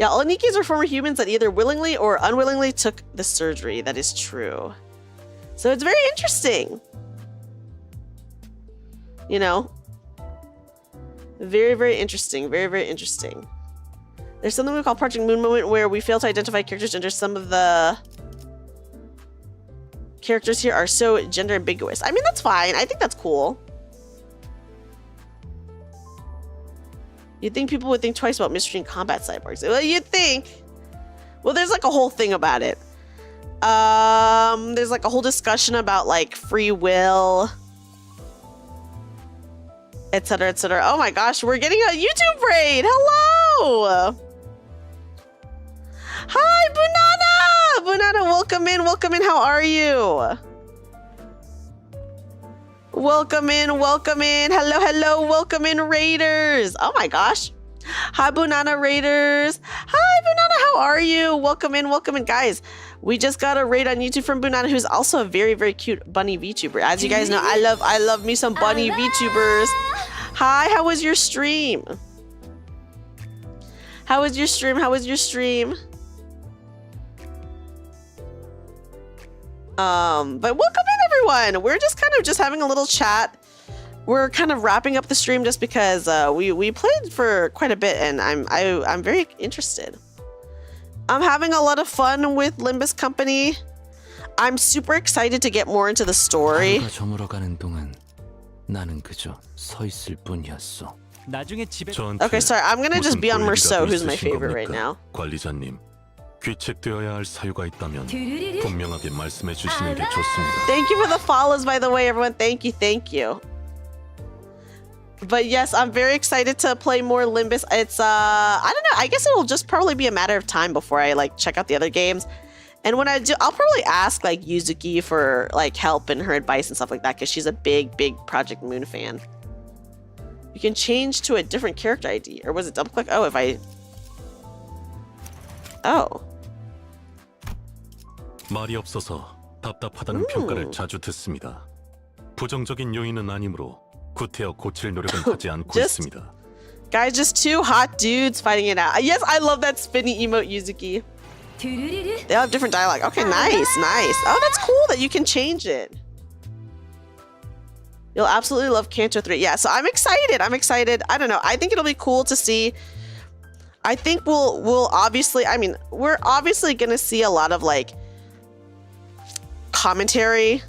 [SPEAKER 1] Yeah, all Nikis are former humans that either willingly or unwillingly took the surgery. That is true. So it's very interesting. You know? Very, very interesting. Very, very interesting. There's something we call Project Moon Moment where we fail to identify characters' gender. Some of the characters here are so gender ambiguous. I mean, that's fine. I think that's cool. You'd think people would think twice about mistreating combat cyborgs. Well, you'd think. Well, there's like a whole thing about it. There's like a whole discussion about like free will, etc., etc. Oh my gosh, we're getting a YouTube raid. Hello. Hi, Bunana. Bunana, welcome in. Welcome in. How are you? Welcome in, welcome in. Hello, hello, welcome in, Raiders. Oh my gosh. Hi, Bunana Raiders. Hi, Bunana, how are you? Welcome in, guys. We just got a raid on YouTube from Bunana, who's also a very, very cute bunny VTuber. As you guys know, I love me some bunny VTubers. Hi, how was your stream? How was your stream? How was your stream? But welcome in, everyone. We're just kind of just having a little chat. We're kind of wrapping up the stream just because we played for quite a bit, and I'm very interested. I'm having a lot of fun with Limbus Company. I'm super excited to get more into the story. Okay, sorry, I'm gonna just be on Merceau, who's my favorite right now.
[SPEAKER 5] 귀책되어야 할 사유가 있다면 분명하게 말씀해 주시는 게 좋습니다.
[SPEAKER 1] Thank you for the follows, by the way, everyone. Thank you, thank you. But yes, I'm very excited to play more Limbus. It's I don't know. I guess it'll just probably be a matter of time before I like check out the other games. And when I do, I'll probably ask like Yuzuki for like help and her advice and stuff like that because she's a big Project Moon fan. You can change to a different character ID, or was it double click? Oh, if I. Oh.
[SPEAKER 5] 말이 없어서 답답하다는 평가를 자주 듣습니다. 부정적인 요인은 아니므로 구태여 고칠 노력은 하지 않고 있습니다.
[SPEAKER 1] Guys, just two hot dudes fighting it out. Yes, I love that spinny emote, Yuzuki. They all have different dialogue. Okay, nice, nice. Oh, that's cool that you can change it. You'll absolutely love Kanto 3. Yeah, so I'm excited. I'm excited. I don't know. I think it'll be cool to see. I think we'll obviously, I mean, we're obviously going to see a lot of like commentary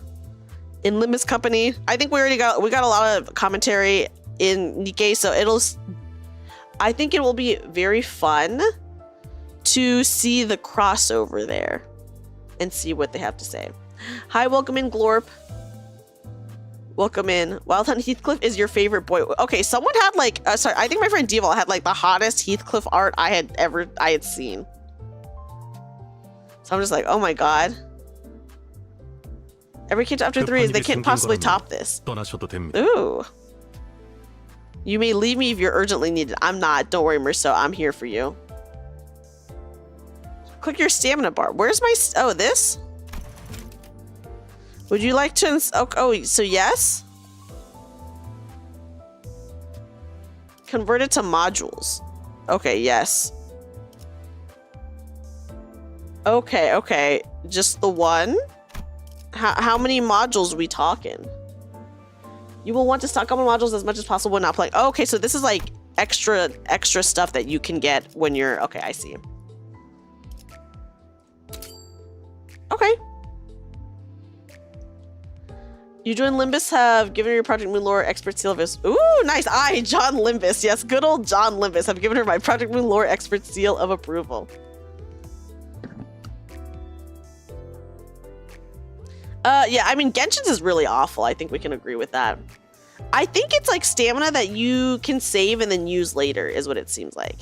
[SPEAKER 1] in Limbus Company. I think we got a lot of commentary in Nikkei, so I think it will be very fun to see the crossover there and see what they have to say. Hi, welcome in, Glorp. Welcome in. Wild Hunt Heathcliff is your favorite boy. Okay, someone had like, sorry, I think my friend Deval had like the hottest Heathcliff art I had seen. So I'm just like, oh my god. Every kid after 3 is they can't possibly top this. Ooh. You may leave me if you're urgently needed. I'm not. Don't worry, Merceau. I'm here for you. Click your stamina bar. Where's my... Oh, this? Would you like to... Oh, so yes? Convert it to modules. Okay, yes. Okay, okay. Just the one? How many modules are we talking? You will want to stock up on modules as much as possible when not playing. Oh, okay, so this is like extra stuff that you can get when you're... Okay, I see. Okay. You join Limbus have given your Project Moon Lore Expert Seal of his... Ooh, nice. John Limbus. Yes, good old John Limbus. I've given her my Project Moon Lore Expert Seal of Approval. Yeah, I mean, Genshin's is really awful. I think we can agree with that. I think it's like stamina that you can save and then use later is what it seems like.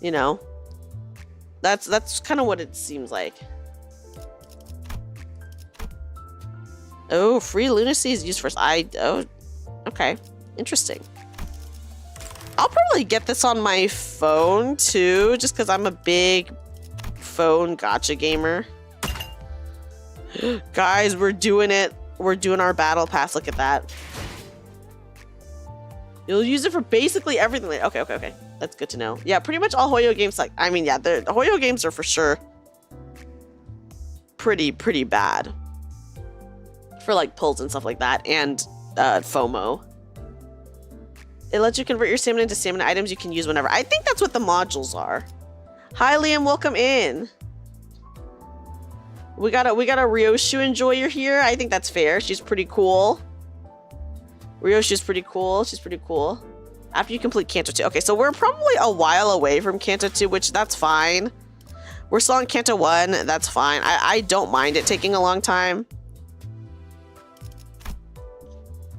[SPEAKER 1] You know? That's kind of what it seems like. Oh, free lunacy is used first. Oh, okay. Interesting. I'll probably get this on my phone too, just because I'm a big phone gacha gamer. Guys, we're doing it. We're doing our battle pass. Look at that. You'll use it for basically everything. Okay, okay, okay. That's good to know. Yeah, pretty much all Hoyo games, like, I mean, yeah, the Hoyo games are for sure pretty bad for like pulls and stuff like that, and FOMO. It lets you convert your stamina into stamina items you can use whenever. I think that's what the modules are. Hi, Liam, welcome in. We got a Ryoshu enjoyer here. I think that's fair. She's pretty cool. Ryoshu's pretty cool. She's pretty cool. After you complete Kanto 2. Okay, so we're probably a while away from Kanto 2, which that's fine. We're still on Kanto 1. That's fine. I don't mind it taking a long time.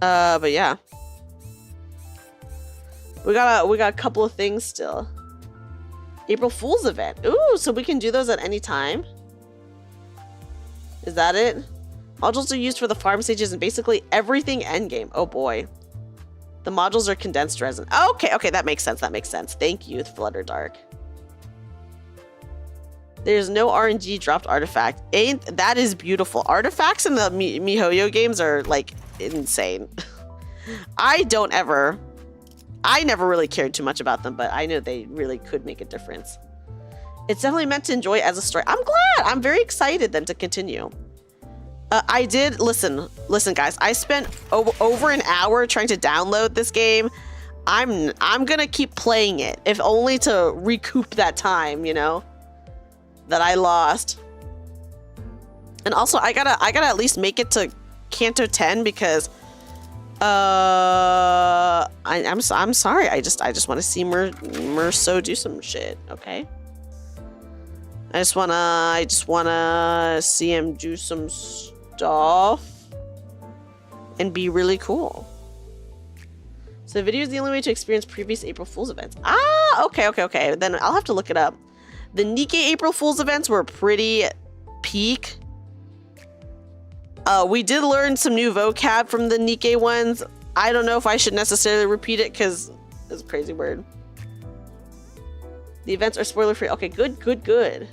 [SPEAKER 1] But yeah. We got a couple of things still. April Fool's event. Ooh, so we can do those at any time. Is that it? Modules are used for the farm stages and basically everything endgame. Oh boy. The modules are condensed resin. Okay, that makes sense. That makes sense. Thank you, Flutter Dark. There's no RNG dropped artifact. That is beautiful. Artifacts in the MiHoYo games are like insane. I never really cared too much about them, but I know they really could make a difference. It's definitely meant to enjoy as a story. I'm glad. I'm very excited then to continue. I did listen guys. I spent over an hour trying to download this game. I'm gonna keep playing it, if only to recoup that time, you know, that I lost. And also, I gotta at least make it to Kanto 10 because I'm sorry. I just want to see Merso do some shit. Okay. I just wanna see him do some stuff and be really cool. So the video is the only way to experience previous April Fool's events. Ah, okay. Then I'll have to look it up. The Nikkei April Fool's events were pretty peak. We did learn some new vocab from the Nikkei ones. I don't know if I should necessarily repeat it because it's a crazy word. The events are spoiler free. Okay, good.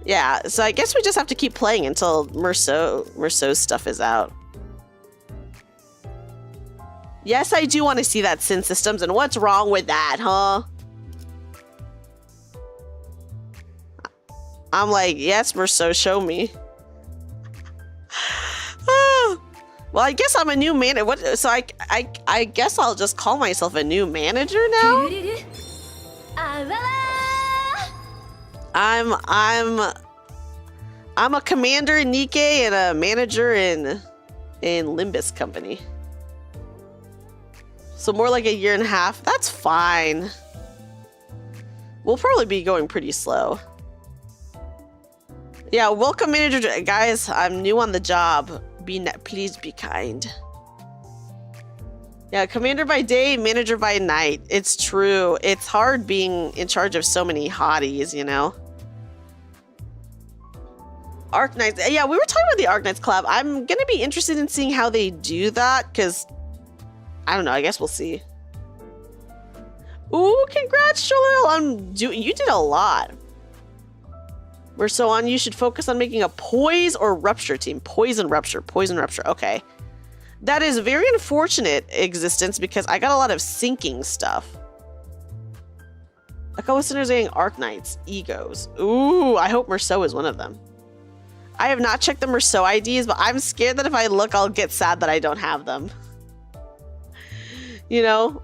[SPEAKER 1] Yeah, so I guess we just have to keep playing until Merso's stuff is out. Yes, I do want to see that Sin Systems, and what's wrong with that, huh? I'm like, yes, Merso, show me. Well, I guess I'm a new man. So I guess I'll just call myself a new manager now. I'm a commander in Nikkei and a manager in Limbus Company. So more like a year and a half. That's fine. We'll probably be going pretty slow. Yeah, welcome manager, guys. I'm new on the job. Please be kind. Yeah, commander by day, manager by night. It's true. It's hard being in charge of so many hotties, you know. Arknights. Yeah, we were talking about the Arknights collab. I'm gonna be interested in seeing how they do that because I don't know. I guess we'll see. Ooh, congrats, Shalil. You did a lot. We're so on. You should focus on making a poise or rupture team. Poison rupture. Okay. That is very unfortunate existence because I got a lot of sinking stuff. A couple of sinners getting Arknights. Egos. Ooh, I hope Merso is one of them. I have not checked the Merso IDs, but I'm scared that if I look, I'll get sad that I don't have them. You know?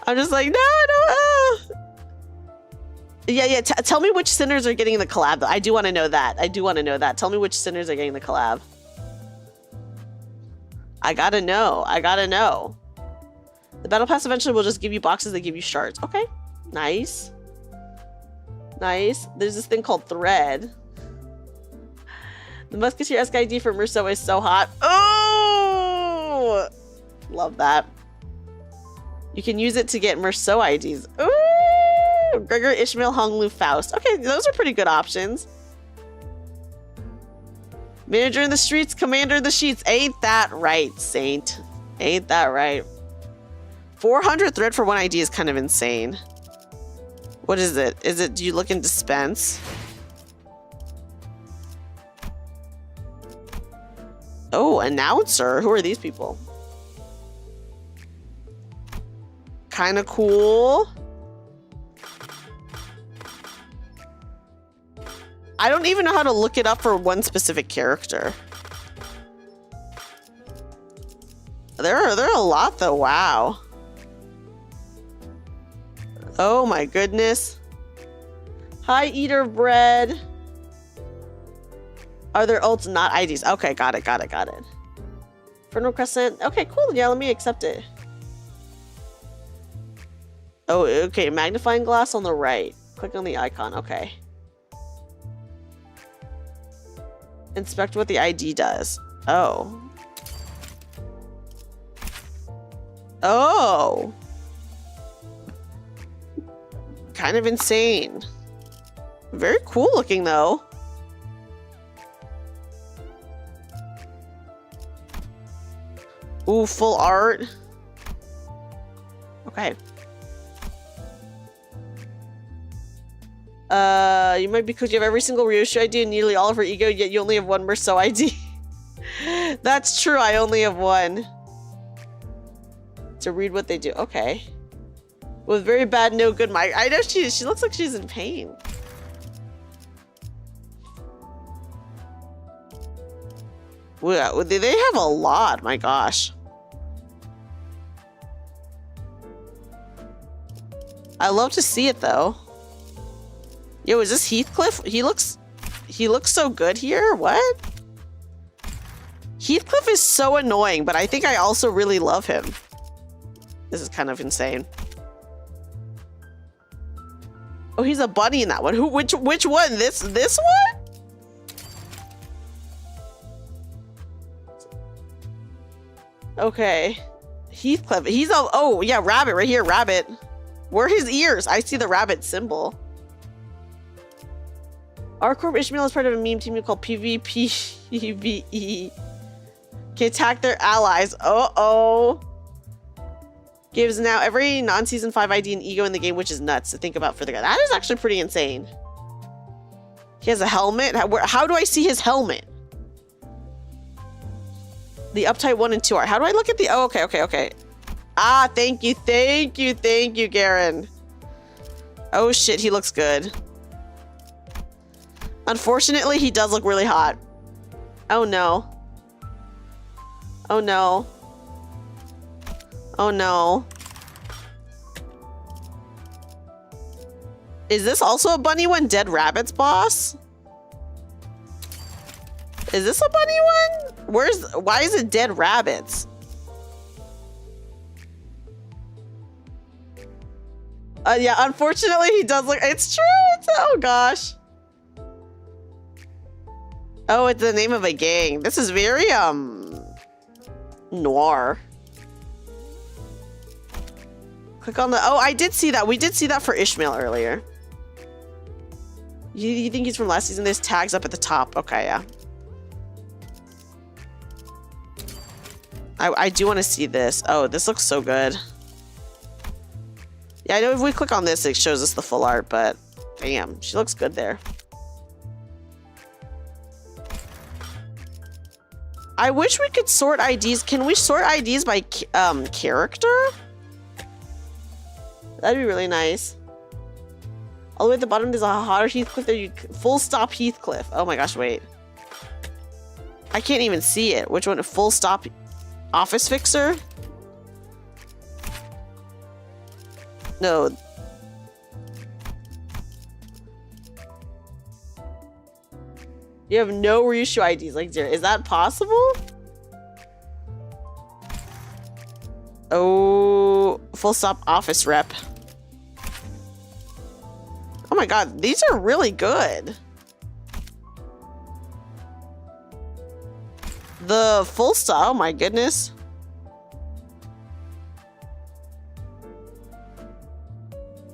[SPEAKER 1] I'm just like, no. Yeah. Tell me which sinners are getting the collab. I do want to know that. Tell me which sinners are getting the collab. I gotta know. The battle pass eventually will just give you boxes that give you shards. Okay. Nice. There's this thing called thread. The Musketeer-esque ID for Merso is so hot. Oh! Love that. You can use it to get Merso IDs. Ooh! Gregor, Ishmael, Honglu, Faust. Okay, those are pretty good options. Manager in the streets, commander in the sheets. Ain't that right, Saint? Ain't that right? 400 thread for one ID is kind of insane. What is it? Do you look in dispense? Oh, announcer. Who are these people? Kind of cool. I don't even know how to look it up for one specific character. There are a lot though, wow. Oh my goodness. Hi, Eater Bread. Are there ults, not IDs? Okay, got it. Ferno Crescent. Okay, cool. Yeah, let me accept it. Oh, okay. Magnifying glass on the right. Click on the icon. Okay. Inspect what the ID does. Oh. Oh. Kind of insane. Very cool looking though. Ooh, full art. Okay. You might be because you have every single Ryoshu ID and nearly all of her ego, yet you only have one Merceau ID. That's true, I only have one. To read what they do. Okay. With very bad, no good mic. I know she looks like she's in pain. Wow, they have a lot, my gosh. I love to see it though. Yo, is this Heathcliff? He looks so good here. What? Heathcliff is so annoying, but I think I also really love him. This is kind of insane. Oh, he's a bunny in that one. Which one? This one? Okay. Heathcliff. He's a oh yeah, rabbit right here, rabbit. Where are his ears? I see the rabbit symbol. Our Corp Ishmael is part of a meme team called PvPvE. Can attack their allies. Uh-oh. Gives now every non-season 5 ID and ego in the game, which is nuts to think about for the guy. That is actually pretty insane. He has a helmet. How do I see his helmet? The uptight 1 and 2 are. How do I look at the... Oh, okay. Ah, thank you, Garen. Oh shit, he looks good. Unfortunately, he does look really hot. Oh no. Oh no. Oh no. Is this also a bunny one? Dead Rabbits boss? Is this a bunny one? Why is it Dead Rabbits? Yeah, unfortunately he does look, it's true, oh gosh. Oh, it's the name of a gang. This is very, noir. Click on the, oh, I did see that. We did see that for Ishmael earlier. You think he's from last season? There's tags up at the top. Okay, yeah. I do want to see this. Oh, this looks so good. Yeah, I know if we click on this, it shows us the full art, but damn, she looks good there. I wish we could sort IDs. Can we sort IDs by character? That'd be really nice. All the way at the bottom, there's a hotter Heathcliff there. Full stop Heathcliff. Oh my gosh, wait. I can't even see it. Which one? Full stop Office Fixer? No. You have no reissue IDs, like zero. Is that possible? Oh, full stop Office Rep. Oh my god, these are really good. The full stop, oh my goodness.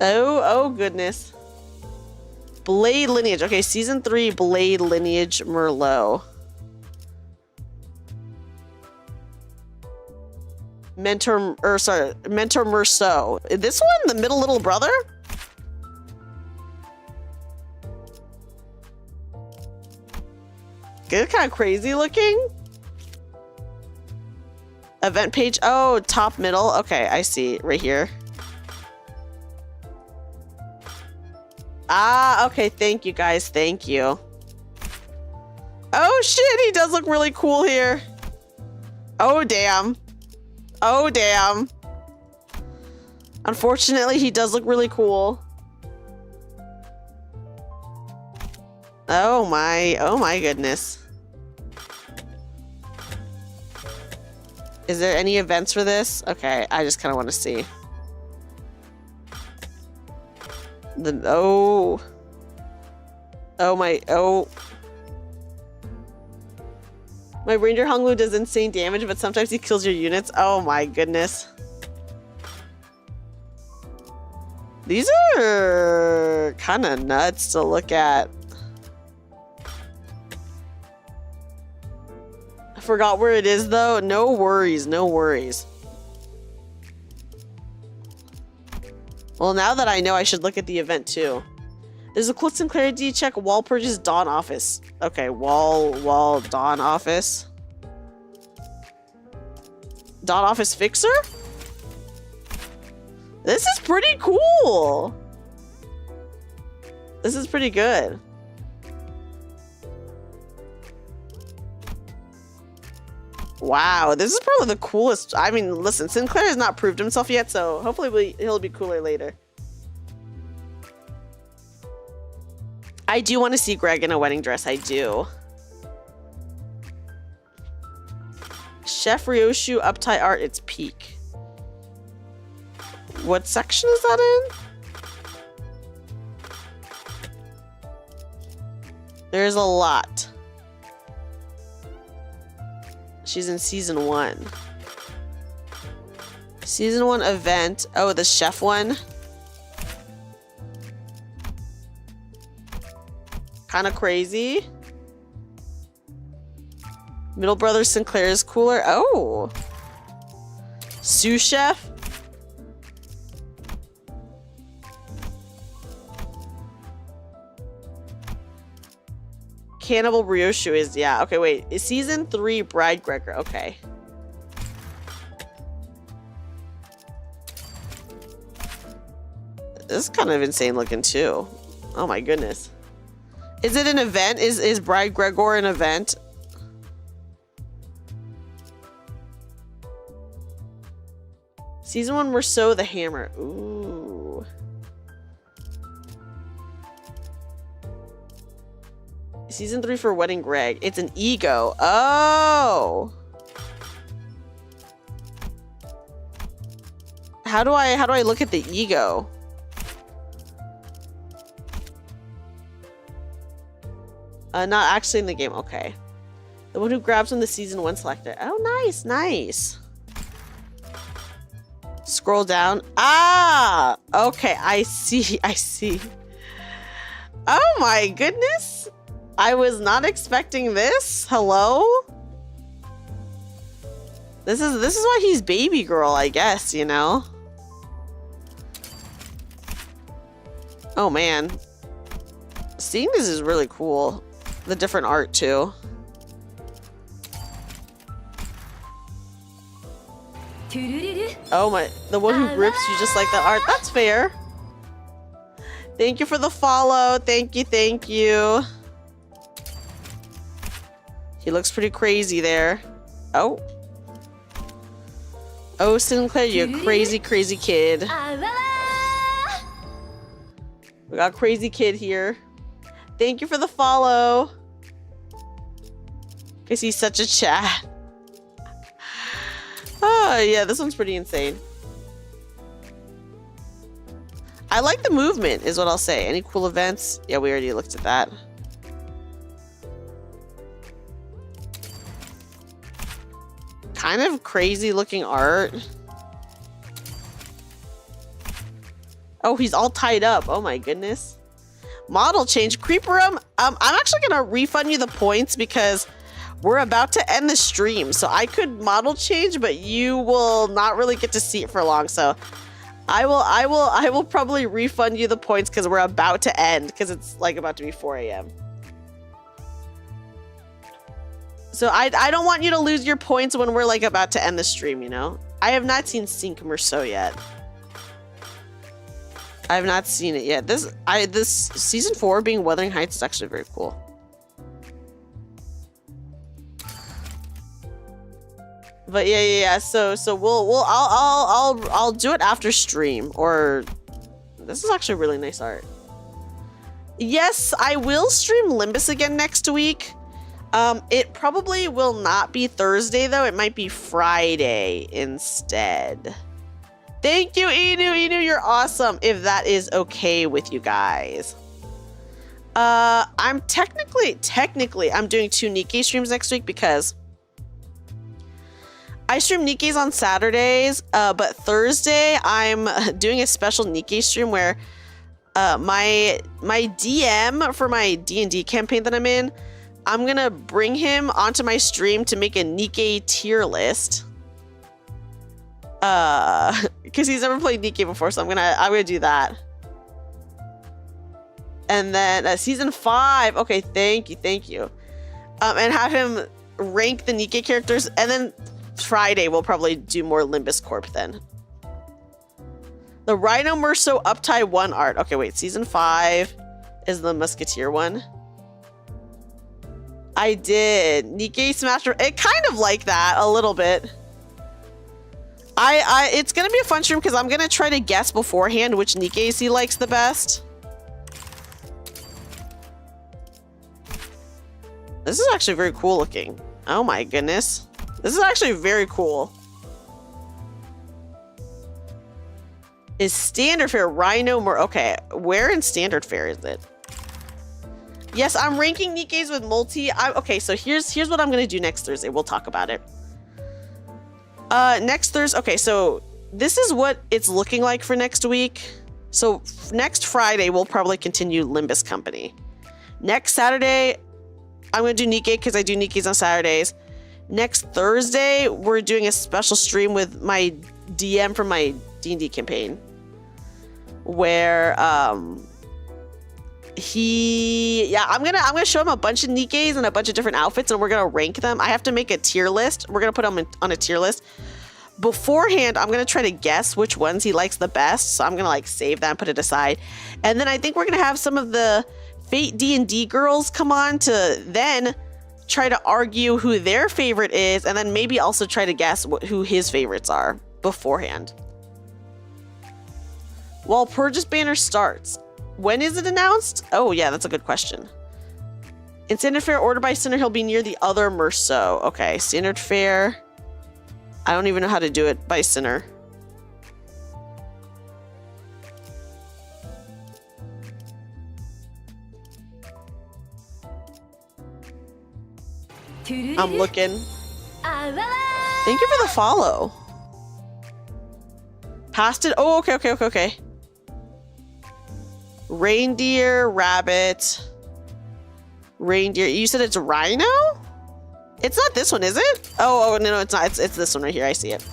[SPEAKER 1] Oh goodness. Blade Lineage. Okay, season 3 Blade Lineage Merlot. Mentor Merceau. This one, the middle little brother? It's kind of crazy looking. Event page. Oh, top middle. Okay, I see. Right here. Ah, okay. Thank you, guys. Thank you. Oh shit, he does look really cool here. Oh damn. Oh damn. Unfortunately, he does look really cool. Oh my goodness. Is there any events for this? Okay, I just kind of want to see. Oh my. My Ranger Honglu does insane damage, but sometimes he kills your units. Oh my goodness. These are kind of nuts to look at. I forgot where it is though. No worries, no worries. Well, now that I know, I should look at the event too. There's a cool Sinclair D check wall purchase Dawn office. Okay, wall Dawn office. Dawn office fixer? This is pretty cool. This is pretty good. Wow, this is probably the coolest. I mean, listen, Sinclair has not proved himself yet, so hopefully he'll be cooler later. I do want to see Greg in a wedding dress. I do. Chef Ryoshu uptight art, its peak. What section is that in? There's a lot. She's in season 1. Season 1 event. Oh, the chef one. Kind of crazy. Middle brother Sinclair is cooler. Oh. Sous chef. Cannibal Ryoshu is, yeah. Okay, wait. Is season 3 Bride Gregor? Okay. This is kind of insane looking too. Oh my goodness. Is it an event? Is Bride Gregor an event? Season 1 Merceau the Hammer. Ooh. Season 3 for Wedding Greg. It's an ego. Oh. How do I look at the ego? Not actually in the game. Okay. The one who grabs from the season 1 selector. Oh, nice, nice. Scroll down. Ah, okay. I see. I see. Oh my goodness. I was not expecting this. Hello? This is why he's baby girl, I guess, you know? Oh man. Seeing this is really cool. The different art too. Oh my, the one who grips you just like that art. That's fair. Thank you for the follow. Thank you, thank you. He looks pretty crazy there. Oh. Oh, Sinclair, you crazy, crazy kid. We got a crazy kid here. Thank you for the follow. Because he's such a chat. Oh, yeah, this one's pretty insane. I like the movement, is what I'll say. Any cool events? Yeah, we already looked at that. Kind of crazy looking art. Oh, he's all tied up. Oh my goodness. Model change. Creeperum. I'm actually gonna refund you the points because we're about to end the stream. So I could model change, but you will not really get to see it for long. So I will probably refund you the points because we're about to end because it's like about to be 4 a.m. So I don't want you to lose your points when we're like about to end the stream, you know? I have not seen Sync Merceau yet. I have not seen it yet. This season 4 being Wuthering Heights is actually very cool. But yeah. So I'll do it after stream. Or this is actually really nice art. Yes, I will stream Limbus again next week. It probably will not be Thursday though. It might be Friday instead. Thank you, Inu. Inu, you're awesome. If that is okay with you guys. I'm technically I'm doing 2 Nikkei streams next week because I stream Nikkeis on Saturdays, but Thursday I'm doing a special Nikkei stream where my DM for my D&D campaign that I'm in, I'm gonna bring him onto my stream to make a Nikkei tier list. Because he's never played Nikkei before, so I'm gonna do that. And then season 5, okay, thank you. And have him rank the Nikkei characters, and then Friday we'll probably do more Limbus Corp then. The Rhino Merso Uptie 1 art. Okay, wait, season 5 is the Musketeer one. I did. Nikkei Smasher. It kind of like that a little bit. It's gonna be a fun stream because I'm gonna try to guess beforehand which Nikkeis he likes the best. This is actually very cool looking. Oh my goodness. This is actually very cool. Is standard fare Rhino more? Okay, where in standard fare is it? Yes, I'm ranking Nikkeis with multi. Okay, so here's what I'm gonna do next Thursday. We'll talk about it. Next Thursday. Okay, so this is what it's looking like for next week. So next Friday we'll probably continue Limbus Company. Next Saturday I'm gonna do Nikkei because I do Nikkeis on Saturdays. Next Thursday we're doing a special stream with my DM from my D&D campaign, where I'm gonna show him a bunch of Nikkeis and a bunch of different outfits, and we're gonna rank them. I have to make a tier list. We're gonna put them on a tier list. Beforehand, I'm gonna try to guess which ones he likes the best. So I'm gonna like save that and put it aside. And then I think we're gonna have some of the Fate D&D girls come on to then try to argue who their favorite is, and then maybe also try to guess who his favorites are beforehand. While Purge's banner starts, when is it announced? Oh yeah, that's a good question. In standard fare, order by Sinner, he'll be near the other Merceau. Okay, standard fare. I don't even know how to do it by Sinner. I'm looking. Thank you for the follow. Past it. Oh, okay. Reindeer, rabbit, reindeer. You said it's rhino? It's not this one, is it? Oh, no, it's not. It's this one right here. I see it.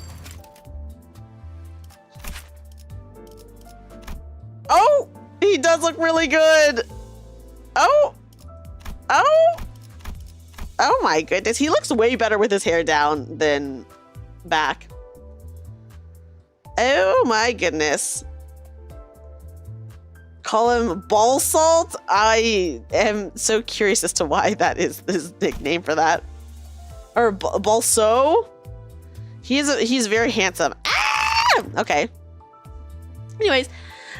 [SPEAKER 1] Oh, he does look really good. Oh my goodness. He looks way better with his hair down than back. Oh my goodness. Call him Ball Salt. I am so curious as to why that is his nickname for that. Or Balso. He's very handsome. Ah! Okay. Anyways,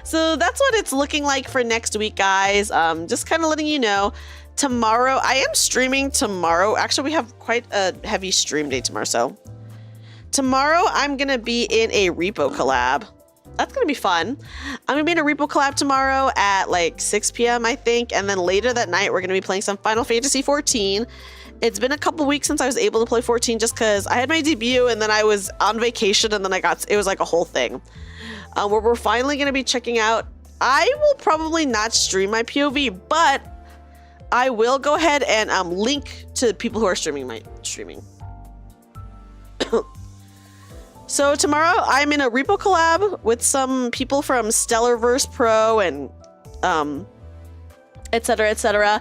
[SPEAKER 1] so that's what it's looking like for next week, guys. Just kind of letting you know. Tomorrow, I am streaming tomorrow. Actually, we have quite a heavy stream day tomorrow. So tomorrow, I'm gonna be in a repo collab. That's gonna be fun. I'm gonna be in a repo collab tomorrow at like 6 p.m. I think, and then later that night we're gonna be playing some Final Fantasy 14. It's been a couple weeks since I was able to play 14 just because I had my debut and then I was on vacation and then it was like a whole thing. Where we're finally gonna be checking out. I will probably not stream my POV, but I will go ahead and link to people who are streaming my streaming. So tomorrow I'm in a repo collab with some people from Stellarverse Pro and etc. etc.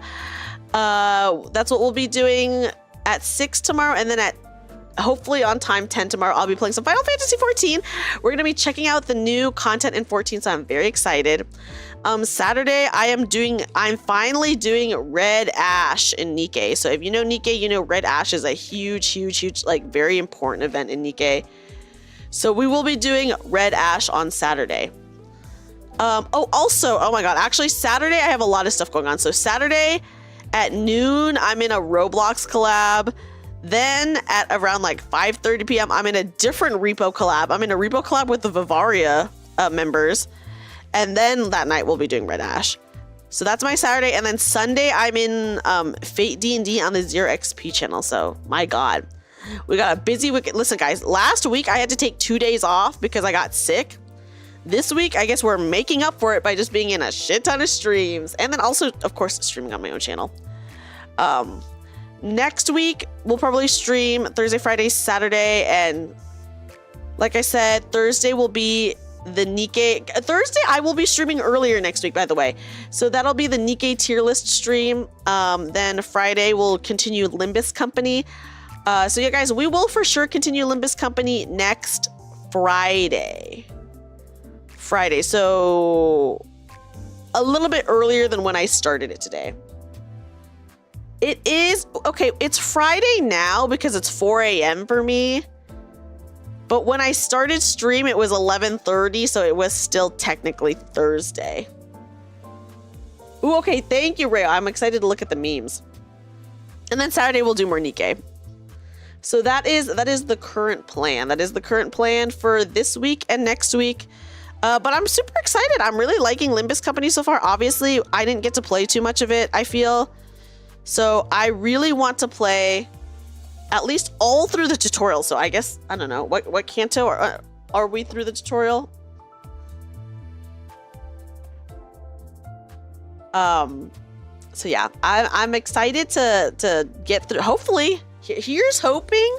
[SPEAKER 1] That's what we'll be doing at 6 tomorrow, and then at hopefully on time 10 tomorrow, I'll be playing some Final Fantasy 14. We're going to be checking out the new content in 14, so I'm very excited. Saturday, I'm finally doing Red Ash in Nikkei. So if you know Nikkei, you know Red Ash is a huge, like very important event in Nikkei. So we will be doing Red Ash on Saturday. Also, oh my God, actually Saturday, I have a lot of stuff going on. So Saturday at noon, I'm in a Roblox collab. Then at around like 5:30 p.m., I'm in a different repo collab. I'm in a repo collab with the Vivaria members. And then that night we'll be doing Red Ash. So that's my Saturday. And then Sunday, I'm in Fate D&D on the Zero XP channel. So my God, we got a busy week. Listen, guys, last week I had to take 2 days off because I got sick. This week, I guess we're making up for it by just being in a shit ton of streams. And then also, of course, streaming on my own channel. Next week, we'll probably stream Thursday, Friday, Saturday. And like I said, Thursday will be the Nikkei. Thursday, I will be streaming earlier next week, by the way. So that'll be the Nikkei tier list stream. Then Friday, we'll continue Limbus Company. So yeah, guys, we will for sure continue Limbus Company next Friday. So a little bit earlier than when I started it today. It is, okay, it's Friday now because it's 4 a.m. for me. But when I started stream, it was 11:30, so it was still technically Thursday. Ooh, okay, thank you, Rayo. I'm excited to look at the memes. And then Saturday, we'll do more Nikkei. So that is the current plan. That is the current plan for this week and next week. But I'm super excited. I'm really liking Limbus Company so far. Obviously, I didn't get to play too much of it, I feel. So I really want to play at least all through the tutorial. So I guess, I don't know, what Kanto are we through the tutorial? So yeah, I'm excited to get through. Hopefully, here's hoping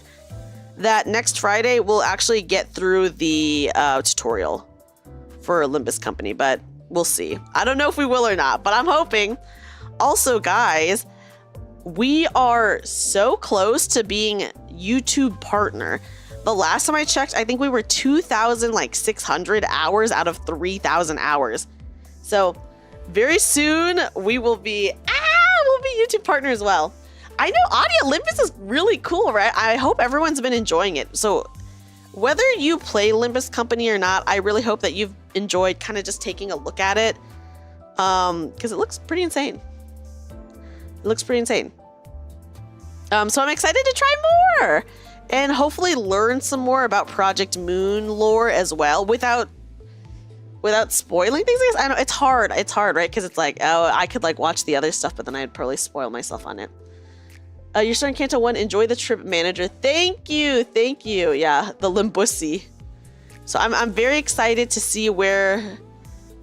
[SPEAKER 1] that next Friday we'll actually get through the tutorial for Limbus Company, but we'll see. I don't know if we will or not, but I'm hoping. Also, guys, we are so close to being YouTube partner. The last time I checked, I think we were 2,600 hours out of 3,000 hours. So very soon we will be YouTube partner as well. I know Audio Limbus is really cool, right? I hope everyone's been enjoying it. So whether you play Limbus Company or not, I really hope that you've enjoyed kind of just taking a look at it. Because it looks pretty insane. It looks pretty insane. So I'm excited to try more and hopefully learn some more about Project Moon lore as well without spoiling things. I know it's hard, right? Because it's like, oh, I could like watch the other stuff, but then I'd probably spoil myself on it. You're starting Kanto 1. Enjoy the trip, manager. Thank you. Yeah, the Limbusi. So I'm very excited to see where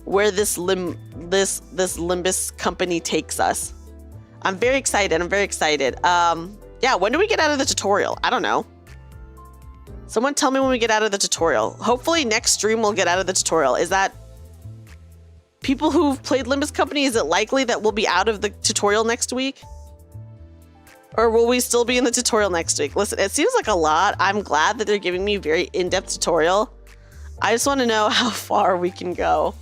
[SPEAKER 1] this Limbus Company takes us. I'm very excited. Yeah, when do we get out of the tutorial? I don't know. Someone tell me when we get out of the tutorial. Hopefully next stream we'll get out of the tutorial. Is that people who've played Limbus Company, is it likely that we'll be out of the tutorial next week? Or will we still be in the tutorial next week? Listen, it seems like a lot. I'm glad that they're giving me a very in-depth tutorial. I just want to know how far we can go.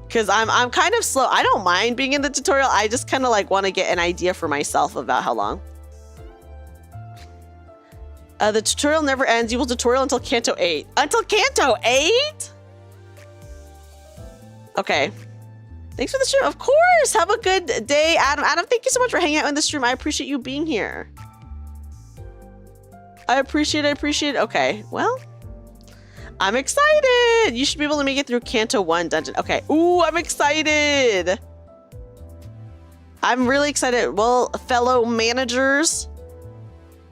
[SPEAKER 1] Because I'm kind of slow. I don't mind being in the tutorial. I just kind of like want to get an idea for myself about how long. The tutorial never ends. You will tutorial until Kanto 8. Until Kanto 8? Okay. Thanks for the stream. Of course. Have a good day, Adam. Adam, thank you so much for hanging out in the stream. I appreciate you being here. I appreciate it. Okay, well, I'm excited. You should be able to make it through Kanto 1 dungeon. Okay. Ooh, I'm excited. I'm really excited. Well, fellow managers,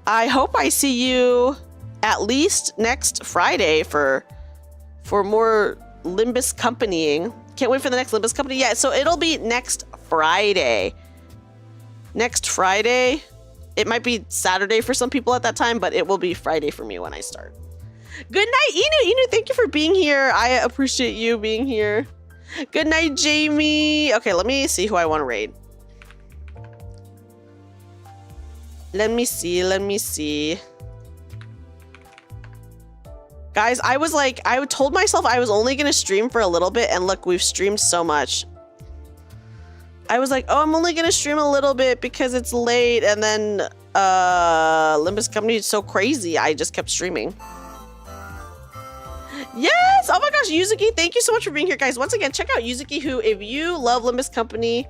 [SPEAKER 1] I hope I see you at least next Friday for more Limbus Companying. Can't wait for the next Limbus Company. Yeah, so it'll be next Friday. Next Friday. It might be Saturday for some people at that time, but it will be Friday for me when I start. Good night, Inu. Inu, thank you for being here. I appreciate you being here. Good night, Jamie. Okay, let me see who I want to raid. Let me see. Let me see. Guys, I told myself I was only going to stream for a little bit, and look, we've streamed so much. I was like, oh, I'm only going to stream a little bit because it's late, and then Limbus Company is so crazy. I just kept streaming. Yes! Oh my gosh, Yuzuki, thank you so much for being here, guys. Once again, check out Yuzuki, who, if you love Limbus Company,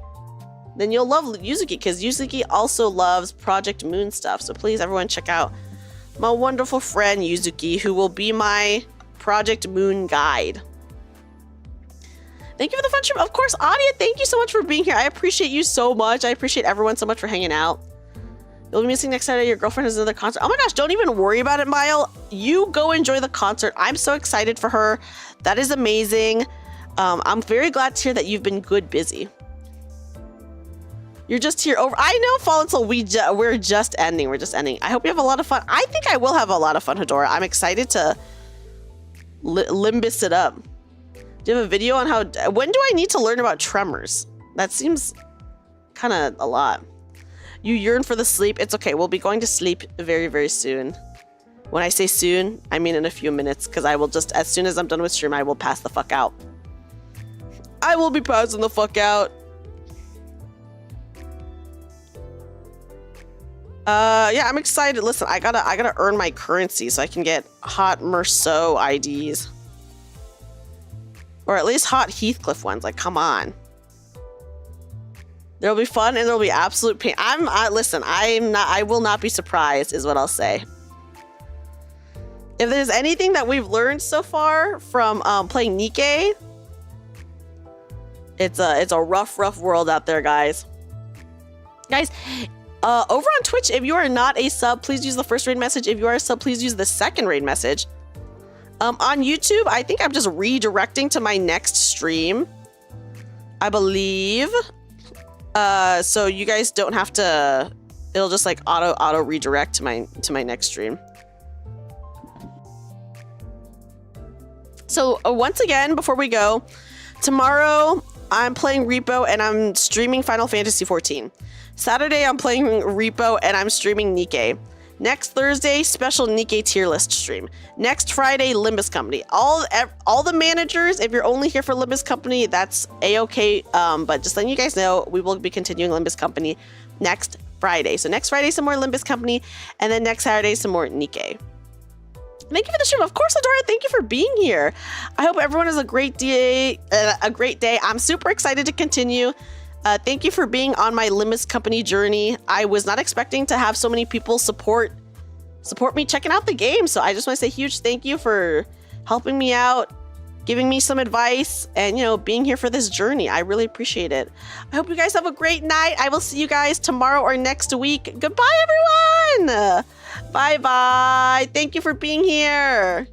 [SPEAKER 1] then you'll love Yuzuki, because Yuzuki also loves Project Moon stuff. So please, everyone, check out my wonderful friend Yuzuki, who will be my Project Moon guide. Thank you for the fun stream. Of course, Adia, thank you so much for being here. I appreciate you so much. I appreciate everyone so much for hanging out. You'll be missing next Saturday. Your girlfriend has another concert. Oh my gosh, don't even worry about it, Mile. You go enjoy the concert. I'm so excited for her. That is amazing. I'm very glad to hear that you've been good busy. You're just here over. I know, Fallen Soul. We're just ending. We're just ending. I hope you have a lot of fun. I think I will have a lot of fun, Hedora. I'm excited to Limbus it up. Do you have a video on how? When do I need to learn about tremors? That seems kind of a lot. You yearn for the sleep. It's okay. We'll be going to sleep very, very soon. When I say soon, I mean in a few minutes, because I will just, as soon as I'm done with stream, I will pass the fuck out. I will be passing the fuck out. Yeah, I'm excited. Listen, I gotta earn my currency so I can get hot Merceau IDs. Or at least hot Heathcliff ones. Like, come on. There'll be fun and there'll be absolute pain. Listen, I will not be surprised, is what I'll say. If there's anything that we've learned so far from playing Nikke, it's a rough world out there, guys. Guys, over on Twitch, if you are not a sub, please use the first raid message. If you are a sub, please use the second raid message. On YouTube, I think I'm just redirecting to my next stream, I believe. So you guys don't have to. It'll just like auto redirect to my next stream. So once again, before we go, tomorrow I'm playing Repo and I'm streaming Final Fantasy XIV. Saturday, I'm playing Repo and I'm streaming Nikke. Next Thursday, special Nikke tier list stream. Next Friday, Limbus Company. All the managers, if you're only here for Limbus Company, that's a-okay. But just letting you guys know, we will be continuing Limbus Company next Friday. So next Friday, some more Limbus Company, and then next Saturday, some more Nikke. Thank you for the stream. Of course, Adora, thank you for being here. I hope everyone has a great day. I'm super excited to continue. Thank you for being on my Limbus Company journey. I was not expecting to have so many people support me checking out the game. So I just want to say huge thank you for helping me out, giving me some advice, and, you know, being here for this journey. I really appreciate it. I hope you guys have a great night. I will see you guys tomorrow or next week. Goodbye, everyone. Bye-bye. Thank you for being here.